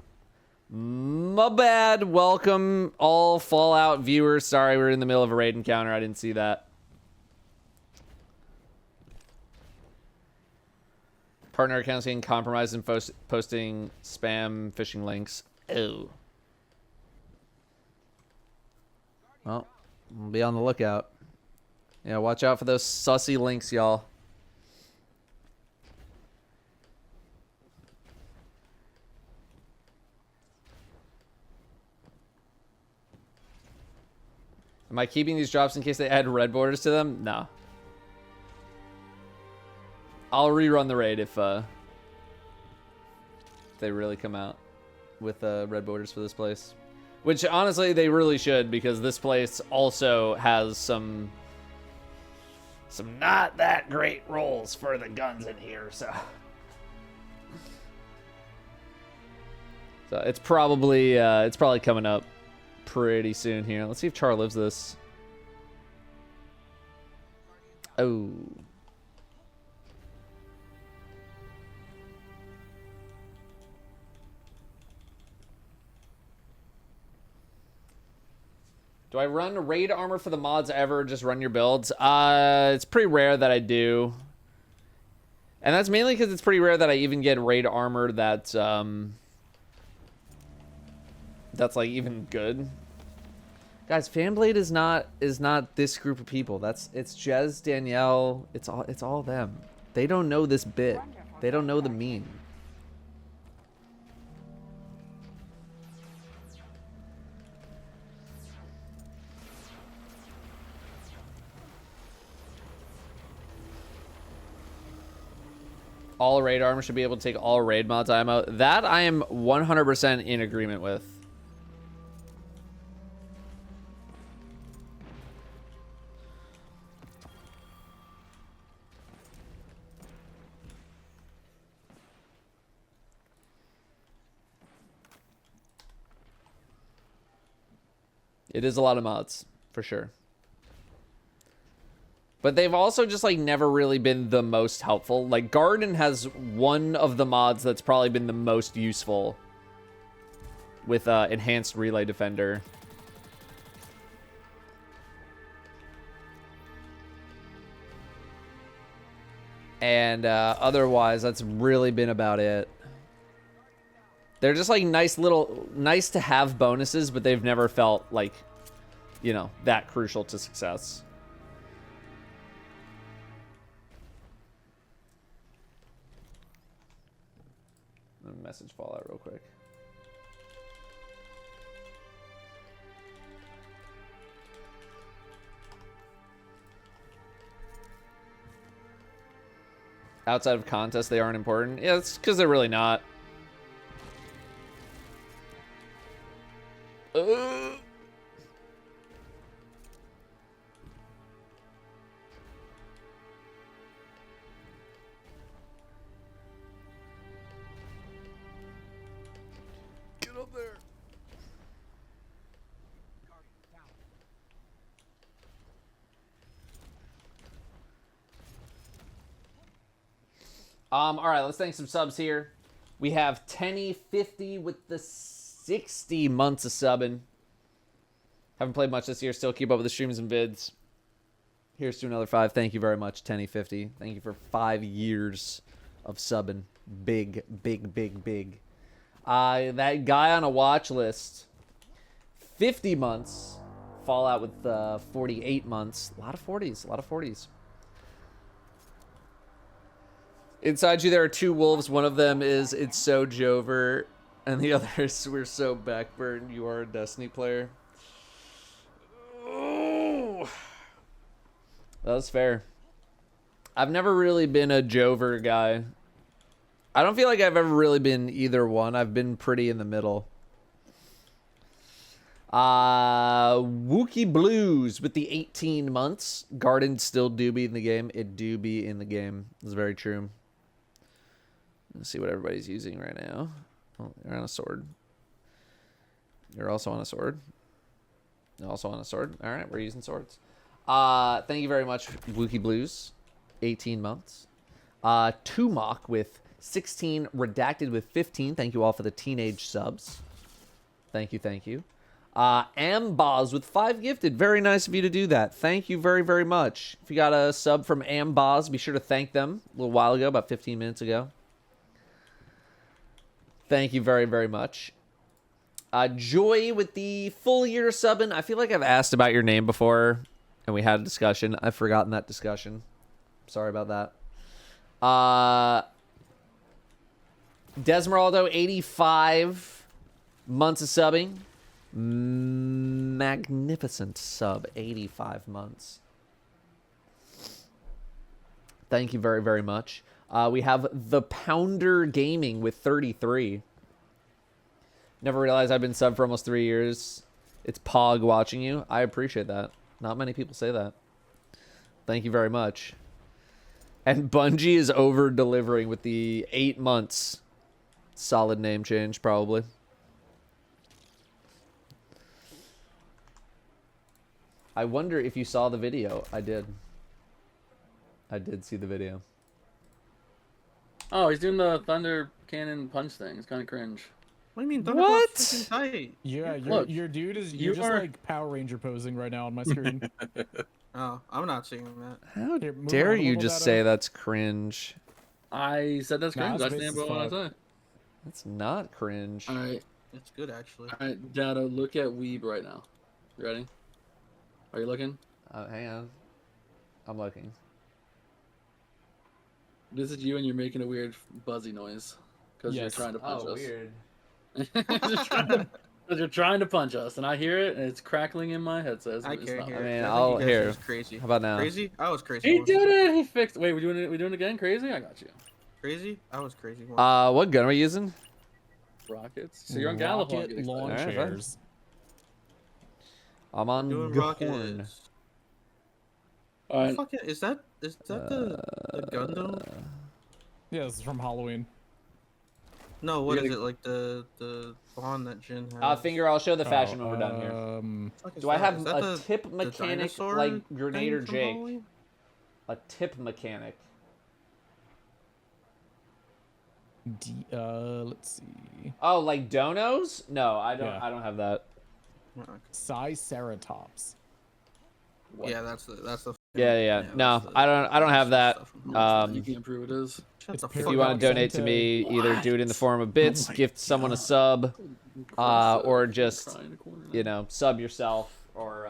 My bad. Welcome all Fallout viewers. Sorry, we're in the middle of a raid encounter. I didn't see that. Partner accounts getting compromised and posting spam phishing links. Oh. Well, we'll be on the lookout. Yeah, watch out for those sussy links, y'all. Am I keeping these drops in case they add red borders to them? No. I'll rerun the raid if they really come out with red borders for this place. Which, honestly, they really should, because this place also has some not that great rolls for the guns in here, so... So it's probably coming up pretty soon here. Let's see if Char lives this. Oh. Do I run raid armor for the mods ever? Just run your builds? It's pretty rare that I do. And that's mainly because it's pretty rare that I even get raid armor that's like even good. Guys, Fanblade is not this group of people. It's Jez, Danielle, it's all them. They don't know this bit. They don't know the meme. All raid armor should be able to take all raid mods ammo. That I am 100% in agreement with. It is a lot of mods, for sure. But they've also just, like, never really been the most helpful. Like, Garden has one of the mods that's probably been the most useful with Enhanced Relay Defender. And otherwise, that's really been about it. They're just, like, nice to have bonuses, but they've never felt, like, you know, that crucial to success. Let me message Fallout real quick. Outside of contests, they aren't important. Yeah, it's because they're really not. Get up there. All right, let's thank some subs here. We have Tenny50 with the 60 months of subbing. Haven't played much this year. Still keep up with the streams and vids. Here's to another 5. Thank you very much, Tenny50. Thank you for 5 years of subbing. Big, big, big, big. That guy on a watch list, 50 months. Fallout with 48 months. A lot of 40s. A lot of 40s. Inside you, there are 2 wolves. One of them is It's So Jover, and the other is We're So Backburned. You are a Destiny player. Oh, that's fair. I've never really been a Jover guy. I don't feel like I've ever really been either one. I've been pretty in the middle. Wookie Blues with the 18 months. Garden still do be in the game. It do be in the game. It's very true. Let's see what everybody's using right now. Oh, you're on a sword. You're also on a sword. You're also on a sword. All right, we're using swords. Thank you very much, Wookie Blues. 18 months. Tumok with 16. Redacted with 15. Thank you all for the teenage subs. Thank you, thank you. Amboz with 5 gifted. Very nice of you to do that. Thank you very, very much. If you got a sub from Amboz, be sure to thank them a little while ago, about 15 minutes ago. Thank you very, very much. Joy with the full year subbing. I feel like I've asked about your name before, and we had a discussion. I've forgotten that discussion. Sorry about that. Desmeraldo, 85 months of subbing. Magnificent sub, 85 months. Thank you very, very much. We have The Pounder Gaming with 33. Never realized I've been subbed for almost 3 years. It's Pog watching you. I appreciate that. Not many people say that. Thank you very much. And Bungie is over-delivering with the 8 months. Solid name change, probably. I wonder if you saw the video. I did. I did see the video. Oh, he's doing the thunder cannon punch thing. It's kind of cringe. What do you mean? What? Yeah, Look, your dude is you just are- like Power Ranger posing right now on my screen. Oh, I'm not seeing that. How Here, move dare around a you little, just Datto. say that's cringe? I said that's Nah, cringe. I it's stand racist by what I fuck. say. That's not cringe. All right, It's good actually. all right, Datto, look at Weeb right now. You ready? Are you looking? Hang on. I'm looking. This is you, and you're making a weird buzzy noise because you're Yes. trying to punch us. weird. Because you're trying to punch us, and I hear it, and it's crackling in my headset. I It's can't not- hear. I mean, it. think I'll you guys hear. are just Crazy. How about now? Crazy? I was crazy. He once. did it. He fixed. Wait, we doing it? We doing it again? Crazy? I got you. Crazy? I was crazy. once. What gun are we using? Rockets. So you're on Gallop. Rocket lawn Alright, fine. chairs. I'm on Doing Gorn. rockets. All right. Fucking, is that the Gundam? Yeah, this is from Halloween. No, what You're is gonna- it like the bond that Jin has? Finger, I'll show the fashion when we're done here. Fuck is Do I that? have Is that a the- tip the mechanic dinosaur like thing Grenadier from Jake? Halloween? A tip mechanic. Let's see. Oh, like donos? No, I don't. Yeah. I don't have that. Triceratops. Yeah, that's the. Yeah. No, I don't have that. You can prove it is. If you want to donate to me, either do it in the form of bits, gift someone a sub, or just sub yourself or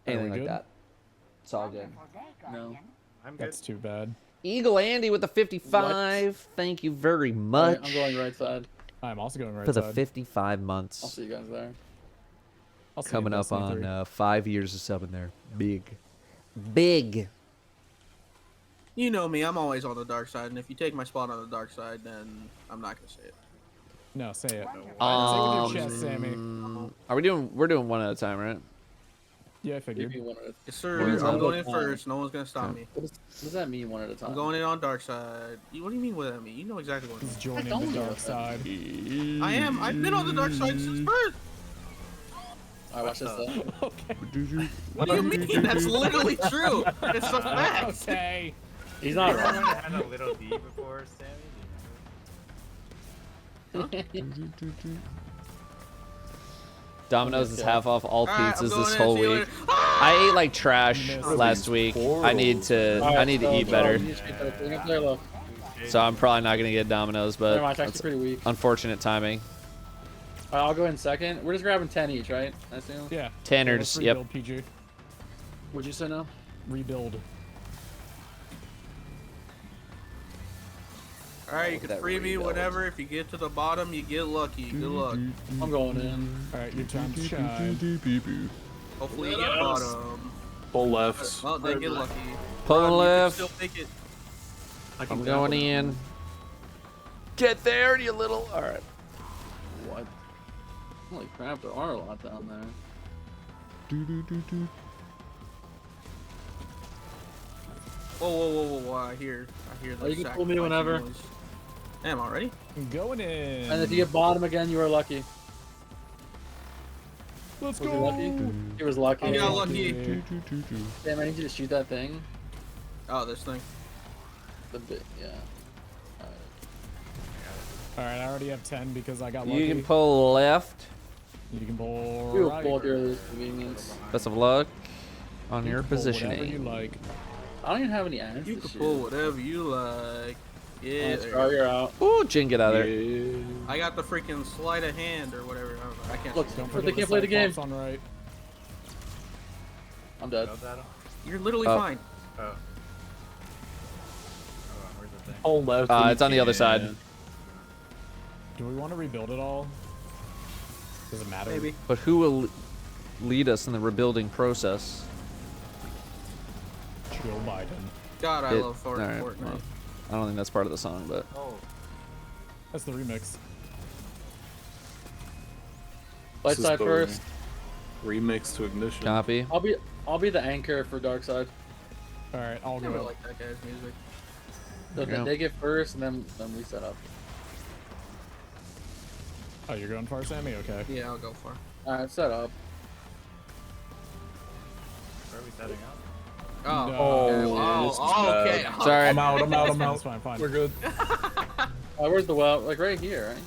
anything like that. It's all good. No, That's too bad. Eagle Andy with the 55. Thank you very much. I'm going right side. I'm also going right for the side. 55 months. I'll see you guys there. I'll see you Coming in up Destiny 3. on 5 years of subbing there. Big. You know me, I'm always on the dark side, and if you take my spot on the dark side, then I'm not gonna say it. No, say it. Say it with your chest, Sammy. We're doing one at a time, right? Yeah, I figured. Yes, sir. I'm going in first. No one's gonna stop me. What does that mean, one at a time? I'm going in on dark side. What do you mean what that mean? You know exactly what. He's joining the dark side. I am. I've been on the dark side since birth. Alright, watch this though. Okay. What do you mean? That's literally true. It's a fact. Okay. He's not Anyone wrong. had a little D before Sammy? Domino's is half off all Alright, I'm pizzas going this in, whole see you week. later. I ate like trash last week. I need to eat better. So I'm probably not gonna get Domino's, Never but mind, it's actually that's pretty weak. unfortunate timing. I'll go in second. We're just grabbing 10 each, right? I assume. Yeah. Tanners, Let's yep. rebuild, PG. What'd you say now? Rebuild. Alright, you can free me whenever. If you get to the bottom, you get lucky. Good luck. I'm going in. Alright, your time to shine. Hopefully you get bottom. Pull left. Well, then get lucky. Pulling Ron, you can left. still make it. I'm going in. Get there, you little. All right. What? Holy crap, there are a lot down there. Whoa! I hear the. Oh, you can pull me whenever. noise. Damn, already? I'm going in. And if you get bottom again, you are lucky. Let's Was he go. lucky? He was lucky. I got lucky. Damn, I need you to shoot that thing. Oh, this thing. The bit, yeah. Alright, I already have 10 because I got lucky. You can pull left. You can pull We will right. pull at your earliest convenience. Best of luck on You your can pull whatever positioning. you like. I don't even have any ads. You to can shoot. pull whatever you like. Yeah. Let's try, you're out. Ooh, Jin, get out of there. I got the freaking sleight of hand or whatever. I don't know. I can't. Look, see. Don't But forget they can't play the game. Cyclops on right. I'm dead. Know that? You're literally Oh. fine. Oh. Hold on, where's the thing? Pull left. when It's you on the other can. side. Do we want to rebuild it all? Does it matter? Maybe. But who will lead us in the rebuilding process? Joe Biden. God, I love all right, Fortnite. well, I don't think that's part of the song, but Oh. That's the remix. Light This is side the first. Remix to Ignition. copy. I'll be the anchor for dark side. Alright, I'll Never go. like that guy's music. So Yeah. they get first, and then we set up. Oh, you're going far, Sammy? Okay. Yeah, I'll go for. All right, set up. Where are we setting up? Oh, No. okay. this is Oh, okay. bad. Sorry. I'm out. It's fine, fine. We're good. Where's the well? Like right here, right?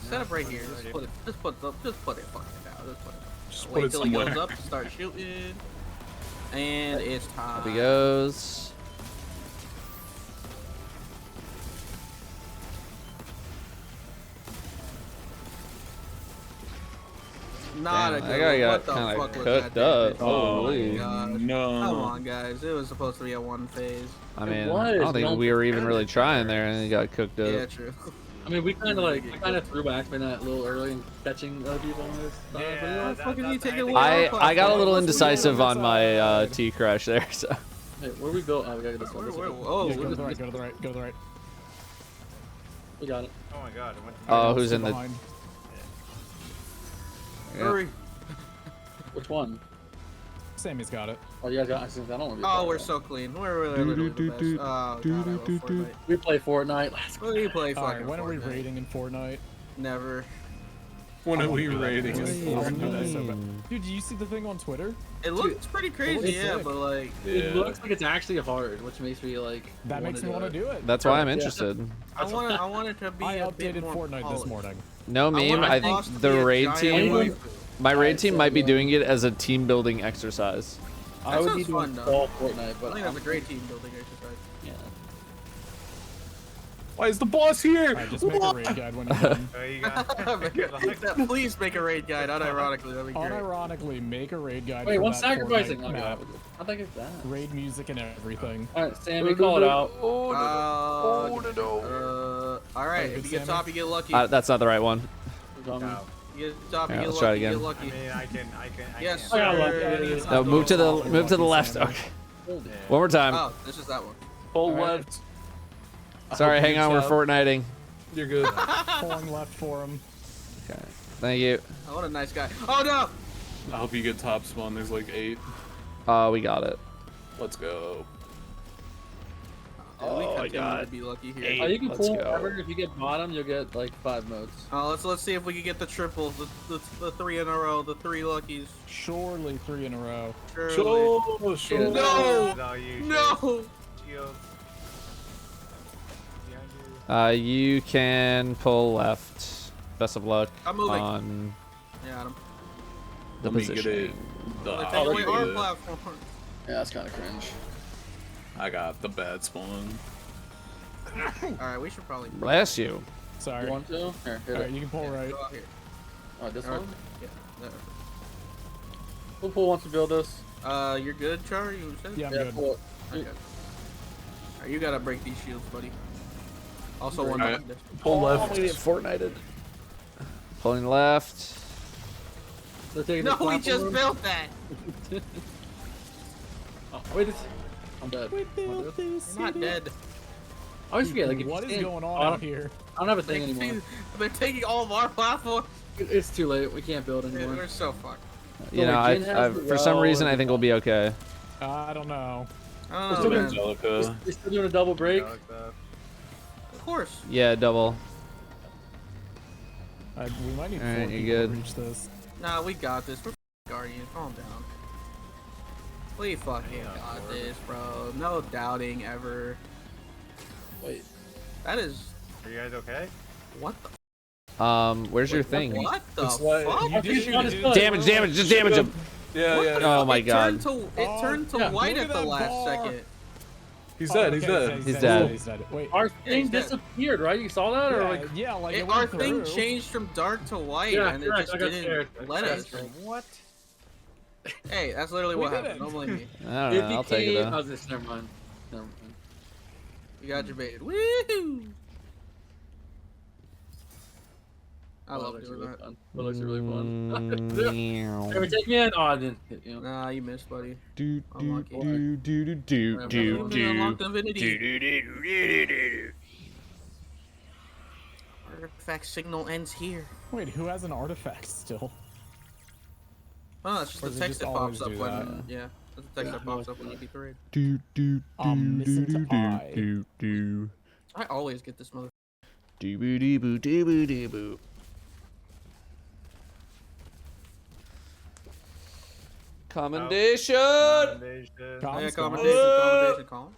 Set up right here. Just put it fucking down. Just put it. Just put Wait it till he goes somewhere. up to start shooting. And it's time. Up he goes. Not Damn, a that good guy one. got What the kinda fuck was cooked that up. damage? Holy. Oh my gosh. No. Come on, guys. It was supposed to be a one phase. I mean, was, I don't think no we were even one really cared. trying there, and he got cooked up. Yeah, true. I mean, we kind of threw back by that a little early and catching other people on this. Yeah, fucking you take it away. I got a little indecisive on my T crash there, so. Hey, where we built? Oh, we gotta get this one. This one. Oh, Yeah, go to the right, go to the right, go to the right. We got it. Oh my god, it went to Oh, who's in the? Behind. Yeah. hurry. Which one? Sammy's got it. Oh, you guys got. I don't want to be. Oh, we're so clean. We're literally the best. Oh, God, I love Fortnite. We play Fortnite. Let's go. We play All right, fucking when are we Fortnite. raiding in Fortnite? Never. When are we raiding? I wanna do that so bad. Dude, do you see the thing on Twitter? It looks pretty crazy, yeah, but like... It looks like it's actually hard, which makes me like... That makes me want to do it. That's why I'm interested. I want it to be I a bit updated more Fortnite polished. this morning. No meme. I think the raid team, my raid team might be doing it as a team building exercise. I would be doing all Fortnite, but I think that's a great team building exercise. Yeah. Why is the boss here? Alright, just make a raid guide when you're done. Oh, you got Please make a raid guide, unironically, that'd be great. Unironically, make a raid guide. Wait, for what's that sacrificing? Fortnite Okay, map. how'd I get that? Raid music and everything. Alright, Sammy, call it out. Alright, if you get top, you get lucky. That's not the right one. You get top, you Yeah, get let's try it lucky, you again. get lucky. I mean, I can. Yes, I got sir. No, move to the left. Okay. One more time. Oh, this is that one. Pull left. Sorry, hang on. We're top. Fortniting. You're good. Pulling left for him. Okay. Thank you. Oh, what a nice guy. Oh, no! I hope you get top spawn. There's like 8. We got it. Let's go. We continue to be lucky here. Oh, you can Let's pull go. whatever. If you get bottom, you'll get like 5 modes. Let's see if we can get the triple, the 3 in a row, the 3 luckies. Surely 3 in a row. Surely. Sure. No! No, you No! shield. You can pull left. Best of luck I'm moving. on Yeah, Adam. the Let me get position. it. They're taking away our good. platform. Yeah, that's kind of cringe. I got the bad spawn. Alright, we should probably... Bless you. Sorry. You want to? Here, hit Alright, it. you can pull right. Go out here. Oh, this Alright, one? Yeah. There. Who wants to build this? You're good, Char? You said? Yeah, I'm Yeah, good. pull it. Okay. Alright, you gotta break these shields, buddy. Also, one Alright. behind us. Pull left. We get Fortnited. Pulling left. They're taking No, the we platform just room. built that! Oh, wait, I'm dead. We built this You're not city. dead. I always forget, like, if What you is stand- going I on don't- out here? I don't have a thing anymore. They're taking all of our platforms. It's too late. We can't build Dude, anymore. we're so fucked. You know, like, Jin has the for some well reason, and- I think we'll be okay. I don't know. Oh, still man. Angelica. You're still doing a double break? Of course. Yeah, double. We might need 4 Alright, people you're good. to reach this. Nah, we got this. We're Guardian. Calm down. We fucking got this, bro. No doubting ever. Wait. That is... Are you guys okay? What the... Where's your thing? What the It's like- fuck? I think you just done. Damage, damage, just damage him. Yeah, yeah. Oh my It god. turned to yeah. white Look at at the that last bar. second. He's Oh, dead. He's okay, dead. He's dead. He's dead. Wait. Our Yeah, thing he's dead. disappeared, right? You saw that? Or like. Yeah, like it Our went thing through. changed from dark to white, Yeah, and it correct, just I got didn't scared. let us. What? Hey, that's literally We what did happened. it. Don't blame me. I don't know. I'll take it I though. was just, never mind. Never mind. You got your baited. Woo! I love looks doing really that. fun. That looks really fun. Meow. Ever take me in? Oh, I didn't hit you. Nah, you missed, buddy. Do do Unlucky. do do do do do do Unlocked do Divinity. Artifact signal ends here. Wait, who has an artifact still? Oh, it's just Or the does it text just that pops up always do when... Yeah. That's the text that pops up when you beat the raid. do do Missing do to do I. do do I always get this mother... do boo doo boo doo boo doo boo. Commendation. Yeah, commendation. Calm.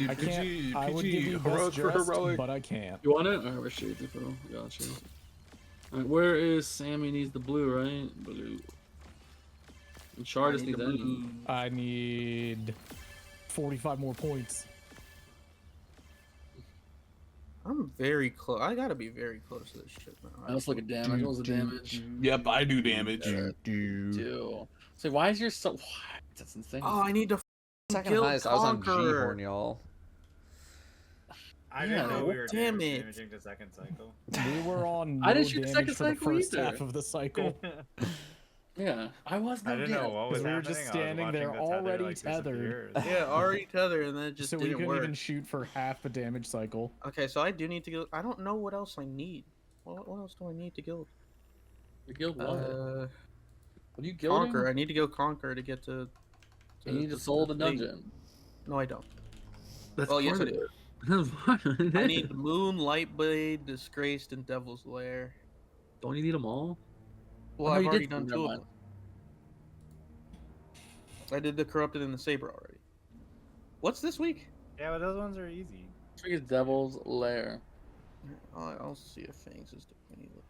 I can't. I would give you best dressed, but I can't. You want it? Alright, we're shooting, bro. Gotcha. Alright, where is Sammy? Needs the blue, right? Blue. And Char just needs any. I need 45 more points. I'm very close. I gotta be very close to this shit now. Let's look at damage. What was the damage? Yep, I do damage. Two. So why is yours so? What? That's insane. Oh, I need to Second kill highest. I was on Conqueror. G-Horn, y'all. I didn't know we were damn it. damaging the second cycle. We were on no I didn't shoot the damage second for the cycle first either. half of the cycle. Yeah, I was. I didn't know what was we were happening. just I was standing there watching the tether, already like, tethered. disappear. Yeah, already tethered, and then it just So we didn't couldn't work. even shoot for half a damage cycle. Okay, so I do need to go. I don't know what else I need. What else do I need to guild? The guild what? What are you guilding? Conquer. I need to go conquer to get to. You need to soul the thing. dungeon. No, I don't. That's well, yes, I part of do. it. That's part of it. I need Moon, Lightblade, Disgraced, and Devil's Lair. Don't you need them all? Well, Oh, no, I've you already did done never 2 of mind. them. I did the Corrupted and the Saber already. What's this week? Yeah, but those ones are easy. This week is Devil's Lair. I'll see if Fangs is doing it.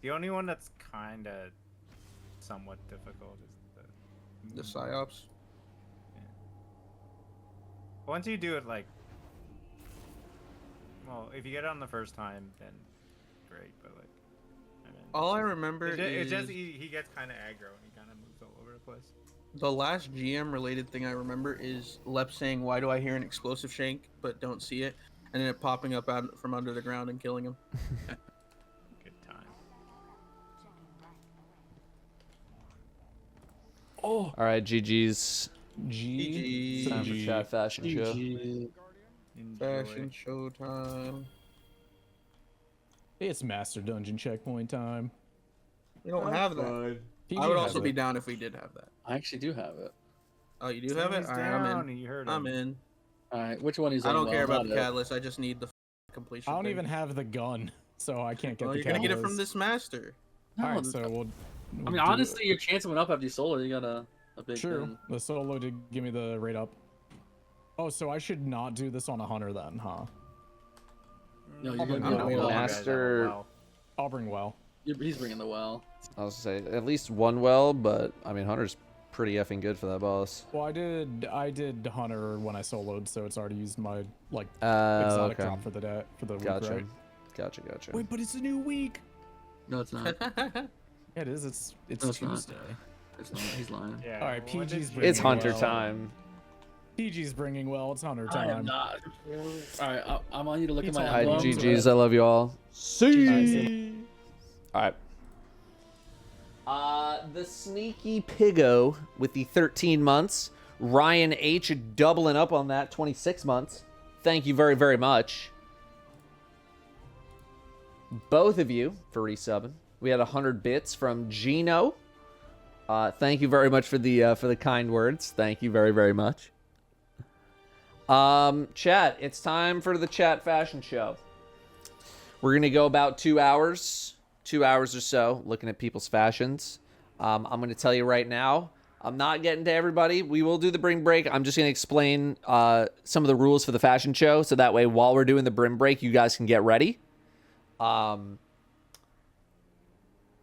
The only one that's kind of somewhat difficult is The Psyops. Once you do it, like, well, if you get it on the first time, then great. But like, I mean, All I remember it's just is he gets kind of aggro and he kind of moves all over the place. the last GM related thing I remember is Lep saying, "Why do I hear an explosive shank but don't see it?" and then it popping up out from under the ground and killing him. Good time. All right, GG's. GG. Time for chat fashion show. Fashion show time. It's Master Dungeon checkpoint time. We don't have that. PG I would has also it. be down if we did have that. I actually do have it. Oh, you do have it? Sammy's All right, I'm down, in. you heard I'm him. in. All right, which one is? I don't care about the catalyst. I just need the completion. I don't thing. even have the gun, so I can't get Well, the you're gonna get it from catalyst. this master. All right, so we'll. I mean, honestly, your chance went up after you sold it. You got a big. True. thing. The solo did give me the rate up. Oh, so I should not do this on a hunter then, huh? No, I'll you're bring gonna the be well. Master. I'll bring well. He's bringing the well. I was gonna say at least one well, but I mean Hunter's pretty effing good for that boss. Well, I did hunter when I soloed, so it's already used my like Oh, exotic okay. drop for the week, Gotcha. right? Gotcha. Wait, but it's a new week. No, it's not. Yeah, it is. It's No, it's not. Tuesday. It's not. He's lying. Yeah. All right, when did PG's you- bringing It's Hunter well. time. PG's bringing well. It's hunter I am time. not. All right, I'm on you to look He at my told All right, me. emblems. GG's. I love you all. See. All right. The sneaky piggo with the 13 months. Ryan H doubling up on that 26 months. Thank you very, very much. Both of you for resubbing. We had 100 bits from Gino. Thank you very much for the kind words. Thank you very, very much. Chat, it's time for the chat fashion show. We're gonna go about 2 hours. 2 hours or so looking at people's fashions. I'm going to tell you right now, I'm not getting to everybody. We will do the bring break. I'm just going to explain some of the rules for the fashion show, so that way while we're doing the bring break, you guys can get ready.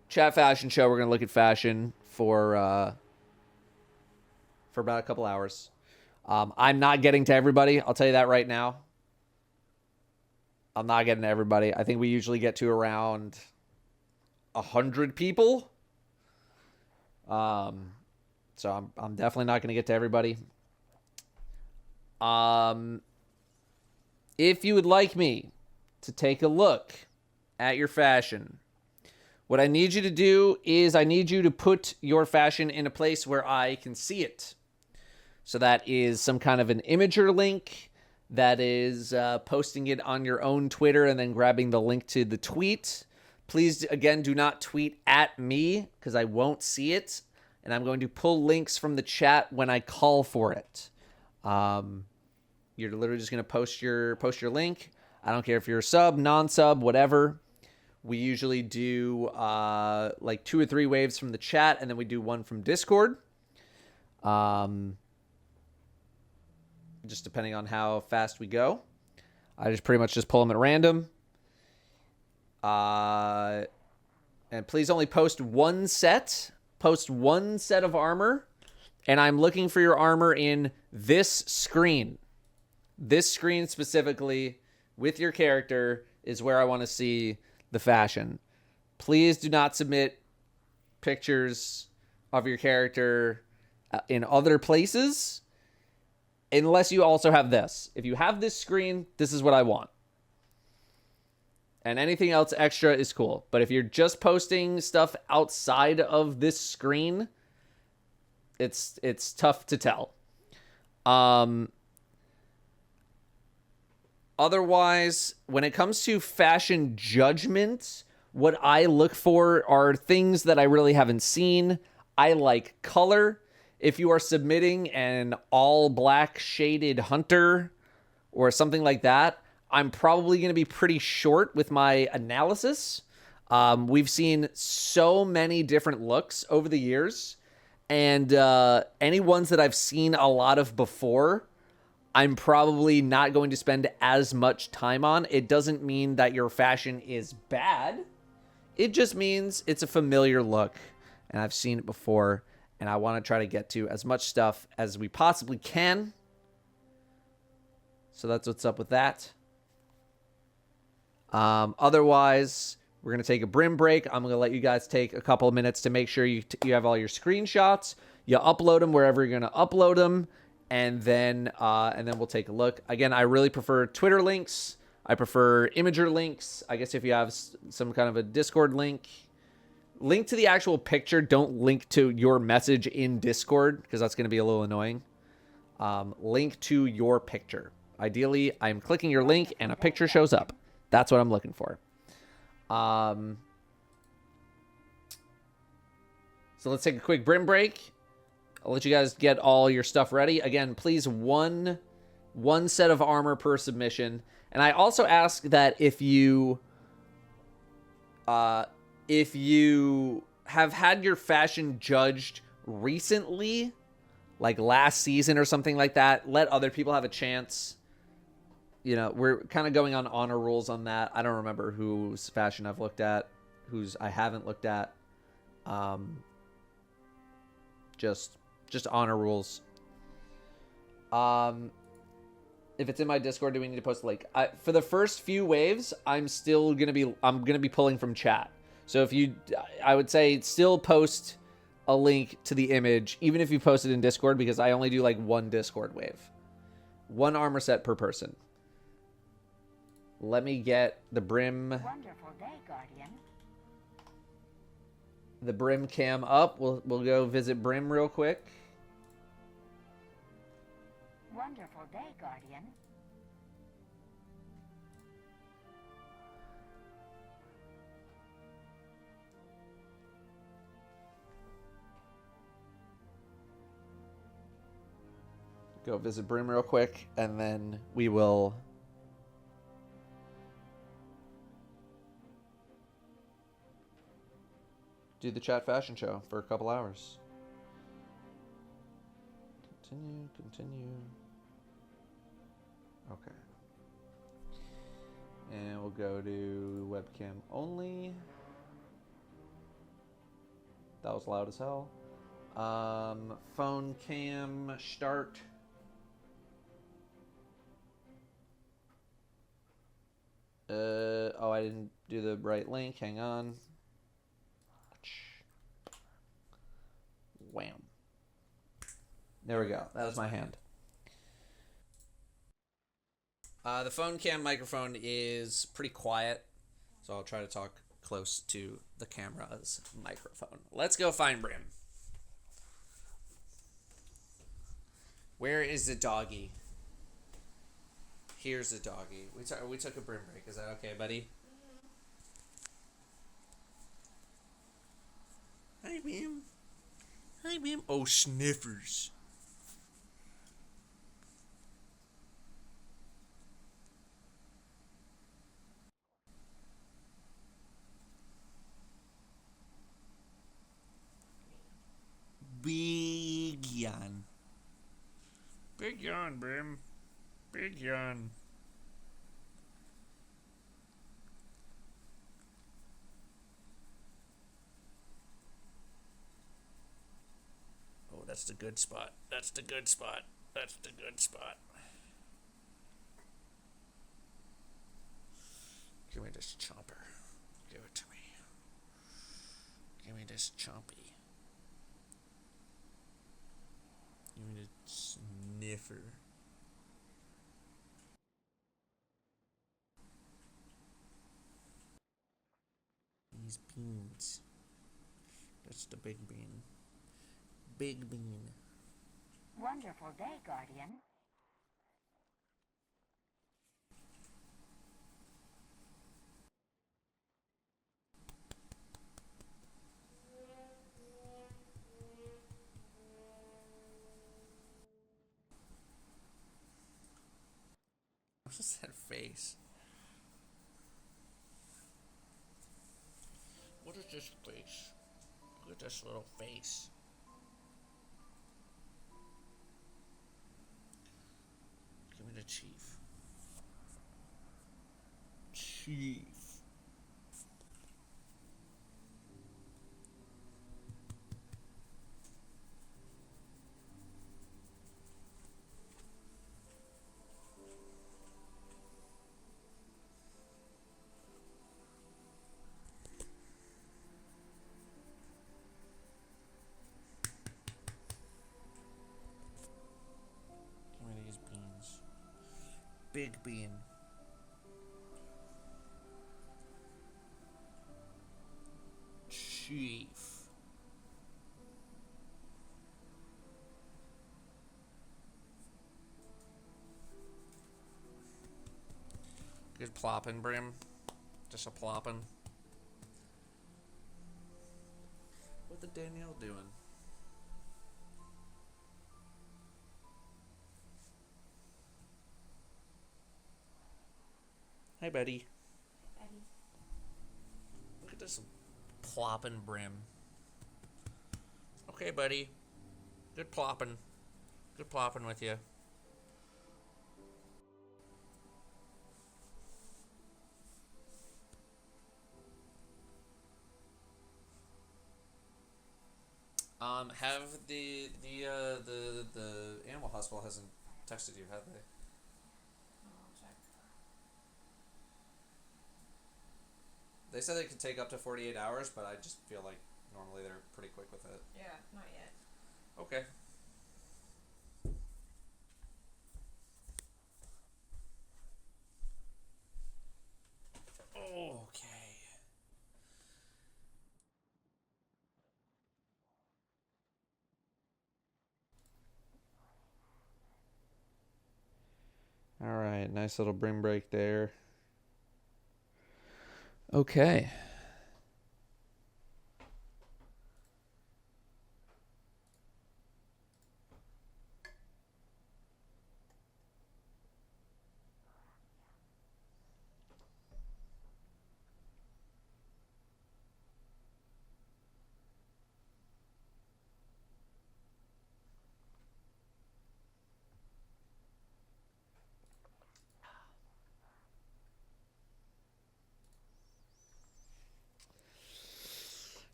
Chat fashion show, we're going to look at fashion for about a couple hours. I'm not getting to everybody. I'll tell you that right now. I'm not getting to everybody. I think we usually get to around 100 people. So I'm definitely not going to get to everybody. If you would like me to take a look at your fashion, what I need you to do is I need you to put your fashion in a place where I can see it. So that is some kind of an imager link. That is posting it on your own Twitter and then grabbing the link to the tweet. Please, again, do not tweet at me because I won't see it. And I'm going to pull links from the chat when I call for it. You're literally just going to post your link. I don't care if you're a sub, non-sub, whatever. We usually do like 2 or 3 waves from the chat, and then we do 1 from Discord. Just depending on how fast we go. I just pretty much just pull them at random. And please only post 1 set. Post 1 set of armor. And I'm looking for your armor in this screen. This screen specifically with your character is where I want to see the fashion. Please do not submit pictures of your character in other places unless you also have this. If you have this screen, this is what I want. And anything else extra is cool. But if you're just posting stuff outside of this screen, it's tough to tell. Otherwise, when it comes to fashion judgment, What I look for are things that I really haven't seen. I like color. If you are submitting an all black shaded hunter or something like that, I'm probably going to be pretty short with my analysis. We've seen so many different looks over the years, and any ones that I've seen a lot of before, I'm probably not going to spend as much time on. It doesn't mean that your fashion is bad. It just means it's a familiar look, and I've seen it before, and I want to try to get to as much stuff as we possibly can. So that's what's up with that. Otherwise, we're going to take a brim break. I'm going to let you guys take a couple of minutes to make sure you have all your screenshots. You upload them wherever you're going to upload them, and then we'll take a look. Again, I really prefer Twitter links. I prefer Imager links. I guess if you have some kind of a Discord link to the actual picture. Don't link to your message in Discord, because that's going to be a little annoying. Link to your picture. Ideally, I'm clicking your link and a picture shows up. That's what I'm looking for. So let's take a quick brim break. I'll let you guys get all your stuff ready. Again, please, one set of armor per submission. And I also ask that if you have had your fashion judged recently, like last season or something like that, let other people have a chance. You know, we're kind of going on honor rules on that. I don't remember whose fashion I've looked at, whose I haven't looked at. Just honor rules. If it's in my Discord, do we need to post a link? For the first few waves, I'm gonna be pulling from chat. So I would say still post a link to the image, even if you post it in Discord, because I only do like one Discord wave. One armor set per person. Let me get the brim. Wonderful day, Guardian. The brim cam up. We'll go visit Brim real quick. Wonderful day, Guardian. Go visit Brim real quick, and then we will do the chat fashion show for a couple hours. Continue. Okay. And we'll go to webcam only. That was loud as hell. Phone cam start. Oh, I didn't do the right link. Hang on. Wham. There we go. That was my hand. The phone cam microphone is pretty quiet, so I'll try to talk close to the camera's microphone. Let's go find Brim. Where is the doggy? Here's the doggy. We took a Brim break. Is that okay, buddy? Hi, Brim. Hi, Brim. Oh, sniffers. Big yawn. Big yawn, Brim. Big yawn. Oh, that's the good spot. That's the good spot. That's the good spot. Give me this chomper. Give it to me. Give me this chompy. Give me the sniffer. These beans. That's the big bean. Big bean. Wonderful day, Guardian. What is that face? What is this face? Look at this little face. Give me the chief. Chief. Give me these beans. Big bean. Chief. Good plopping, Brim. Just a plopping. What the Danielle doing? Hi, buddy. Eddie. Look at this plopping Brim. Okay, buddy. Good plopping. Good plopping with you. Have the animal hospital hasn't texted you, have they? They said they could take up to 48 hours, but I just feel like normally they're pretty quick with it. Yeah, not yet. Okay. Okay. All right, nice little brim break there. Okay.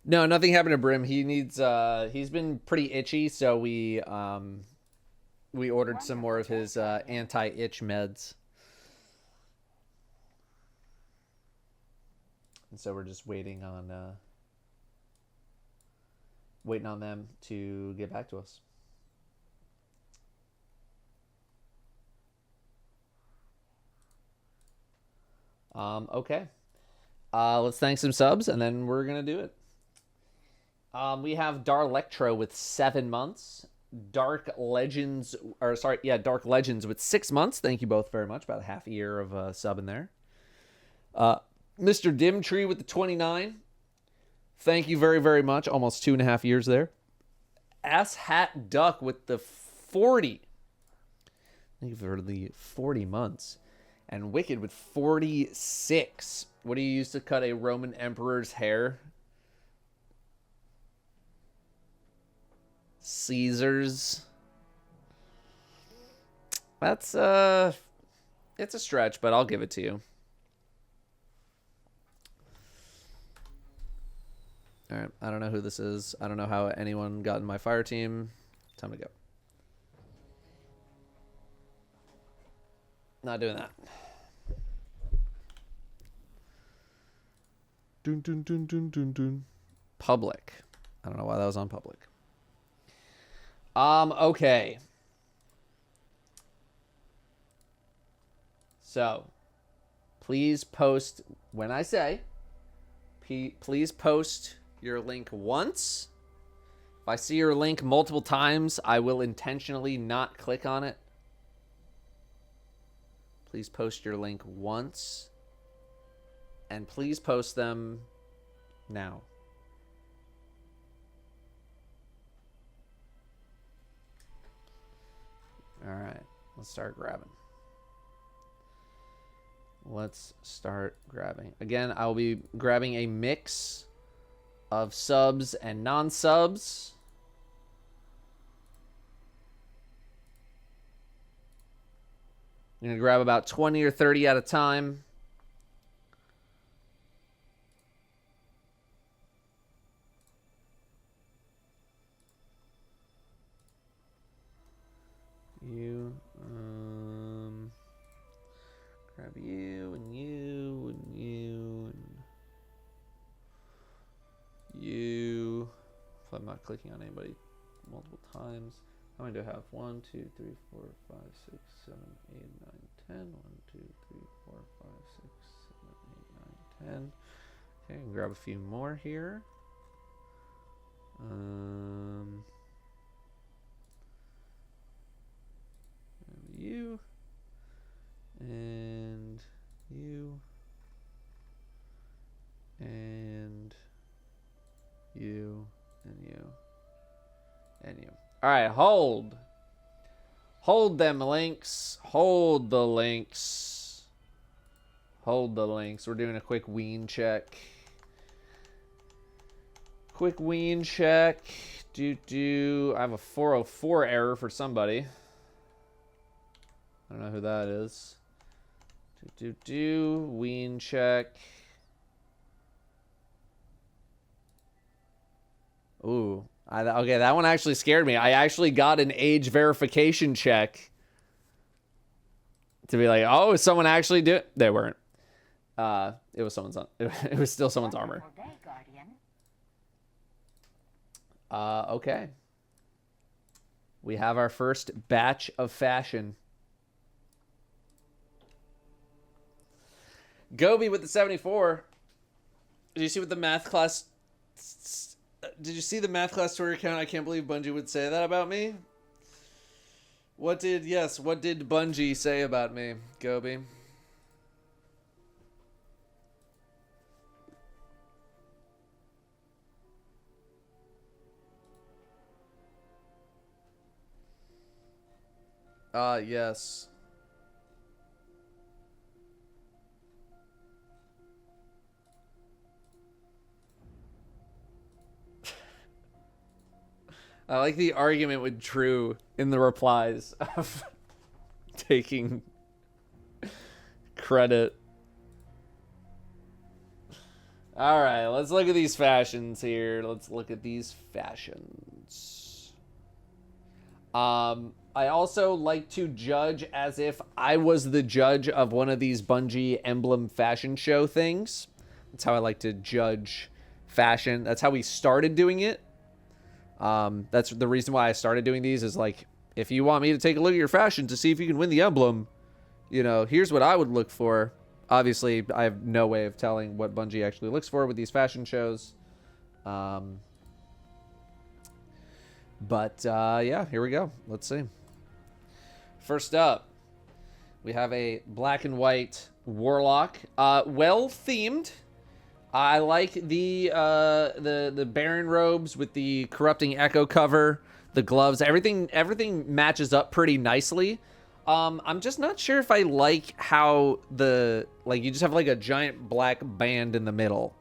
No, nothing happened to Brim. He needs he's been pretty itchy, so we ordered some more of his anti-itch meds. And so we're just waiting on them to get back to us. Okay. Let's thank some subs, and then we're gonna do it. We have Darlectro with 7 months. Dark Legends with 6 months. Thank you both very much. About a half a year of sub in there. Mr. Dimtree with the 29. Thank you very, very much. Almost 2.5 years there. Ass Hat Duck with the 40. Thank you for the 40 months. And Wicked with 46. What do you use to cut a Roman emperor's hair? Caesar's. That's it's a stretch, but I'll give it to you. All right, I don't know who this is. I don't know how anyone got in my fire team. Time to go. Not doing that. Dun, dun, dun, dun, dun, dun. Public. I don't know why that was on public. Okay. So, please post when I say. Please post your link once. If I see your link multiple times, I will intentionally not click on it. Please post your link once. And please post them now. All right, let's start grabbing. let's start grabbing. Again, I'll be grabbing a mix of subs and non-subs. I'm going to grab about 20 or 30 at a time. You, grab you and you and you and you. If I'm not clicking on anybody multiple times. How many do I have? 1, 2, 3, 4, 5, 6, 7, 8, 9, 10. 1, 2, 3, 4, 5, 6, 7, 8, 9, 10. Okay, I can grab a few more here. You and you and you and you and you. All right, hold them links. Hold the links. Hold the links. We're doing a quick wean check. Quick wean check. I have a 404 error for somebody. I don't know who that is. Wean check. Ooh. Okay, that one actually scared me. I actually got an age verification check. To be like, oh, is someone actually do it? They weren't. It was someone's. It was still someone's armor. Okay. We have our first batch of fashion. Gobi with the 74. Did you see what the math class? Did you see the math class Twitter account? I can't believe Bungie would say that about me. What did Bungie say about me, Gobi? Yes. I like the argument with Drew in the replies of taking credit. All right, let's look at these fashions here. Let's look at these fashions. I also like to judge as if I was the judge of one of these Bungie emblem fashion show things. That's how I like to judge fashion. That's how we started doing it. That's the reason why I started doing these is like, if you want me to take a look at your fashion to see if you can win the emblem, you know, here's what I would look for. Obviously, I have no way of telling what Bungie actually looks for with these fashion shows. Yeah, here we go. Let's see. First up, we have a black and white warlock. Well themed. I like the Baron robes with the corrupting echo cover, the gloves. Everything matches up pretty nicely. I'm just not sure if I like how you just have like a giant black band in the middle.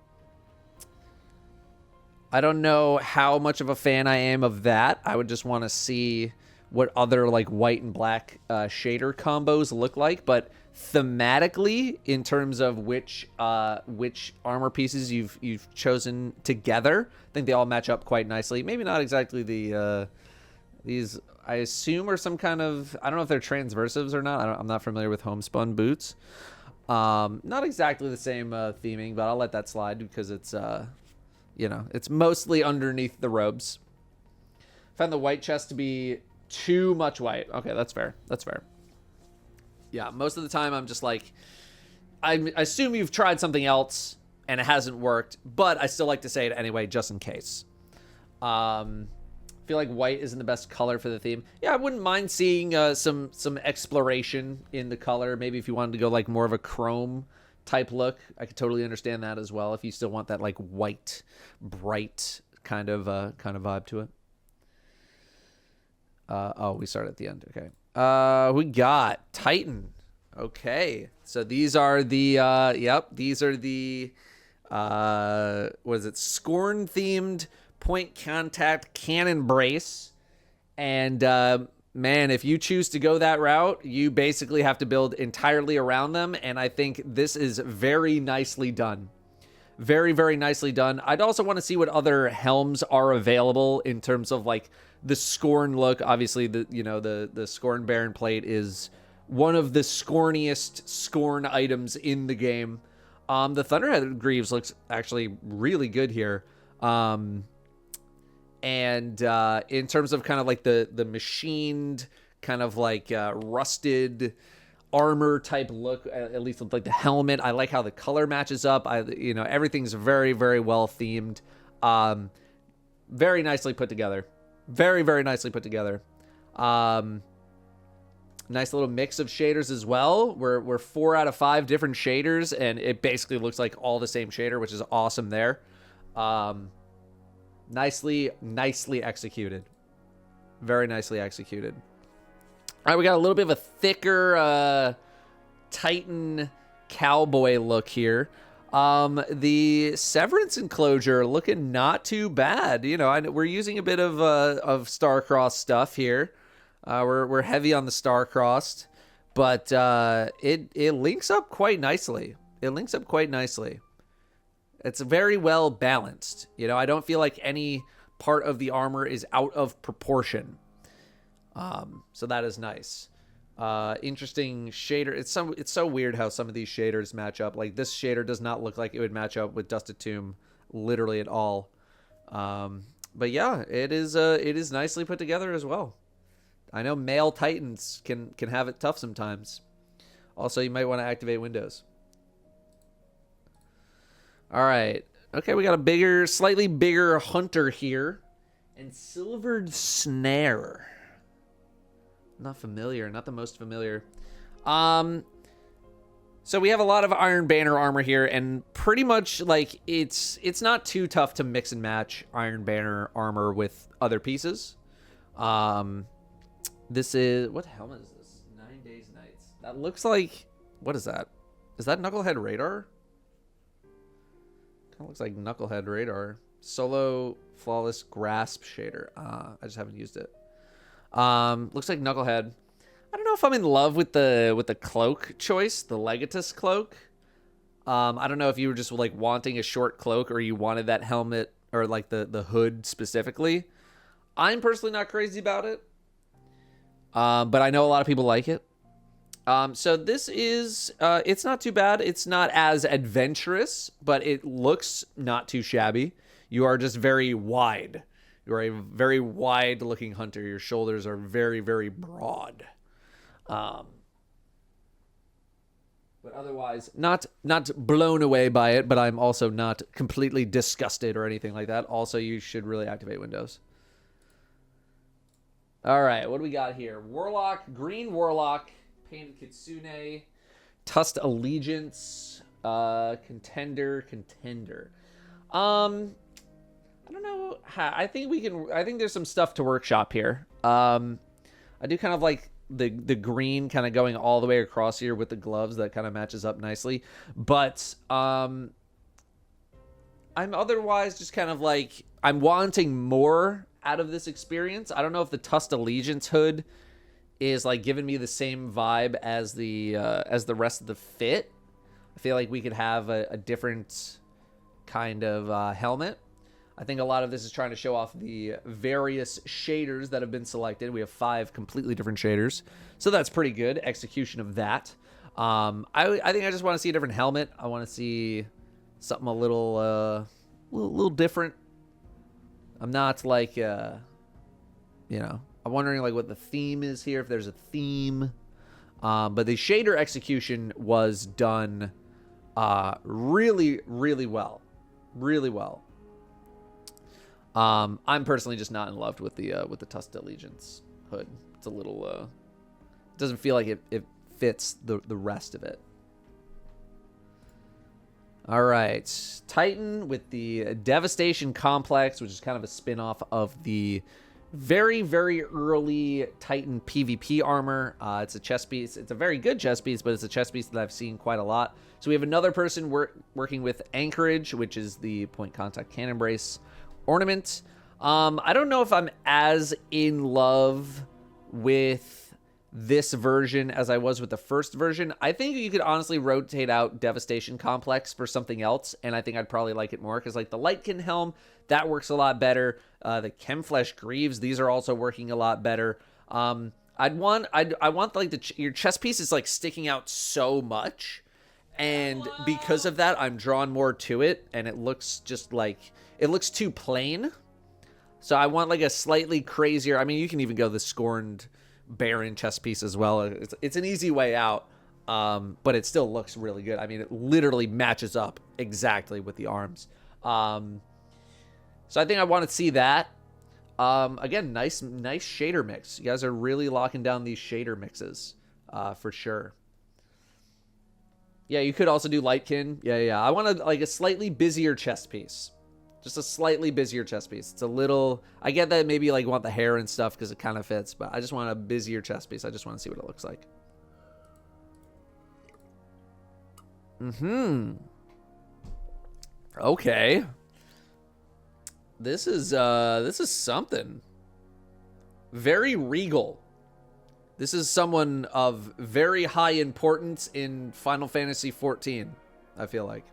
I don't know how much of a fan I am of that. I would just want to see what other like white and black shader combos look like, but thematically, in terms of which armor pieces you've chosen together, I think they all match up quite nicely. Maybe not exactly these. I assume are some kind of, I don't know if they're transversives or not. I'm not familiar with homespun boots. Not exactly the same theming, but I'll let that slide because it's it's mostly underneath the robes. Found the white chest to be too much white. Okay, that's fair. That's fair. Yeah, most of the time I'm just like, I assume you've tried something else and it hasn't worked, but I still like to say it anyway, just in case. Feel like white isn't the best color for the theme. Yeah, I wouldn't mind seeing some exploration in the color. Maybe if you wanted to go like more of a chrome type look, I could totally understand that as well. If you still want that like white, bright kind of vibe to it. We start at the end. Okay. We got Titan. Okay, so these are the these are the what is it? Scorn themed point contact cannon brace, and man, if you choose to go that route, you basically have to build entirely around them, and I think this is very nicely done. Very, very nicely done. I'd also want to see what other helms are available in terms of like the Scorn look. Obviously, the Scorn Baron plate is one of the scorniest Scorn items in the game. The Thunderhead Greaves looks actually really good here. And in terms of kind of like the machined, kind of like rusted armor type look, at least with like the helmet, I like how the color matches up. Everything's very, very well themed. Very nicely put together. Very, very nicely put together. Nice little mix of shaders as well. We're 4 out of 5 different shaders, and it basically looks like all the same shader, which is awesome there. Nicely executed. Very nicely executed. All right, we got a little bit of a thicker Titan cowboy look here. The Severance enclosure looking not too bad. We're using a bit of star-crossed stuff here. We're heavy on the star-crossed, but it links up quite nicely. It's very well balanced. I don't feel like any part of the armor is out of proportion. So that is nice. Interesting shader. It's so weird how some of these shaders match up. Like this shader does not look like it would match up with Dusted Tomb literally at all. But yeah, it is nicely put together as well. I know male Titans can have it tough sometimes. Also, you might want to activate Windows. All right. Okay, we got a slightly bigger hunter here. And Silvered Snare. Not familiar. Not the most familiar. So we have a lot of Iron Banner armor here, and pretty much like it's not too tough to mix and match Iron Banner armor with other pieces. This is, what helmet is this? 9 Days Nights. That looks like, what is that? Is that Knucklehead Radar? Kind of looks like Knucklehead Radar. Solo Flawless Grasp shader. I just haven't used it. Looks like Knucklehead. I don't know if I'm in love with the cloak choice, the Legatus cloak. I don't know if you were just like wanting a short cloak or you wanted that helmet or like the hood specifically. I'm personally not crazy about it. But I know a lot of people like it. So this is, it's not too bad. It's not as adventurous, but it looks not too shabby. You are just very wide. You are a very wide looking hunter. Your shoulders are very, very broad. But otherwise, not blown away by it, but I'm also not completely disgusted or anything like that. Also, you should really activate Windows. All right, what do we got here? Warlock, Green Warlock, Painted Kitsune, Tusked Allegiance, Contender. I don't know. I think there's some stuff to workshop here. I do kind of like the green kind of going all the way across here with the gloves. That kind of matches up nicely. But I'm otherwise just kind of like, I'm wanting more out of this experience. I don't know if the Tusked Allegiance hood is like giving me the same vibe as the rest of the fit. I feel like we could have a different kind of helmet. I think a lot of this is trying to show off the various shaders that have been selected. We have 5 completely different shaders, so that's pretty good execution of that. I think I just want to see a different helmet. I want to see something a little different. I'm not like, I'm wondering like what the theme is here, if there's a theme. But the shader execution was done really, really well. Really well. I'm personally just not in love with the Tusked Allegiance hood. It's a little, it doesn't feel like it fits the rest of it. All right, Titan with the Devastation Complex, which is kind of a spin-off of the very, very early Titan PvP armor. It's a chest piece. It's a very good chest piece, but it's a chest piece that I've seen quite a lot. So we have another person working with Anchorage, which is the point contact cannon brace ornament. I don't know if I'm as in love with this version as I was with the first version. I think you could honestly rotate out Devastation Complex for something else, and I think I'd probably like it more, because like the Lightkin Helm, that works a lot better. The Chemflesh Greaves, these are also working a lot better. I want like your chest piece is like sticking out so much, and because of that, I'm drawn more to it, and it looks just like, it looks too plain. So I want like a slightly crazier, I mean, you can even go the Scorned Baron chest piece as well. It's an easy way out, but it still looks really good. I mean, it literally matches up exactly with the arms. So I think I want to see that. Again, nice shader mix. You guys are really locking down these shader mixes, for sure. Yeah, you could also do Lightkin. Yeah. I want like a slightly busier chest piece. Just a slightly busier chest piece. It's a little... I get that maybe like want the hair and stuff because it kind of fits, but I just want a busier chest piece. I just want to see what it looks like. Okay. This is something. Very regal. This is someone of very high importance in Final Fantasy XIV, I feel like.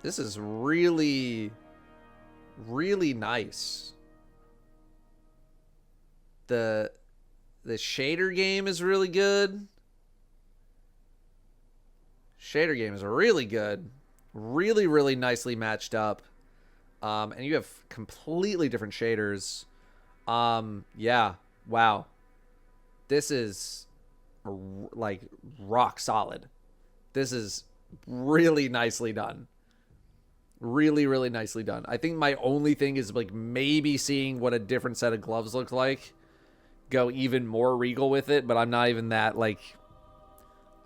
This is really, really nice. The shader game is really good. Shader game is really good. Really, really nicely matched up. And you have completely different shaders. Yeah. Wow. This is like rock solid. This is really nicely done. Really, really nicely done. I think my only thing is like maybe seeing what a different set of gloves look like. Go even more regal with it, but I'm not even that like...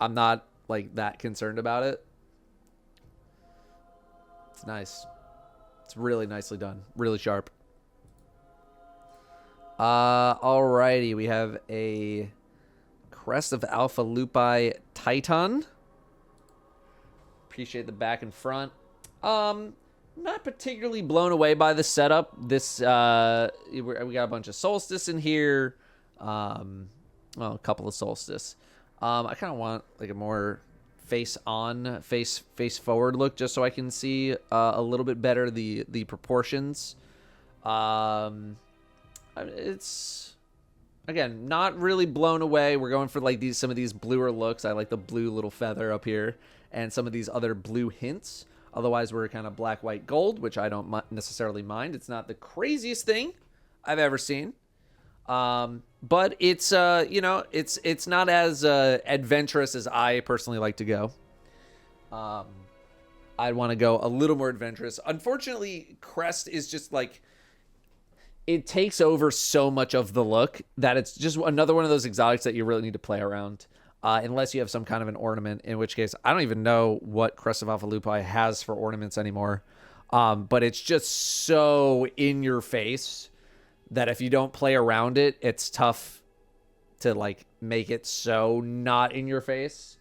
I'm not like that concerned about it. It's nice. It's really nicely done. Really sharp. Alrighty. We have a Crest of Alpha Lupi Titan. Appreciate the back and front. Not particularly blown away by the setup. This, we got a bunch of Solstice in here. Well, a couple of Solstice. I kind of want like a more face forward look, just so I can see a little bit better the proportions. It's again not really blown away. We're going for like some of these bluer looks. I like the blue little feather up here and some of these other blue hints. Otherwise, we're kind of black, white, gold, which I don't necessarily mind. It's not the craziest thing I've ever seen. But it's, you know, it's not as adventurous as I personally like to go. I'd want to go a little more adventurous. Unfortunately, Crest is just like... It takes over so much of the look that it's just another one of those exotics that you really need to play around. Unless you have some kind of an ornament, in which case I don't even know what Crest of Alpha Lupi has for ornaments anymore. But it's just so in your face that if you don't play around it, it's tough to like make it so not in your face.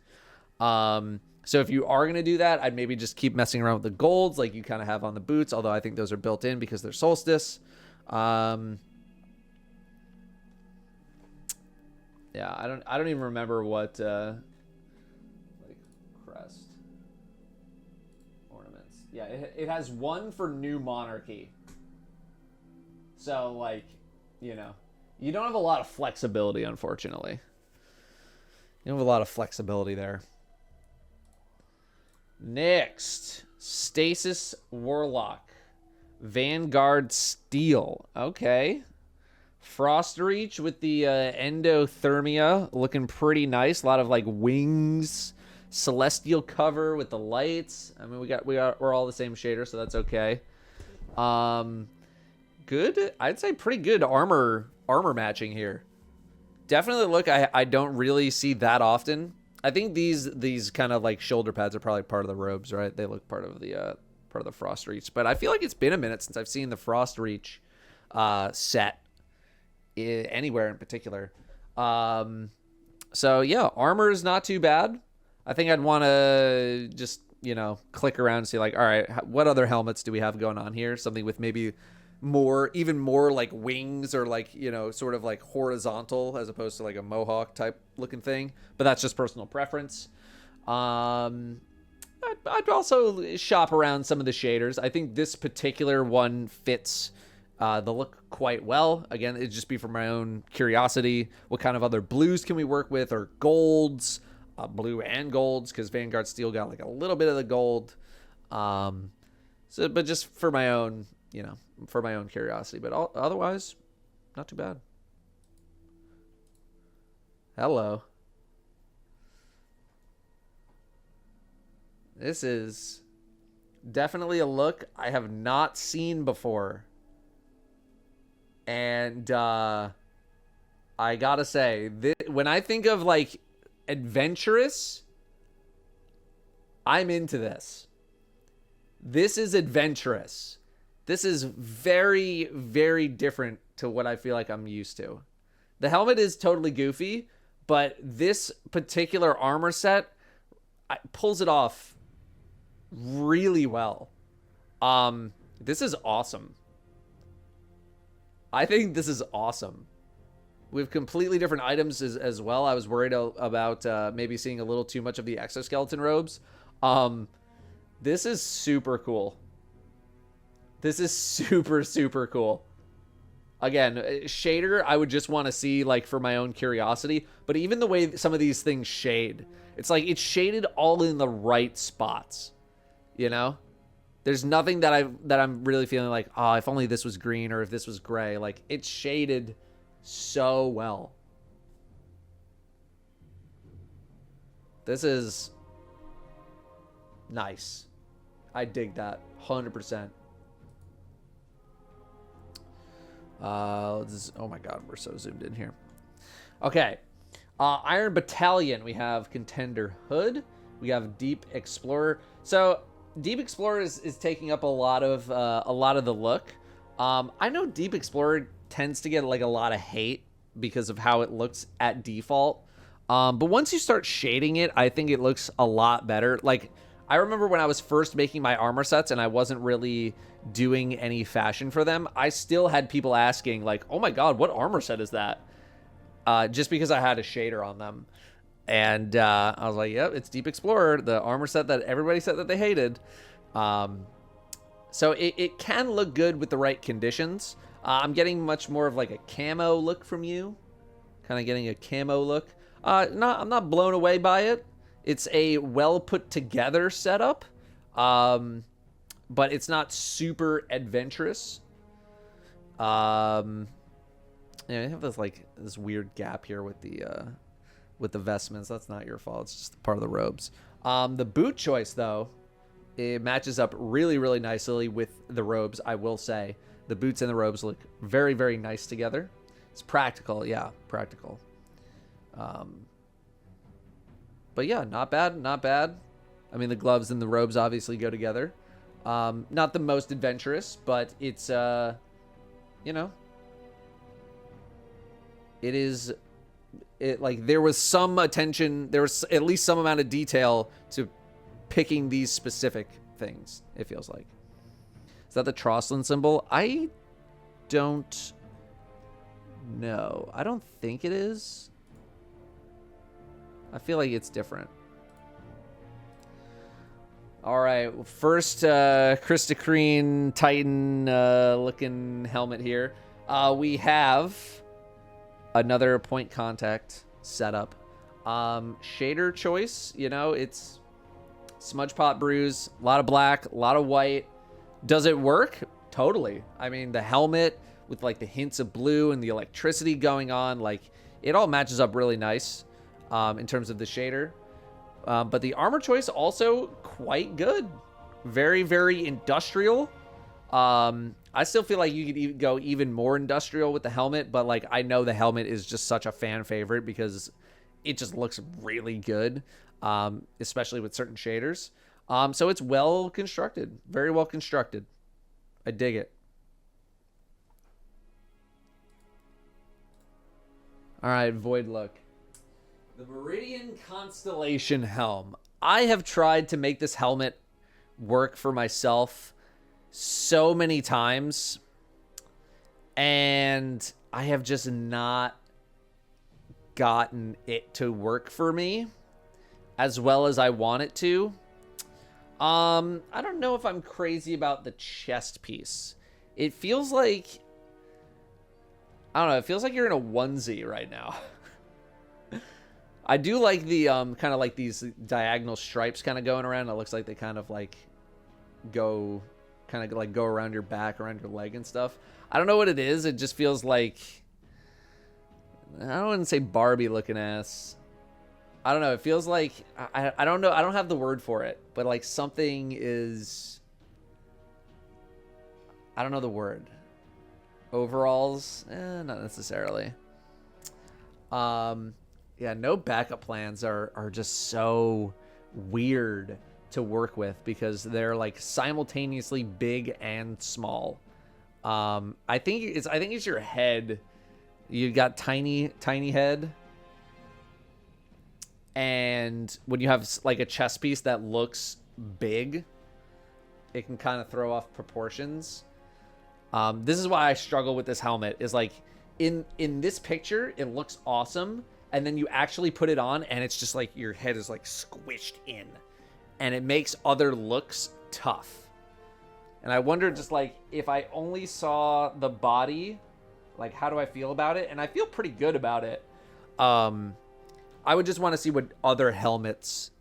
So if you are going to do that, I'd maybe just keep messing around with the golds like you kind of have on the boots, although I think those are built in because they're Solstice. Yeah, I don't even remember what like crest ornaments. Yeah, it has one for New Monarchy. So like, you know, you don't have a lot of flexibility, unfortunately. You don't have a lot of flexibility there. Next, Stasis Warlock, Vanguard Steel. Okay. Frostreach with the endothermia looking pretty nice. A lot of like wings, celestial cover with the lights. I mean, we're all the same shader, so that's okay. Good. I'd say pretty good armor matching here. Definitely look. I don't really see that often. I think these kind of like shoulder pads are probably part of the robes, right? They look part of the Frostreach. But I feel like it's been a minute since I've seen the Frostreach set anywhere in particular. So yeah, armor is not too bad. I think I'd want to just, click around and see like, all right, what other helmets do we have going on here? Something with maybe even more like wings or like, sort of like horizontal as opposed to like a mohawk type looking thing. But that's just personal preference. I'd also shop around some of the shaders. I think this particular one fits the look quite well. Again, it'd just be for my own curiosity. What kind of other blues can we work with, or golds? Blue and golds, because Vanguard Steel got like a little bit of the gold. But just for my own, for my own curiosity. But otherwise, not too bad. Hello. This is definitely a look I have not seen before. And I gotta say, when I think of like adventurous, I'm into this. This is adventurous. This is very, very different to what I feel like I'm used to. The helmet is totally goofy, but this particular armor set pulls it off really well. This is awesome. I think this is awesome. We have completely different items as well. I was worried about maybe seeing a little too much of the exoskeleton robes. This is super cool. This is super, super cool. Again, shader, I would just want to see like for my own curiosity. But even the way some of these things shade, it's like it's shaded all in the right spots. There's nothing that I'm really feeling like, oh, if only this was green or if this was gray. Like, it's shaded so well. This is nice. I dig that 100%. Oh my god, we're so zoomed in here. Okay. Iron Battalion, we have Contender Hood. We have Deep Explorer. So Deep Explorer is taking up a lot of the look. I know Deep Explorer tends to get like a lot of hate because of how it looks at default. But once you start shading it, I think it looks a lot better. Like, I remember when I was first making my armor sets and I wasn't really doing any fashion for them, I still had people asking like, oh my god, what armor set is that? Just because I had a shader on them. And I was like, yep, it's Deep Explorer, the armor set that everybody said that they hated. So it can look good with the right conditions. I'm getting much more of like a camo look from you. Kind of getting a camo look. I'm not blown away by it. It's a well put together setup. But it's not super adventurous. Yeah, I have this weird gap here with the vestments. That's not your fault. It's just part of the robes. The boot choice, though, it matches up really, really nicely with the robes, I will say. The boots and the robes look very, very nice together. It's practical. Yeah, practical. But yeah, not bad. Not bad. I mean, the gloves and the robes obviously go together. Not the most adventurous, but it's, it is... there was some attention, there was at least some amount of detail to picking these specific things, it feels like. Is that the Trosslin symbol? I don't know. I don't think it is. I feel like it's different. All right, first Krista Kreen Titan looking helmet here. We have another point contact setup. Shader choice, it's smudge pot bruise, a lot of black, a lot of white. Does it work? Totally. I mean, the helmet with like the hints of blue and the electricity going on, like it all matches up really nice in terms of the shader. But the armor choice also quite good. Very, very industrial. I still feel like you could go even more industrial with the helmet, but like I know the helmet is just such a fan favorite because it just looks really good, especially with certain shaders. So it's well constructed, very well constructed. I dig it. All right, Void look. The Meridian Constellation helm. I have tried to make this helmet work for myself so many times, and I have just not gotten it to work for me as well as I want it to. I don't know if I'm crazy about the chest piece. It feels like, I don't know, it feels like you're in a onesie right now. I do like the kind of like these diagonal stripes kind of going around. It looks like they kind of like go around your back, around your leg and stuff. I don't know what it is. It just feels like, I don't want to say Barbie looking ass. I don't know. It feels like, I don't know. I don't have the word for it, but like something is, I don't know the word. Overalls? Not necessarily. Yeah, no backup plans are just so weird to work with because they're like simultaneously big and small. I think it's your head. You got tiny head. And when you have like a chest piece that looks big, it can kind of throw off proportions. This is why I struggle with this helmet. Is like in this picture, it looks awesome, and then you actually put it on, and it's just like your head is like squished in, and it makes other looks tough. And I wonder, just like if I only saw the body, like how do I feel about it? And I feel pretty good about it. I would just want to see what other helmets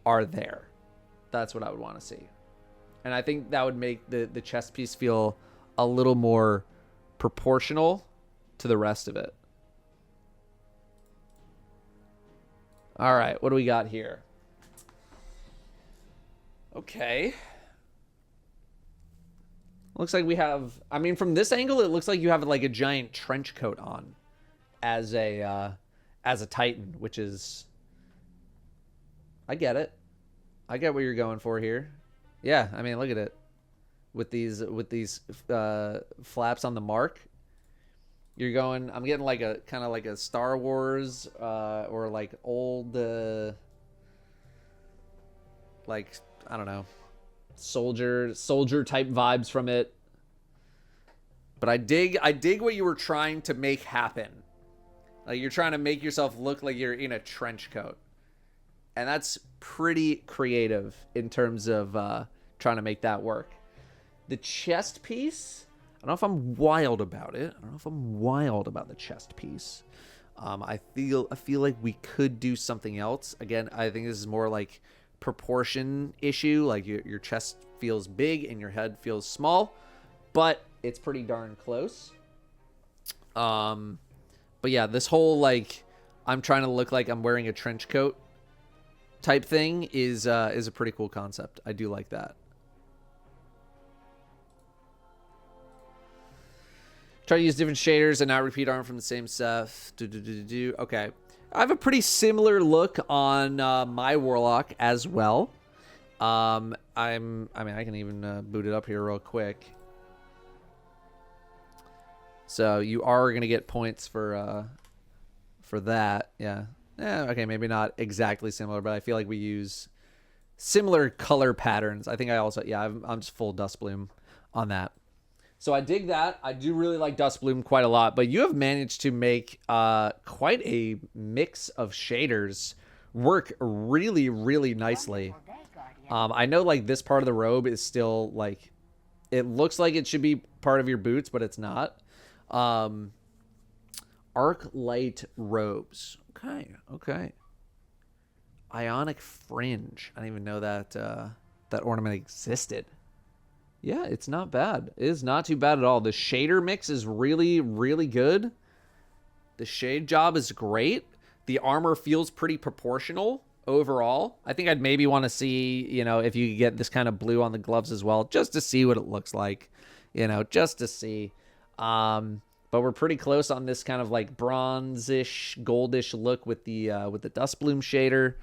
are there. That's what I would want to see. And I think that would make the chest piece feel a little more proportional to the rest of it. All right, what do we got here? Okay. Looks like we have, I mean, from this angle, it looks like you have like a giant trench coat on as a Titan, which is, I get it. I get what you're going for here. Yeah, I mean, look at it. With these flaps on the mark, you're going, I'm getting like a kind of like a Star Wars or like old like, I don't know, soldier type vibes from it. But I dig what you were trying to make happen. Like you're trying to make yourself look like you're in a trench coat. And that's pretty creative in terms of trying to make that work. The chest piece, I don't know if I'm wild about it. I don't know if I'm wild about the chest piece. I feel like we could do something else. Again, I think this is more like proportion issue. Like your chest feels big and your head feels small, but it's pretty darn close. But yeah, this whole like I'm trying to look like I'm wearing a trench coat type thing is a pretty cool concept. I do like that. Try to use different shaders and not repeat arm from the same stuff. Okay. I have a pretty similar look on my Warlock as well. I mean, I can even boot it up here real quick. So you are going to get points for that. Yeah. Okay, maybe not exactly similar, but I feel like we use similar color patterns. I think I also, yeah, I'm just full Dust Bloom on that. So I dig that. I do really like Dust Bloom quite a lot, but you have managed to make quite a mix of shaders work really, really nicely. I know like this part of the robe is still like, it looks like it should be part of your boots, but it's not. Arc light robes. Okay. Ionic fringe. I didn't even know that that ornament existed. Yeah, it's not bad. It is not too bad at all. The shader mix is really, really good. The shade job is great. The armor feels pretty proportional overall. I think I'd maybe want to see, you know, if you could get this kind of blue on the gloves as well, just to see what it looks like, you know, just to see. But we're pretty close on this kind of like bronzish, goldish look with the Dust Bloom shader.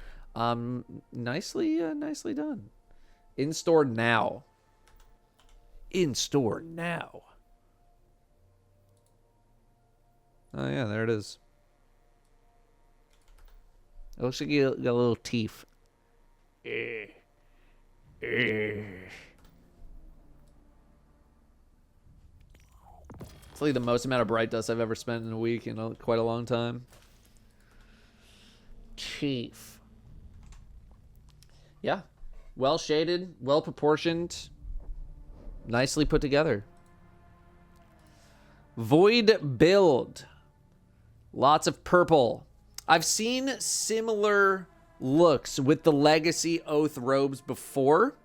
Nicely done. In store now. In store now. Oh yeah, there it is. It looks like you got little teeth. It's like the most amount of bright dust I've ever spent in a week in quite a long time. Chief. Yeah. Well shaded, well proportioned, nicely put together. Void build. Lots of purple. I've seen similar looks with the Legacy Oath robes before.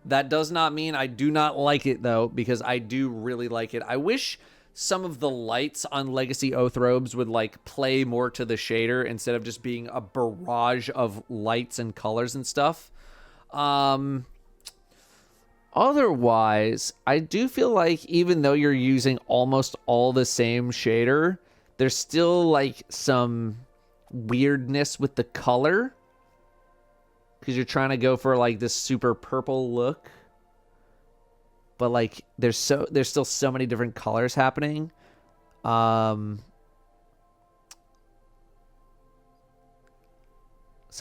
That does not mean I do not like it, though, because I do really like it. I wish some of the lights on Legacy Oath robes would, like, play more to the shader instead of just being a barrage of lights and colors and stuff. Otherwise, I do feel like even though you're using almost all the same shader, there's still, like, some weirdness with the color. Because you're trying to go for, like, this super purple look. But, like, there's still so many different colors happening. So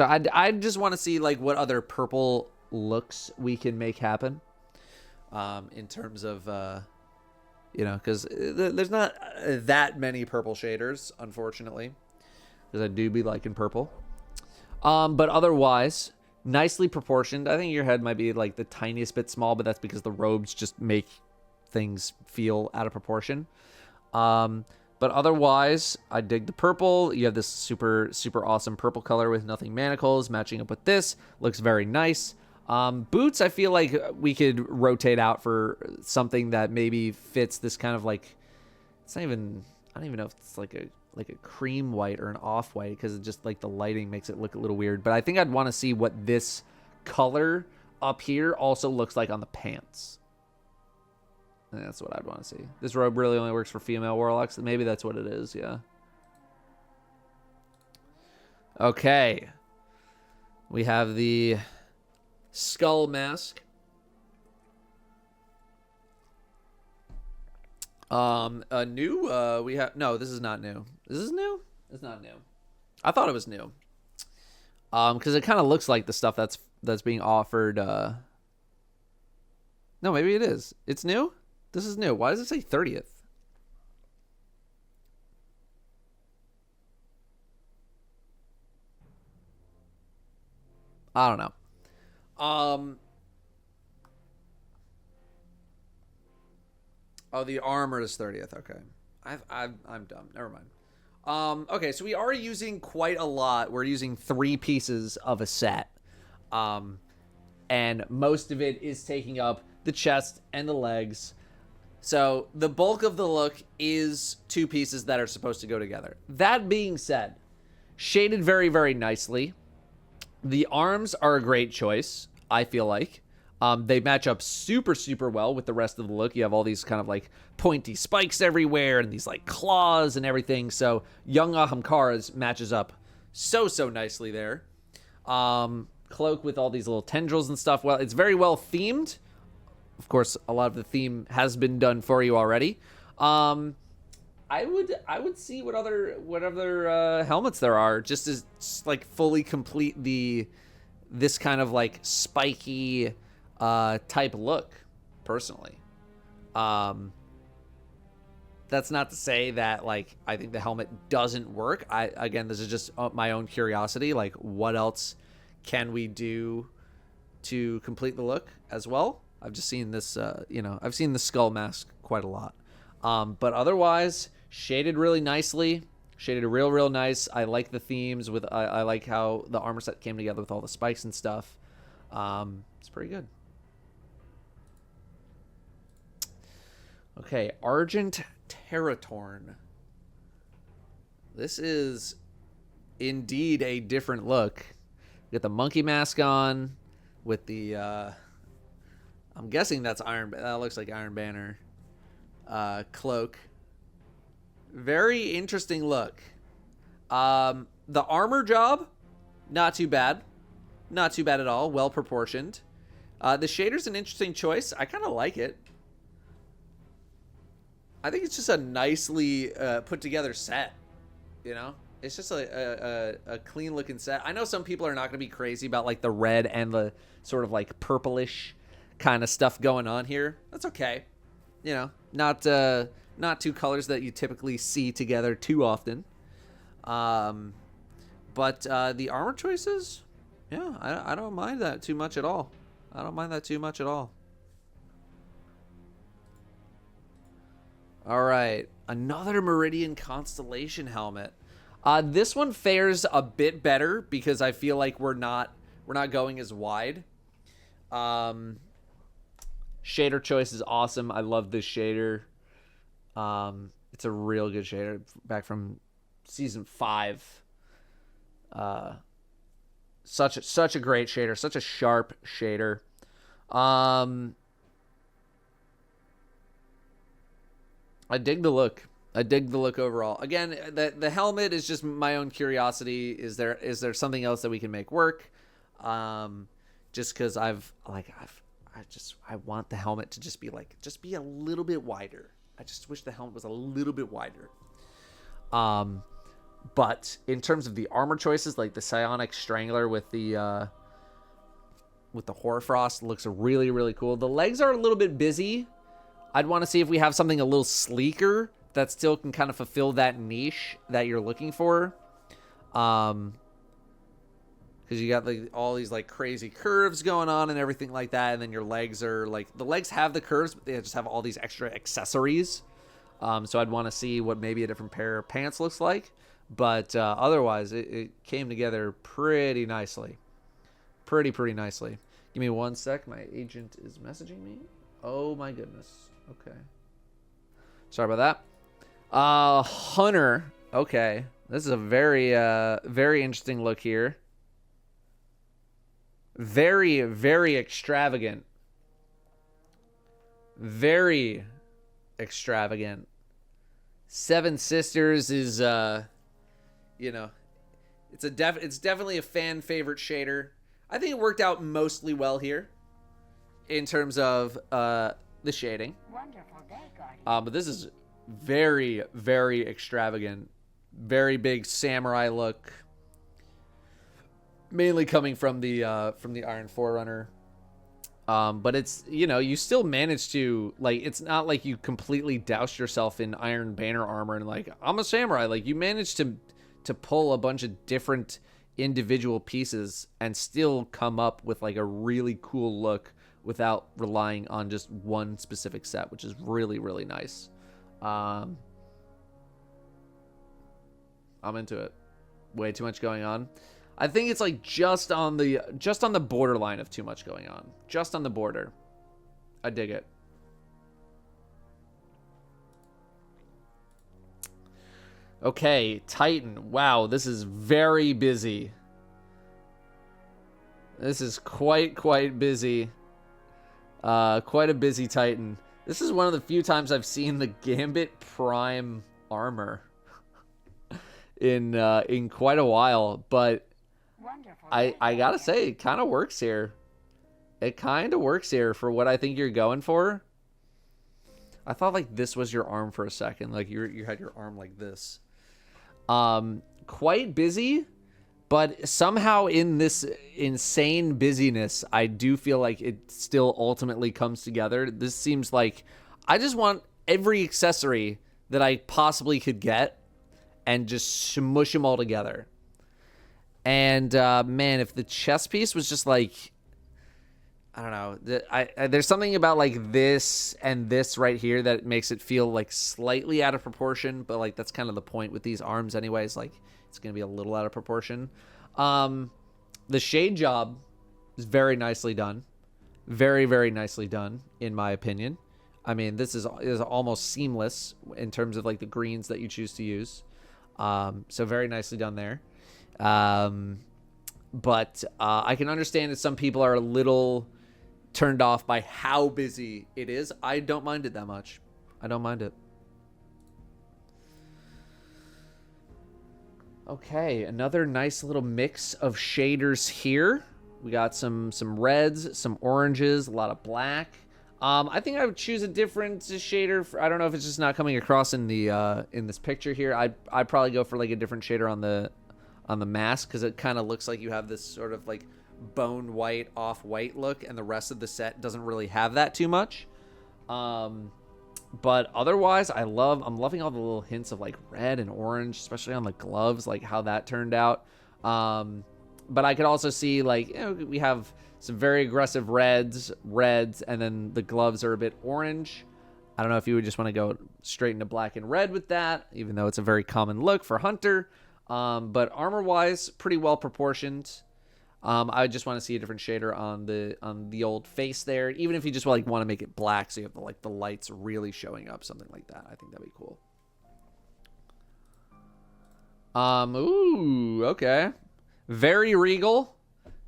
I just want to see, like, what other purple looks we can make happen. In terms of, you know, because there's not that many purple shaders, unfortunately. Because I do be liking purple. But otherwise, nicely proportioned. I think your head might be, like, the tiniest bit small, but that's because the robes just make things feel out of proportion. But otherwise, I dig the purple. You have this super, super awesome purple color with nothing manacles matching up with this. Looks very nice. Boots, I feel like we could rotate out for something that maybe fits this kind of, like, it's not even, I don't even know if it's like a cream white or an off-white, because it just, like, the lighting makes it look a little weird. But I think I'd want to see what this color up here also looks like on the pants. And that's what I'd want to see. This robe really only works for female warlocks. Maybe that's what it is, yeah. Okay. We have the skull mask. A new, we have, no, this is not new. Is this new? It's not new. I thought it was new. Because it kind of looks like the stuff that's being offered, no, maybe it is. It's new? This is new. Why does it say 30th? I don't know. Oh, the armor is 30th. Okay. I'm dumb. Never mind. Okay, so we are using quite a lot. We're using 3 pieces of a set. And most of it is taking up the chest and the legs. So the bulk of the look is 2 pieces that are supposed to go together. That being said, shaded very, very nicely. The arms are a great choice, I feel like. They match up super, super well with the rest of the look. You have all these kind of, like, pointy spikes everywhere and these, like, claws and everything. So young Ahamkara's matches up so, so nicely there. Cloak with all these little tendrils and stuff. Well, it's very well themed. Of course, a lot of the theme has been done for you already. I would see what other helmets there are just to, like, fully complete this kind of, like, spiky type look, personally. That's not to say that, like, I think the helmet doesn't work. Again, this is just my own curiosity. Like, what else can we do to complete the look as well? I've just seen this, I've seen the skull mask quite a lot. But otherwise, shaded really nicely. Shaded real nice. I like the themes. I like how the armor set came together with all the spikes and stuff. It's pretty good. Okay, Argent Terratorn. This is indeed a different look. You got the monkey mask on with the, I'm guessing that's that looks like Iron Banner cloak. Very interesting look. The armor job, not too bad. Not too bad at all. Well proportioned. The shader's an interesting choice. I kind of like it. I think it's just a nicely put together set. You know? It's just a clean looking set. I know some people are not going to be crazy about like the red and the sort of like purplish kind of stuff going on here. That's okay. You know, not two colors that you typically see together too often. But the armor choices, yeah, I don't mind that too much at all. I don't mind that too much at all. All right, another Meridian Constellation helmet. This one fares a bit better because I feel like we're not going as wide. Shader choice is awesome. I love this shader. It's a real good shader back from season 5. Such a great shader, such a sharp shader. I dig the look. I dig the look overall. Again, the helmet is just my own curiosity. Is there something else that we can make work? Just because I want the helmet to just be a little bit wider. I just wish the helmet was a little bit wider. But in terms of the armor choices, like the Psionic Strangler with the Hoarfrost looks really, really cool. The legs are a little bit busy. I'd want to see if we have something a little sleeker that still can kind of fulfill that niche that you're looking for. Because you got like all these like crazy curves going on and everything like that, and then your legs are like, the legs have the curves, but they just have all these extra accessories. So I'd want to see what maybe a different pair of pants looks like. But otherwise, it came together pretty nicely. Pretty nicely. Give me 1 sec. My agent is messaging me. Oh my goodness. Okay. Sorry about that. Hunter. Okay. This is a very interesting look here. Very, very extravagant. Very extravagant. Seven Sisters is, you know, it's definitely a fan favorite shader. I think it worked out mostly well here in terms of the shading. Wonderful day, Guardian. But this is very, very extravagant. Very big samurai look. Mainly coming from the Iron Forerunner. But it's, you know, you still manage to, like, it's not like you completely doused yourself in Iron Banner armor and like, I'm a samurai. Like, you managed to pull a bunch of different individual pieces and still come up with like a really cool look without relying on just one specific set, which is really, really nice. I'm into it. Way too much going on. I think it's like just on the borderline of too much going on. Just on the border. I dig it. Okay, Titan. Wow, this is very busy. This is quite busy. Quite a busy Titan. This is one of the few times I've seen the Gambit Prime armor in quite a while, but I gotta say, it kind of works here. It kind of works here for what I think you're going for. I thought like this was your arm for a second, like you had your arm like this. Quite busy, but somehow in this insane busyness, I do feel like it still ultimately comes together. This seems like I just want every accessory that I possibly could get and just smush them all together. And man, if the chest piece was just like, I don't know, there's something about like this and this right here that makes it feel like slightly out of proportion, but like that's kind of the point with these arms anyways, like it's going to be a little out of proportion. The shade job is very nicely done. Very, very nicely done, in my opinion. I mean, this is almost seamless in terms of like the greens that you choose to use. So very nicely done there. But I can understand that some people are a little turned off by how busy it is. I don't mind it that much. I don't mind it. Okay, another nice little mix of shaders here. We got some reds, some oranges, a lot of black. I think I would choose a different shader. I don't know if it's just not coming across in the in this picture here. I'd probably go for like a different shader on the mask, because it kind of looks like you have this sort of like bone white, off white look, and the rest of the set doesn't really have that too much. But otherwise, I'm loving all the little hints of like red and orange, especially on the gloves, like how that turned out. But I could also see like, we have some very aggressive reds, and then the gloves are a bit orange. I don't know if you would just want to go straight into black and red with that, even though it's a very common look for Hunter. But armor-wise, pretty well proportioned. I just want to see a different shader on the old face there, even if you just like want to make it black, so you have the lights really showing up, something like that. I think that'd be cool. Ooh, okay. Very regal.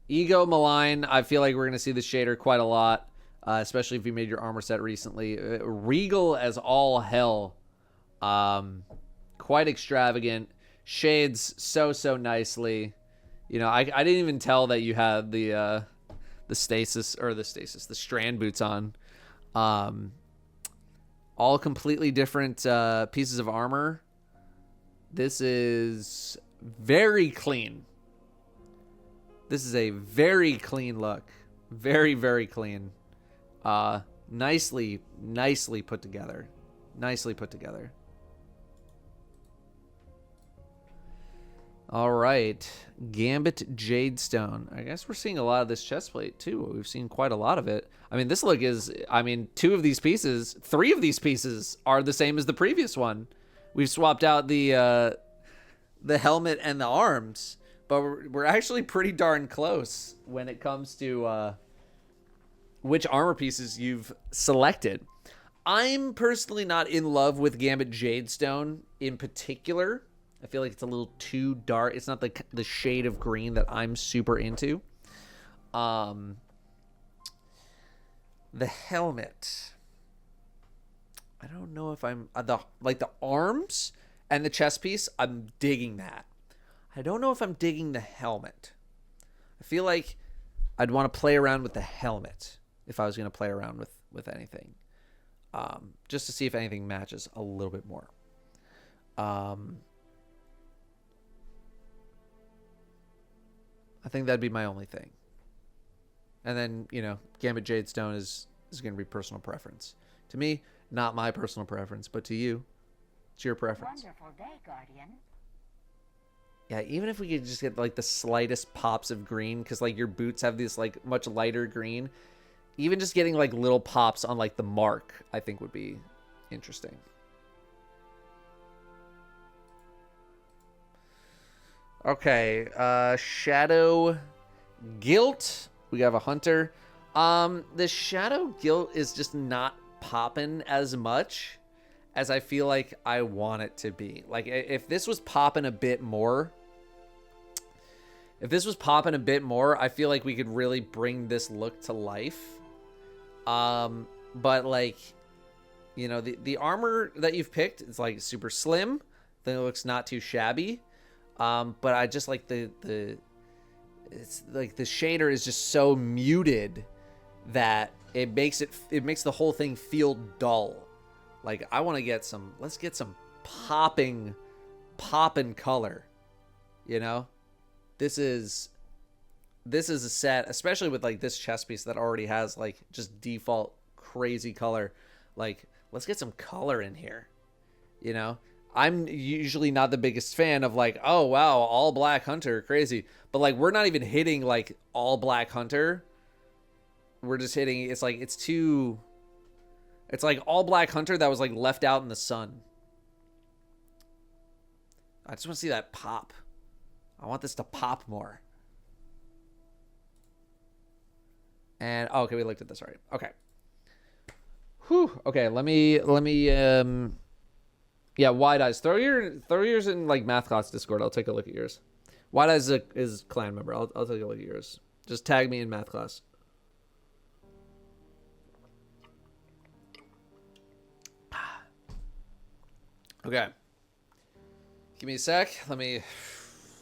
Ego malign. I feel like we're going to see the shader quite a lot, especially if you made your armor set recently. Regal as all hell. Quite extravagant. Shades so nicely. I didn't even tell that you had the strand boots on. All completely different pieces of armor. This is very clean. This is a very clean look. Very, very clean. Nicely put together. Nicely put together. All right. Gambit Jadestone. I guess we're seeing a lot of this chest plate, too. We've seen quite a lot of it. I mean, this look is... I mean, three of these pieces are the same as the previous one. We've swapped out the helmet and the arms, but we're actually pretty darn close when it comes to which armor pieces you've selected. I'm personally not in love with Gambit Jadestone in particular. I feel like it's a little too dark. It's not the shade of green that I'm super into. The helmet. I don't know if I'm... the arms and the chest piece, I'm digging that. I don't know if I'm digging the helmet. I feel like I'd want to play around with the helmet if I was going to play around with anything. Just to see if anything matches a little bit more. I think that'd be my only thing. And then, Gambit Jadestone is going to be personal preference. To me, not my personal preference, but to you, it's your preference. Wonderful day, Guardian. Yeah, even if we could just get like the slightest pops of green, because like your boots have this like much lighter green, even just getting like little pops on like the mark, I think would be interesting. Okay, Shadow Guilt. We have a Hunter. The Shadow Guilt is just not popping as much as I feel like I want it to be. Like, if this was popping a bit more, I feel like we could really bring this look to life. But like, the armor that you've picked is like super slim. Then it looks not too shabby. But I just like it's like the shader is just so muted that it makes the whole thing feel dull. Like, I want to get let's get some popping color. This is a set, especially with like this chest piece that already has like just default crazy color. Like, let's get some color in here. I'm usually not the biggest fan of like, oh wow, all black Hunter, crazy. But like, we're not even hitting like all black Hunter. We're just hitting, it's like all black Hunter that was like left out in the sun. I just want to see that pop. I want this to pop more. And okay, we looked at this already. Okay. Whew. Okay, let me yeah, Wide Eyes. Throw yours in like math class Discord. I'll take a look at yours. Wide Eyes is clan member. I'll take a look at yours. Just tag me in math class. Okay. Give me a sec. Let me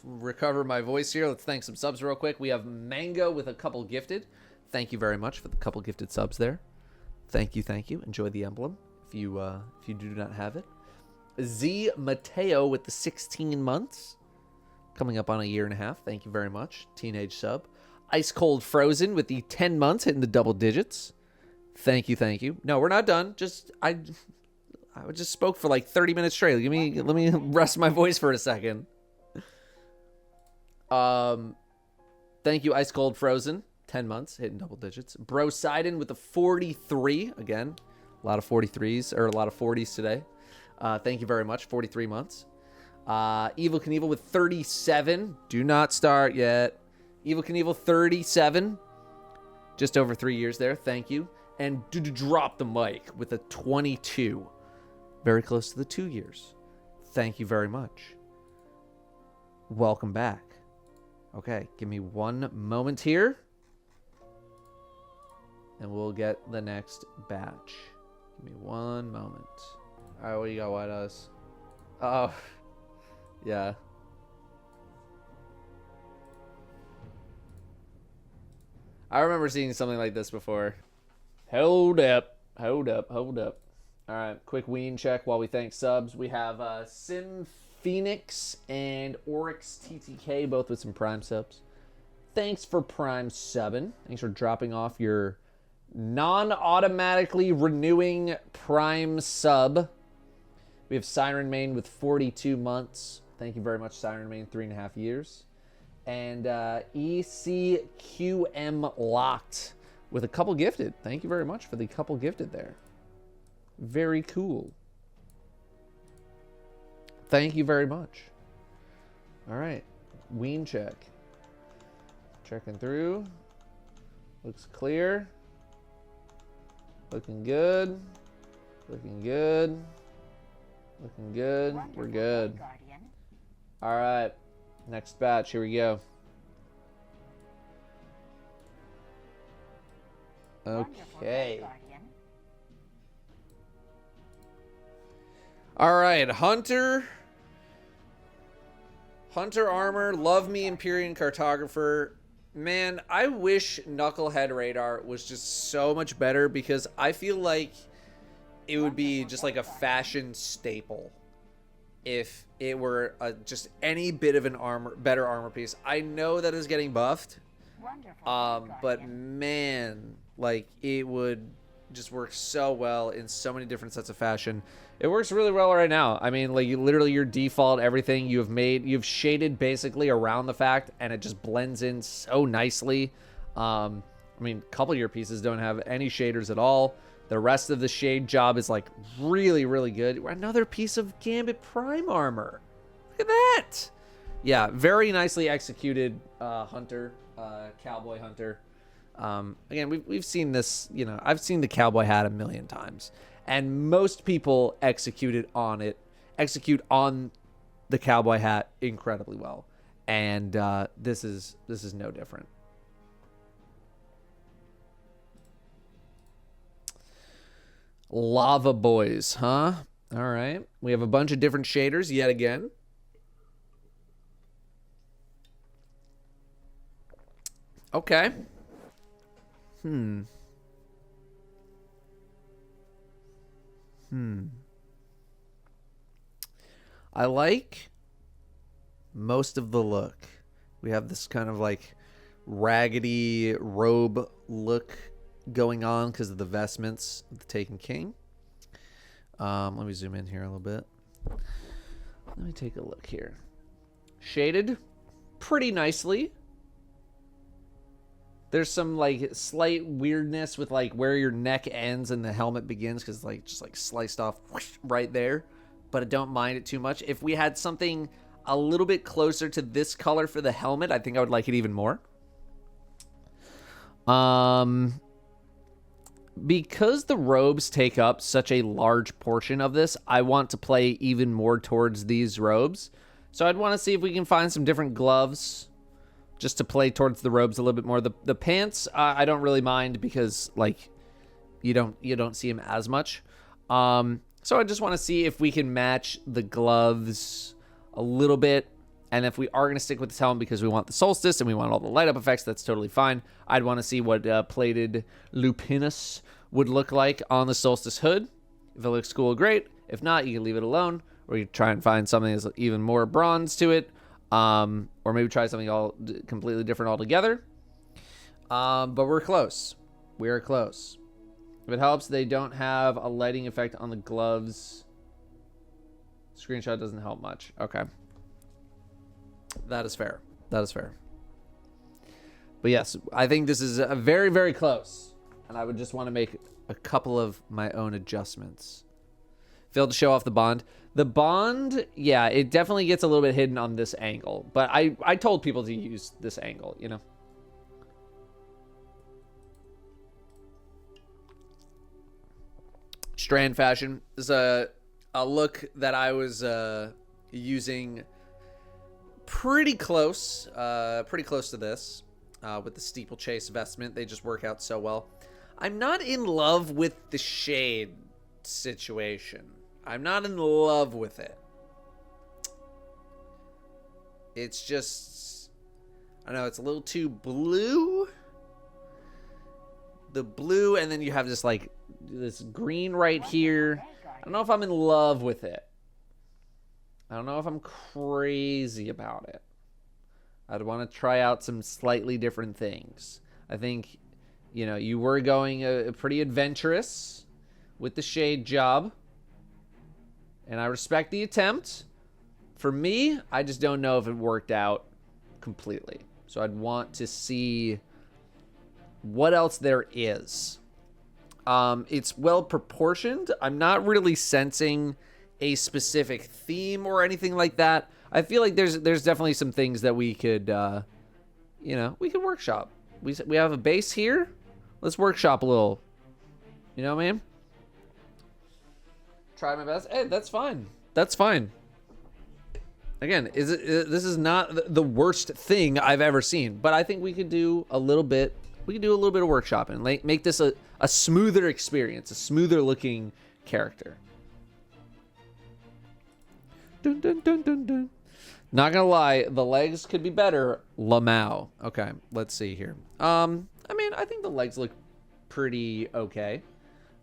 recover my voice here. Let's thank some subs real quick. We have Mango with a couple gifted. Thank you very much for the couple gifted subs there. Thank you, thank you. Enjoy the emblem if you do not have it. Z Mateo with the 16 months. Coming up on a year and a half. Thank you very much. Teenage sub. Ice Cold Frozen with the 10 months hitting the double digits. Thank you, thank you. No, we're not done. I just spoke for like 30 minutes straight. Let me rest my voice for a second. Thank you, Ice Cold Frozen. 10 months, hitting double digits. Bro Sidon with the 43. Again, a lot of 43s, or a lot of 40s today. Thank you very much. 43 months. Evil Knievel with 37. Do not start yet. Evil Knievel 37. Just over 3 years there. Thank you. And Drop the Mic with a 22. Very close to the 2 years. Thank you very much. Welcome back. Okay, give me one moment here. And we'll get the next batch. Give me one moment. All right, what do you got, White Eyes? Oh, yeah. I remember seeing something like this before. Hold up. All right, quick wean check while we thank subs. We have Sim Phoenix and Oryx TTK, both with some Prime subs. Thanks for Prime subbing. Thanks for dropping off your non-automatically renewing Prime sub. We have Siren Main with 42 months. Thank you very much, Siren Main, 3.5 years. And ECQM Locked with a couple gifted. Thank you very much for the couple gifted there. Very cool. Thank you very much. All right. Ween check. Checking through. Looks clear. Looking good. Looking good. Looking good. We're good. All right. Next batch. Here we go. Okay. All right. Hunter Armor. Love Me Empyrean Cartographer. Man, I wish Knucklehead Radar was just so much better, because I feel like it would be just like a fashion staple if it were just any bit of an better armor piece. I know that is getting buffed, but man, like, it would just work so well in so many different sets of fashion. It works really well right now. I mean, like, literally your default everything you've shaded basically around the fact, and it just blends in so nicely. I mean, a couple of your pieces don't have any shaders at all. The rest of the shade job is like really, really good. Another piece of Gambit Prime armor. Look at that. Yeah, very nicely executed Hunter, Cowboy Hunter. Again, we've seen this, you know, I've seen the cowboy hat a million times, and most people execute on the cowboy hat incredibly well, and this is no different. Lava Boys, huh? All right, we have a bunch of different shaders yet again. Okay. I like most of the look. We have this kind of like raggedy robe look going on because of the vestments of the Taken King. Let me zoom in here a little bit. Let me take a look here. Shaded pretty nicely. There's some like slight weirdness with like where your neck ends and the helmet begins, because like just like sliced off right there, but I don't mind it too much. If we had something a little bit closer to this color for the helmet, I think I would like it even more. Because the robes take up such a large portion of this, I want to play even more towards these robes. So I'd want to see if we can find some different gloves just to play towards the robes a little bit more. The pants, I don't really mind, because like you don't see them as much. So I just want to see if we can match the gloves a little bit. And if we are going to stick with this helmet because we want the solstice and we want all the light up effects, that's totally fine. I'd want to see what plated Lupinus would look like on the Solstice hood. If it looks cool, great. If not, you can leave it alone, or you try and find something that's even more bronze to it, or maybe try something completely different altogether. But we're close. We are close. If it helps, they don't have a lighting effect on the gloves. Screenshot doesn't help much. Okay. That is fair. That is fair. But yes, I think this is a very, very close. And I would just want to make a couple of my own adjustments. Failed to show off the bond. The bond, yeah, it definitely gets a little bit hidden on this angle. But I told people to use this angle, you know. Strand fashion is a look that I was using pretty close to this with the steeplechase vestment. They just work out so well. I'm not in love with the shade situation. I'm not in love with it. It's just, I don't know, it's a little too blue. The blue, and then you have this like this green right here. I don't know if I'm in love with it. I don't know if I'm crazy about it. I'd want to try out some slightly different things. I think, you know, you were going a pretty adventurous with the shade job. And I respect the attempt. For me, I just don't know if it worked out completely. So I'd want to see what else there is. It's well proportioned. I'm not really sensing a specific theme or anything like that. I feel like there's definitely some things that we could, you know, we could workshop. We have a base here. Let's workshop a little. You know what I mean? Try my best. Hey, that's fine. That's fine. Again, this is not the worst thing I've ever seen, but I think we could do a little bit. We could do a little bit of workshopping, like make this a smoother experience, a smoother looking character. Dun, dun, dun, dun, dun. Not gonna lie, the legs could be better. Lamau. Okay, let's see here. I mean, I think the legs look pretty okay.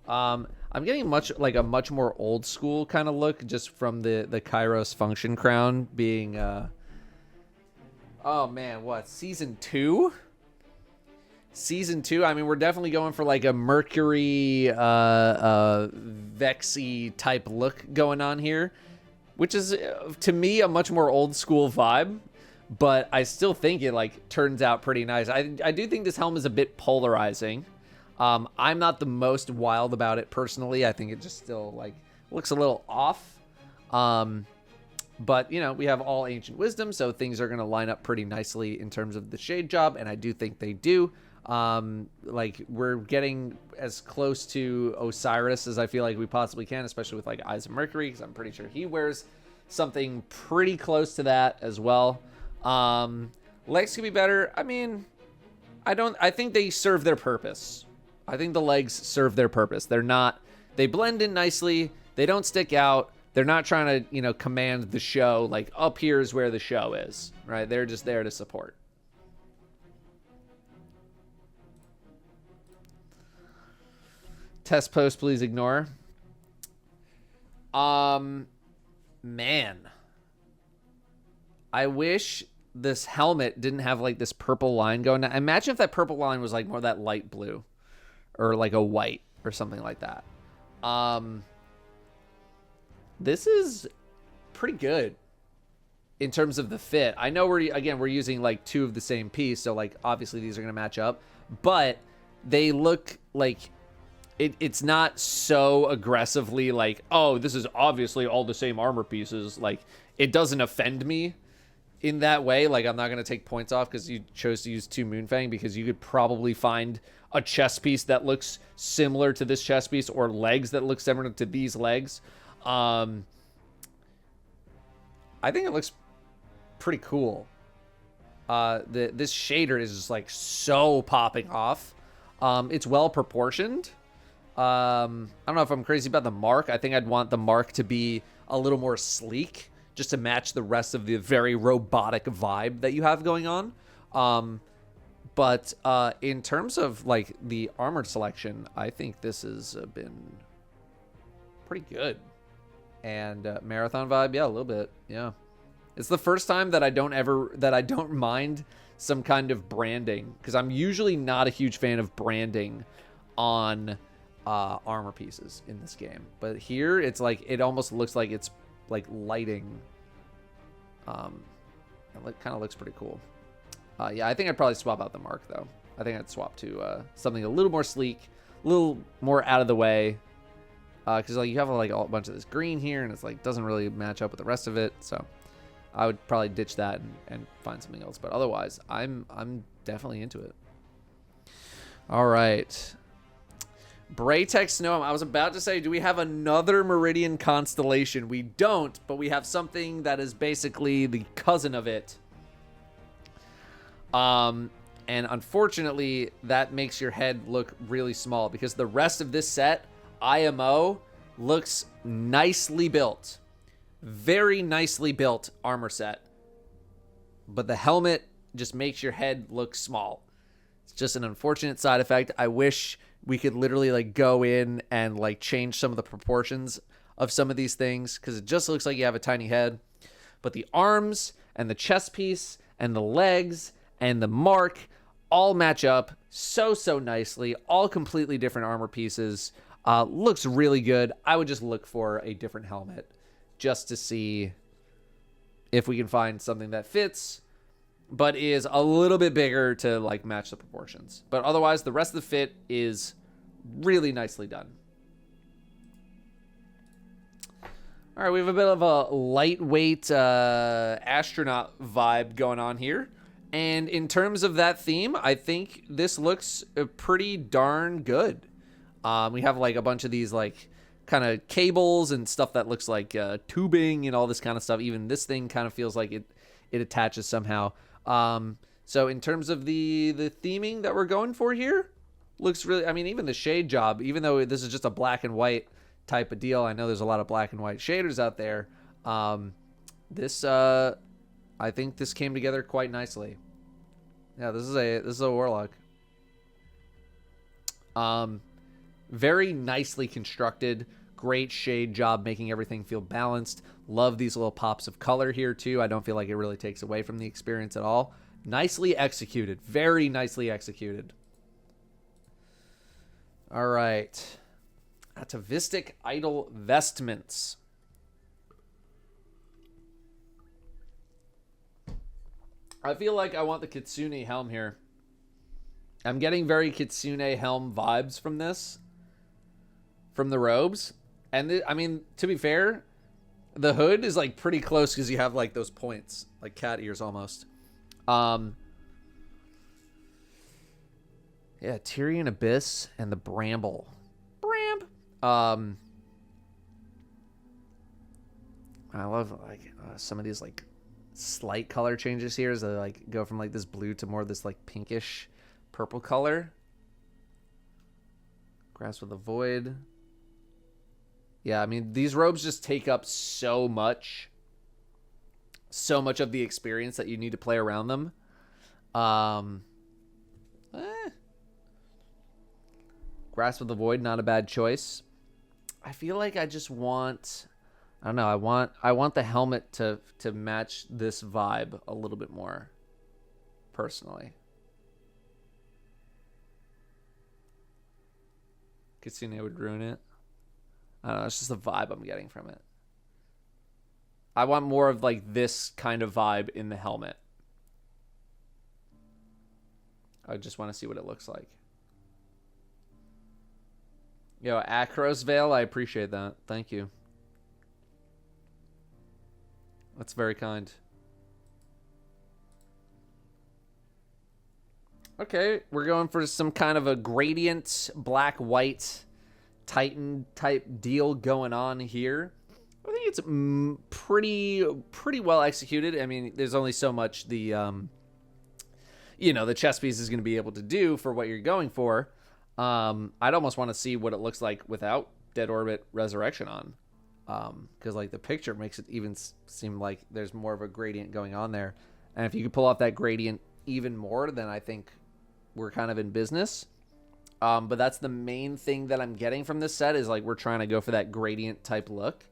I'm getting a much more old school kind of look just from the Kairos function crown being oh man, what, season 2? Season 2, I mean, we're definitely going for like a Mercury Vexy type look going on here, which is to me a much more old school vibe, but I still think it like turns out pretty nice. I do think this helm is a bit polarizing. I'm not the most wild about it personally. I think it just still like looks a little off. But you know, we have all ancient wisdom, so things are going to line up pretty nicely in terms of the shade job, and I do think they do. Like we're getting as close to Osiris as I feel like we possibly can, especially with like Eyes of Mercury, because I'm pretty sure he wears something pretty close to that as well. Legs could be better. I mean, I think they serve their purpose. I think the legs serve their purpose. They blend in nicely. They don't stick out. They're not trying to, you know, command the show. Like up here is where the show is, right? They're just there to support. Test post, please ignore. Man. I wish this helmet didn't have like this purple line going down. Imagine if that purple line was like more that light blue or like a white or something like that. This is pretty good in terms of the fit. I know we're using like two of the same piece, so like obviously these are going to match up, but they look like it's not so aggressively like, oh, this is obviously all the same armor pieces. Like it doesn't offend me in that way. Like I'm not going to take points off because you chose to use 2 Moonfang, because you could probably find a chest piece that looks similar to this chest piece or legs that look similar to these legs. I think it looks pretty cool. This shader is just like so popping off. It's well proportioned. I don't know if I'm crazy about the mark. I think I'd want the mark to be a little more sleek, just to match the rest of the very robotic vibe that you have going on. But in terms of like the armored selection, I think this has been pretty good. And marathon vibe, yeah, a little bit, yeah. It's the first time that I don't mind some kind of branding, because I'm usually not a huge fan of branding on armor pieces in this game. But here, it's like it almost looks like it's like lighting. It kind of looks pretty cool. Yeah, I think I'd probably swap out the mark though. I think I'd swap to something a little more sleek, a little more out of the way. Because like you have like a bunch of this green here, and it's like doesn't really match up with the rest of it. So I would probably ditch that and find something else. But otherwise, I'm definitely into it. All right. Braytex Snow. I was about to say, do we have another Meridian constellation? We don't, but we have something that is basically the cousin of it. And unfortunately, that makes your head look really small, because the rest of this set, IMO, looks nicely built. Very nicely built armor set. But the helmet just makes your head look small. It's just an unfortunate side effect. I wish we could literally like go in and like change some of the proportions of some of these things, because it just looks like you have a tiny head. But the arms and the chest piece and the legs and the mark all match up so nicely. All completely different armor pieces. Looks really good. I would just look for a different helmet just to see if we can find something that fits, but is a little bit bigger to like match the proportions. But otherwise, the rest of the fit is really nicely done. All right, we have a bit of a lightweight astronaut vibe going on here. And in terms of that theme, I think this looks pretty darn good. We have like a bunch of these like kind of cables and stuff that looks like tubing and all this kind of stuff. Even this thing kind of feels like it attaches somehow. So in terms of the theming that we're going for here, looks really, I mean, even the shade job, even though this is just a black and white type of deal, I know there's a lot of black and white shaders out there. I think this came together quite nicely. Yeah, this is a warlock. Very nicely constructed. Great shade job, making everything feel balanced. Love these little pops of color here too. I don't feel like it really takes away from the experience at all. Nicely executed. Very nicely executed. All right. Atavistic Idol Vestments. I feel like I want the Kitsune helm here. I'm getting very Kitsune helm vibes from this. From the robes. And I mean, to be fair, the hood is like pretty close because you have like those points. Like cat ears almost. Yeah, Tyrian Abyss and the Bramble. I love like some of these like slight color changes here as they like go from like this blue to more of this like pinkish purple color. Grasp of the Void. Yeah, I mean, these robes just take up so much of the experience that you need to play around them. Grasp of the Void, not a bad choice. I feel like I just want, I don't know, I want the helmet to match this vibe a little bit more, personally. Kitsune would ruin it. I don't know, it's just the vibe I'm getting from it. I want more of like this kind of vibe in the helmet. I just want to see what it looks like. Yo, Akros Veil, I appreciate that. Thank you. That's very kind. Okay, we're going for some kind of a gradient, black-white Titan type deal going on here. I think it's pretty well executed. I mean, there's only so much the the chest piece is going to be able to do for what you're going for. I'd almost want to see what it looks like without Dead Orbit Resurrection on, because like the picture makes it even seem like there's more of a gradient going on there. And if you could pull off that gradient even more, then I think we're kind of in business. But that's the main thing that I'm getting from this set is like we're trying to go for that gradient type look.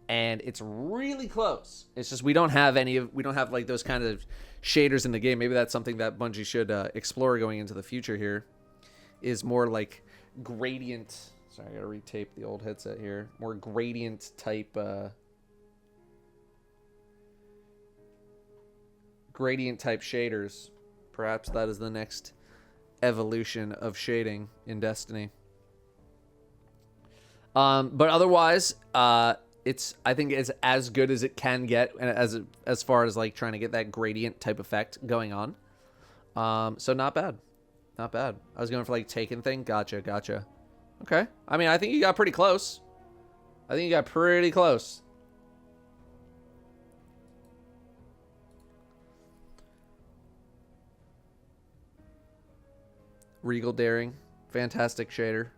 And it's really close. It's just we don't have like those kind of shaders in the game. Maybe that's something that Bungie should explore going into the future here. Is more like gradient. Sorry, I gotta retape the old headset here. More gradient type shaders. Perhaps that is the next evolution of shading in Destiny. But otherwise, I think it's as good as it can get as far as like trying to get that gradient type effect going on. So not bad. Not bad. I was going for like Taken thing. Gotcha. Okay. I mean, I think you got pretty close. Regal Daring. Fantastic shader.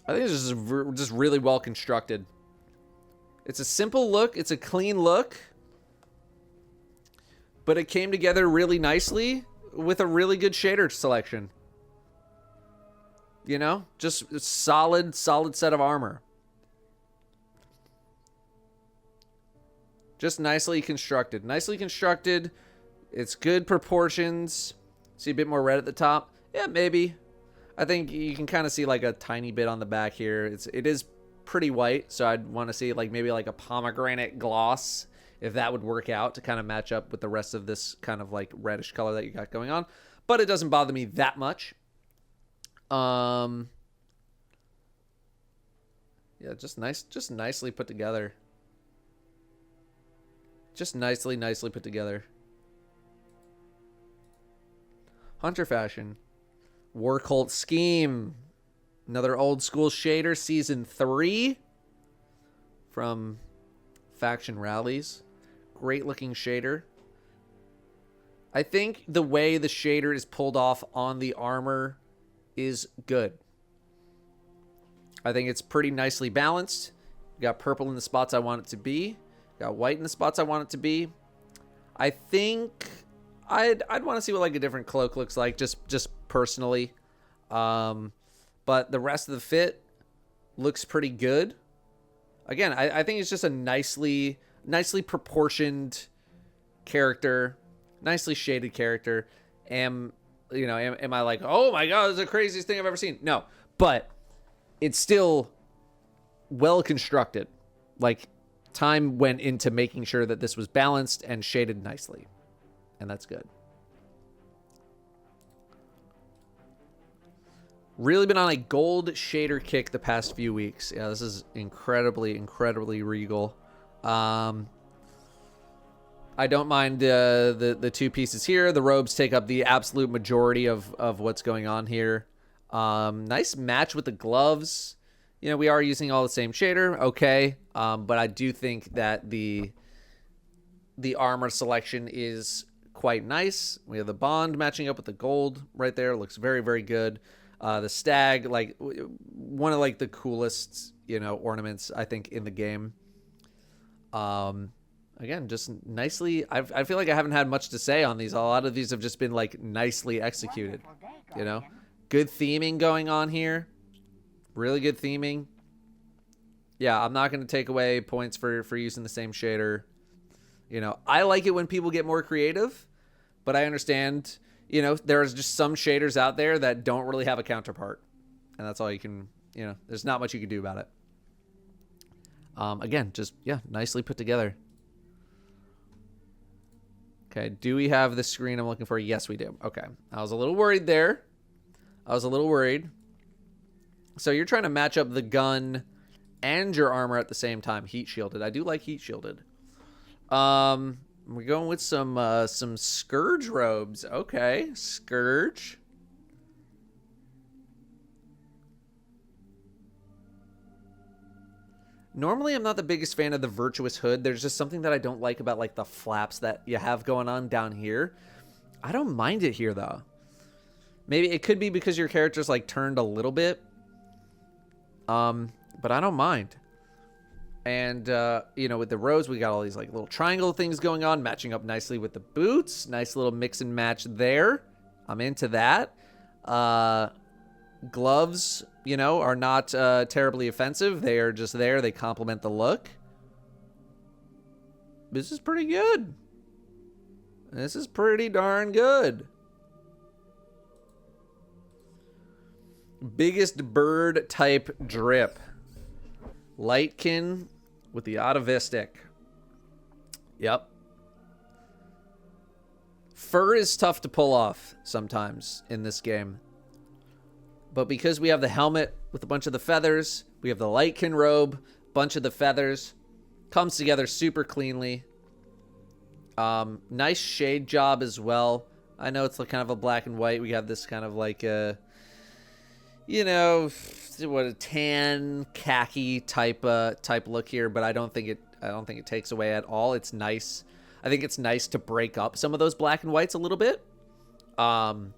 I think this is just really well constructed. It's a simple look. It's a clean look. But it came together really nicely with a really good shader selection. You know? Just a solid set of armor. Just nicely constructed. It's good proportions. See a bit more red at the top? Yeah, maybe. I think you can kind of see like a tiny bit on the back here. It is pretty white, so I'd want to see like maybe like a pomegranate gloss, if that would work out to kind of match up with the rest of this kind of like reddish color that you got going on. But it doesn't bother me that much. Yeah, just nicely put together. Just nicely put together. Hunter Fashion. War Cult Scheme. Another old school shader, Season 3. From Faction Rallies. Great looking shader. I think the way the shader is pulled off on the armor is good. I think it's pretty nicely balanced. Got purple in the spots I want it to be. Got white in the spots I want it to be. I think I'd want to see what like a different cloak looks like, just personally. But the rest of the fit looks pretty good. Again, I think it's just a nicely proportioned character, nicely shaded character. Am I like, oh my god, this is the craziest thing I've ever seen? No, but it's still well constructed. Like, time went into making sure that this was balanced and shaded nicely, and that's good. Really been on a gold shader kick the past few weeks. Yeah, this is incredibly regal. I don't mind the two pieces here. The robes take up the absolute majority of what's going on here. Nice match with the gloves. You know, we are using all the same shader. Okay. But I do think that the armor selection is quite nice. We have the bond matching up with the gold right there. Looks very good. The stag, like one of like the coolest, ornaments I think in the game. Again, just nicely. I feel like I haven't had much to say on these. A lot of these have just been like nicely executed. Good theming going on here. Really good theming. Yeah, I'm not going to take away points for using the same shader. I like it when people get more creative, but I understand. There's just some shaders out there that don't really have a counterpart. And that's all you can, there's not much you can do about it. Again, just, yeah, nicely put together. Okay, do we have the screen I'm looking for? Yes, we do. Okay, I was a little worried there. So you're trying to match up the gun and your armor at the same time. Heat shielded. I do like heat shielded. We're going with some Scourge robes. Okay, Scourge. Normally, I'm not the biggest fan of the Virtuous Hood. There's just something that I don't like about like the flaps that you have going on down here. I don't mind it here though. Maybe it could be because your character's like turned a little bit. But I don't mind. And, you know, with the robes, we got all these, like, little triangle things going on, matching up nicely with the boots. Nice little mix and match there. I'm into that. Gloves, you know, are not terribly offensive. They are just there. They complement the look. This is pretty good. This is pretty darn good. Biggest bird type drip. Lightkin with the Atavistic. Yep. Fur is tough to pull off sometimes in this game. But because we have the helmet with a bunch of the feathers, we have the Lightkin robe, bunch of the feathers, comes together super cleanly. Nice shade job as well. I know it's like kind of a black and white. We have this kind of like a, you know, what, a tan khaki type look here, but I don't think it takes away at all. It's nice. I think it's nice to break up some of those black and whites a little bit. And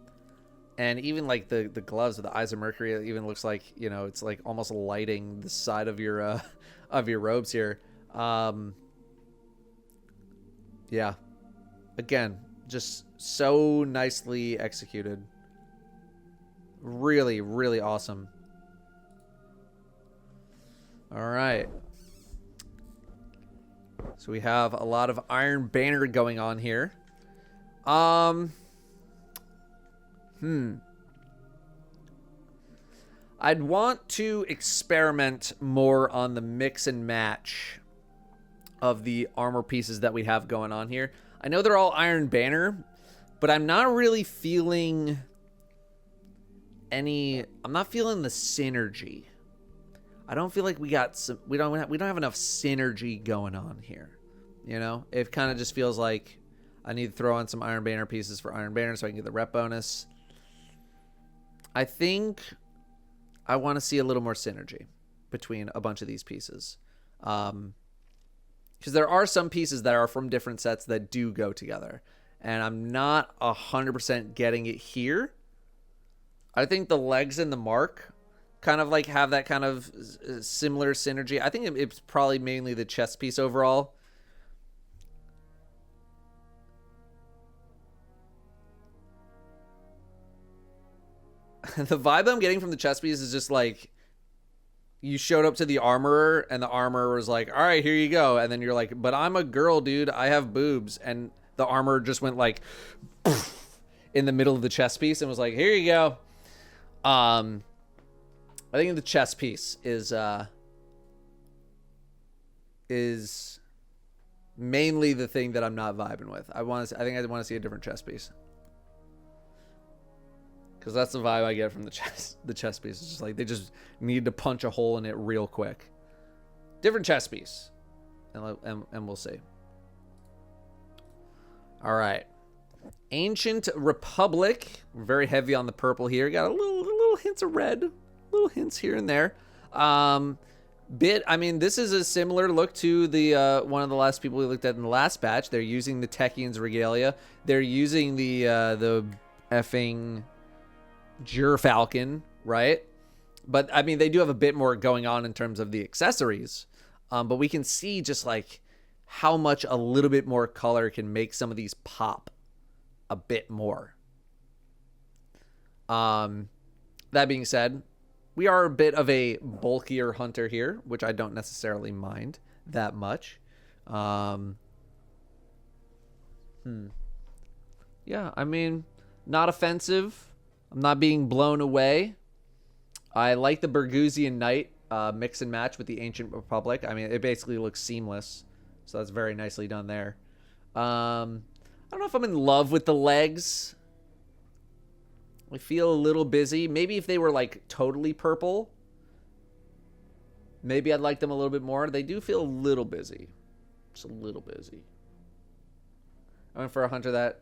even like the gloves with the eyes of Mercury, it even looks like, you know, it's like almost lighting the side of your robes here. Yeah. Again, just so nicely executed. Really, really awesome. All right. So we have a lot of Iron Banner going on here. I'd want to experiment more on the mix and match of the armor pieces that we have going on here. I know they're all Iron Banner, but I'm not really feeling I'm not feeling the synergy. I don't feel like we don't have enough synergy going on here. You know, it kind of just feels like I need to throw on some Iron Banner pieces for Iron Banner so I can get the rep bonus. I think I want to see a little more synergy between a bunch of these pieces. Because there are some pieces that are from different sets that do go together. And I'm not 100% getting it here. I think the legs and the mark kind of like have that kind of similar synergy. I think it's probably mainly the chest piece overall. The vibe I'm getting from the chest piece is just like you showed up to the armorer and the armorer was like, all right, here you go. And then you're like, but I'm a girl, dude. I have boobs. And the armorer just went like in the middle of the chest piece and was like, here you go. I think the chest piece is mainly the thing that I'm not vibing with. I think I want to see a different chest piece. Because that's the vibe I get from the chest piece. It's just like they just need to punch a hole in it real quick. Different chest piece. And we'll see. All right. Ancient Republic. We're very heavy on the purple here. Got a little hints of red. Little hints here and there. I mean, this is a similar look to the one of the last people we looked at in the last batch. They're using the Techian's regalia. They're using the effing Falcon, right? But I mean, they do have a bit more going on in terms of the accessories. But we can see just like how much a little bit more color can make some of these pop a bit more. That being said, we are a bit of a bulkier hunter here, which I don't necessarily mind that much. Yeah, I mean, not offensive. I'm not being blown away. I like the Burgusian Knight mix and match with the Ancient Republic. I mean, it basically looks seamless. So that's very nicely done there. I don't know if I'm in love with the legs. I feel a little busy. Maybe if they were like totally purple, maybe I'd like them a little bit more. They do feel a little busy. Just a little busy. I went for a hunter that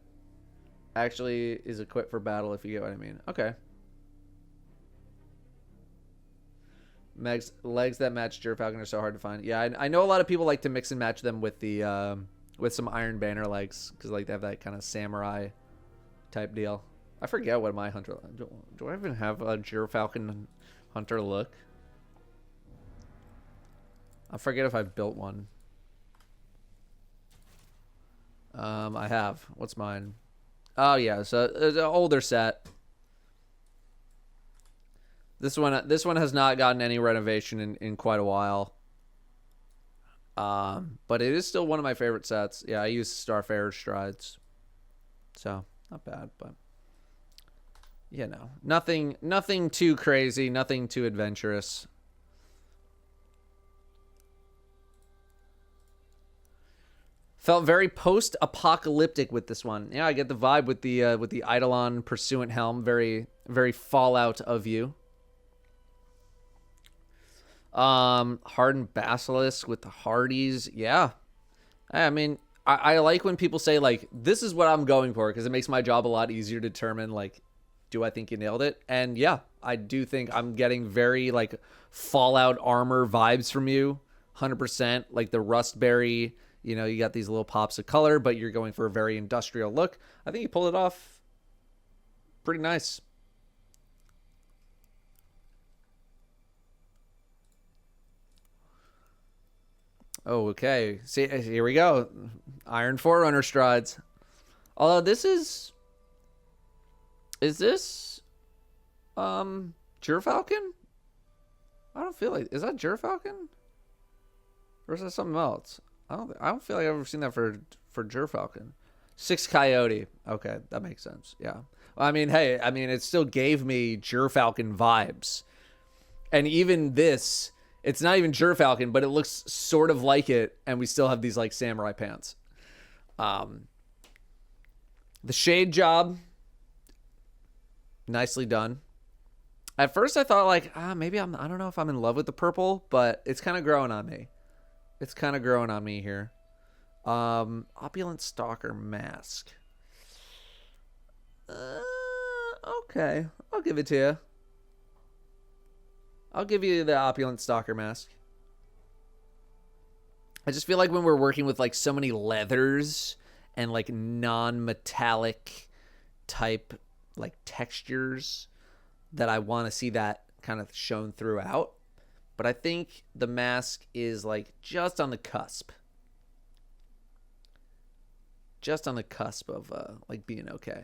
actually is equipped for battle, if you get what I mean. Okay. Legs that match Falcon are so hard to find. Yeah, I know a lot of people like to mix and match them with the with some Iron Banner legs because like they have that kind of samurai type deal. I forget what my hunter. Do I even have a Falcon hunter look? I forget if I've built one. I have. What's mine? Oh yeah, so it's an older set. This one has not gotten any renovation in quite a while. But it is still one of my favorite sets. Yeah, I use Starfarer strides. So, not bad, but you know, nothing too crazy, nothing too adventurous. Felt very post-apocalyptic with this one. Yeah, I get the vibe with the Eidolon Pursuant helm. Very, very Fallout of you. Hardened Basilisk with the Hardies. Yeah. I mean, I like when people say, like, this is what I'm going for, because it makes my job a lot easier to determine, like, do I think you nailed it? And yeah, I do think I'm getting very, like, Fallout armor vibes from you. 100%. Like the Rustberry, you know, you got these little pops of color, but you're going for a very industrial look. I think you pulled it off pretty nice. Oh, okay. See, here we go. Iron Forerunner strides. Although this is this Gerfalcon? I don't feel like, is that Gerfalcon? Or is that something else? I don't feel like I've ever seen that for Gerfalcon. 6 Coyote. Okay, that makes sense. Yeah. Well, I mean, hey, I mean, it still gave me Gerfalcon vibes. And even this, it's not even Gerfalcon, but it looks sort of like it, and we still have these like samurai pants. The shade job, nicely done. At first I thought like, maybe I don't know if I'm in love with the purple, but it's kind of growing on me. It's kind of growing on me here. Opulent Stalker mask. Okay, I'll give it to you. I'll give you the Opulent Stalker mask. I just feel like when we're working with like so many leathers and like non-metallic type like textures, that I want to see that kind of shown throughout. But I think the mask is like just on the cusp. Just on the cusp of like being okay.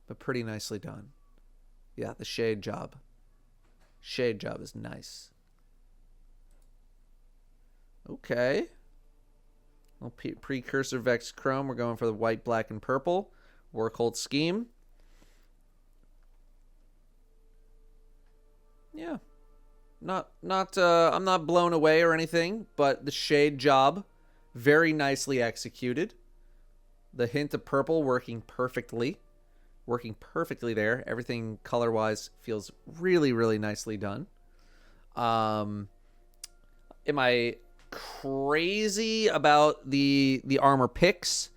But pretty nicely done. Yeah, the shade job. Shade job is nice. Okay. Well, precursor Vex Chrome. We're going for the white, black, and purple. Workhold scheme. Yeah. I'm not blown away or anything, but the shade job, very nicely executed. The hint of purple working perfectly. Working perfectly there. Everything color-wise feels really, really nicely done. Am I crazy about the armor picks?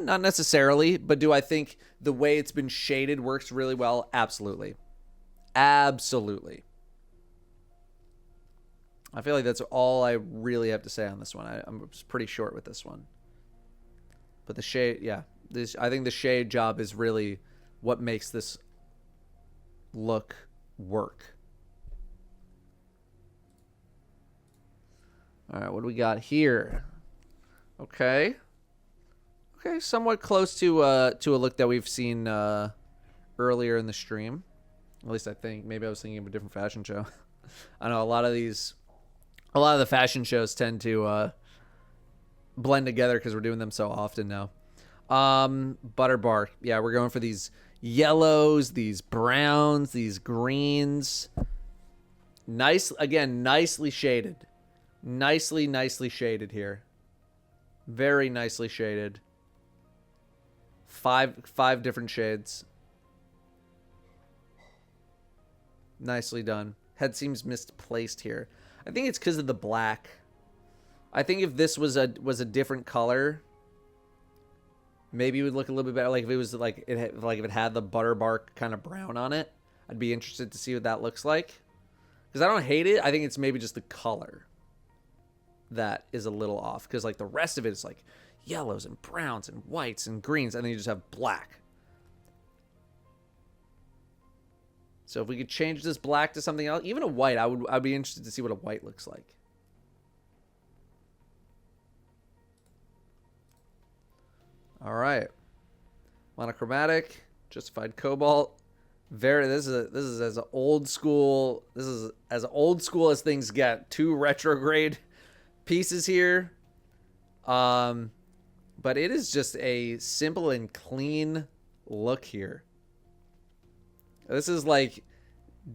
Not necessarily, but do I think the way it's been shaded works really well? Absolutely. Absolutely. I feel like that's all I really have to say on this one. I'm pretty short with this one. But the shade, yeah. I think the shade job is really what makes this look work. All right, what do we got here? Okay. Okay, somewhat close to a look that we've seen earlier in the stream. At least I think. Maybe I was thinking of a different fashion show. I know a lot of the fashion shows tend to blend together because we're doing them so often now. Butterbark. Yeah, we're going for these yellows, these browns, these greens. Nice, again, nicely shaded. Nicely shaded here. Very nicely shaded. Five different shades. Nicely done. Head seems misplaced here. I think it's because of the black. I think if this was a different color, maybe it would look a little bit better. Like if it was like if it had the butterbark kind of brown on it, I'd be interested to see what that looks like. Because I don't hate it. I think it's maybe just the color that is a little off. Because like the rest of it is like yellows and browns and whites and greens, and then you just have black. So if we could change this black to something else, even a white, I'd be interested to see what a white looks like. All right. Monochromatic, justified cobalt. This is as old school. This is as old school as things get. 2 retrograde pieces here. But it is just a simple and clean look here. This is like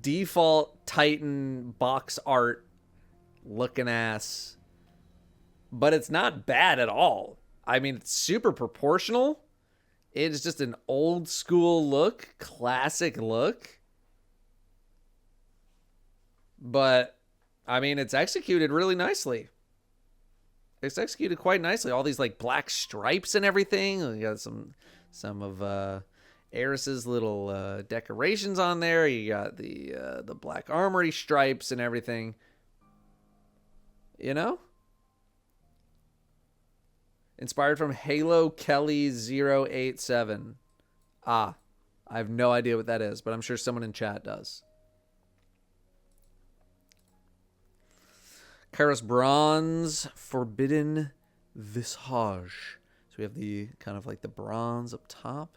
default Titan box art looking ass. But it's not bad at all. I mean, it's super proportional. It is just an old school look, classic look. But, I mean, it's executed really nicely. It's executed quite nicely. All these, like, black stripes and everything. You got some of Eris's little decorations on there. You got the black armory stripes and everything. You know? Inspired from Halo Kelly 087. I have no idea what that is, but I'm sure someone in chat does. Kairos Bronze Forbidden Visage. So we have the kind of like the bronze up top.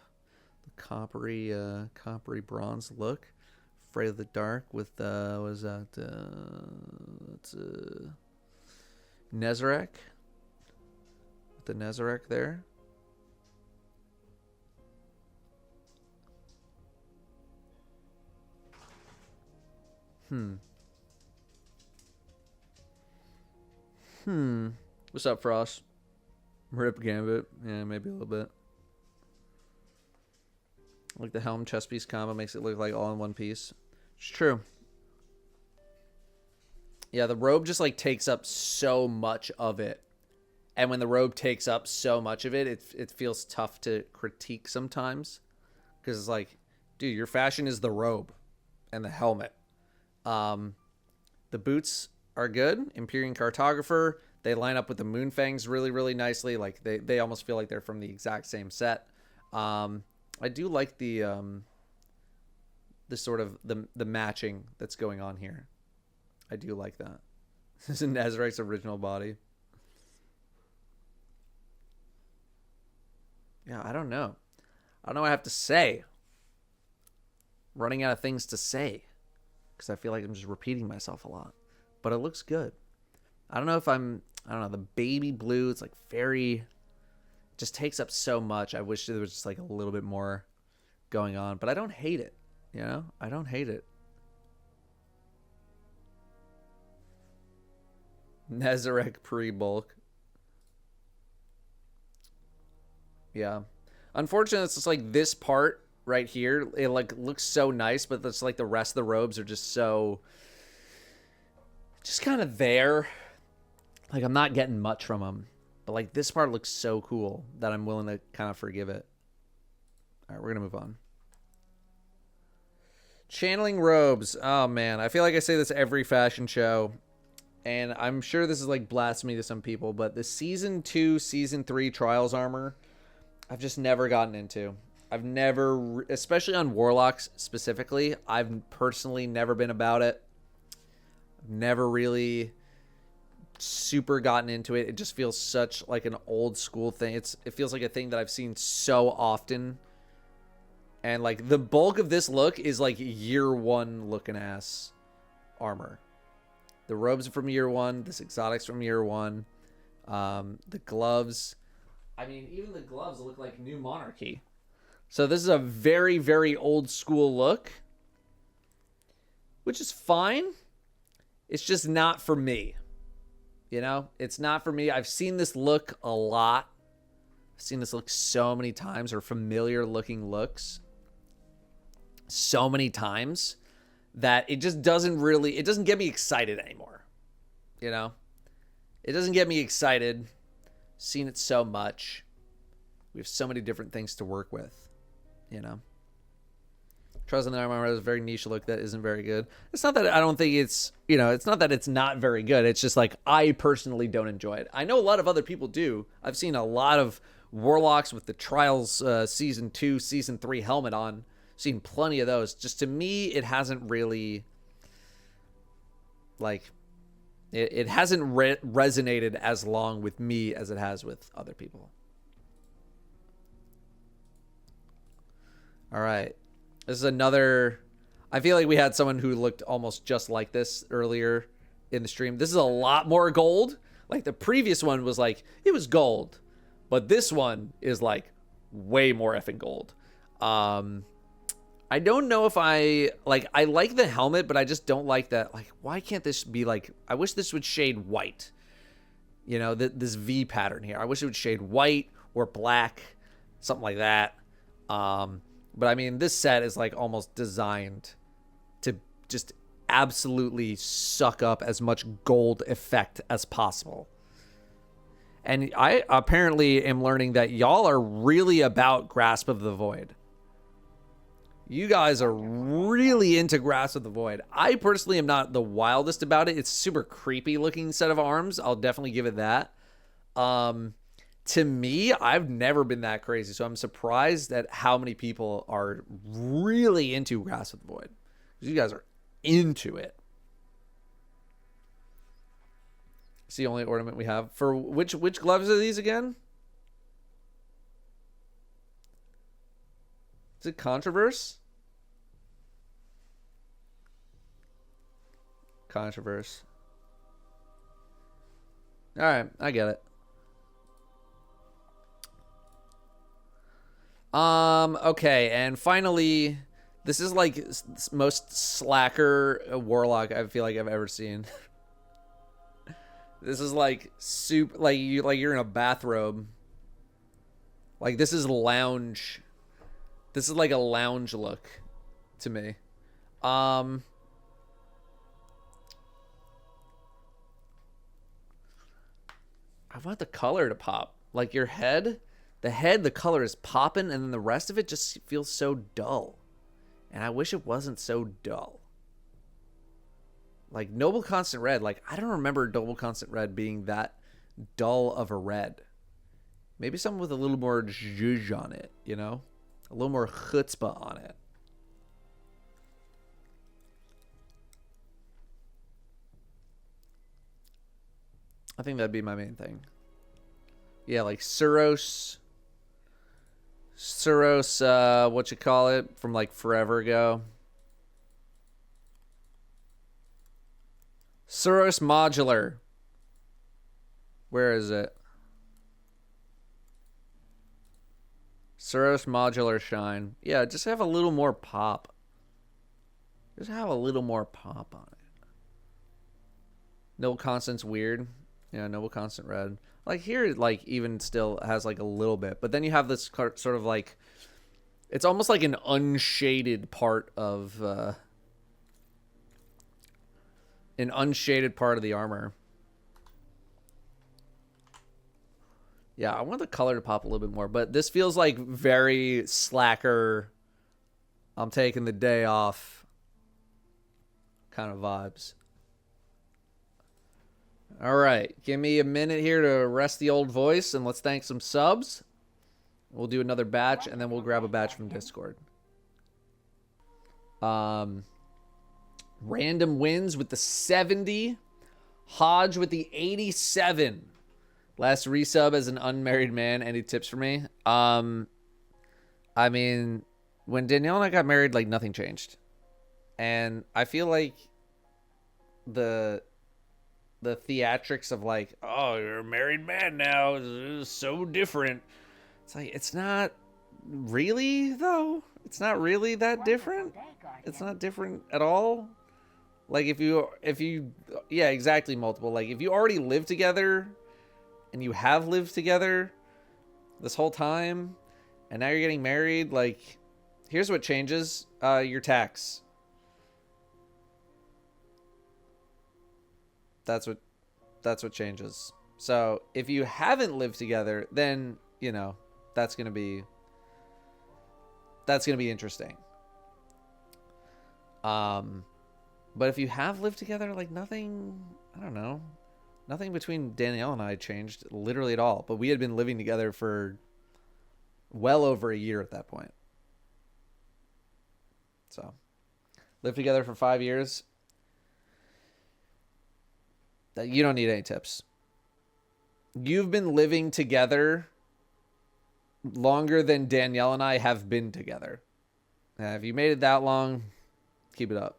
The coppery bronze look. Afraid of the Dark with, what is that? It's Nezarec. The Nezarec there. What's up, Frost? Rip Gambit. Yeah, maybe a little bit. Like the helm chest piece combo makes it look like all in one piece. It's true. Yeah, the robe just like takes up so much of it. And when the robe takes up so much of it, it feels tough to critique sometimes. Because it's like, dude, your fashion is the robe and the helmet. The boots are good. Empyrean Cartographer. They line up with the Moonfangs really, really nicely. Like they almost feel like they're from the exact same set. I do like the sort of the matching that's going on here. I do like that. This is Nazarek's original body. Yeah, I don't know. I don't know what I have to say. Running out of things to say. Because I feel like I'm just repeating myself a lot. But it looks good. I don't know if I don't know, the baby blue, it's like very, just takes up so much. I wish there was just like a little bit more going on. But I don't hate it. You know? I don't hate it. Nezarec pre-bulk. Yeah. Unfortunately, it's just like this part right here. It like looks so nice, but it's like the rest of the robes are just so... just kind of there. Like I'm not getting much from them. But like this part looks so cool that I'm willing to kind of forgive it. Alright, we're going to move on. Channeling robes. Oh man, I feel like I say this every fashion show. And I'm sure this is like blasphemy to some people, but the Season 2, Season 3 Trials armor... I've just never gotten into. I've never, especially on Warlocks specifically, I've personally never been about it. I've never really super gotten into it. It just feels such like an old school thing. It feels like a thing that I've seen so often. And like the bulk of this look is like year 1 looking ass armor. The robes are from year 1. This exotic's from year 1. The gloves... I mean, even the gloves look like New Monarchy. So this is a very, very old school look. Which is fine. It's just not for me. You know? It's not for me. I've seen this look a lot. I've seen this look so many times. Or familiar looking looks. So many times. That it just doesn't really... it doesn't get me excited anymore. You know? It doesn't get me excited. Seen it so much. We have so many different things to work with, you know. Trials in the Armor is a very niche look that isn't very good. It's not that I don't think it's, you know, it's not that it's not very good. It's just like I personally don't enjoy it. I know a lot of other people do. I've seen a lot of Warlocks with the Trials Season 2, Season 3 helmet on seen plenty of those. Just to me, it hasn't really, like, it hasn't resonated as long with me as it has with other people. All right. This is another... I feel like we had someone who looked almost just like this earlier in the stream. This is a lot more gold. Like, the previous one was like, it was gold. But this one is, like, way more effing gold. I don't know if I like the helmet, but I just don't like that. Like, why can't this be like, I wish this would shade white. You know, this V pattern here. I wish it would shade white or black, something like that. But I mean, this set is like almost designed to just absolutely suck up as much gold effect as possible. And I apparently am learning that y'all are really about Grasp of the Void. You guys are really into Grasp of the Void. I personally am not the wildest about it. It's a super creepy looking set of arms. I'll definitely give it that. To me, I've never been that crazy. So I'm surprised at how many people are really into Grasp of the Void. You guys are into it. It's the only ornament we have. For which gloves are these again? Is it Controverse? Controverse. Alright, I get it. Okay, and finally, this is like most slacker warlock I feel like I've ever seen. This is like soup, like you're in a bathrobe. Like, this is lounge. This is like a lounge look to me. I want the color to pop. Like, your head, the color is popping, and then the rest of it just feels so dull. And I wish it wasn't so dull. Like, Noble Constant Red, like, I don't remember Noble Constant Red being that dull of a red. Maybe something with a little more zhuzh on it, you know? A little more chutzpah on it. I think that'd be my main thing. Yeah, like Suros, what you call it, from like forever ago. Suros Modular. Where is it? Suros Modular Shine. Yeah, just have a little more pop. Just have a little more pop on it. Noble Constant's weird. Yeah, Noble Constant Red. Like, here, like, even still has, like, a little bit. But then you have this sort of, like... It's almost like an unshaded part of... an unshaded part of the armor. Yeah, I want the color to pop a little bit more. But this feels like very slacker... I'm taking the day off kind of vibes. All right, give me a minute here to rest the old voice, and let's thank some subs. We'll do another batch, and then we'll grab a batch from Discord. Random wins with the 70. Hodge with the 87. Last resub as an unmarried man. Any tips for me? I mean, when Danielle and I got married, like, nothing changed. And I feel like the theatrics of like, oh, you're a married man now, is so different. It's like, it's not really, though. It's not really that different. It's not different at all. Like, if you, yeah, exactly, multiple. Like, if you already live together and you have lived together this whole time and now you're getting married, like, here's what changes, your tax. That's what changes. So if you haven't lived together, then, you know, that's gonna be interesting. But if you have lived together, like, nothing, I don't know, nothing between Danielle and I changed literally at all. But we had been living together for well over a year at that point. So, lived together for 5 years. You don't need any tips. You've been living together longer than Danielle and I have been together. If you made it that long, keep it up.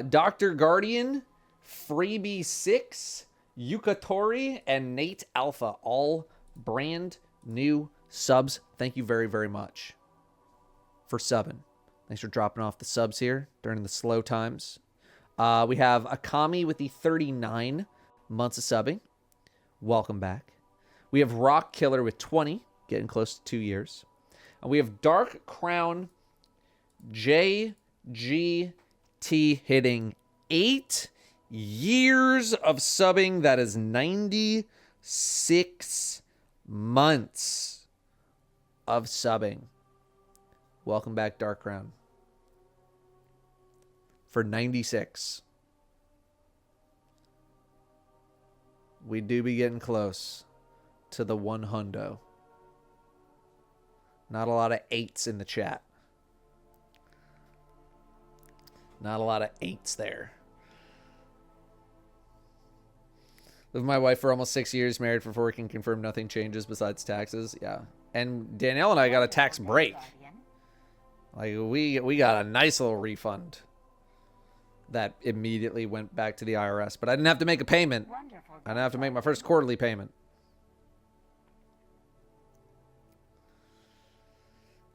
Dr. Guardian, Freebie 6, Yukatori, and Nate Alpha, all brand new subs. Thank you very, very much for subbing. Thanks for dropping off the subs here during the slow times. We have Akami with the 39 months of subbing. Welcome back. We have Rock Killer with 20, getting close to 2 years. And we have Dark Crown JGT hitting 8 years of subbing. That is 96 months of subbing. Welcome back, Dark Crown. For 96. We do be getting close to the 100. Not a lot of 8s in the chat. Not a lot of 8s there. Lived with my wife for almost 6 years, married for 4, can confirm nothing changes besides taxes. Yeah. And Danielle and I got a tax break. Like, we got a nice little refund that immediately went back to the IRS. But I didn't have to make a payment. I didn't have to make my first quarterly payment.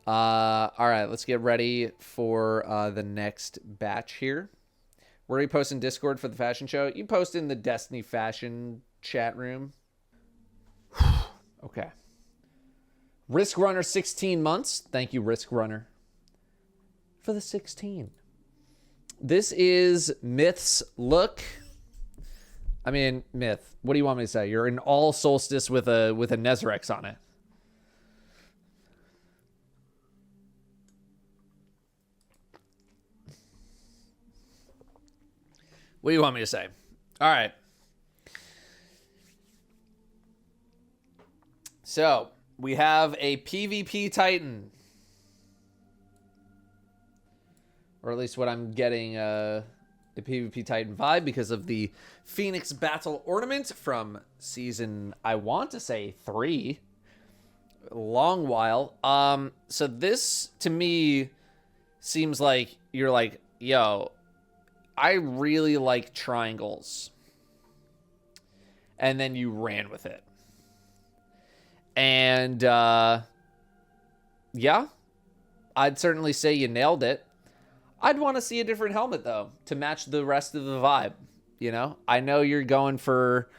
All right, let's get ready for the next batch here. Where are you posting Discord for the fashion show? You post in the Destiny fashion chat room. Okay. Risk Runner 16 months. Thank you, Risk Runner, for the 16. This is Myth's look. I mean, Myth, what do you want me to say? You're in all solstice with a Nezrex on it. What do you want me to say? All right. So, we have a PvP Titan. Or at least what I'm getting a PvP Titan vibe because of the Phoenix Battle Ornament from season, I want to say 3. A long while. So this, to me, seems like you're like, yo, I really like triangles. And then you ran with it. And, yeah, I'd certainly say you nailed it. I'd want to see a different helmet, though, to match the rest of the vibe, you know? I know you're going for,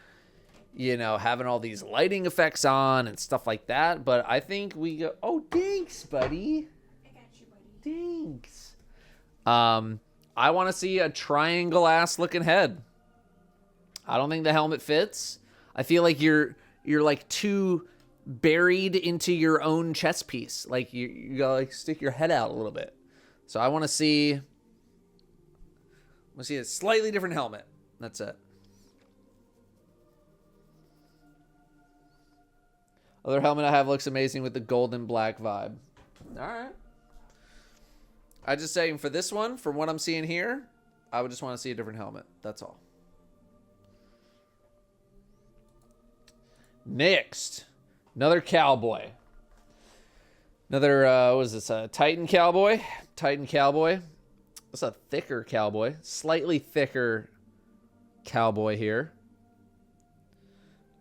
you know, having all these lighting effects on and stuff like that, but I think we go... Oh, thanks, buddy. I got you, buddy. Thanks. I want to see a triangle-ass looking head. I don't think the helmet fits. I feel like you're like too buried into your own chest piece. Like you gotta like stick your head out a little bit. So I want to see a slightly different helmet. That's it. Other helmet I have looks amazing with the gold and black vibe. All right. I just saying for this one, from what I'm seeing here, I would just want to see a different helmet. That's all. Next, another cowboy. Another, what is this? A Titan cowboy? Titan cowboy. That's a thicker cowboy. Slightly thicker cowboy here.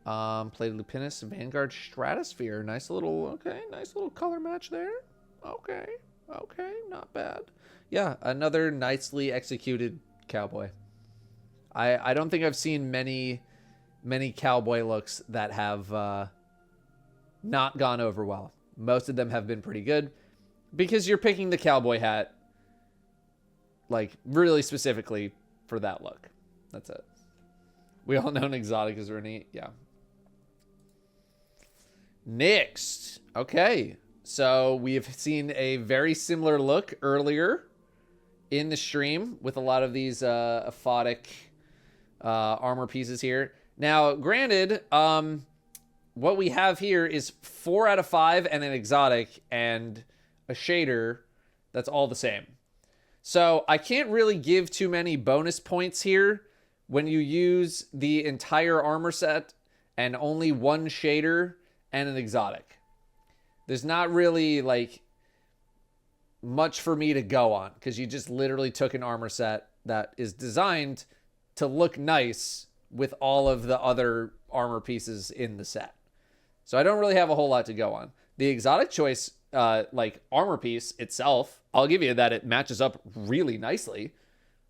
Plated Lupinus, Vanguard Stratosphere. Nice little color match there. Okay, not bad. Yeah, another nicely executed cowboy. I don't think I've seen many cowboy looks that have not gone over well. Most of them have been pretty good because you're picking the cowboy hat like really specifically for that look. That's it. We all know an exotic is running. Yeah. Next. Okay. So we have seen a very similar look earlier in the stream with a lot of these aphotic armor pieces here. Now, granted, what we have here is 4 out of 5 and an exotic and a shader that's all the same. So I can't really give too many bonus points here when you use the entire armor set and only one shader and an exotic. There's not really like much for me to go on because you just literally took an armor set that is designed to look nice with all of the other armor pieces in the set. So I don't really have a whole lot to go on. The exotic choice, like armor piece itself, I'll give you that it matches up really nicely.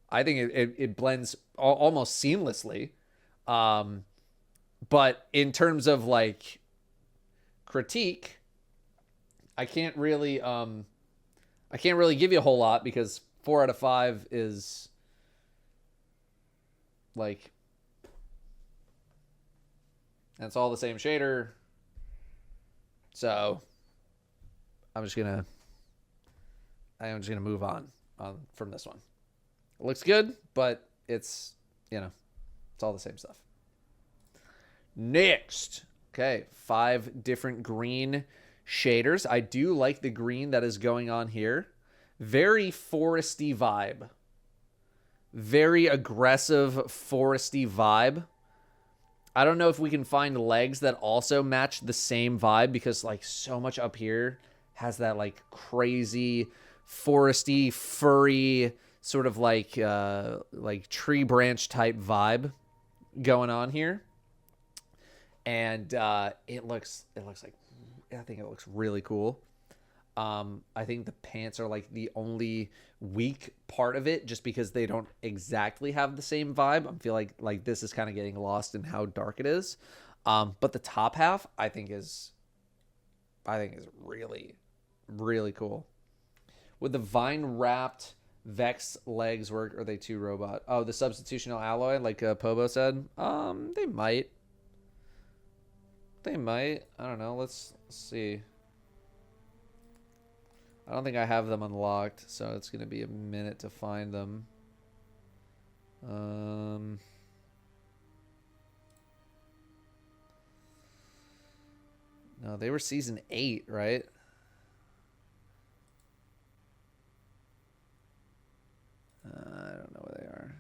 I think it blends almost seamlessly. But in terms of like critique, I can't really give you a whole lot because 4 out of 5 is like, that's all the same shader. So I'm just gonna move on from this one. It looks good, but it's, you know, it's all the same stuff. Next, okay, 5 different green shaders. I do like the green that is going on here. Very foresty vibe. Very aggressive foresty vibe. I don't know if we can find legs that also match the same vibe because like so much up here has that like crazy foresty, furry sort of like tree branch type vibe going on here. And it looks like, I think it looks really cool. I think the pants are like the only weak part of it just because they don't exactly have the same vibe. I feel like this is kind of getting lost in how dark it is. But the top half I think is really, really cool. Would the vine wrapped Vex legs work? Or are they too robot? Oh, the substitutional alloy, like Pobo said. They might. I don't know. Let's see. I don't think I have them unlocked, so it's going to be a minute to find them. No, they were season 8, right? I don't know where they are.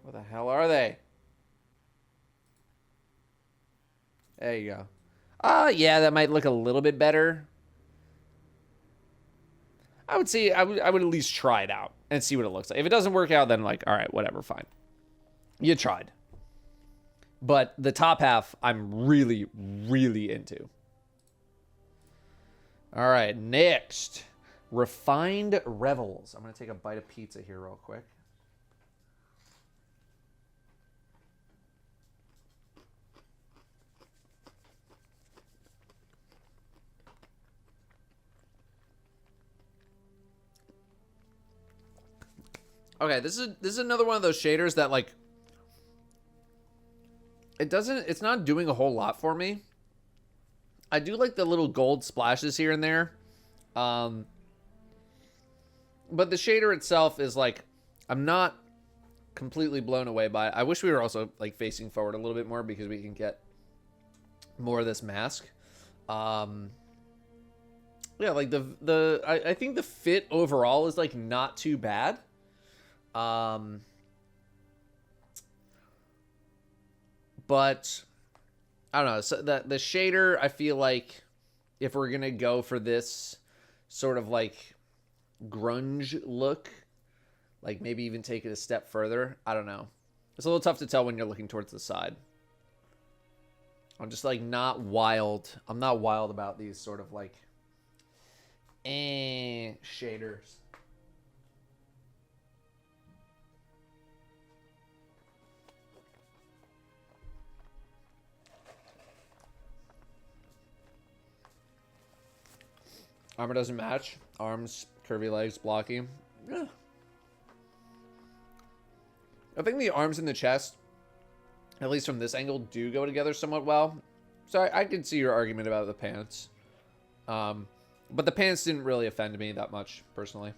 What the hell are they? There you go. Yeah, that might look a little bit better. I would at least try it out and see what it looks like. If it doesn't work out, then like, all right, whatever, fine. You tried. But the top half, I'm really, really into. All right, next. Refined Revels. I'm going to take a bite of pizza here real quick. Okay, this is another one of those shaders that like it's not doing a whole lot for me. I do like the little gold splashes here and there. But the shader itself is like, I'm not completely blown away by it. I wish we were also like facing forward a little bit more because we can get more of this mask. Yeah, like I think the fit overall is like not too bad. But I don't know. So the shader, I feel like if we're gonna go for this sort of like grunge look, like maybe even take it a step further. I don't know. It's a little tough to tell when you're looking towards the side. I'm just like not wild. I'm not wild about these sort of like shaders. Armor doesn't match. Arms, curvy legs, blocking. Yeah. I think the arms and the chest, at least from this angle, do go together somewhat well. So I can see your argument about the pants. But the pants didn't really offend me that much, personally.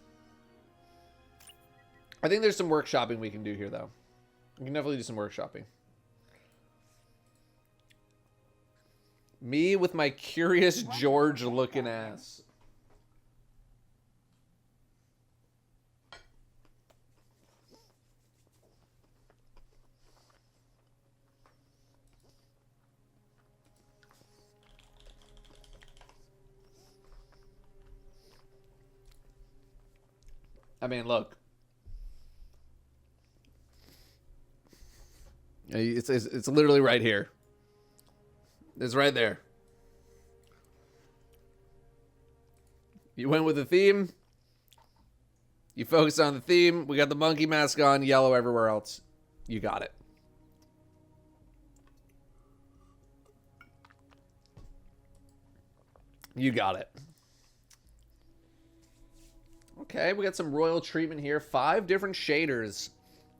I think there's some workshopping we can do here, though. We can definitely do some workshopping. Me with my Curious George looking ass. I mean, look. It's literally right here. It's right there. You went with the theme. You focused on the theme. We got the monkey mask on, yellow everywhere else. You got it. You got it. Okay, we got some royal treatment here. 5 different shaders.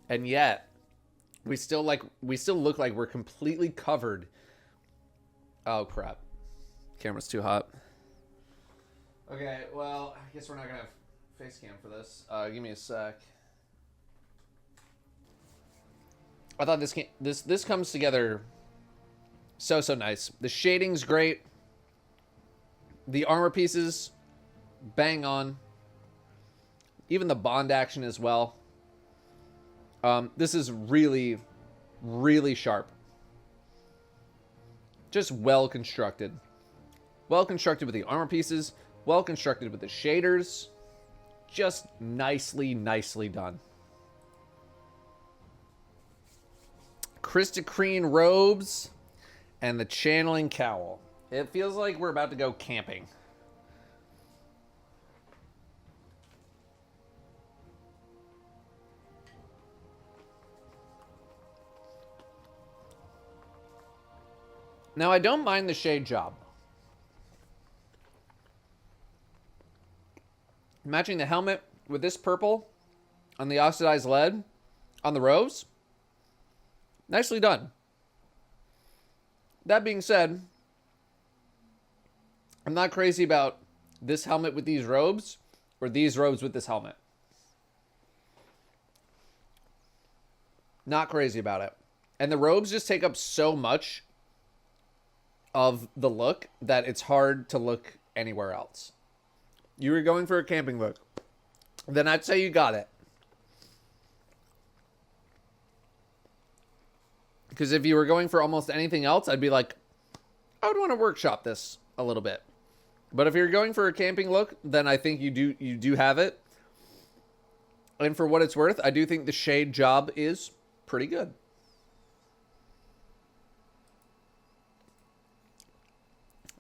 And yet, we still look like we're completely covered. Oh, crap. Camera's too hot. Okay, well, I guess we're not going to have face cam for this. Give me a sec. I thought this comes together so nice. The shading's great. The armor pieces, bang on. Even the bond action as well. This is really, really sharp. Just well constructed. Well constructed with the armor pieces. Well constructed with the shaders. Just nicely done. Kristakreen robes and the channeling cowl. It feels like we're about to go camping. Now, I don't mind the shade job. Matching the helmet with this purple on the oxidized lead on the robes. Nicely done. That being said, I'm not crazy about this helmet with these robes or these robes with this helmet. Not crazy about it. And the robes just take up so much of the look that it's hard to look anywhere else. You were going for a camping look, then I'd say you got it. Because if you were going for almost anything else, I'd be like, I would want to workshop this a little bit. But if you're going for a camping look, then I think you do have it. And for what it's worth, I do think the shade job is pretty good.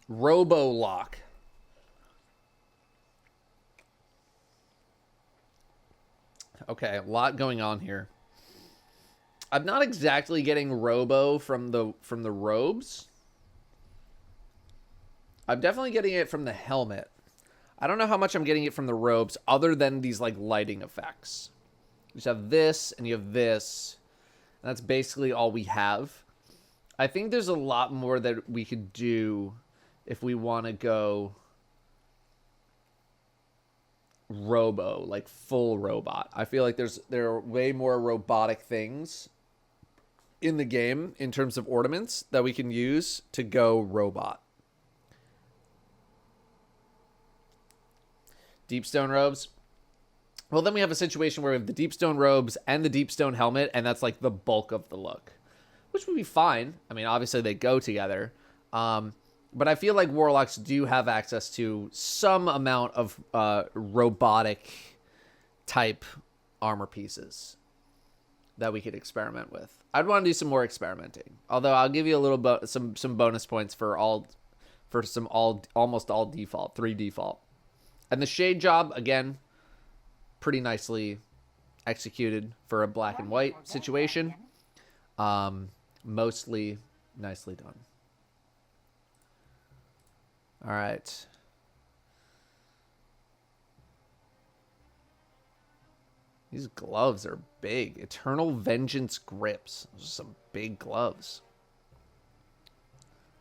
Robo lock. Okay, a lot going on here. I'm not exactly getting robo from the robes. I'm definitely getting it from the helmet. I don't know how much I'm getting it from the robes other than these like lighting effects. You just have this and you have this. And that's basically all we have. I think there's a lot more that we could do if we want to go robo, like full robot. I feel like there are way more robotic things in the game in terms of ornaments that we can use to go robot. Deep stone robes. Well, then we have a situation where we have the deep stone robes and the deep stone helmet, and that's like the bulk of the look, which would be fine. I mean, obviously they go together. But I feel like warlocks do have access to some amount of robotic type armor pieces that we could experiment with. I'd want to do some more experimenting. Although I'll give you a little some bonus points for almost all default, 3 default. And the shade job, again, pretty nicely executed for a black and white situation. Mostly nicely done. All right. These gloves are big. Eternal Vengeance grips. Those are some big gloves.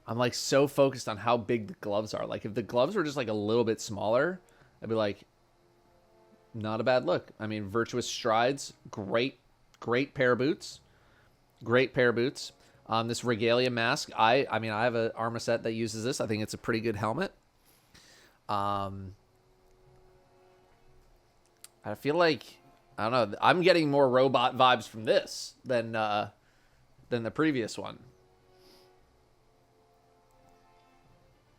I'm like so focused on how big the gloves are. Like if the gloves were just like a little bit smaller, I'd be like, not a bad look. I mean, Virtuous Strides, great pair of boots. Great pair of boots. This Regalia mask, I mean, I have an armor set that uses this. I think it's a pretty good helmet. I feel like, I don't know, I'm getting more robot vibes from this than the previous one.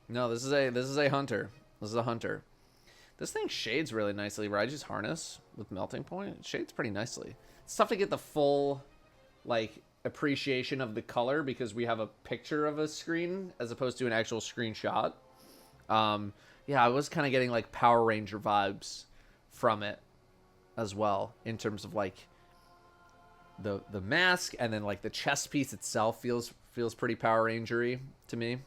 No, this is a hunter. This is a hunter. This thing shades really nicely. Raiju's harness with melting point, it shades pretty nicely. It's tough to get the full, like, appreciation of the color because we have a picture of a screen as opposed to an actual screenshot. Yeah, I was kind of getting like Power Ranger vibes from it as well in terms of like the mask, and then like the chest piece itself feels pretty Power Ranger-y to me.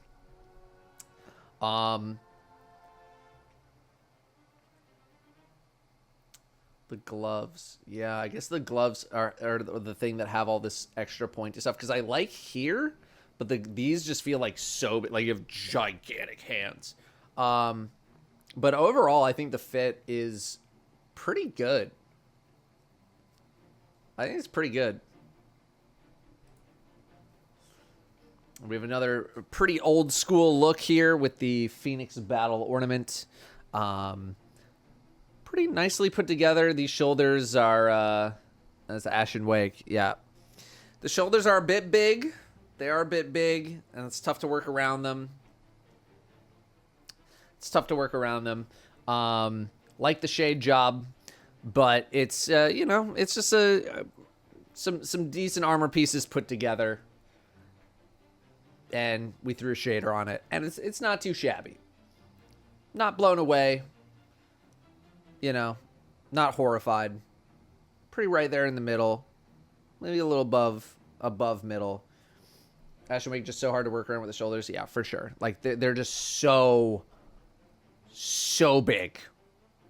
The gloves. Yeah, I guess the gloves are the thing that have all this extra pointy stuff. Because I like here, but these just feel like so big. Like you have gigantic hands. But overall, I think the fit is pretty good. I think it's pretty good. We have another pretty old school look here with the Phoenix Battle ornament. Pretty nicely put together. These shoulders are, that's Ashen Wake. Yeah. The shoulders are a bit big. They are a bit big, and it's tough to work around them. It's tough to work around them. Like the shade job, but it's, you know, it's just some decent armor pieces put together. And we threw a shader on it, and it's not too shabby. Not blown away. You know, not horrified. Pretty right there in the middle. Maybe a little above middle. Ashen Wake just so hard to work around with the shoulders. Yeah, for sure. Like, they're just so big.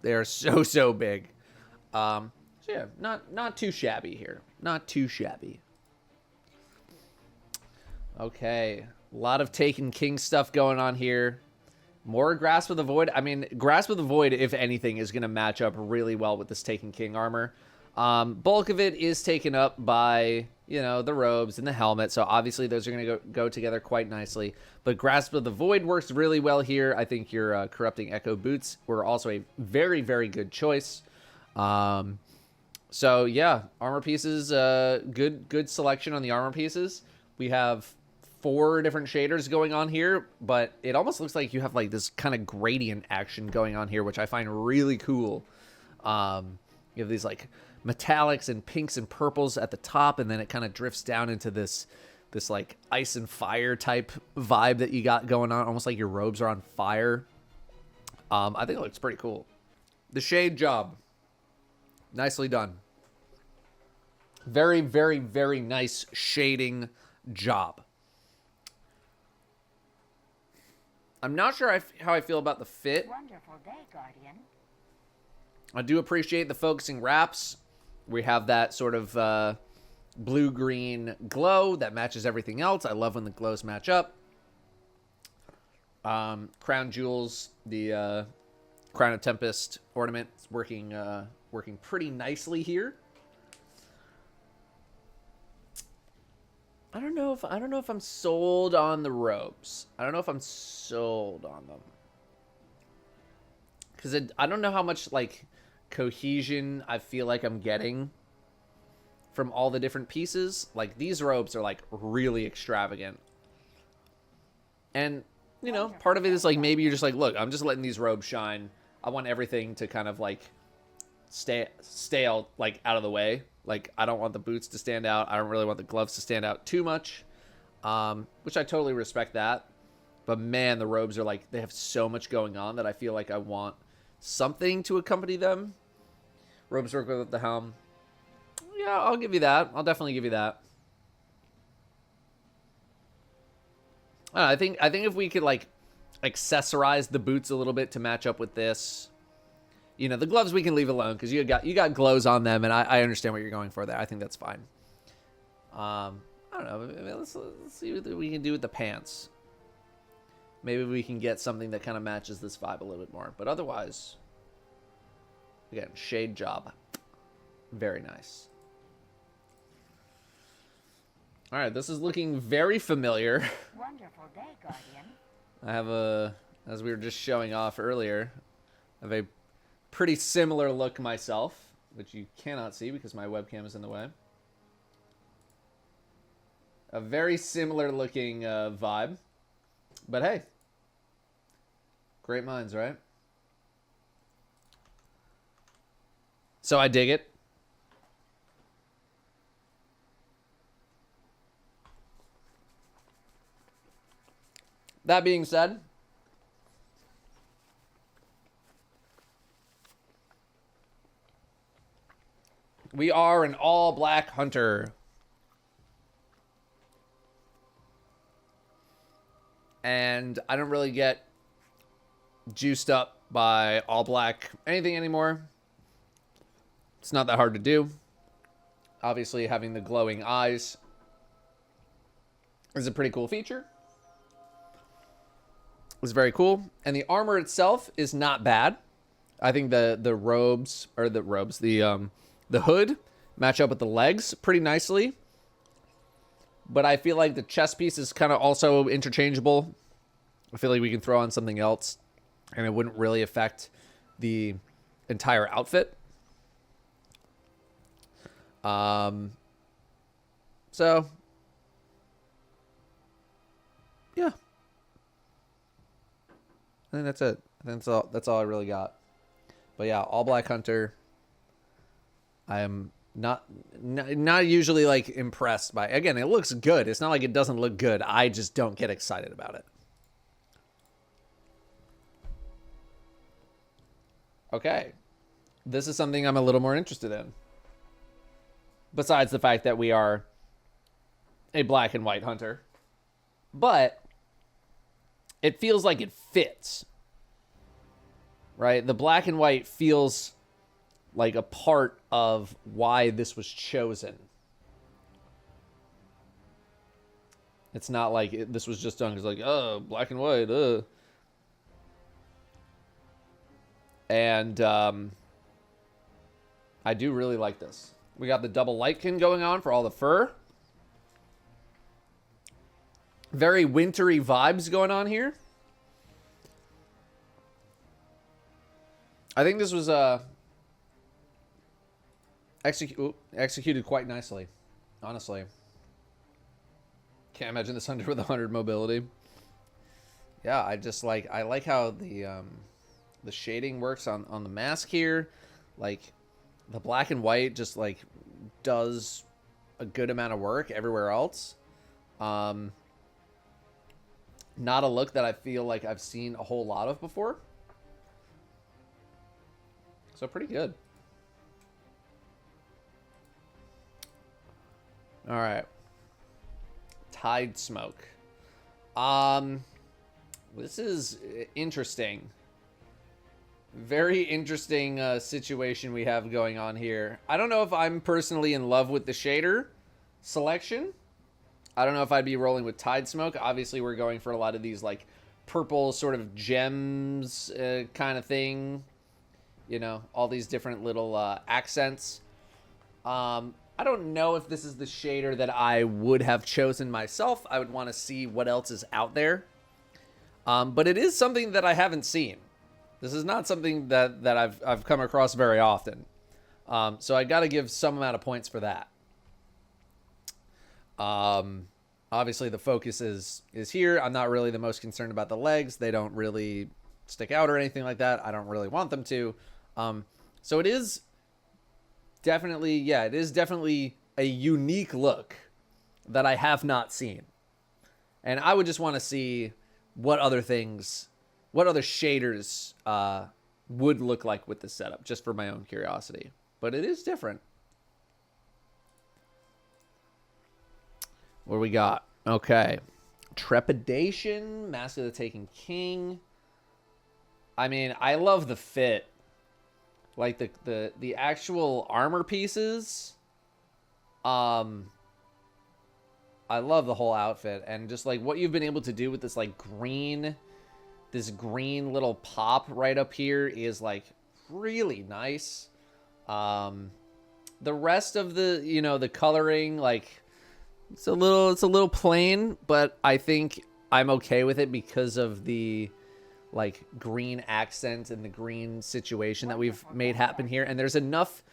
They are so big. So yeah, not too shabby here. Not too shabby. Okay. A lot of Taken King stuff going on here. More Grasp of the Void. I mean, Grasp of the Void, if anything, is going to match up really well with this Taken King armor. Bulk of it is taken up by, you know, the robes and the helmet. So obviously those are going to go together quite nicely. But Grasp of the Void works really well here. I think your Corrupting Echo boots were also a very, very good choice. So yeah, armor pieces, good selection on the armor pieces. We have 4 different shaders going on here, but it almost looks like you have like this kind of gradient action going on here, which I find really cool. You have these like metallics and pinks and purples at the top, and then it kind of drifts down into this like ice and fire type vibe that you got going on, almost like your robes are on fire. I think it looks pretty cool. The shade job, nicely done. Very, very, very nice shading job. I'm not sure how I feel about the fit. Wonderful day, Guardian. I do appreciate the focusing wraps. We have that sort of blue-green glow that matches everything else. I love when the glows match up. Crown Jewels, the Crown of Tempest ornament is working pretty nicely here. I don't know if I'm sold on the robes. I don't know if I'm sold on them. Because I don't know how much, like, cohesion I feel like I'm getting from all the different pieces. Like, these robes are, like, really extravagant. And, you know, part of it is, like, maybe you're just like, look, I'm just letting these robes shine. I want everything to kind of, like, stay out, like, out of the way. Like, I don't want the boots to stand out. I don't really want the gloves to stand out too much, which I totally respect that. But, man, the robes are, like, they have so much going on that I feel like I want something to accompany them. Robes work with the helm. Yeah, I'll give you that. I'll definitely give you that. I think if we could, like, accessorize the boots a little bit to match up with this. You know, the gloves we can leave alone because you got glows on them, and I understand what you're going for there. I think that's fine. I don't know. Let's see what we can do with the pants. Maybe we can get something that kind of matches this vibe a little bit more. But otherwise, Again, shade job. Very nice. All right, this is looking very familiar. Wonderful day, Guardian. I have a, as we were just showing off earlier, I have a pretty similar look myself, which you cannot see because my webcam is in the way. A very similar looking vibe. But hey, great minds, right? So I dig it. That being said, we are an all-black hunter. And I don't really get juiced up by all-black anything anymore. It's not that hard to do. Obviously, having the glowing eyes is a pretty cool feature. It's very cool. And the armor itself is not bad. I think the robes, or the robes, the hood match up with the legs pretty nicely. But I feel like the chest piece is kind of also interchangeable. I feel like we can throw on something else and it wouldn't really affect the entire outfit. So yeah. I think that's it. I think that's all I really got. But yeah, all black hunter. I am not usually like impressed by. Again, it looks good. It's not like it doesn't look good. I just don't get excited about it. Okay. This is something I'm a little more interested in. Besides the fact that we are a black and white hunter. But it feels like it fits. Right? The black and white feels like a part of why this was chosen. It's not like this was just done because like, oh, black and white, And I do really like this. We got the double lightkin going on for all the fur. Very wintry vibes going on here. I think this was executed quite nicely, honestly. Can't imagine this hunter with 100 mobility. Yeah, I like how the shading works on the mask here. Like the black and white just like does a good amount of work everywhere else. Not a look that I feel like I've seen a whole lot of before. So pretty good. All right. Tide smoke. This is interesting. Very interesting situation we have going on here. I don't know if I'm personally in love with the shader selection. I don't know if I'd be rolling with Tide Smoke. Obviously, we're going for a lot of these like purple sort of gems kind of thing. You know, all these different little accents. I don't know if this is the shader that I would have chosen myself. I would want to see what else is out there. But it is something that I haven't seen. This is not something that I've come across very often. So I got to give some amount of points for that. Obviously the focus is here. I'm not really the most concerned about the legs. They don't really stick out or anything like that. I don't really want them to. So it is definitely, yeah, it is definitely a unique look that I have not seen. And I would just want to see what other things, what other shaders would look like with this setup, just for my own curiosity. But it is different. What do we got? Okay. Trepidation, Mask of the Taken King. I mean, I love the fit. Like the actual armor pieces. I love the whole outfit, and just like what you've been able to do with this like green little pop right up here is like really nice. The rest of the, you know, the coloring, like, it's a little plain, but I think I'm okay with it because of the, like, green accent and the green situation that we've made happen here. And there's enough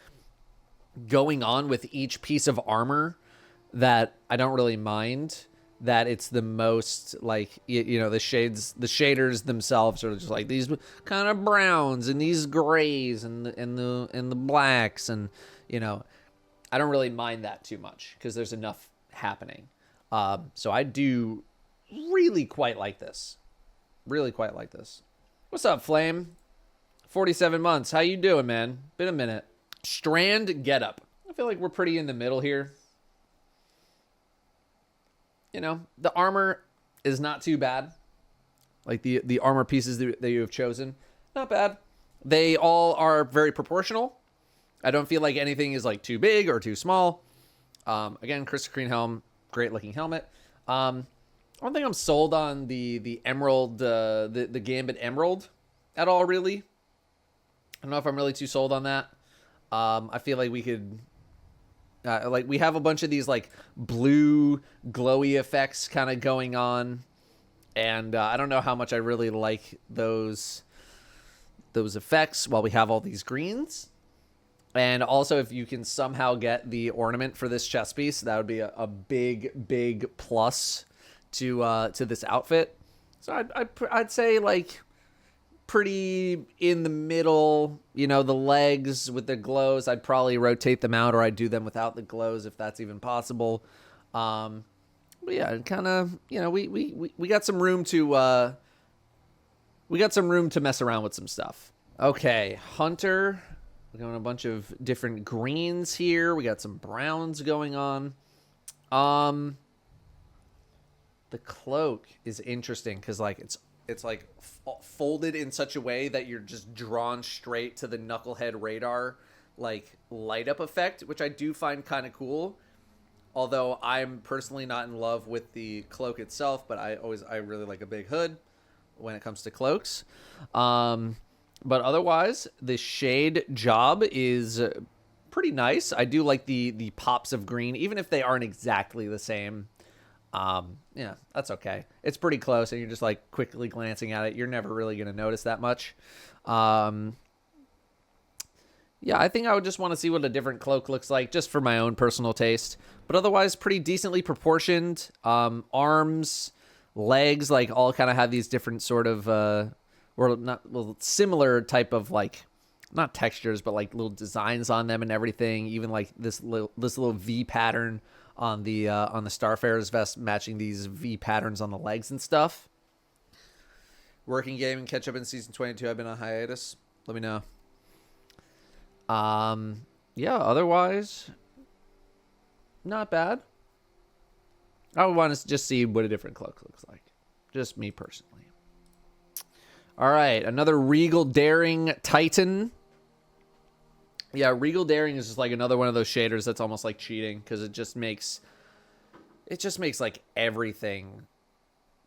going on with each piece of armor that I don't really mind that it's the most, like, you know, the shaders themselves are just like these kind of browns and these grays and the blacks, and, you know, I don't really mind that too much because there's enough happening. So I do really quite like this. Really quite like this. What's up, Flame? 47 months. How you doing, man? Been a minute. Strand getup. I feel like we're pretty in the middle here. You know, the armor is not too bad. Like the armor pieces that you have chosen, not bad. They all are very proportional. I don't feel like anything is like too big or too small. Again, crystal green helm, great looking helmet. I don't think I'm sold on the emerald, the Gambit Emerald at all, really. I don't know if I'm really too sold on that. I feel like we could, like, we have a bunch of these like blue glowy effects kind of going on, and I don't know how much I really like those effects while we have all these greens. And also, if you can somehow get the ornament for this chest piece, that would be a big plus to this outfit. So I'd say, like, pretty in the middle. You know, the legs with the glows, I'd probably rotate them out, or I'd do them without the glows if that's even possible. But yeah, kind of, you know, we got some room to mess around with some stuff. Okay, Hunter. We're going a bunch of different greens here. We got some browns going on. The cloak is interesting because, like, it's like folded in such a way that you're just drawn straight to the knucklehead radar, like, light up effect, which I do find kind of cool. Although I'm personally not in love with the cloak itself, but I really like a big hood when it comes to cloaks. But otherwise, the shade job is pretty nice. I do like the pops of green, even if they aren't exactly the same. Yeah, that's okay. It's pretty close, and you're just, like, quickly glancing at it. You're never really going to notice that much. Yeah, I think I would just want to see what a different cloak looks like, just for my own personal taste. But otherwise, pretty decently proportioned. Arms, legs, like, all kind of have these different sort of... similar type of, like, not textures, but, like, little designs on them and everything. Even, like, this little V pattern on the Starfarer's vest, matching these V patterns on the legs and stuff. Working game and catch up in season 22. I've been on hiatus. Let me know. Yeah, otherwise, not bad. I would want to just see what a different cloak looks like. Just me personally. All right, another Regal Daring Titan. Yeah, Regal Daring is just like another one of those shaders that's almost like cheating, because it just makes like everything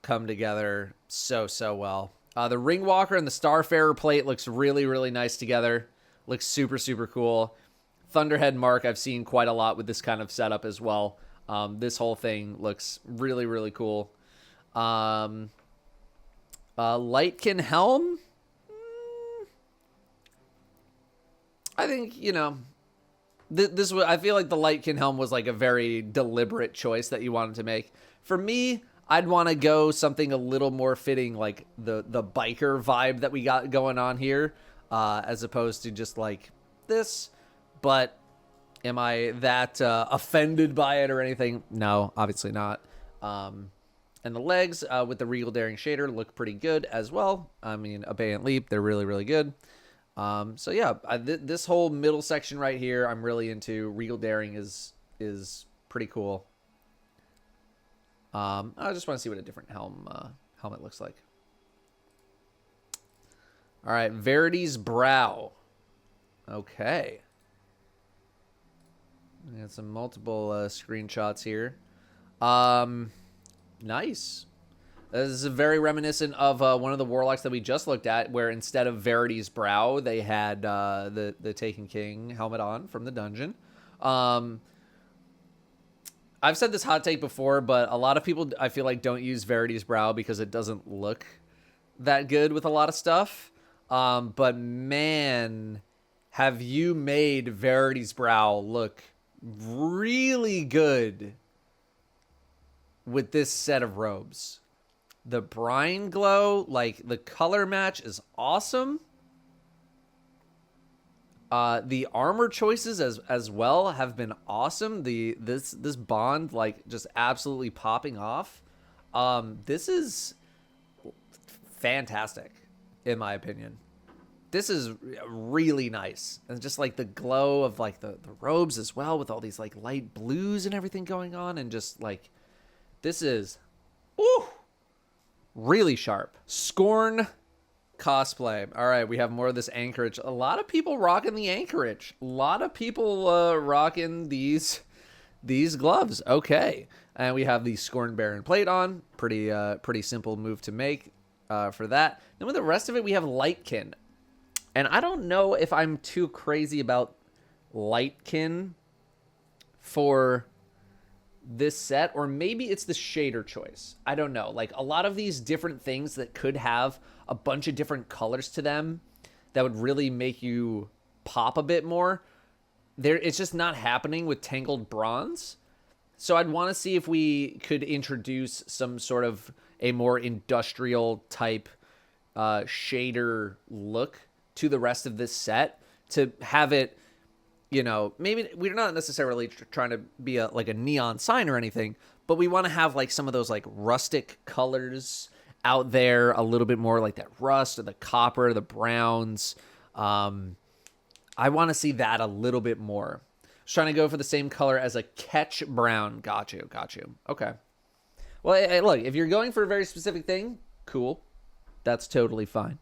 come together so well. The Ringwalker and the Starfarer plate looks really nice together. Looks super cool. Thunderhead Mark I've seen quite a lot with this kind of setup as well. This whole thing looks really cool. Lightkin Helm? I think, you know, this was, I feel like the Lightkin Helm was like a very deliberate choice that you wanted to make. For me, I'd want to go something a little more fitting, like the biker vibe that we got going on here, as opposed to just like this. But am I that offended by it or anything? No, obviously not. And the legs with the Regal Daring shader look pretty good as well. I mean, Abeyant Leap, they're really good. So yeah, this whole middle section right here, I'm really into. Regal Daring is pretty cool. I just want to see what a different helmet looks like. All right, Verity's Brow. Okay. We got some multiple screenshots here. Nice. This is very reminiscent of one of the warlocks that we just looked at, where instead of Verity's brow, they had the Taken King helmet on from the dungeon. I've said this hot take before, but a lot of people, I feel like, don't use Verity's brow because it doesn't look that good with a lot of stuff. But man, have you made Verity's brow look really good with this set of robes. The brine glow, like the color match is awesome. The armor choices as well have been awesome. This bond, like, just absolutely popping off. This is fantastic, in my opinion. This is really nice. And just like the glow of like the robes as well, with all these like light blues and everything going on, and just like this is really sharp. Scorn cosplay. All right, we have more of this anchorage. A lot of people rocking the anchorage. A lot of people rocking these gloves. Okay, and we have the Scorn Baron plate on. Pretty simple move to make for that. Then with the rest of it, we have Lightkin, and I don't know if I'm too crazy about Lightkin for this set, or maybe it's the shader choice. I don't know. Like, a lot of these different things that could have a bunch of different colors to them that would really make you pop a bit more, it's just not happening with Tangled Bronze. So I'd want to see if we could introduce some sort of a more industrial type shader look to the rest of this set to have it, you know, maybe we're not necessarily trying to be like a neon sign or anything, but we want to have like some of those like rustic colors out there, a little bit more like that rust or the copper, the browns. I want to see that a little bit more. Just trying to go for the same color as a Ketch brown. Got you. Okay. Well, hey, look, if you're going for a very specific thing, cool. That's totally fine.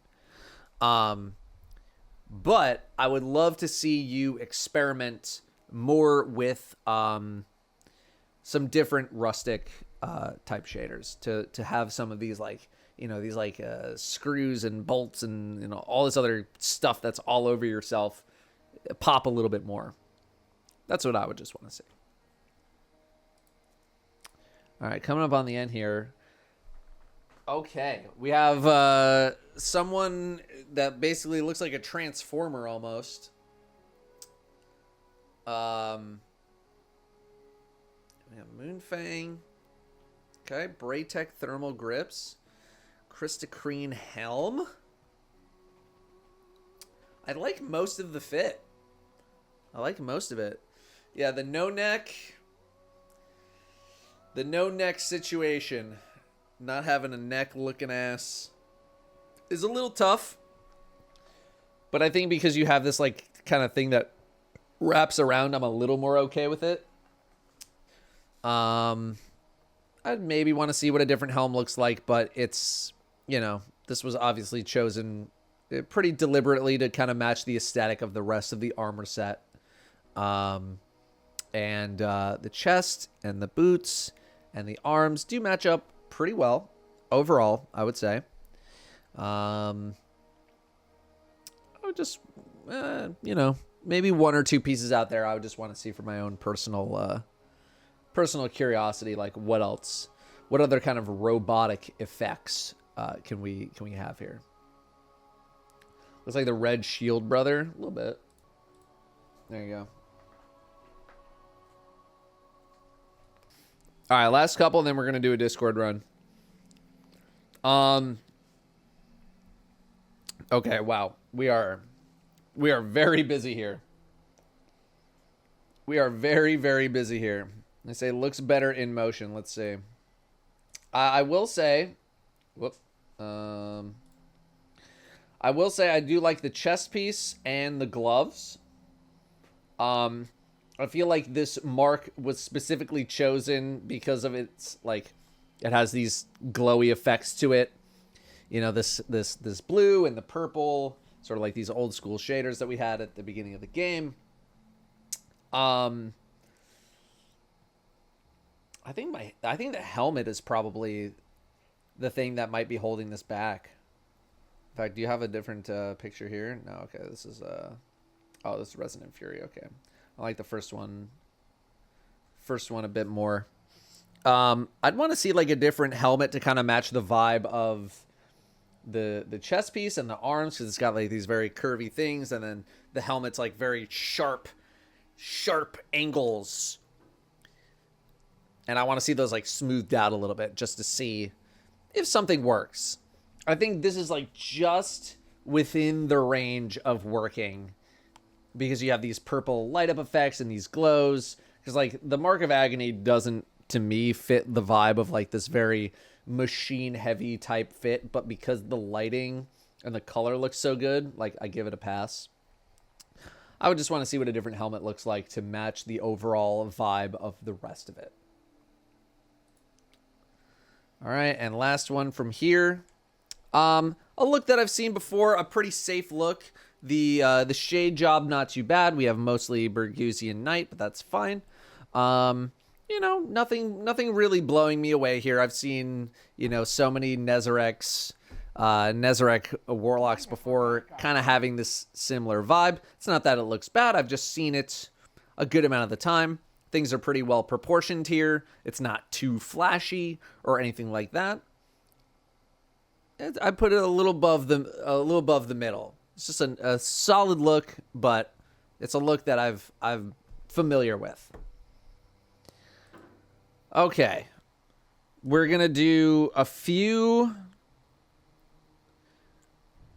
But I would love to see you experiment more with some different rustic type shaders to have some of these, like, you know, these like screws and bolts and, you know, all this other stuff that's all over yourself pop a little bit more. That's what I would just want to see. All right, coming up on the end here. Okay, we have someone that basically looks like a transformer almost. We have Moonfang. Okay, Braytech thermal grips. Christocrene helm. I like most of the fit. I like most of it. Yeah, the no neck. The no neck situation. Not having a neck looking ass is a little tough. But I think because you have this like kind of thing that wraps around, I'm a little more okay with it. I'd maybe want to see what a different helm looks like, but it's, you know, this was obviously chosen pretty deliberately to kind of match the aesthetic of the rest of the armor set. And the chest and the boots and the arms do match up pretty well overall, I would say. I would just, you know, maybe one or two pieces out there I would just want to see for my own personal curiosity, like what else, what other kind of robotic effects can we have here? Looks like the Red Shield brother, a little bit. There you go. All right, last couple, and then we're gonna do a Discord run. Okay, wow, we are very busy here. We are very, very busy here. They say looks better in motion. Let's see. I will say, I will say I do like the chest piece and the gloves. I feel like this mark was specifically chosen because of its, like, it has these glowy effects to it. You know, this blue and the purple, sort of like these old school shaders that we had at the beginning of the game. I think the helmet is probably the thing that might be holding this back. In fact, do you have a different picture here? No, okay. This is oh, this is Resident Fury. Okay, I like the first one. First one a bit more. I'd want to see like a different helmet to kind of match the vibe of the chest piece and the arms, because it's got like these very curvy things, and then the helmet's like very sharp angles. And I want to see those like smoothed out a little bit just to see if something works. I think this is like just within the range of working, because you have these purple light up effects and these glows. Because like the Mark of Agony doesn't, to me, fit the vibe of like this very machine heavy type fit, but because the lighting and the color looks so good, like I give it a pass. I would just want to see what a different helmet looks like to match the overall vibe of the rest of it. All right, and last one from here. A look that I've seen before, a pretty safe look. The shade job, not too bad. We have mostly Burgusian Night, but that's fine. You know, nothing really blowing me away here. I've seen, you know, so many Nezarec Warlocks before kind of having this similar vibe. It's not that it looks bad. I've just seen it a good amount of the time. Things are pretty well proportioned here. It's not too flashy or anything like that. I put it a little above the middle. It's just a solid look, but it's a look that I'm familiar with. Okay, we're gonna do a few.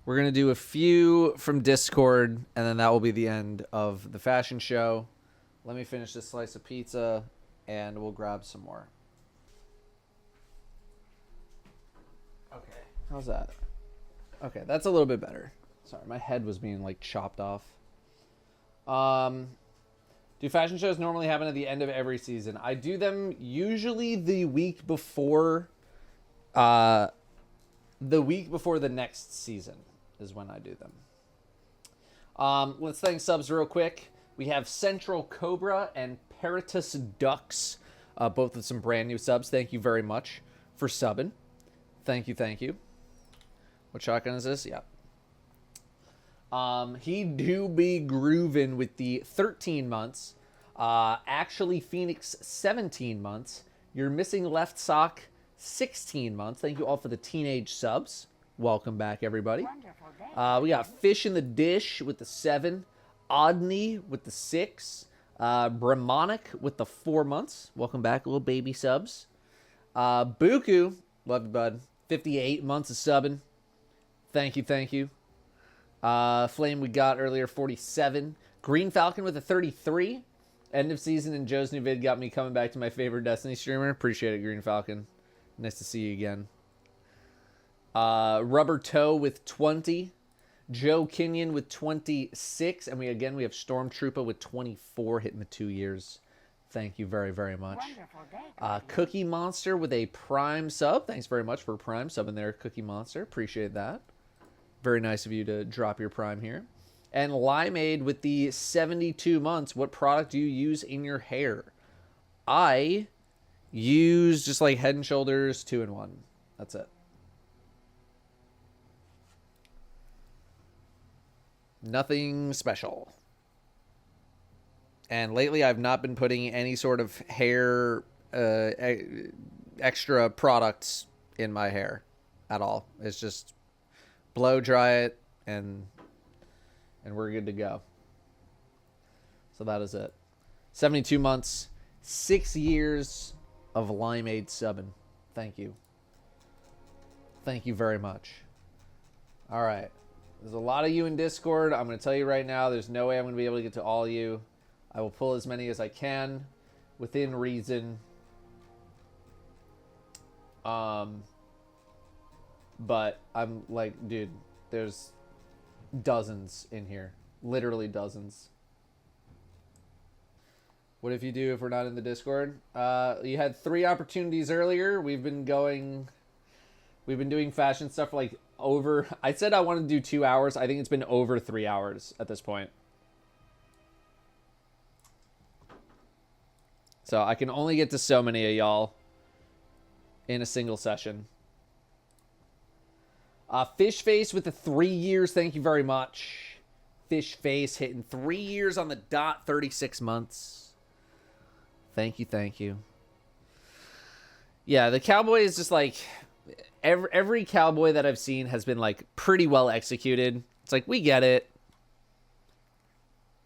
We're gonna do a few from Discord, and then that will be the end of the fashion show. Let me finish this slice of pizza, and we'll grab some more. Okay, how's that? Okay, that's a little bit better. Sorry, my head was being like chopped off. Do fashion shows normally happen at the end of every season? I do them usually the week before the next season is when I do them. Let's thank subs real quick. We have Central Cobra and Peritus Ducks, both with some brand new subs. Thank you very much for subbing. Thank you. What shotgun is this? Yeah. He do be grooving with the 13 months. Actually, Phoenix 17 months. You're missing left sock 16 months. Thank you all for the teenage subs. Welcome back, everybody. We got Fish in the Dish with the 7. Odney with the 6. Brahmonic with the 4 months. Welcome back, little baby subs. Buku, love you, bud. 58 months of subbing. Thank you. Flame we got earlier, 47. Green Falcon with a 33. End of season and Joe's new vid got me coming back to my favorite Destiny streamer. Appreciate it, Green Falcon. Nice to see you again. Rubber Toe with 20. Joe Kenyon with 26. And we have Stormtrooper with 24, hitting the 2 years. Thank you very, very much. Cookie Monster with a Prime sub. Thanks very much for Prime sub in there, Cookie Monster. Appreciate that. Very nice of you to drop your Prime here. And Limeade with the 72 months. What product do you use in your hair? I use just like Head and Shoulders 2-in-1. That's it. Nothing special. And lately I've not been putting any sort of hair extra products in my hair at all. It's just blow dry it and we're good to go. So that is it. 72 months, 6 years of Limeade subbing. Thank you. Thank you very much. All right. There's a lot of you in Discord. I'm going to tell you right now, there's no way I'm going to be able to get to all of you. I will pull as many as I can within reason. But I'm like, dude, there's dozens in here. Literally dozens. What if we're not in the Discord? You had 3 opportunities earlier. We've been doing fashion stuff for like over, I said I wanted to do 2 hours. I think it's been over 3 hours at this point. So I can only get to so many of y'all in a single session. Fish Face with the 3 years. Thank you very much. Fish Face hitting 3 years on the dot, 36 months. Thank you, thank you. Yeah, the Cowboy is just like every Cowboy that I've seen has been like pretty well executed. It's like, we get it.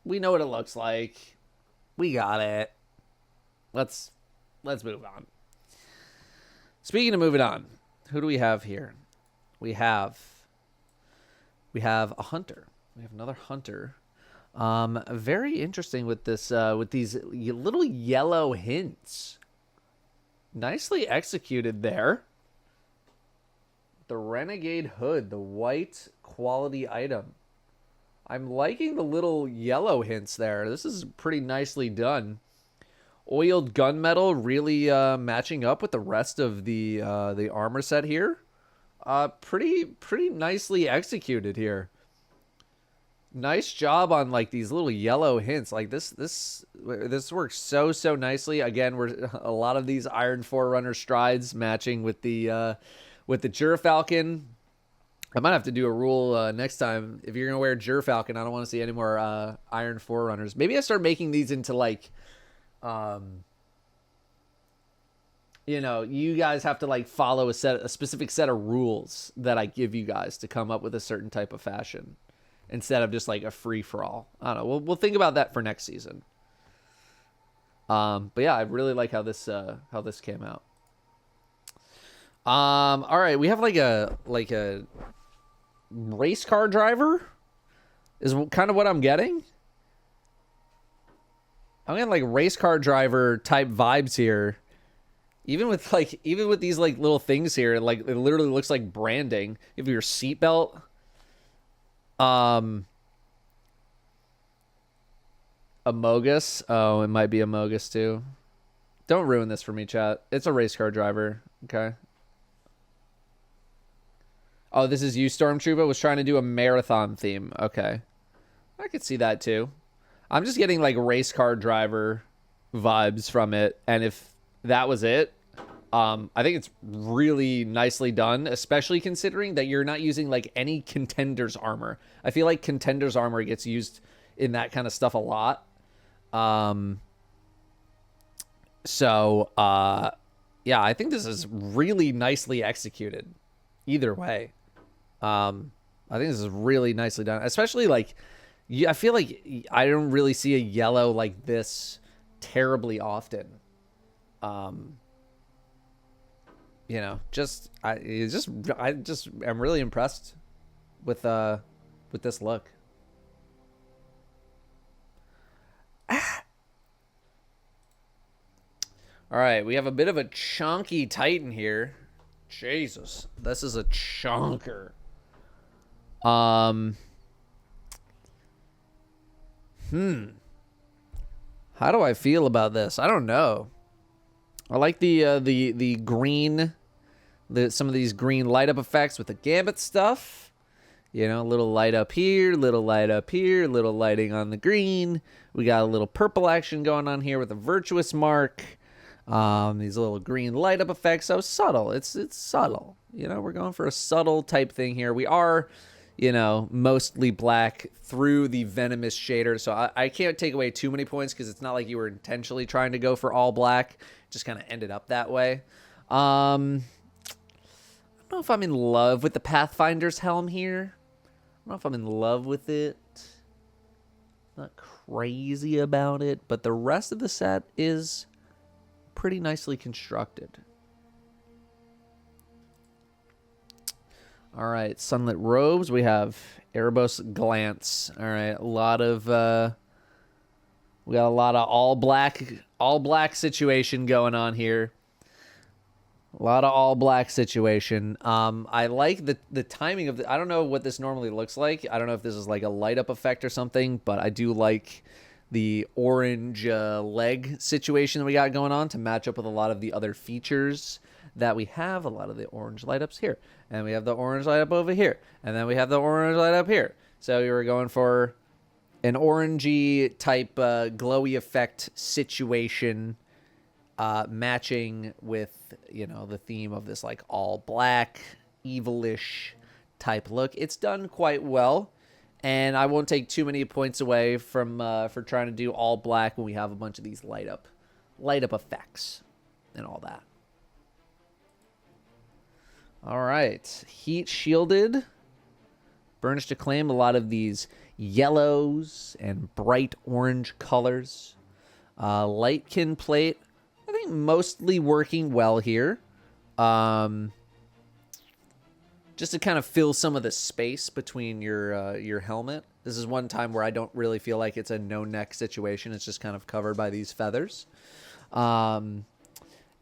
We know what it looks like. We got it. Let's move on. Speaking of moving on, who do we have here? We have a hunter. We have another hunter. Very interesting with this with these little yellow hints. Nicely executed there. The Renegade Hood, the white quality item. I'm liking the little yellow hints there. This is pretty nicely done. Oiled gunmetal really matching up with the rest of the armor set here. Pretty nicely executed here. Nice job on like these little yellow hints. Like this works so nicely. Again, we're a lot of these Iron Forerunner strides matching with the Gerfalcon. I might have to do a rule next time. If you're gonna wear Gerfalcon, I don't want to see any more Iron Forerunners. Maybe I start making these into like, you know, you guys have to like follow a specific set of rules that I give you guys to come up with a certain type of fashion, instead of just like a free for all. I don't know. We'll think about that for next season. But yeah, I really like how this came out. All right, we have like a race car driver is kind of what I'm getting. I'm getting like race car driver type vibes here. Even with these like little things here, like it literally looks like branding. You have your seatbelt. Amogus. Oh, it might be Amogus too. Don't ruin this for me, chat. It's a race car driver. Okay. Oh, this is you, Stormtrooper. Was trying to do a marathon theme. Okay. I could see that too. I'm just getting like race car driver vibes from it. And if that was it, I think it's really nicely done, especially considering that you're not using like any Contender's armor. I feel like Contender's armor gets used in that kind of stuff a lot. Yeah, I think this is really nicely executed. Either way. I think this is really nicely done, especially like, I feel like I don't really see a yellow like this terribly often. You know, I am really impressed with this look. All right, we have a bit of a chunky Titan here. Jesus, this is a chunker. How do I feel about this? I don't know. I like the green, some of these green light up effects with the Gambit stuff. You know, a little light up here, little light up here, little lighting on the green. We got a little purple action going on here with a Virtuous Mark. These little green light up effects. So subtle. It's subtle. You know, we're going for a subtle type thing here. We are, you know, mostly black through the Venomous shader. So I can't take away too many points because it's not like you were intentionally trying to go for all black. It just kind of ended up that way. I don't know if I'm in love with the Pathfinder's helm here. I don't know if I'm in love with it. Not crazy about it, but the rest of the set is pretty nicely constructed. All right, Sunlit Robes. We have Erebos Glance. All right, we got a lot of all black situation going on here. A lot of all black situation. I like the timing of I don't know what this normally looks like. I don't know if this is like a light up effect or something, but I do like the orange leg situation that we got going on to match up with a lot of the other features that we have. A lot of the orange light ups here, and we have the orange light up over here, and then we have the orange light up here. So we were going for an orangey type glowy effect situation, matching with, you know, the theme of this like all black, evilish type look. It's done quite well, and I won't take too many points away from for trying to do all black when we have a bunch of these light up effects and all that. All right, heat shielded. Burnished Acclaim, a lot of these yellows and bright orange colors. Lightkin plate, I think mostly working well here. Just to kind of fill some of the space between your helmet. This is one time where I don't really feel like it's a no-neck situation. It's just kind of covered by these feathers.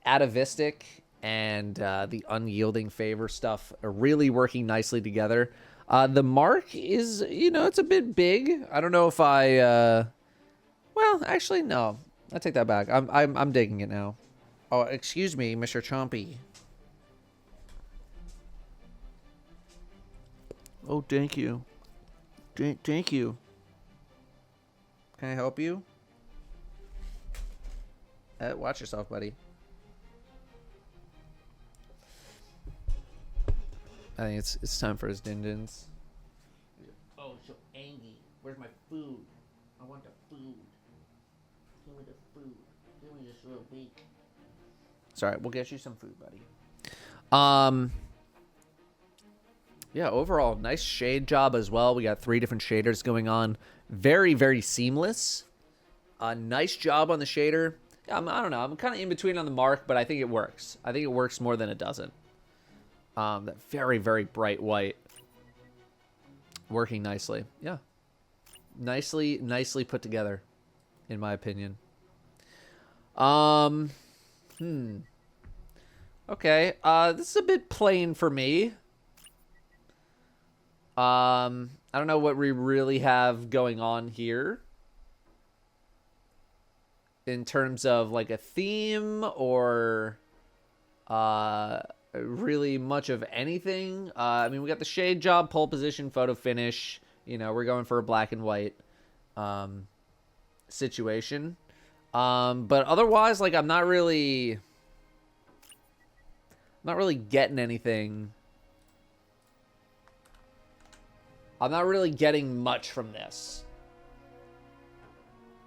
Atavistic and the Unyielding Favor stuff are really working nicely together. The mark is, it's a bit big. I don't know if well, actually, no. I take that back. I'm digging it now. Oh, excuse me, Mr. Chompy. Oh, thank you. Thank you. Can I help you? Watch yourself, buddy. I think it's time for his din-dins. Oh, so angry. Where's my food? I want the food. Give me the food. Give me this real beak. Sorry, we'll get you some food, buddy. Yeah, overall, nice shade job as well. We got 3 different shaders going on. Very, very seamless. Nice job on the shader. I don't know. I'm kind of in between on the mark, but I think it works. I think it works more than it doesn't. That very, very bright white. Working nicely. Yeah. Nicely put together, in my opinion. Okay. This is a bit plain for me. I don't know what we really have going on here in terms of like a theme or really much of anything. I mean, we got the shade job, pole position, photo finish. We're going for a black and white situation. But otherwise, like, I'm not really getting anything. I'm not really getting much from this.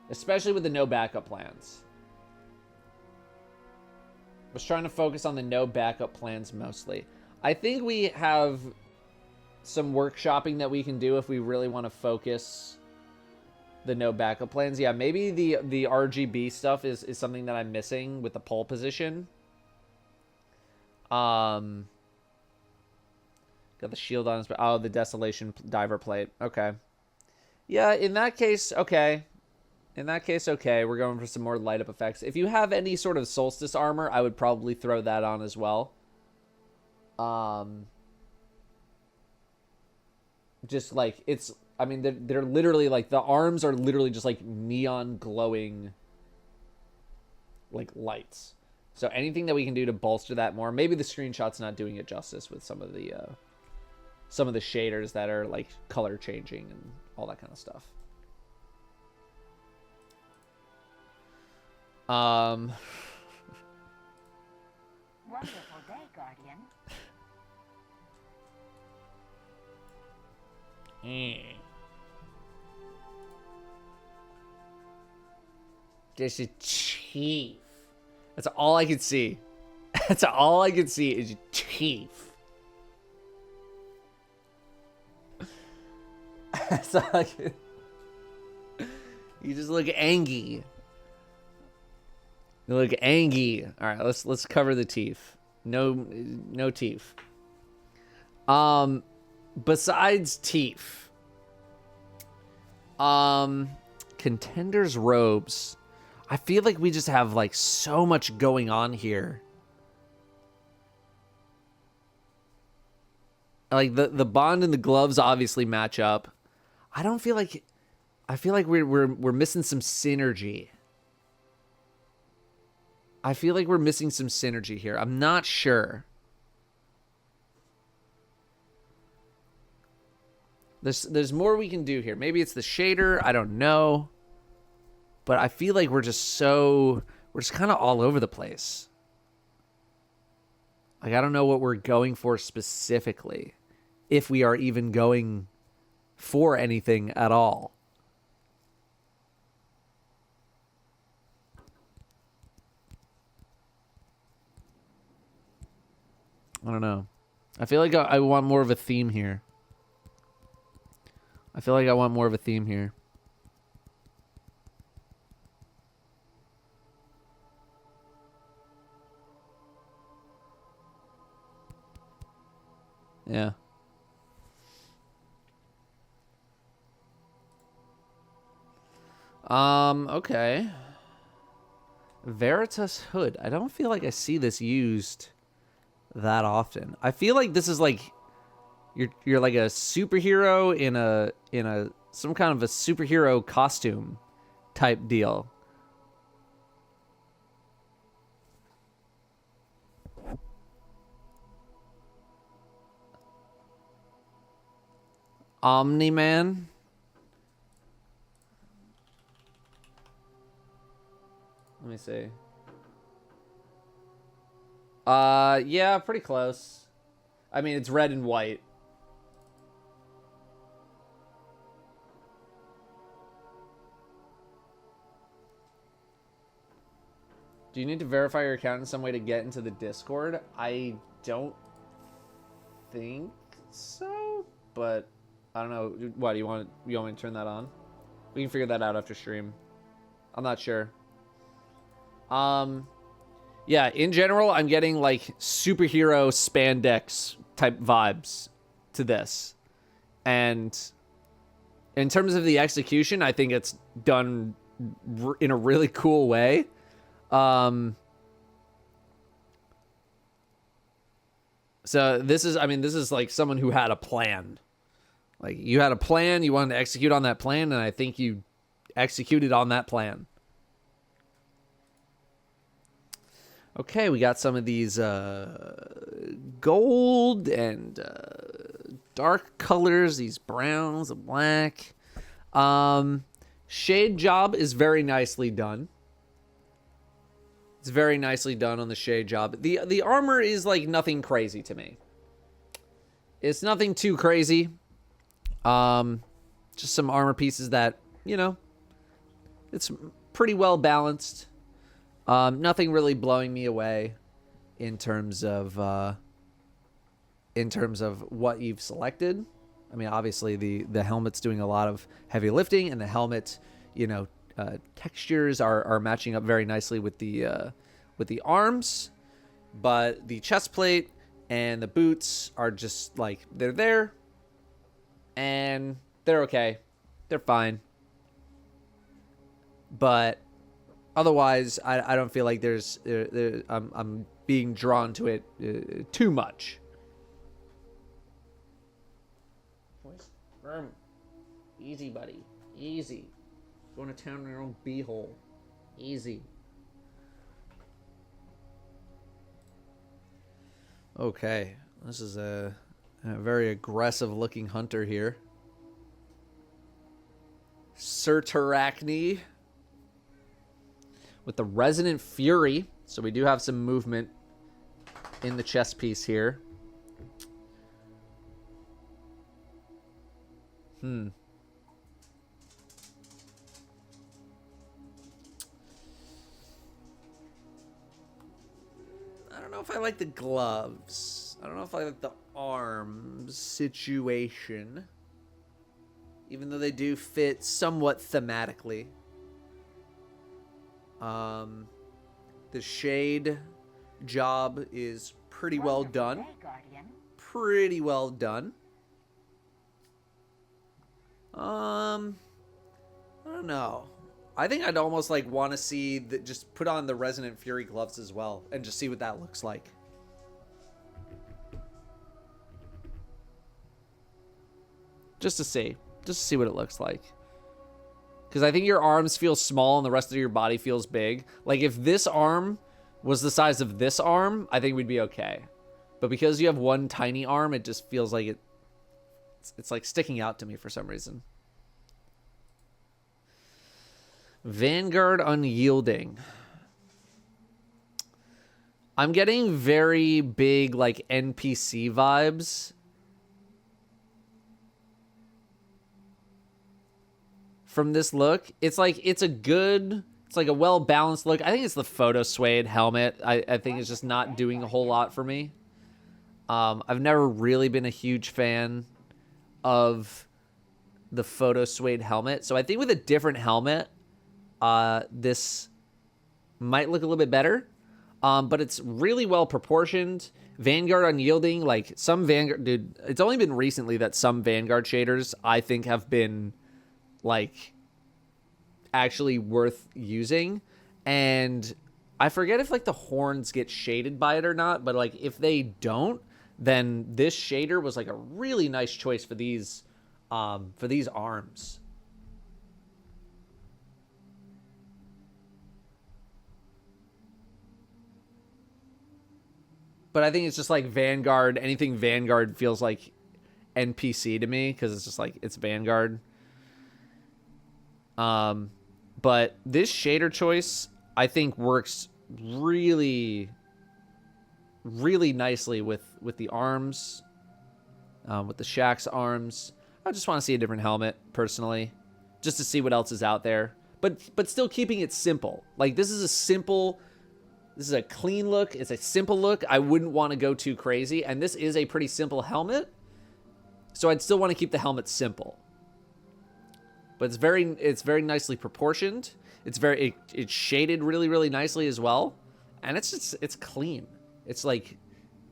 Especially with the no backup plans. I was trying to focus on the no backup plans mostly. I think we have some workshopping that we can do if we really want to focus the no backup plans. Yeah, maybe the RGB stuff is something that I'm missing with the pole position. Got the shield on his... Oh, the Desolation Diver Plate. Okay. Yeah, in that case, okay. Okay. We're going for some more light-up effects. If you have any sort of Solstice armor, I would probably throw that on as well. Just, like, it's... I mean, they're literally, like, the arms are literally just, like, neon glowing, like, lights. So anything that we can do to bolster that more. Maybe the screenshot's not doing it justice with some of the shaders that are like color changing and all that kind of stuff. Wonderful day, Guardian. This is chief. That's all I could see. That's all I could see is chief. That's all I could... You just look angry. You look angry. All right, let's cover the teeth. No teeth. Besides teeth, contenders robes. I feel like we just have like so much going on here. Like the bond and the gloves obviously match up. I feel like we're missing some synergy. I feel like we're missing some synergy here. I'm not sure. There's more we can do here. Maybe it's the shader. I don't know. But I feel like we're just kind of all over the place. Like, I don't know what we're going for specifically if we are even going for anything at all. I don't know. I feel like I want more of a theme here. I feel like I want more of a theme here. Yeah. Okay. Veritas Hood. I don't feel like I see this used that often. I feel like this is like you're like a superhero in a some kind of a superhero costume type deal. Omni-Man. Let me see. Yeah, pretty close. I mean, it's red and white. Do you need to verify your account in some way to get into the Discord? I don't think so, but I don't know. What, you want me to turn that on? We can figure that out after stream. I'm not sure. Yeah, in general, I'm getting like superhero spandex type vibes to this. And in terms of the execution, I think it's done in a really cool way. So this is, I mean, this is like someone who had a plan. Like, you had a plan, you wanted to execute on that plan, and I think you executed on that plan. Okay, we got some of these gold and dark colors, these browns, the black. Shade job is very nicely done. It's very nicely done on the shade job. The armor is like nothing crazy to me. It's nothing too crazy. Just some armor pieces that, you know, it's pretty well balanced. Nothing really blowing me away in terms of what you've selected. I mean, obviously the helmet's doing a lot of heavy lifting, and the helmet, you know, textures are matching up very nicely with the arms, but the chest plate and the boots are just like, they're there, and they're okay, they're fine, but otherwise I don't feel like I'm being drawn to it too much. Easy, buddy. Easy. Going to town in your own beehole. Easy. Okay. This is a very aggressive looking hunter here. Sertarachne with the Resonant Fury. So we do have some movement in the chest piece here. I don't know if I like the gloves. I don't know if I like the arms situation. Even though they do fit somewhat thematically. The shade job is pretty well done. Pretty well done. I don't know. I think I'd almost like want to see just put on the Resonant Fury gloves as well and just see what that looks like. Just to see what it looks like. Because I think your arms feel small and the rest of your body feels big. Like, if this arm was the size of this arm, I think we'd be okay. But because you have one tiny arm, it just feels like it's like sticking out to me for some reason. Vanguard Unyielding. I'm getting very big, like, NPC vibes from this look. It's like it's like a well balanced look. I think it's the photo suede helmet. I think it's just not doing a whole lot for me. I've never really been a huge fan of the photo suede helmet. So I think with a different helmet, this might look a little bit better. But it's really well proportioned. Vanguard unyielding, like some Vanguard, dude, it's only been recently that some Vanguard shaders I think have been like actually worth using. And I forget if like the horns get shaded by it or not, but like if they don't, then this shader was like a really nice choice for these arms. But I think it's just like Vanguard. Anything Vanguard feels like NPC to me because it's just like it's Vanguard. But this shader choice I think works really, really nicely with the arms, with the Shaq's arms. I just want to see a different helmet personally, just to see what else is out there. But still keeping it simple. Like this is a clean look. It's a simple look. I wouldn't want to go too crazy. And this is a pretty simple helmet. So I'd still want to keep the helmet simple. But it's very nicely proportioned. It's shaded really, really nicely as well. And it's clean. It's like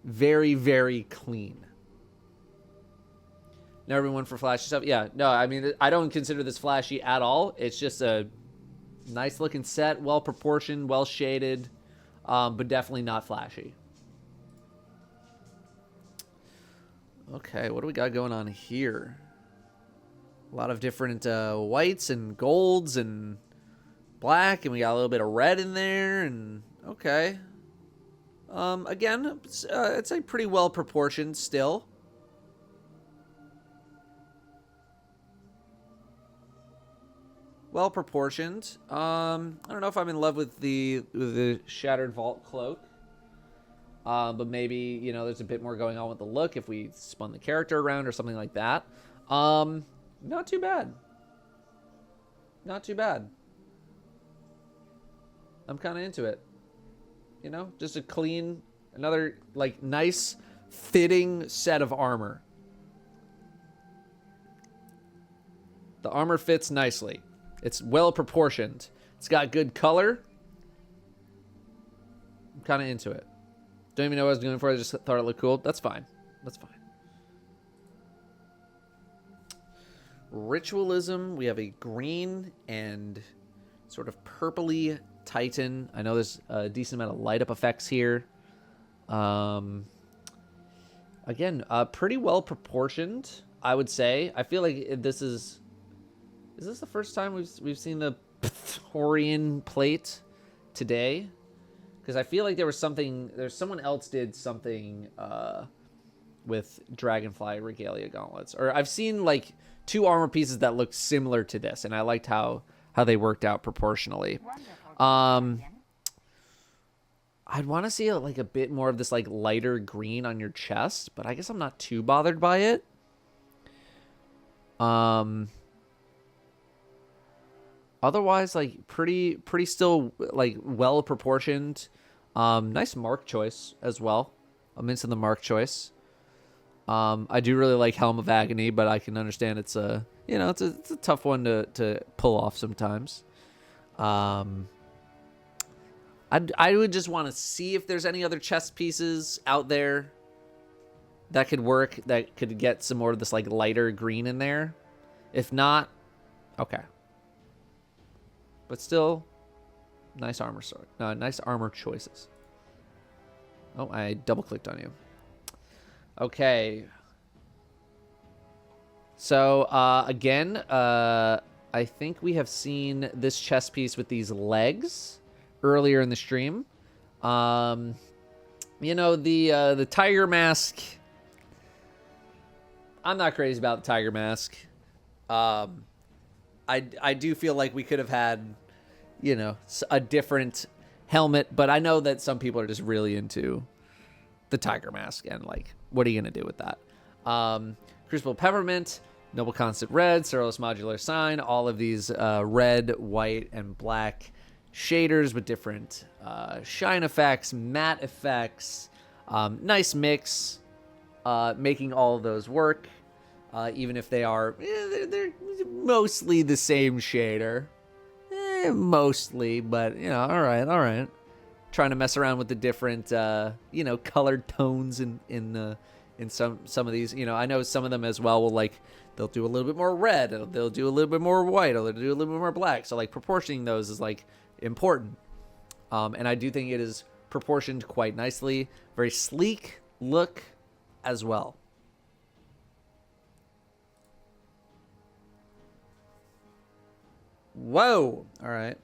very, very clean. Now everyone for flashy stuff. Yeah, no, I mean, I don't consider this flashy at all. It's just a nice looking set, well proportioned, well shaded. But definitely not flashy. Okay, what do we got going on here? A lot of different whites and golds and black, and we got a little bit of red in there, and okay. Again, it's a pretty well proportioned still. Well proportioned. I don't know if I'm in love with the Shattered Vault cloak. But maybe, you know, there's a bit more going on with the look if we spun the character around or something like that. Not too bad. Not too bad. I'm kind of into it. You know, just a clean, another like nice fitting set of armor. The armor fits nicely. It's well proportioned. It's got good color. I'm kind of into it. Don't even know what I was doing for. I just thought it looked cool. That's fine. That's fine. Ritualism. We have a green and sort of purpley Titan. I know there's a decent amount of light up effects here. Again, pretty well proportioned, I would say. I feel like this is... Is this the first time we've seen the Pythagorean plate today? Because I feel like there's someone else did something with Dragonfly Regalia gauntlets. Or I've seen like 2 armor pieces that look similar to this, and I liked how they worked out proportionally. I'd want to see like a bit more of this like lighter green on your chest, but I guess I'm not too bothered by it. Otherwise, like pretty still like well proportioned. Nice mark choice as well. I'm into the mark choice. I do really like Helm of Agony, but I can understand it's a tough one to pull off sometimes. I would just want to see if there's any other chest pieces out there that could work, that could get some more of this like lighter green in there. If not, okay. But still, nice armor nice armor choices. Oh, I double-clicked on you. Okay. So, again, I think we have seen this chest piece with these legs earlier in the stream. You know, the tiger mask. I'm not crazy about the tiger mask. I do feel like we could have had, you know, a different helmet, but I know that some people are just really into the tiger mask, and like, what are you gonna do with that? Crucible Peppermint, Noble Constant Red, Serolus Modular Sign, all of these red, white, and black shaders with different shine effects, matte effects. Nice mix, making all of those work, even if they are they're mostly the same shader. Mostly, but, you know, all right. Trying to mess around with the different, you know, colored tones in some of these. You know, I know some of them as well will, like, they'll do a little bit more red, or they'll do a little bit more white, or they'll do a little bit more black. So, like, proportioning those is, like, important. And I do think it is proportioned quite nicely. Very sleek look as well. Whoa! All right.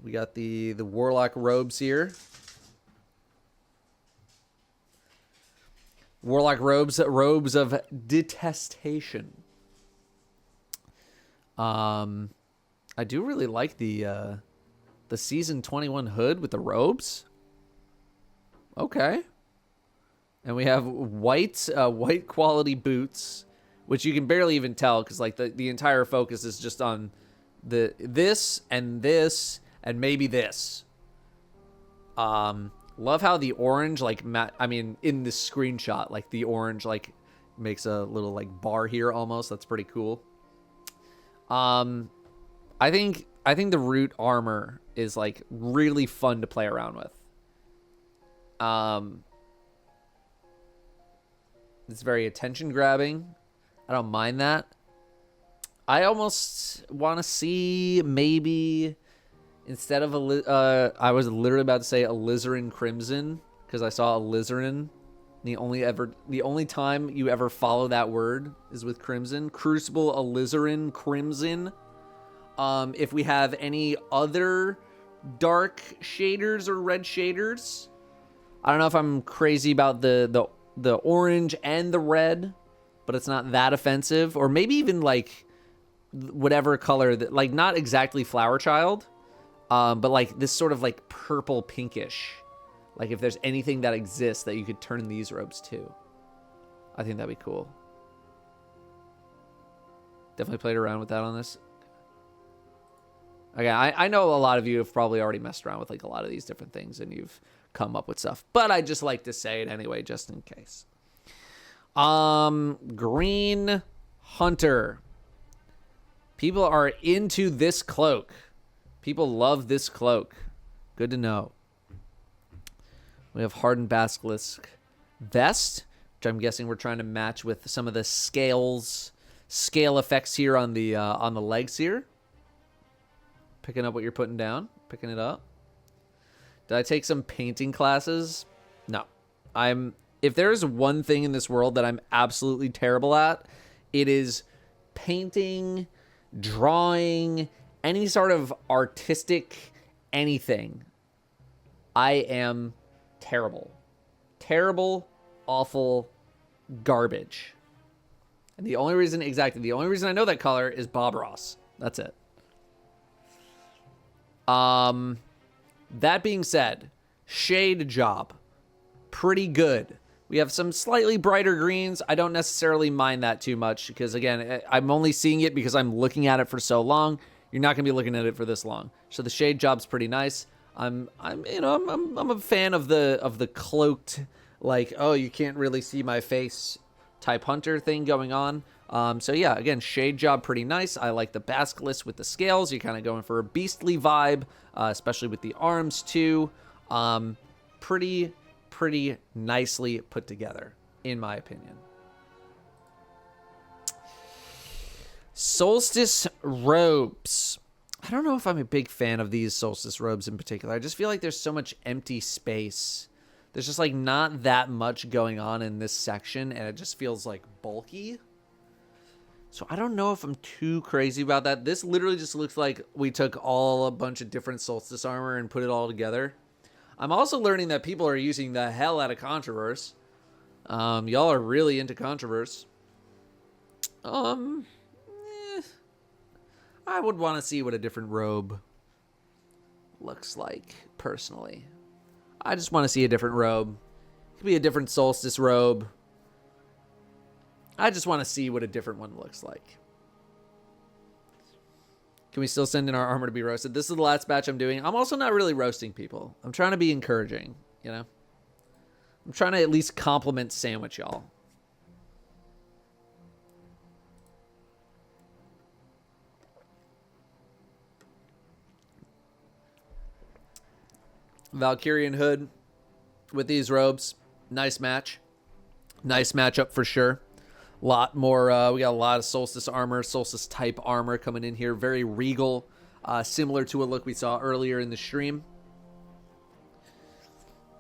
We got the Warlock robes here. Warlock robes of detestation. I do really like the season 21 hood with the robes. Okay. And we have white quality boots, which you can barely even tell because, like, the entire focus is just on this and maybe this. Love how the orange, like, I mean, in this screenshot, like, the orange, like, makes a little, like, bar here almost. That's pretty cool. I think the root armor is, like, really fun to play around with. It's very attention grabbing. I don't mind that. I almost want to see maybe instead of I was literally about to say alizarin crimson because I saw alizarin. The only time you ever follow that word is with crimson. Crucible, alizarin, crimson. If we have any other dark shaders or red shaders, I don't know if I'm crazy about the orange and the red, but it's not that offensive. Or maybe even like whatever color that, like, not exactly Flower Child, but like this sort of like purple pinkish. Like if there's anything that exists that you could turn these robes to, I think that'd be cool. Definitely played around with that on this. Okay, I know a lot of you have probably already messed around with like a lot of these different things and you've come up with stuff, but I just like to say it anyway, just in case. Green Hunter. People are into this cloak. People love this cloak. Good to know. We have Hardened Basilisk Vest, which I'm guessing we're trying to match with some of the scale effects here on the legs here. Picking up what you're putting down. Picking it up. Did I take some painting classes? No. If there is one thing in this world that I'm absolutely terrible at, it is painting, drawing, any sort of artistic anything. I am terrible. Terrible, awful, garbage. And the only reason I know that color is Bob Ross. That's it. That being said, shade job. Pretty good. We have some slightly brighter greens. I don't necessarily mind that too much because, again, I'm only seeing it because I'm looking at it for so long. You're not going to be looking at it for this long. So the shade job's pretty nice. I'm a fan of the cloaked, like, oh, you can't really see my face type hunter thing going on. So yeah, again, shade job pretty nice. I like the basilisk with the scales. You're kind of going for a beastly vibe, especially with the arms too. Pretty nicely put together, in my opinion. Solstice robes. I don't know if I'm a big fan of these solstice robes in particular. I just feel like there's so much empty space. There's just like not that much going on in this section, and it just feels like bulky. So I don't know if I'm too crazy about that. This literally just looks like we took a bunch of different solstice armor and put it all together. I'm also learning that people are using the hell out of Controverse. Y'all are really into Controverse. I would want to see what a different robe looks like, personally. I just want to see a different robe. It could be a different solstice robe. I just want to see what a different one looks like. Can we still send in our armor to be roasted? This is the last batch I'm doing. I'm also not really roasting people. I'm trying to be encouraging, you know? I'm trying to at least compliment Sandwich, y'all. Valkyrian hood with these robes. Nice match. Nice matchup for sure. Lot more, we got a lot of Solstice armor, Solstice type armor coming in here. Very regal, similar to a look we saw earlier in the stream.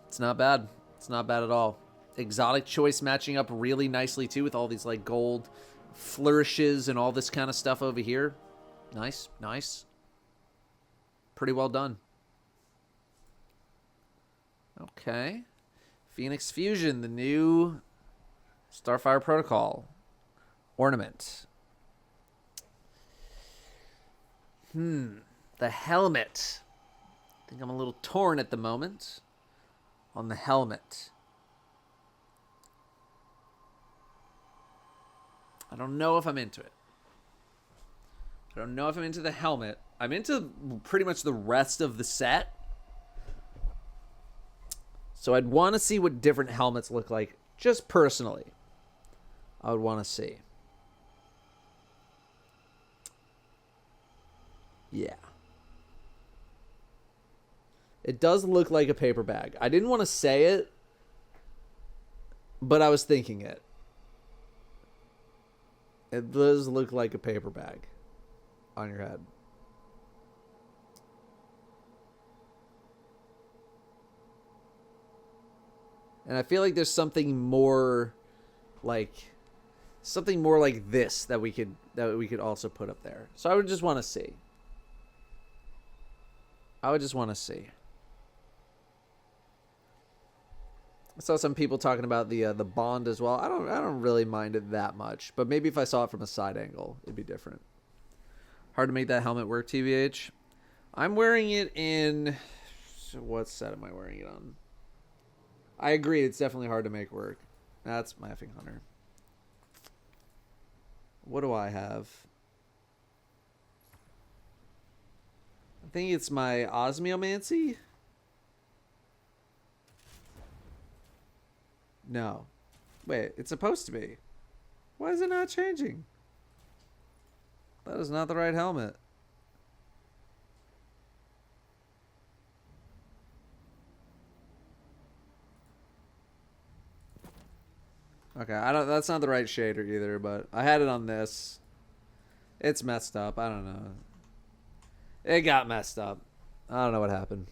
It's not bad. It's not bad at all. Exotic choice matching up really nicely too with all these like gold flourishes and all this kind of stuff over here. Nice, nice. Pretty well done. Okay. Phoenix Fusion, the new Starfire Protocol ornament. The helmet. I think I'm a little torn at the moment on the helmet. I don't know if I'm into it. I don't know if I'm into the helmet. I'm into pretty much the rest of the set. So I'd want to see what different helmets look like, just personally. I would want to see. Yeah. It does look like a paper bag. I didn't want to say it, but I was thinking it. It does look like a paper bag on your head. And I feel like there's something more like this that we could also put up there. So I would just want to see. I saw some people talking about the Bond as well. I don't really mind it that much, but maybe if I saw it from a side angle, it'd be different. Hard to make that helmet work, TVH. I'm wearing it in what set am I wearing it on? I agree, it's definitely hard to make work. That's my effing hunter. What do I have? I think it's my Osmiomancy. No. Wait, it's supposed to be. Why is it not changing? That is not the right helmet. Okay, that's not the right shader either, but I had it on this. It's messed up. I don't know. It got messed up. I don't know what happened.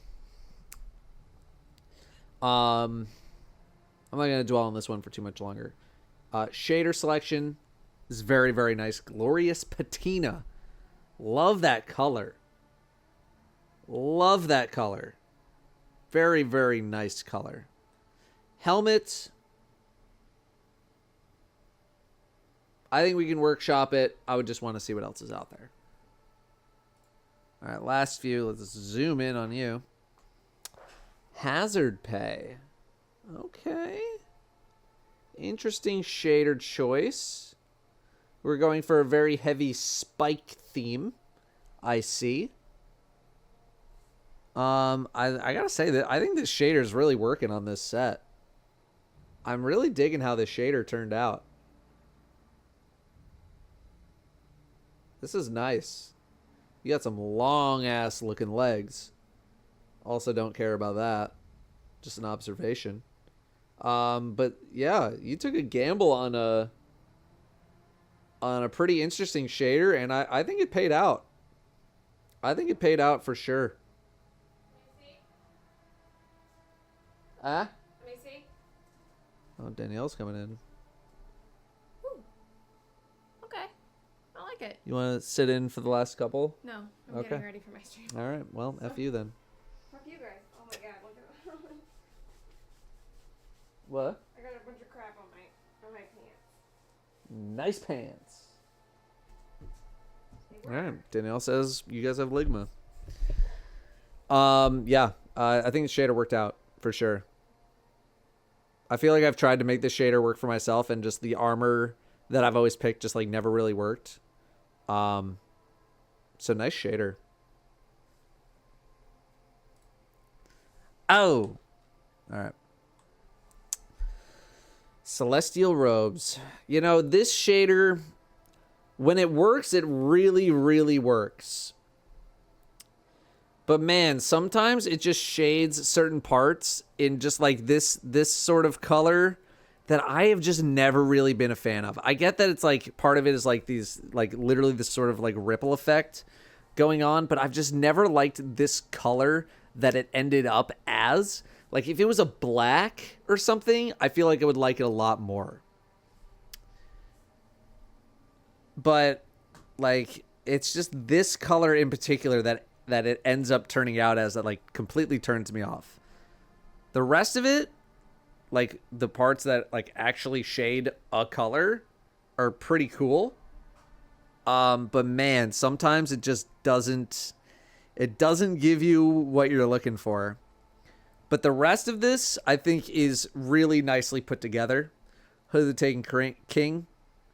I'm not going to dwell on this one for too much longer. Shader selection is very, very nice. Glorious Patina. Love that color. Love that color. Very, very nice color. Helmet. I think we can workshop it. I would just want to see what else is out there. All right, last few. Let's zoom in on you. Hazard Pay. Okay. Interesting shader choice. We're going for a very heavy spike theme. I see. I gotta say that I think this shader is really working on this set. I'm really digging how this shader turned out. This is nice. You got some long ass looking legs. Also don't care about that. Just an observation. But yeah, you took a gamble on a pretty interesting shader, and I think it paid out. I think it paid out for sure. Let me see. Oh, Danielle's coming in. It. You want to sit in for the last couple? No, I'm getting ready for my stream. All right, well, F you then. Fuck you guys. Oh my god, look at What? I got a bunch of crap on my pants. Nice pants. All right, Danielle says you guys have Ligma. Yeah, I think the shader worked out for sure. I feel like I've tried to make this shader work for myself, and just the armor that I've always picked just like never really worked. So nice shader. Oh, all right. Celestial robes. You know, this shader, when it works, it really, really works. But man, sometimes it just shades certain parts in just like this sort of color that I have just never really been a fan of. I get that it's like part of it is like these, like literally this sort of like ripple effect going on, but I've just never liked this color that it ended up as. Like if it was a black or something, I feel like I would like it a lot more. But like it's just this color in particular that it ends up turning out as that like completely turns me off. The rest of it, like the parts that like actually shade a color are pretty cool. But man, sometimes it just doesn't give you what you're looking for. But the rest of this, I think, is really nicely put together. Hood of the Taken King.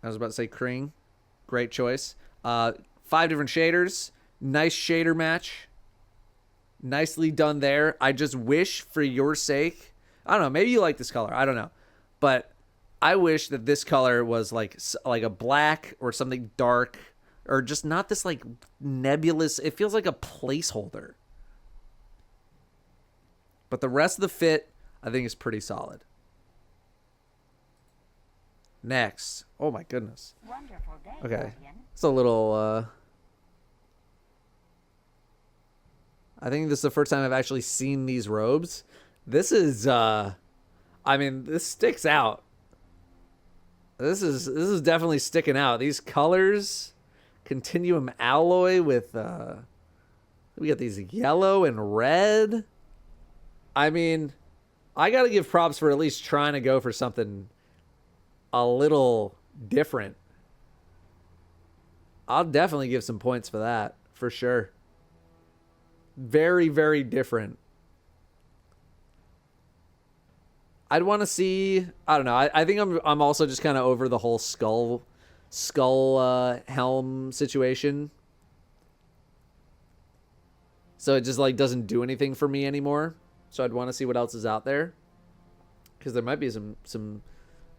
I was about to say Kring. Great choice. 5 different shaders. Nice shader match. Nicely done there. I just wish for your sake, I don't know, maybe you like this color. I don't know. But I wish that this color was like a black or something dark, or just not this like nebulous. It feels like a placeholder. But the rest of the fit, I think, is pretty solid. Next. Oh my goodness. Wonderful day, Okay. Guardian. It's a little I think this is the first time I've actually seen these robes. This is I mean, this sticks out. This is definitely sticking out. These colors, continuum alloy with we got these yellow and red. I mean, I got to give props for at least trying to go for something a little different. I'll definitely give some points for that, for sure. Very, very different. I'd want to see, I don't know. I think I'm also just kind of over the whole skull helm situation. So it just like doesn't do anything for me anymore. So I'd want to see what else is out there, because there might be some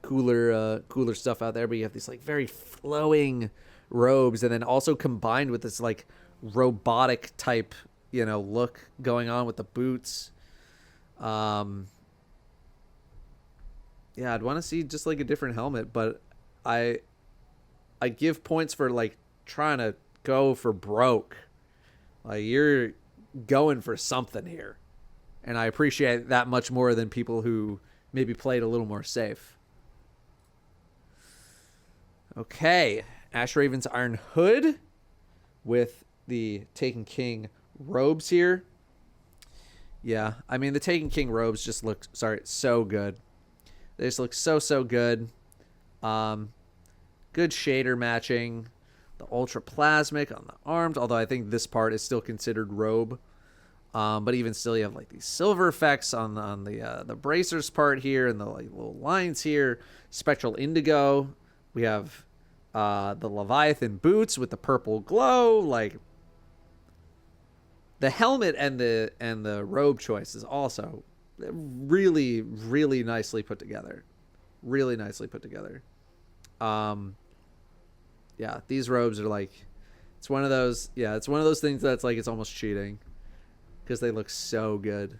cooler stuff out there. But you have these like very flowing robes, and then also combined with this like robotic type, you know, look going on with the boots. Yeah, I'd want to see just like a different helmet, but I give points for like trying to go for broke. Like you're going for something here. And I appreciate that much more than people who maybe played a little more safe. Okay. Ash Raven's Iron Hood with the Taken King robes here. Yeah, I mean, the Taken King robes just look, so good. They just look so good. Good shader matching. The Ultra Plasmic on the arms, although I think this part is still considered robe. But even still, you have like these silver effects on the bracers part here, and the like little lines here. Spectral Indigo. We have the Leviathan boots with the purple glow. Like the helmet and the robe choice is also really, really nicely put together. Really nicely put together. Yeah, these robes are like, it's one of those things that's like, it's almost cheating, because they look so good.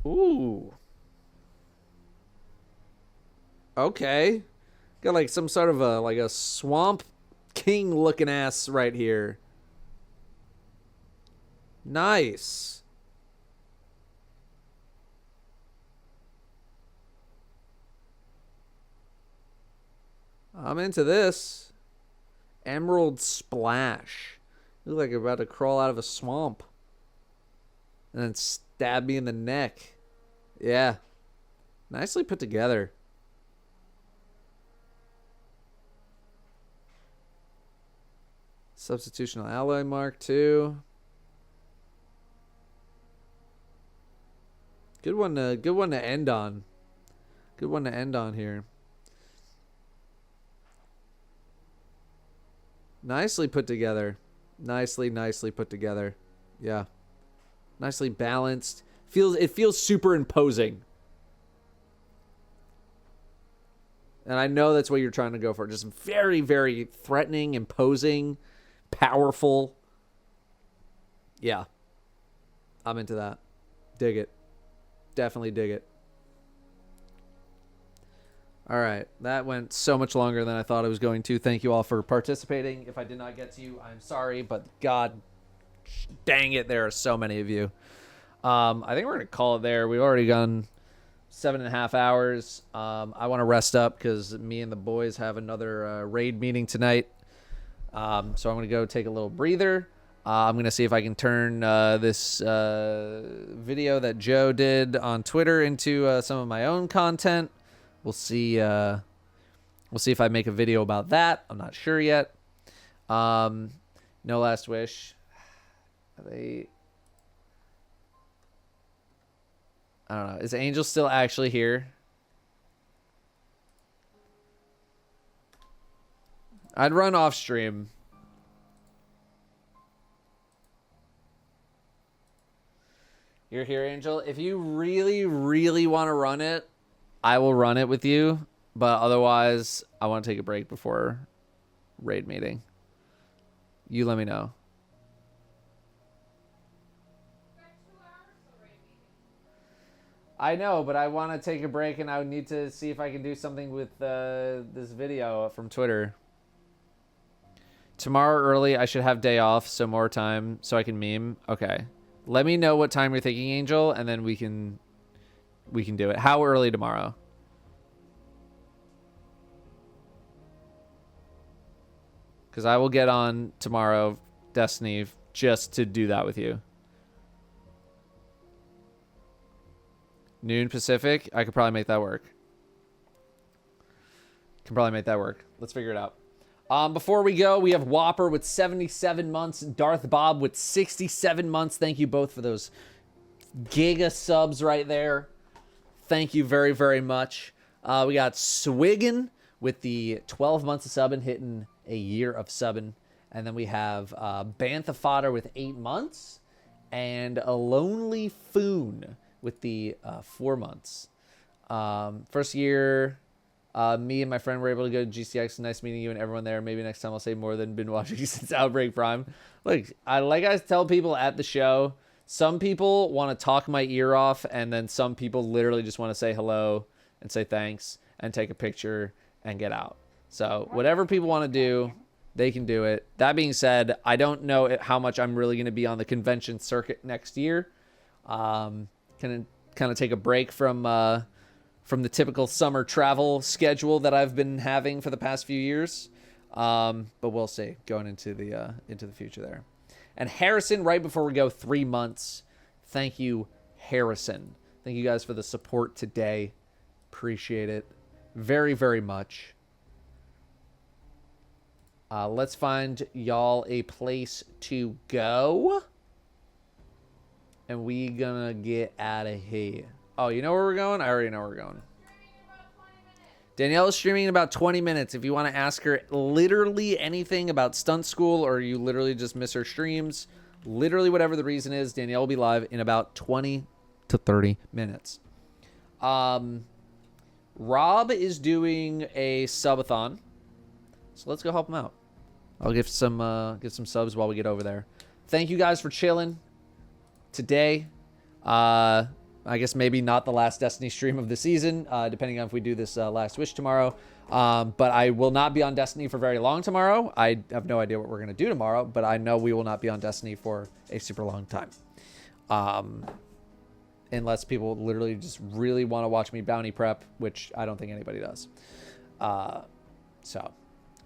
Ooh. Okay. Got like some sort of a swamp king looking ass right here. Nice. I'm into this. Emerald Splash. Look like you're about to crawl out of a swamp. And then stab me in the neck. Yeah. Nicely put together. Substitutional alloy mark 2. Good one to end on. Good one to end on here. Nicely put together. Nicely put together. Yeah. Nicely balanced. It feels super imposing. And I know that's what you're trying to go for. Just very, very threatening, imposing, powerful. Yeah. I'm into that. Dig it. Definitely dig it. All right. That went so much longer than I thought it was going to. Thank you all for participating. If I did not get to you, I'm sorry. But God dang it, there are so many of you. I think we're going to call it there. We've already gone 7.5 hours. I want to rest up because me and the boys have another raid meeting tonight. So I'm going to go take a little breather. I'm going to see if I can turn this video that Joe did on Twitter into some of my own content. We'll see if I make a video about that. I'm not sure yet. No Last Wish. I don't know. Is Angel still actually here? I'd run off stream. You're here, Angel. If you really, really want to run it, I will run it with you. But otherwise, I want to take a break before raid meeting. You let me know. I know, but I want to take a break, and I would need to see if I can do something with this video from Twitter. Tomorrow early, I should have day off, so more time, so I can meme. Okay. Let me know what time you're thinking, Angel, and then we can do it. How early tomorrow? Because I will get on tomorrow, Destiny, just to do that with you. Noon Pacific? I could probably make that work. Let's figure it out. Before we go, we have Whopper with 77 months. Darth Bob with 67 months. Thank you both for those giga subs right there. Thank you very, very much. We got Swiggin with the 12 months of subbing, hitting a year of subbing. And then we have Bantha Fodder with 8 months. And a Lonely Foon with the 4 months. First year, me and my friend were able to go to GCX. Nice meeting you and everyone there. Maybe next time I'll say more than been watching since Outbreak Prime. Look, I tell people at the show, some people want to talk my ear off, and then some people literally just want to say hello and say thanks and take a picture and get out. So whatever people want to do, they can do it. That being said, I don't know how much I'm really going to be on the convention circuit next year. Kind of take a break from the typical summer travel schedule that I've been having for the past few years. But we'll see going into the future there. And Harrison, right before we go, 3 months. Thank you, Harrison. Thank you guys for the support today. Appreciate it very, very much. Let's find y'all a place to go. And we gonna get out of here. Oh, you know where we're going? I already know where we're going. Danielle is streaming in about 20 minutes. If you want to ask her literally anything about Stunt School, or you literally just miss her streams, literally whatever the reason is, Danielle will be live in about 20 to 30 minutes. Rob is doing a subathon, so let's go help him out. I'll give some subs while we get over there. Thank you guys for chilling today. I guess maybe not the last Destiny stream of the season, depending on if we do this Last Wish tomorrow. But I will not be on Destiny for very long tomorrow. I have no idea what we're going to do tomorrow, but I know we will not be on Destiny for a super long time. Unless people literally just really want to watch me bounty prep, which I don't think anybody does. So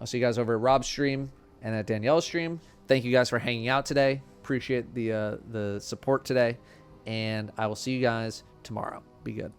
I'll see you guys over at Rob's stream and at Danielle's stream. Thank you guys for hanging out today. Appreciate the support today. And I will see you guys tomorrow. Be good.